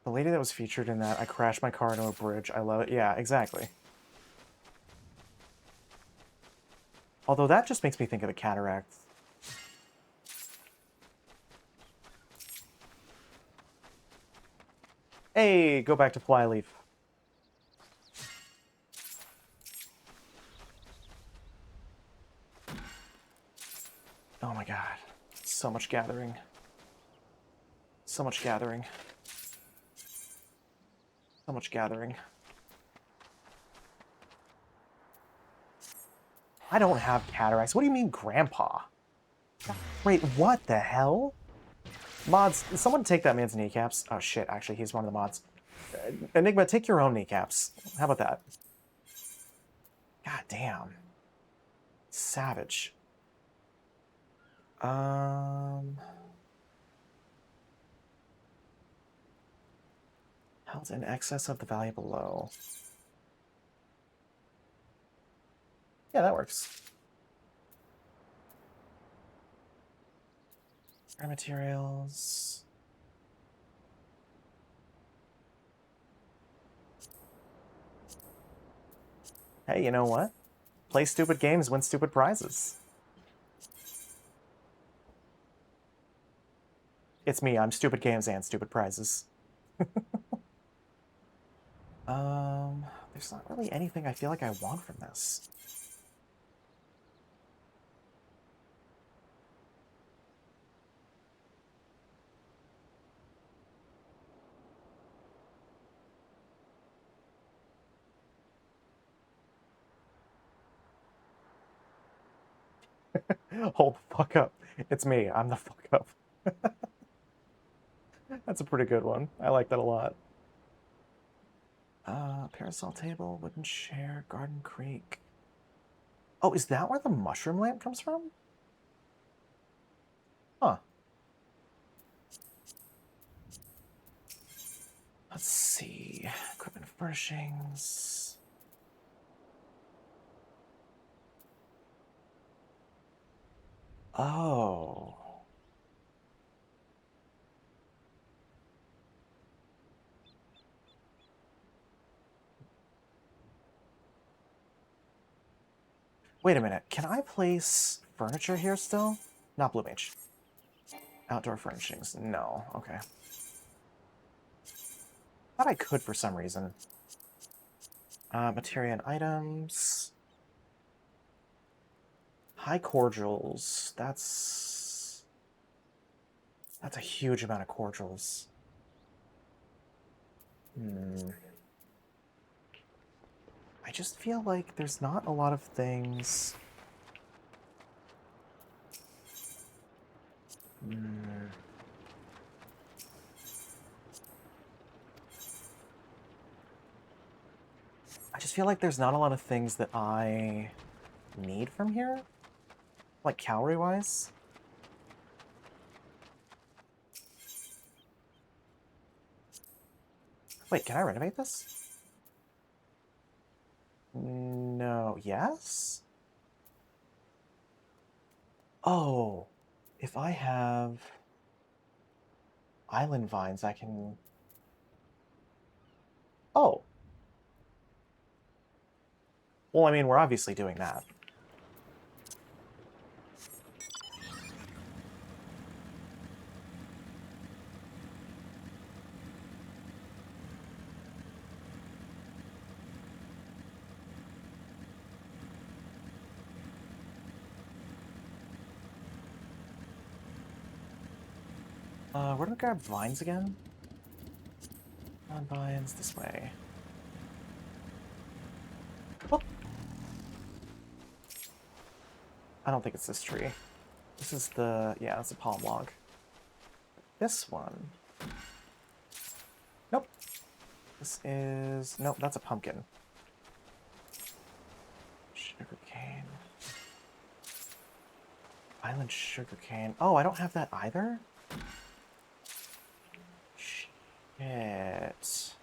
The lady that was featured in that, I crashed my car into a bridge. I love it. Yeah, exactly. Although that just makes me think of the cataracts. Hey, go back to Flyleaf. Oh my god. So much gathering. So much gathering. So much gathering. I don't have cataracts. What do you mean, Grandpa? Wait, what the hell? Mods, someone take that man's kneecaps. Oh shit, actually, he's one of the mods. Enigma, take your own kneecaps. How about that? God damn. Savage. Held in excess of the value below. Yeah, that works. Rare materials. Hey, you know what? Play stupid games, win stupid prizes. It's me, I'm stupid games and stupid prizes. There's not really anything I feel like I want from this. Hold the fuck up. It's me, I'm the fuck up. That's a pretty good one. I like that a lot. Parasol table, wooden chair, Garden Creek. Oh, is that where the mushroom lamp comes from? Huh. Let's see. Equipment furnishings. Oh. Wait a minute. Can I place furniture here still? Not Blue Mage. Outdoor furnishings. No. Okay. Thought I could for some reason. Materia and items. High cordials. That's a huge amount of cordials. I just feel like there's not a lot of things. I just feel like there's not a lot of things that I need from here, like calorie-wise. Wait, can I renovate this? No. Yes? Oh, if I have island vines, I can... Oh. Well, I mean, we're obviously doing that. Where do I grab vines again? Vines this way. Oh. I don't think it's this tree. This is the... yeah, that's a palm log. This one. Nope. This is... nope, that's a pumpkin. Sugarcane. Island sugarcane. Oh, I don't have that either? Shit.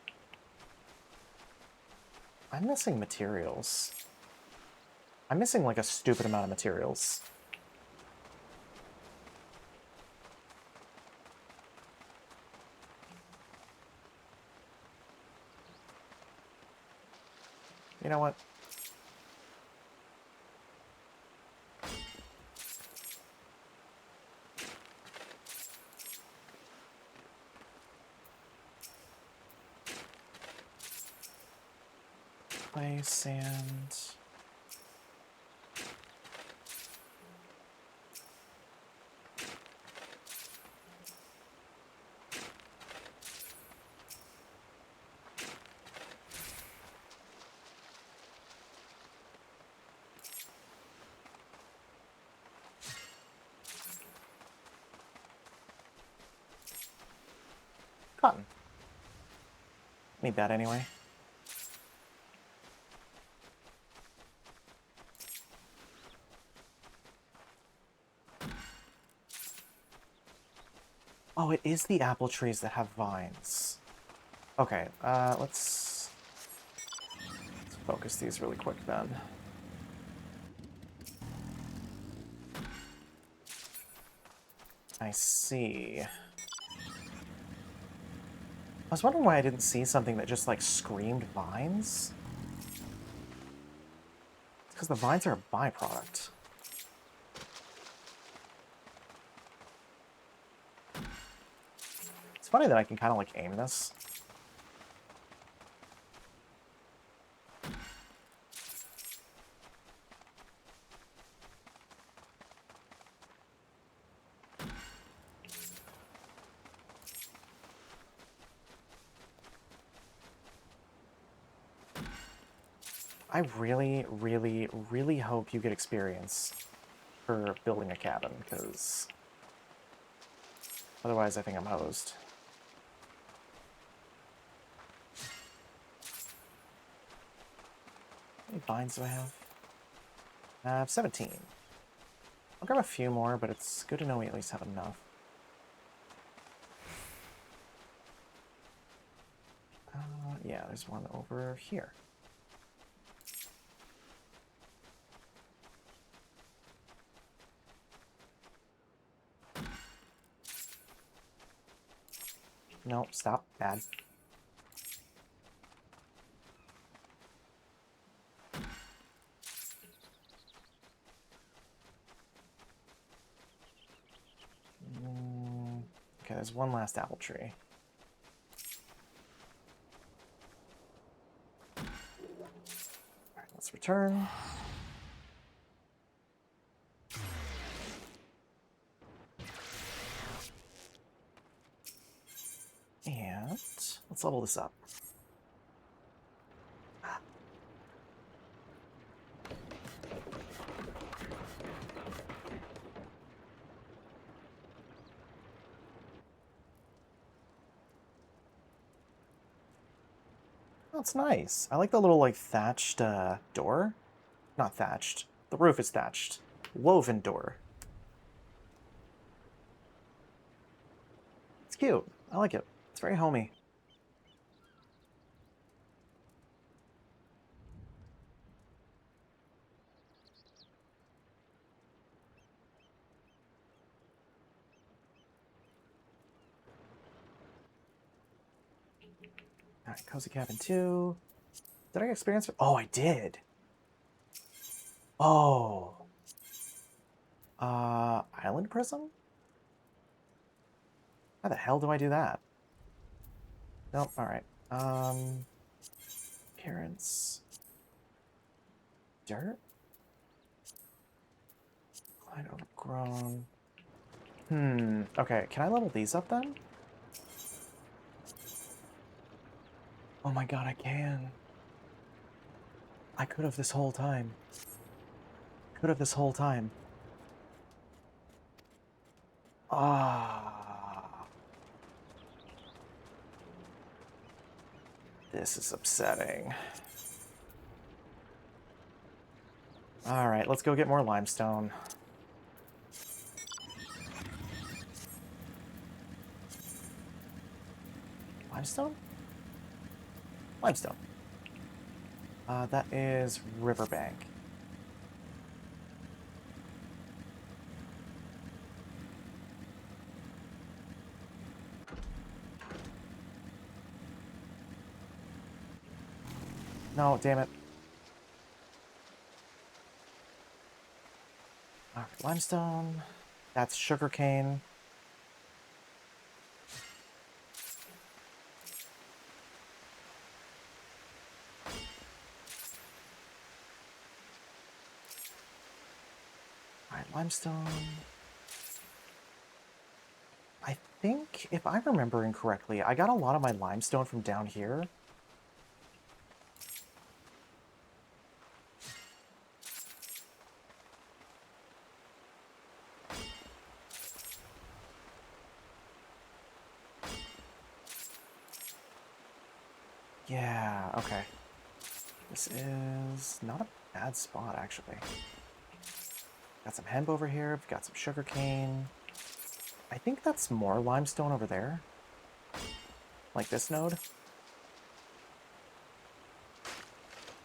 I'm missing materials. I'm missing like a stupid amount of materials. You know what? Clay, sand... cotton. Need that anyway. Oh, it is the apple trees that have vines. Okay, let's focus these really quick then. I see. I was wondering why I didn't see something that just, like, screamed vines. It's because the vines are a byproduct. It's funny that I can kind of, like, aim this. I really, really, really hope you get experience for building a cabin, because otherwise I think I'm hosed. How many vines do I have? I have 17. I'll grab a few more, but it's good to know we at least have enough. Yeah, there's one over here. No, stop. Bad. Okay, there's one last apple tree. Alright, let's return. And let's level this up. That's nice. I like the little, like, thatched door. Not thatched. The roof is thatched. Woven door. It's cute. I like it. It's very homey. Alright, Cozy Cabin 2. Did I experience it? Oh, I did. Oh. Island Prism? How the hell do I do that? Nope, alright. Appearance. Dirt? Quite overgrown. Okay, can I level these up then? Oh my god, I can. I could have this whole time. Could have this whole time. Ah. This is upsetting. Alright, let's go get more limestone. Limestone? Limestone. That is Riverbank. No, damn it. Alright, limestone. That's sugarcane. Alright, limestone. I think, if I'm remembering correctly, I got a lot of my limestone from down here. Yeah, okay. This is not a bad spot, actually. Got some hemp over here, we've got some sugarcane. I think that's more limestone over there. Like this node.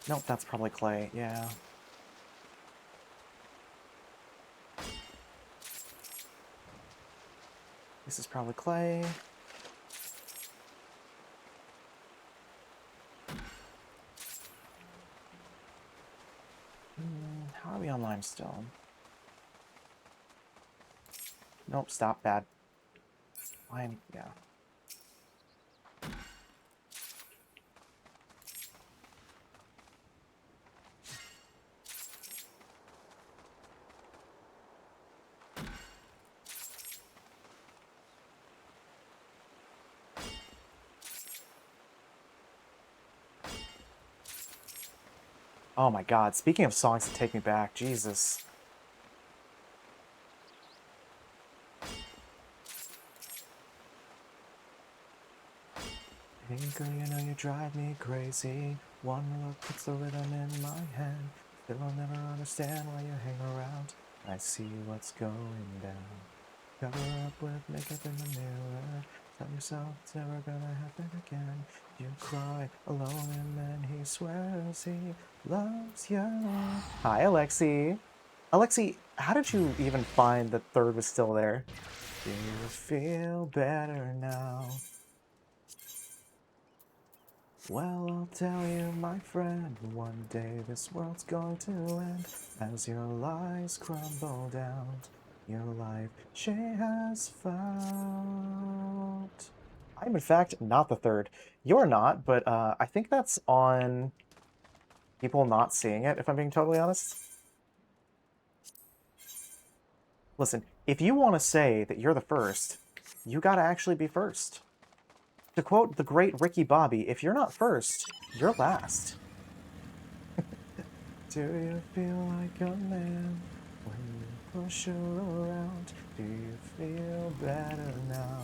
Nope, that's probably clay, yeah. This is probably clay. How are we on limestone? Nope, stop, bad. Lime, yeah. Oh my god, speaking of songs that take me back, Jesus. Hey girl, you know you drive me crazy. One look puts the rhythm in my head. Still I'll never understand why you hang around. I see what's going down. Cover up with makeup in the mirror. Tell yourself it's never gonna happen again. You cry alone and then he swears he loves you. Hi, Alexi. Alexi, how did you even find that third was still there? Do you feel better now? Well, I'll tell you, my friend, one day this world's going to end. As your lies crumble down, your life she has found. I'm, in fact, not the third. You're not, but I think that's on people not seeing it, if I'm being totally honest. Listen, if you want to say that you're the first, you gotta actually be first. To quote the great Ricky Bobby, if you're not first, you're last. Do you feel like a man when you push her around? Do you feel better now?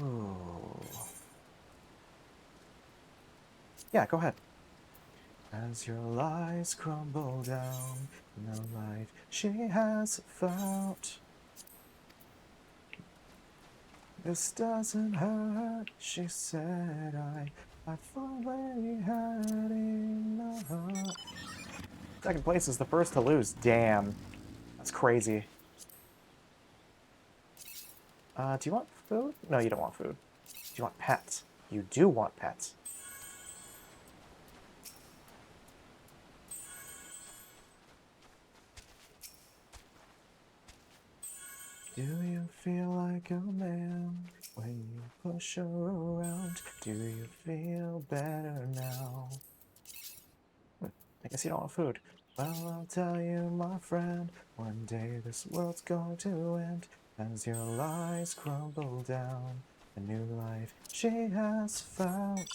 Ooh. Yeah, go ahead. As your lies crumble down, no light she has found. This doesn't hurt, she said. I've already had enough. Second place is the first to lose. Damn. That's crazy. Do you want food? No, you don't want food. Do you want pets? You do want pets. Do you feel like a man when you push her around? Do you feel better now? I guess you don't want food. Well, I'll tell you, my friend, one day this world's going to end as your lies crumble down. A new life she has found.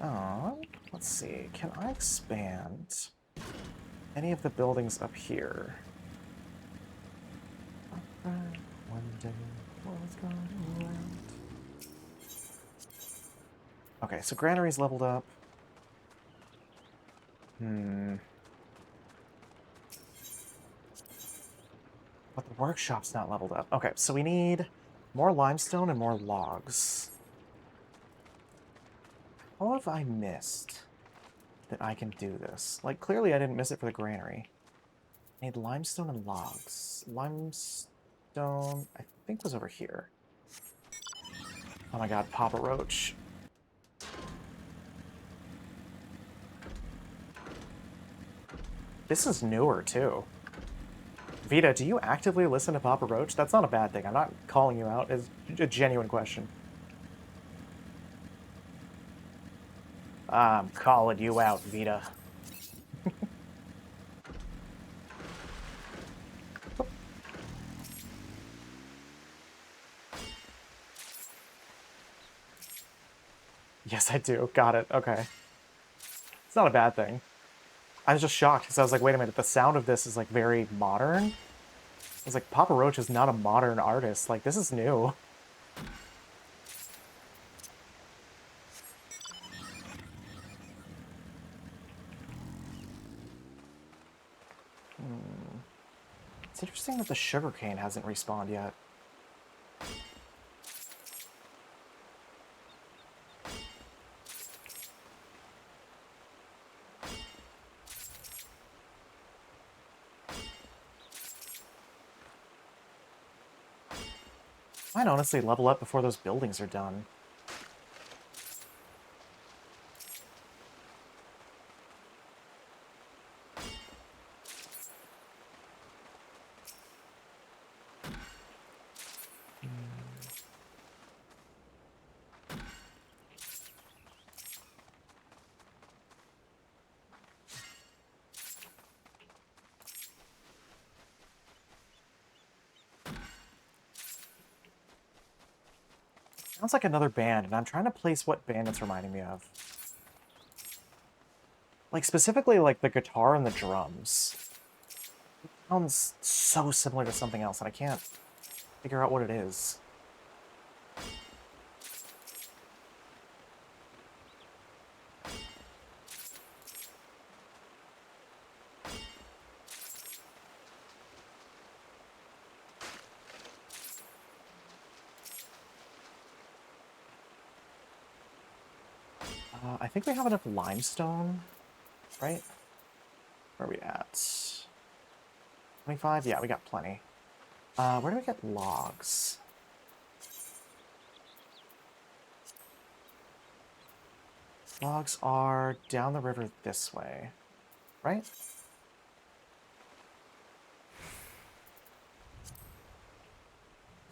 Oh, let's see. Can I expand any of the buildings up here? One day the world's going to end. Okay, so granary's leveled up. But the workshop's not leveled up. Okay, so we need more limestone and more logs. What have I missed that I can do this? Like, clearly I didn't miss it for the granary. I need limestone and logs. Limestone, I think, was over here. Oh my god, Papa Roach. This is newer, too. Vita, do you actively listen to Papa Roach? That's not a bad thing. I'm not calling you out. It's a genuine question. I'm calling you out, Vita. Yes, I do. Got it. Okay. It's not a bad thing. I was just shocked because I was like, wait a minute, the sound of this is like very modern. I was like, Papa Roach is not a modern artist. Like, this is new. It's interesting that the sugarcane hasn't respawned yet. Might honestly level up before those buildings are done. Sounds like another band, and I'm trying to place what band it's reminding me of. Like, specifically, like, the guitar and the drums. It sounds so similar to something else, and I can't figure out what it is. I think we have enough limestone, right? Where are we at? 25? Yeah, we got plenty. Where do we get logs? Logs are down the river this way, right?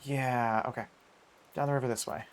Yeah, okay. Down the river this way.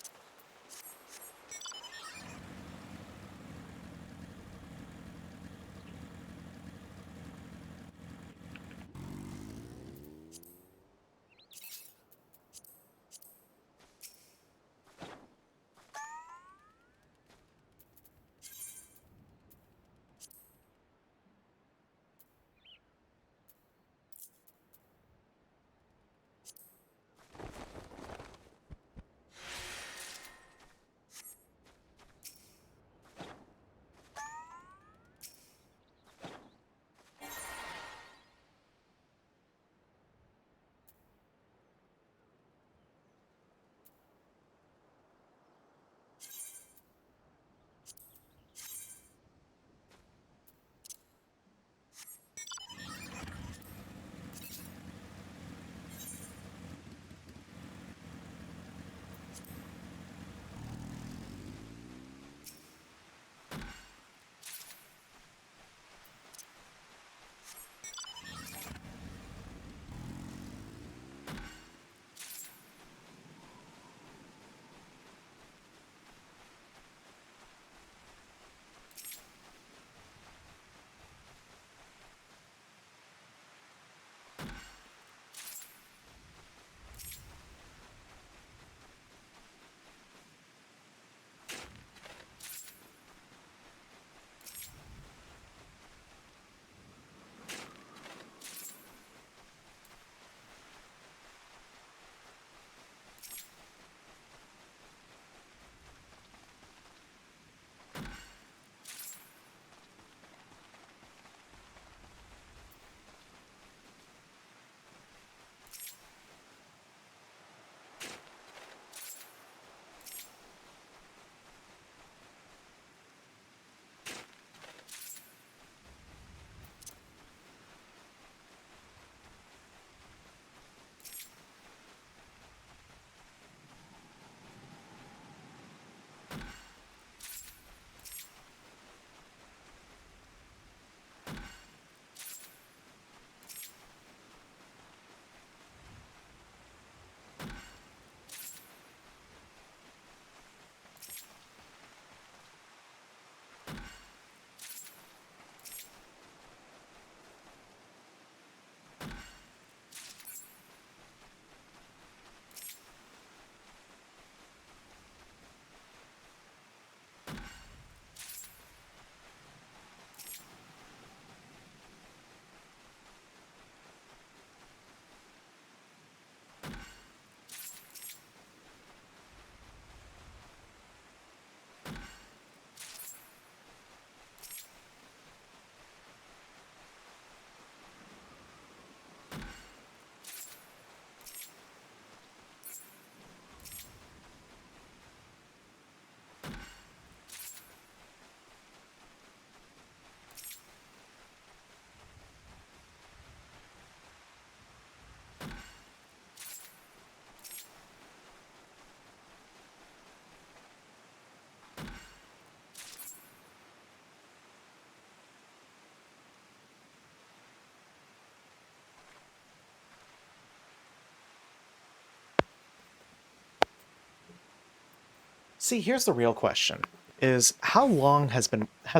See, here's the real question: is how long has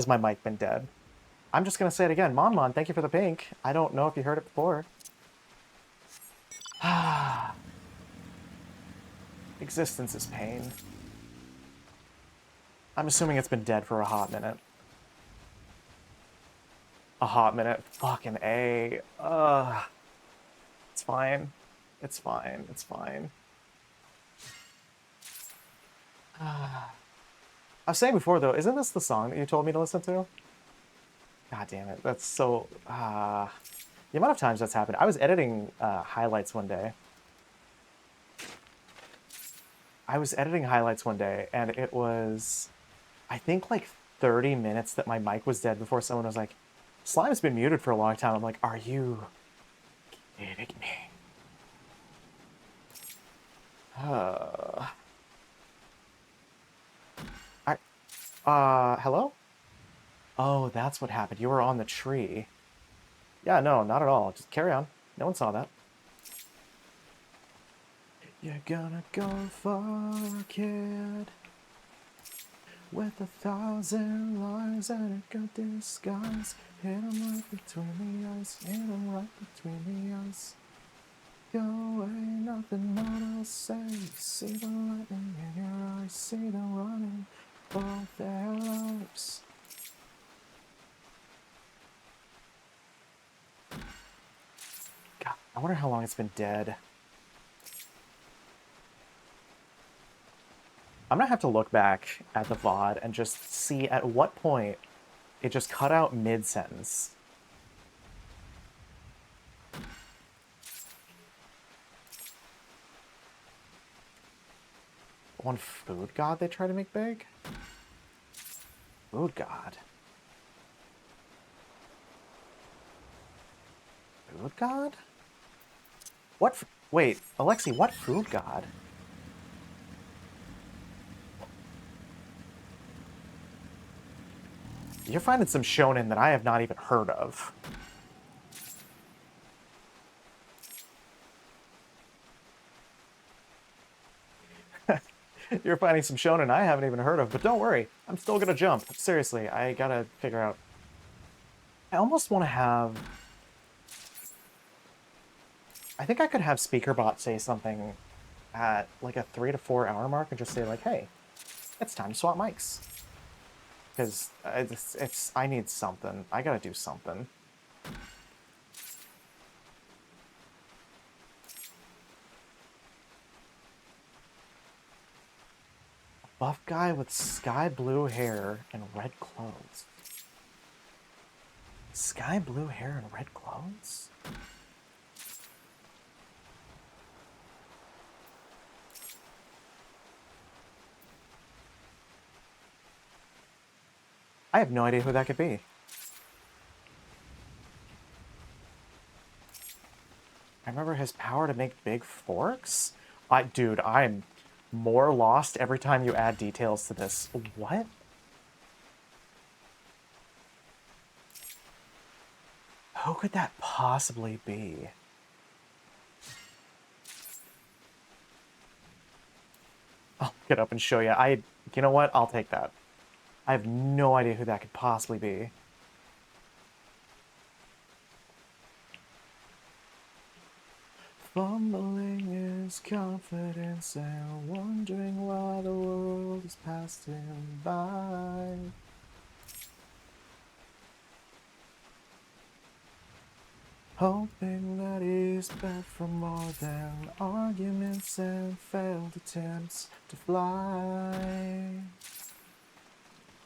my mic been dead? I'm just gonna say it again. Mon, thank you for the pink. I don't know if you heard it before. Existence is pain. I'm assuming it's been dead for a hot minute. A hot minute. Fucking A. It's fine. It's fine. It's fine. I was saying before, though, isn't this the song that you told me to listen to? God damn it. That's so... the amount of times that's happened. I was editing highlights one day. And it was, I think, like 30 minutes that my mic was dead before someone was like, Slime's been muted for a long time. I'm like, are you kidding me? Hello? Oh, that's what happened. You were on the tree. Yeah, no, not at all. Just carry on. No one saw that. You're gonna go far, kid, with 1,000 lies and a good disguise. Hit 'em right between the eyes, hit 'em right between the eyes. Go away, nothing more to say. See the lightning in your eyes, see them running for their lives. God, I wonder how long it's been dead. I'm gonna have to look back at the VOD and just see at what point it just cut out mid-sentence. One food god they try to make big? Food god? Food god? What? Wait, Alexi, what food god? You're finding some shonen that I have not even heard of. You're finding some shonen I haven't even heard of, but don't worry, I'm still gonna jump. Seriously, I gotta figure out... I almost want to have... I think I could have SpeakerBot say something at like a 3 to 4 hour mark and just say like, hey, it's time to swap mics. Because I need something. I gotta do something. A buff guy with sky blue hair and red clothes. Sky blue hair and red clothes? I have no idea who that could be. I remember his power to make big forks? Dude, I'm more lost every time you add details to this. What? Who could that possibly be? I'll get up and show you. You know what? I'll take that. I have no idea who that could possibly be. Fumbling his confidence and wondering why the world has passed him by. Hoping that he's back from more than arguments and failed attempts to fly.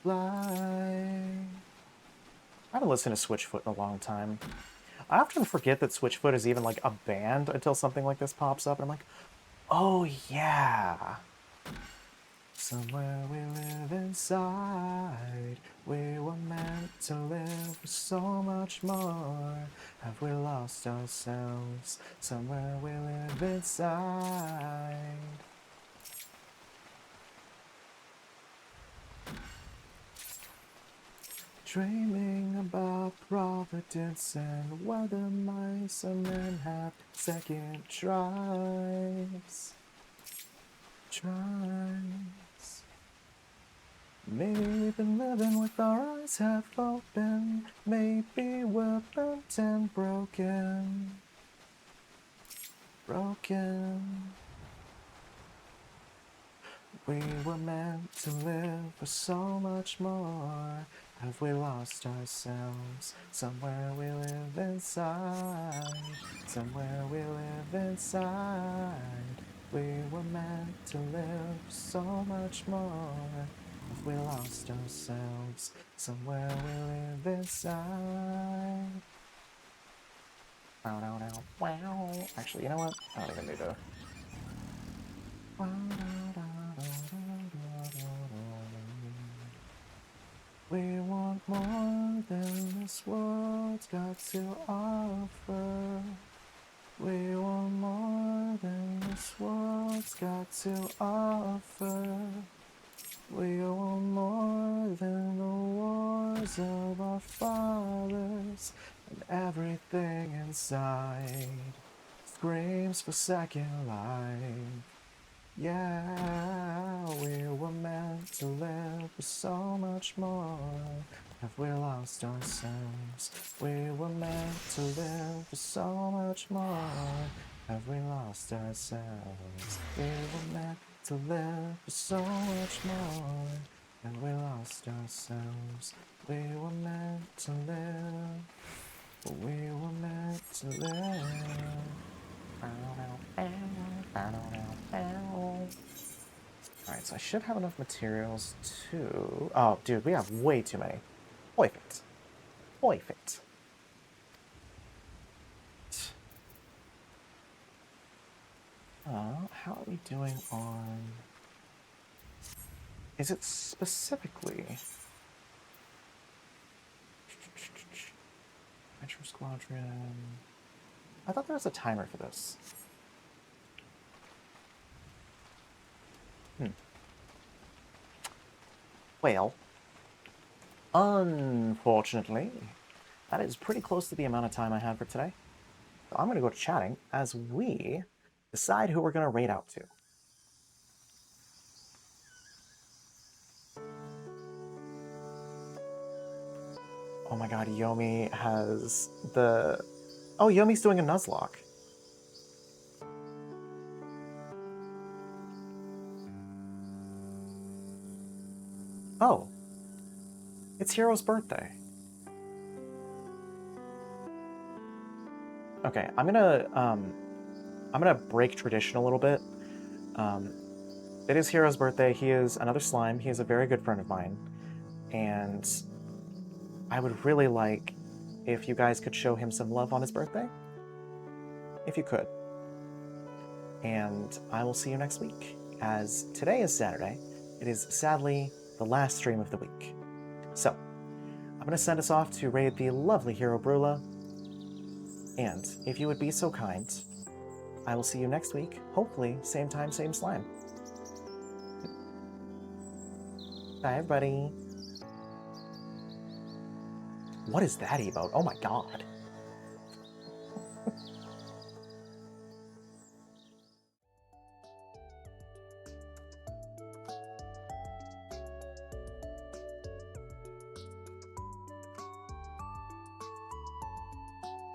I haven't listened to Switchfoot in a long time. I often forget that Switchfoot is even like a band until something like this pops up, and I'm like, oh yeah. Somewhere we live inside. We were meant to live for so much more. Have we lost ourselves? Somewhere we live inside. Dreaming about providence and whether mice and men have second tries. Maybe we've been living with our eyes half open. Maybe we're burnt and broken. Broken. We were meant to live for so much more. Have we lost ourselves? Somewhere we live inside. Somewhere we live inside. We were meant to live for so much more. Have we lost ourselves? Somewhere we live inside. Wow, wow, wow, wow. Actually, you know what? I don't even need to. We want more than this world's got to offer. We want more than this world's got to offer. We want more than the wars of our fathers, and everything inside screams for second life. Yeah, we were meant to live for so much more. Have we lost ourselves? We were meant to live for so much more. Have we lost ourselves? We were meant to live for so much more. Have we lost ourselves? We were meant to live. We were meant to live. Alright, so I should have enough materials to... Oh, dude, we have way too many. Perfect. Perfect. How are we doing on... Is it specifically... Metro Squadron... I thought there was a timer for this. Well, unfortunately, that is pretty close to the amount of time I had for today. So I'm going to go to chatting as we decide who we're going to raid out to. Oh my god, Yomi has the... Oh, Yomi's doing a Nuzlocke. Oh. It's Hero's birthday. Okay, I'm gonna break tradition a little bit. It is Hero's birthday. He is another slime. He is a very good friend of mine. And I would really like if you guys could show him some love on his birthday. If you could. And I will see you next week. As today is Saturday, it is sadly the last stream of the week. So, I'm going to send us off to raid the lovely Hero Brula. And if you would be so kind, I will see you next week. Hopefully, same time, same slime. Bye, everybody. What is that emote? Oh my god.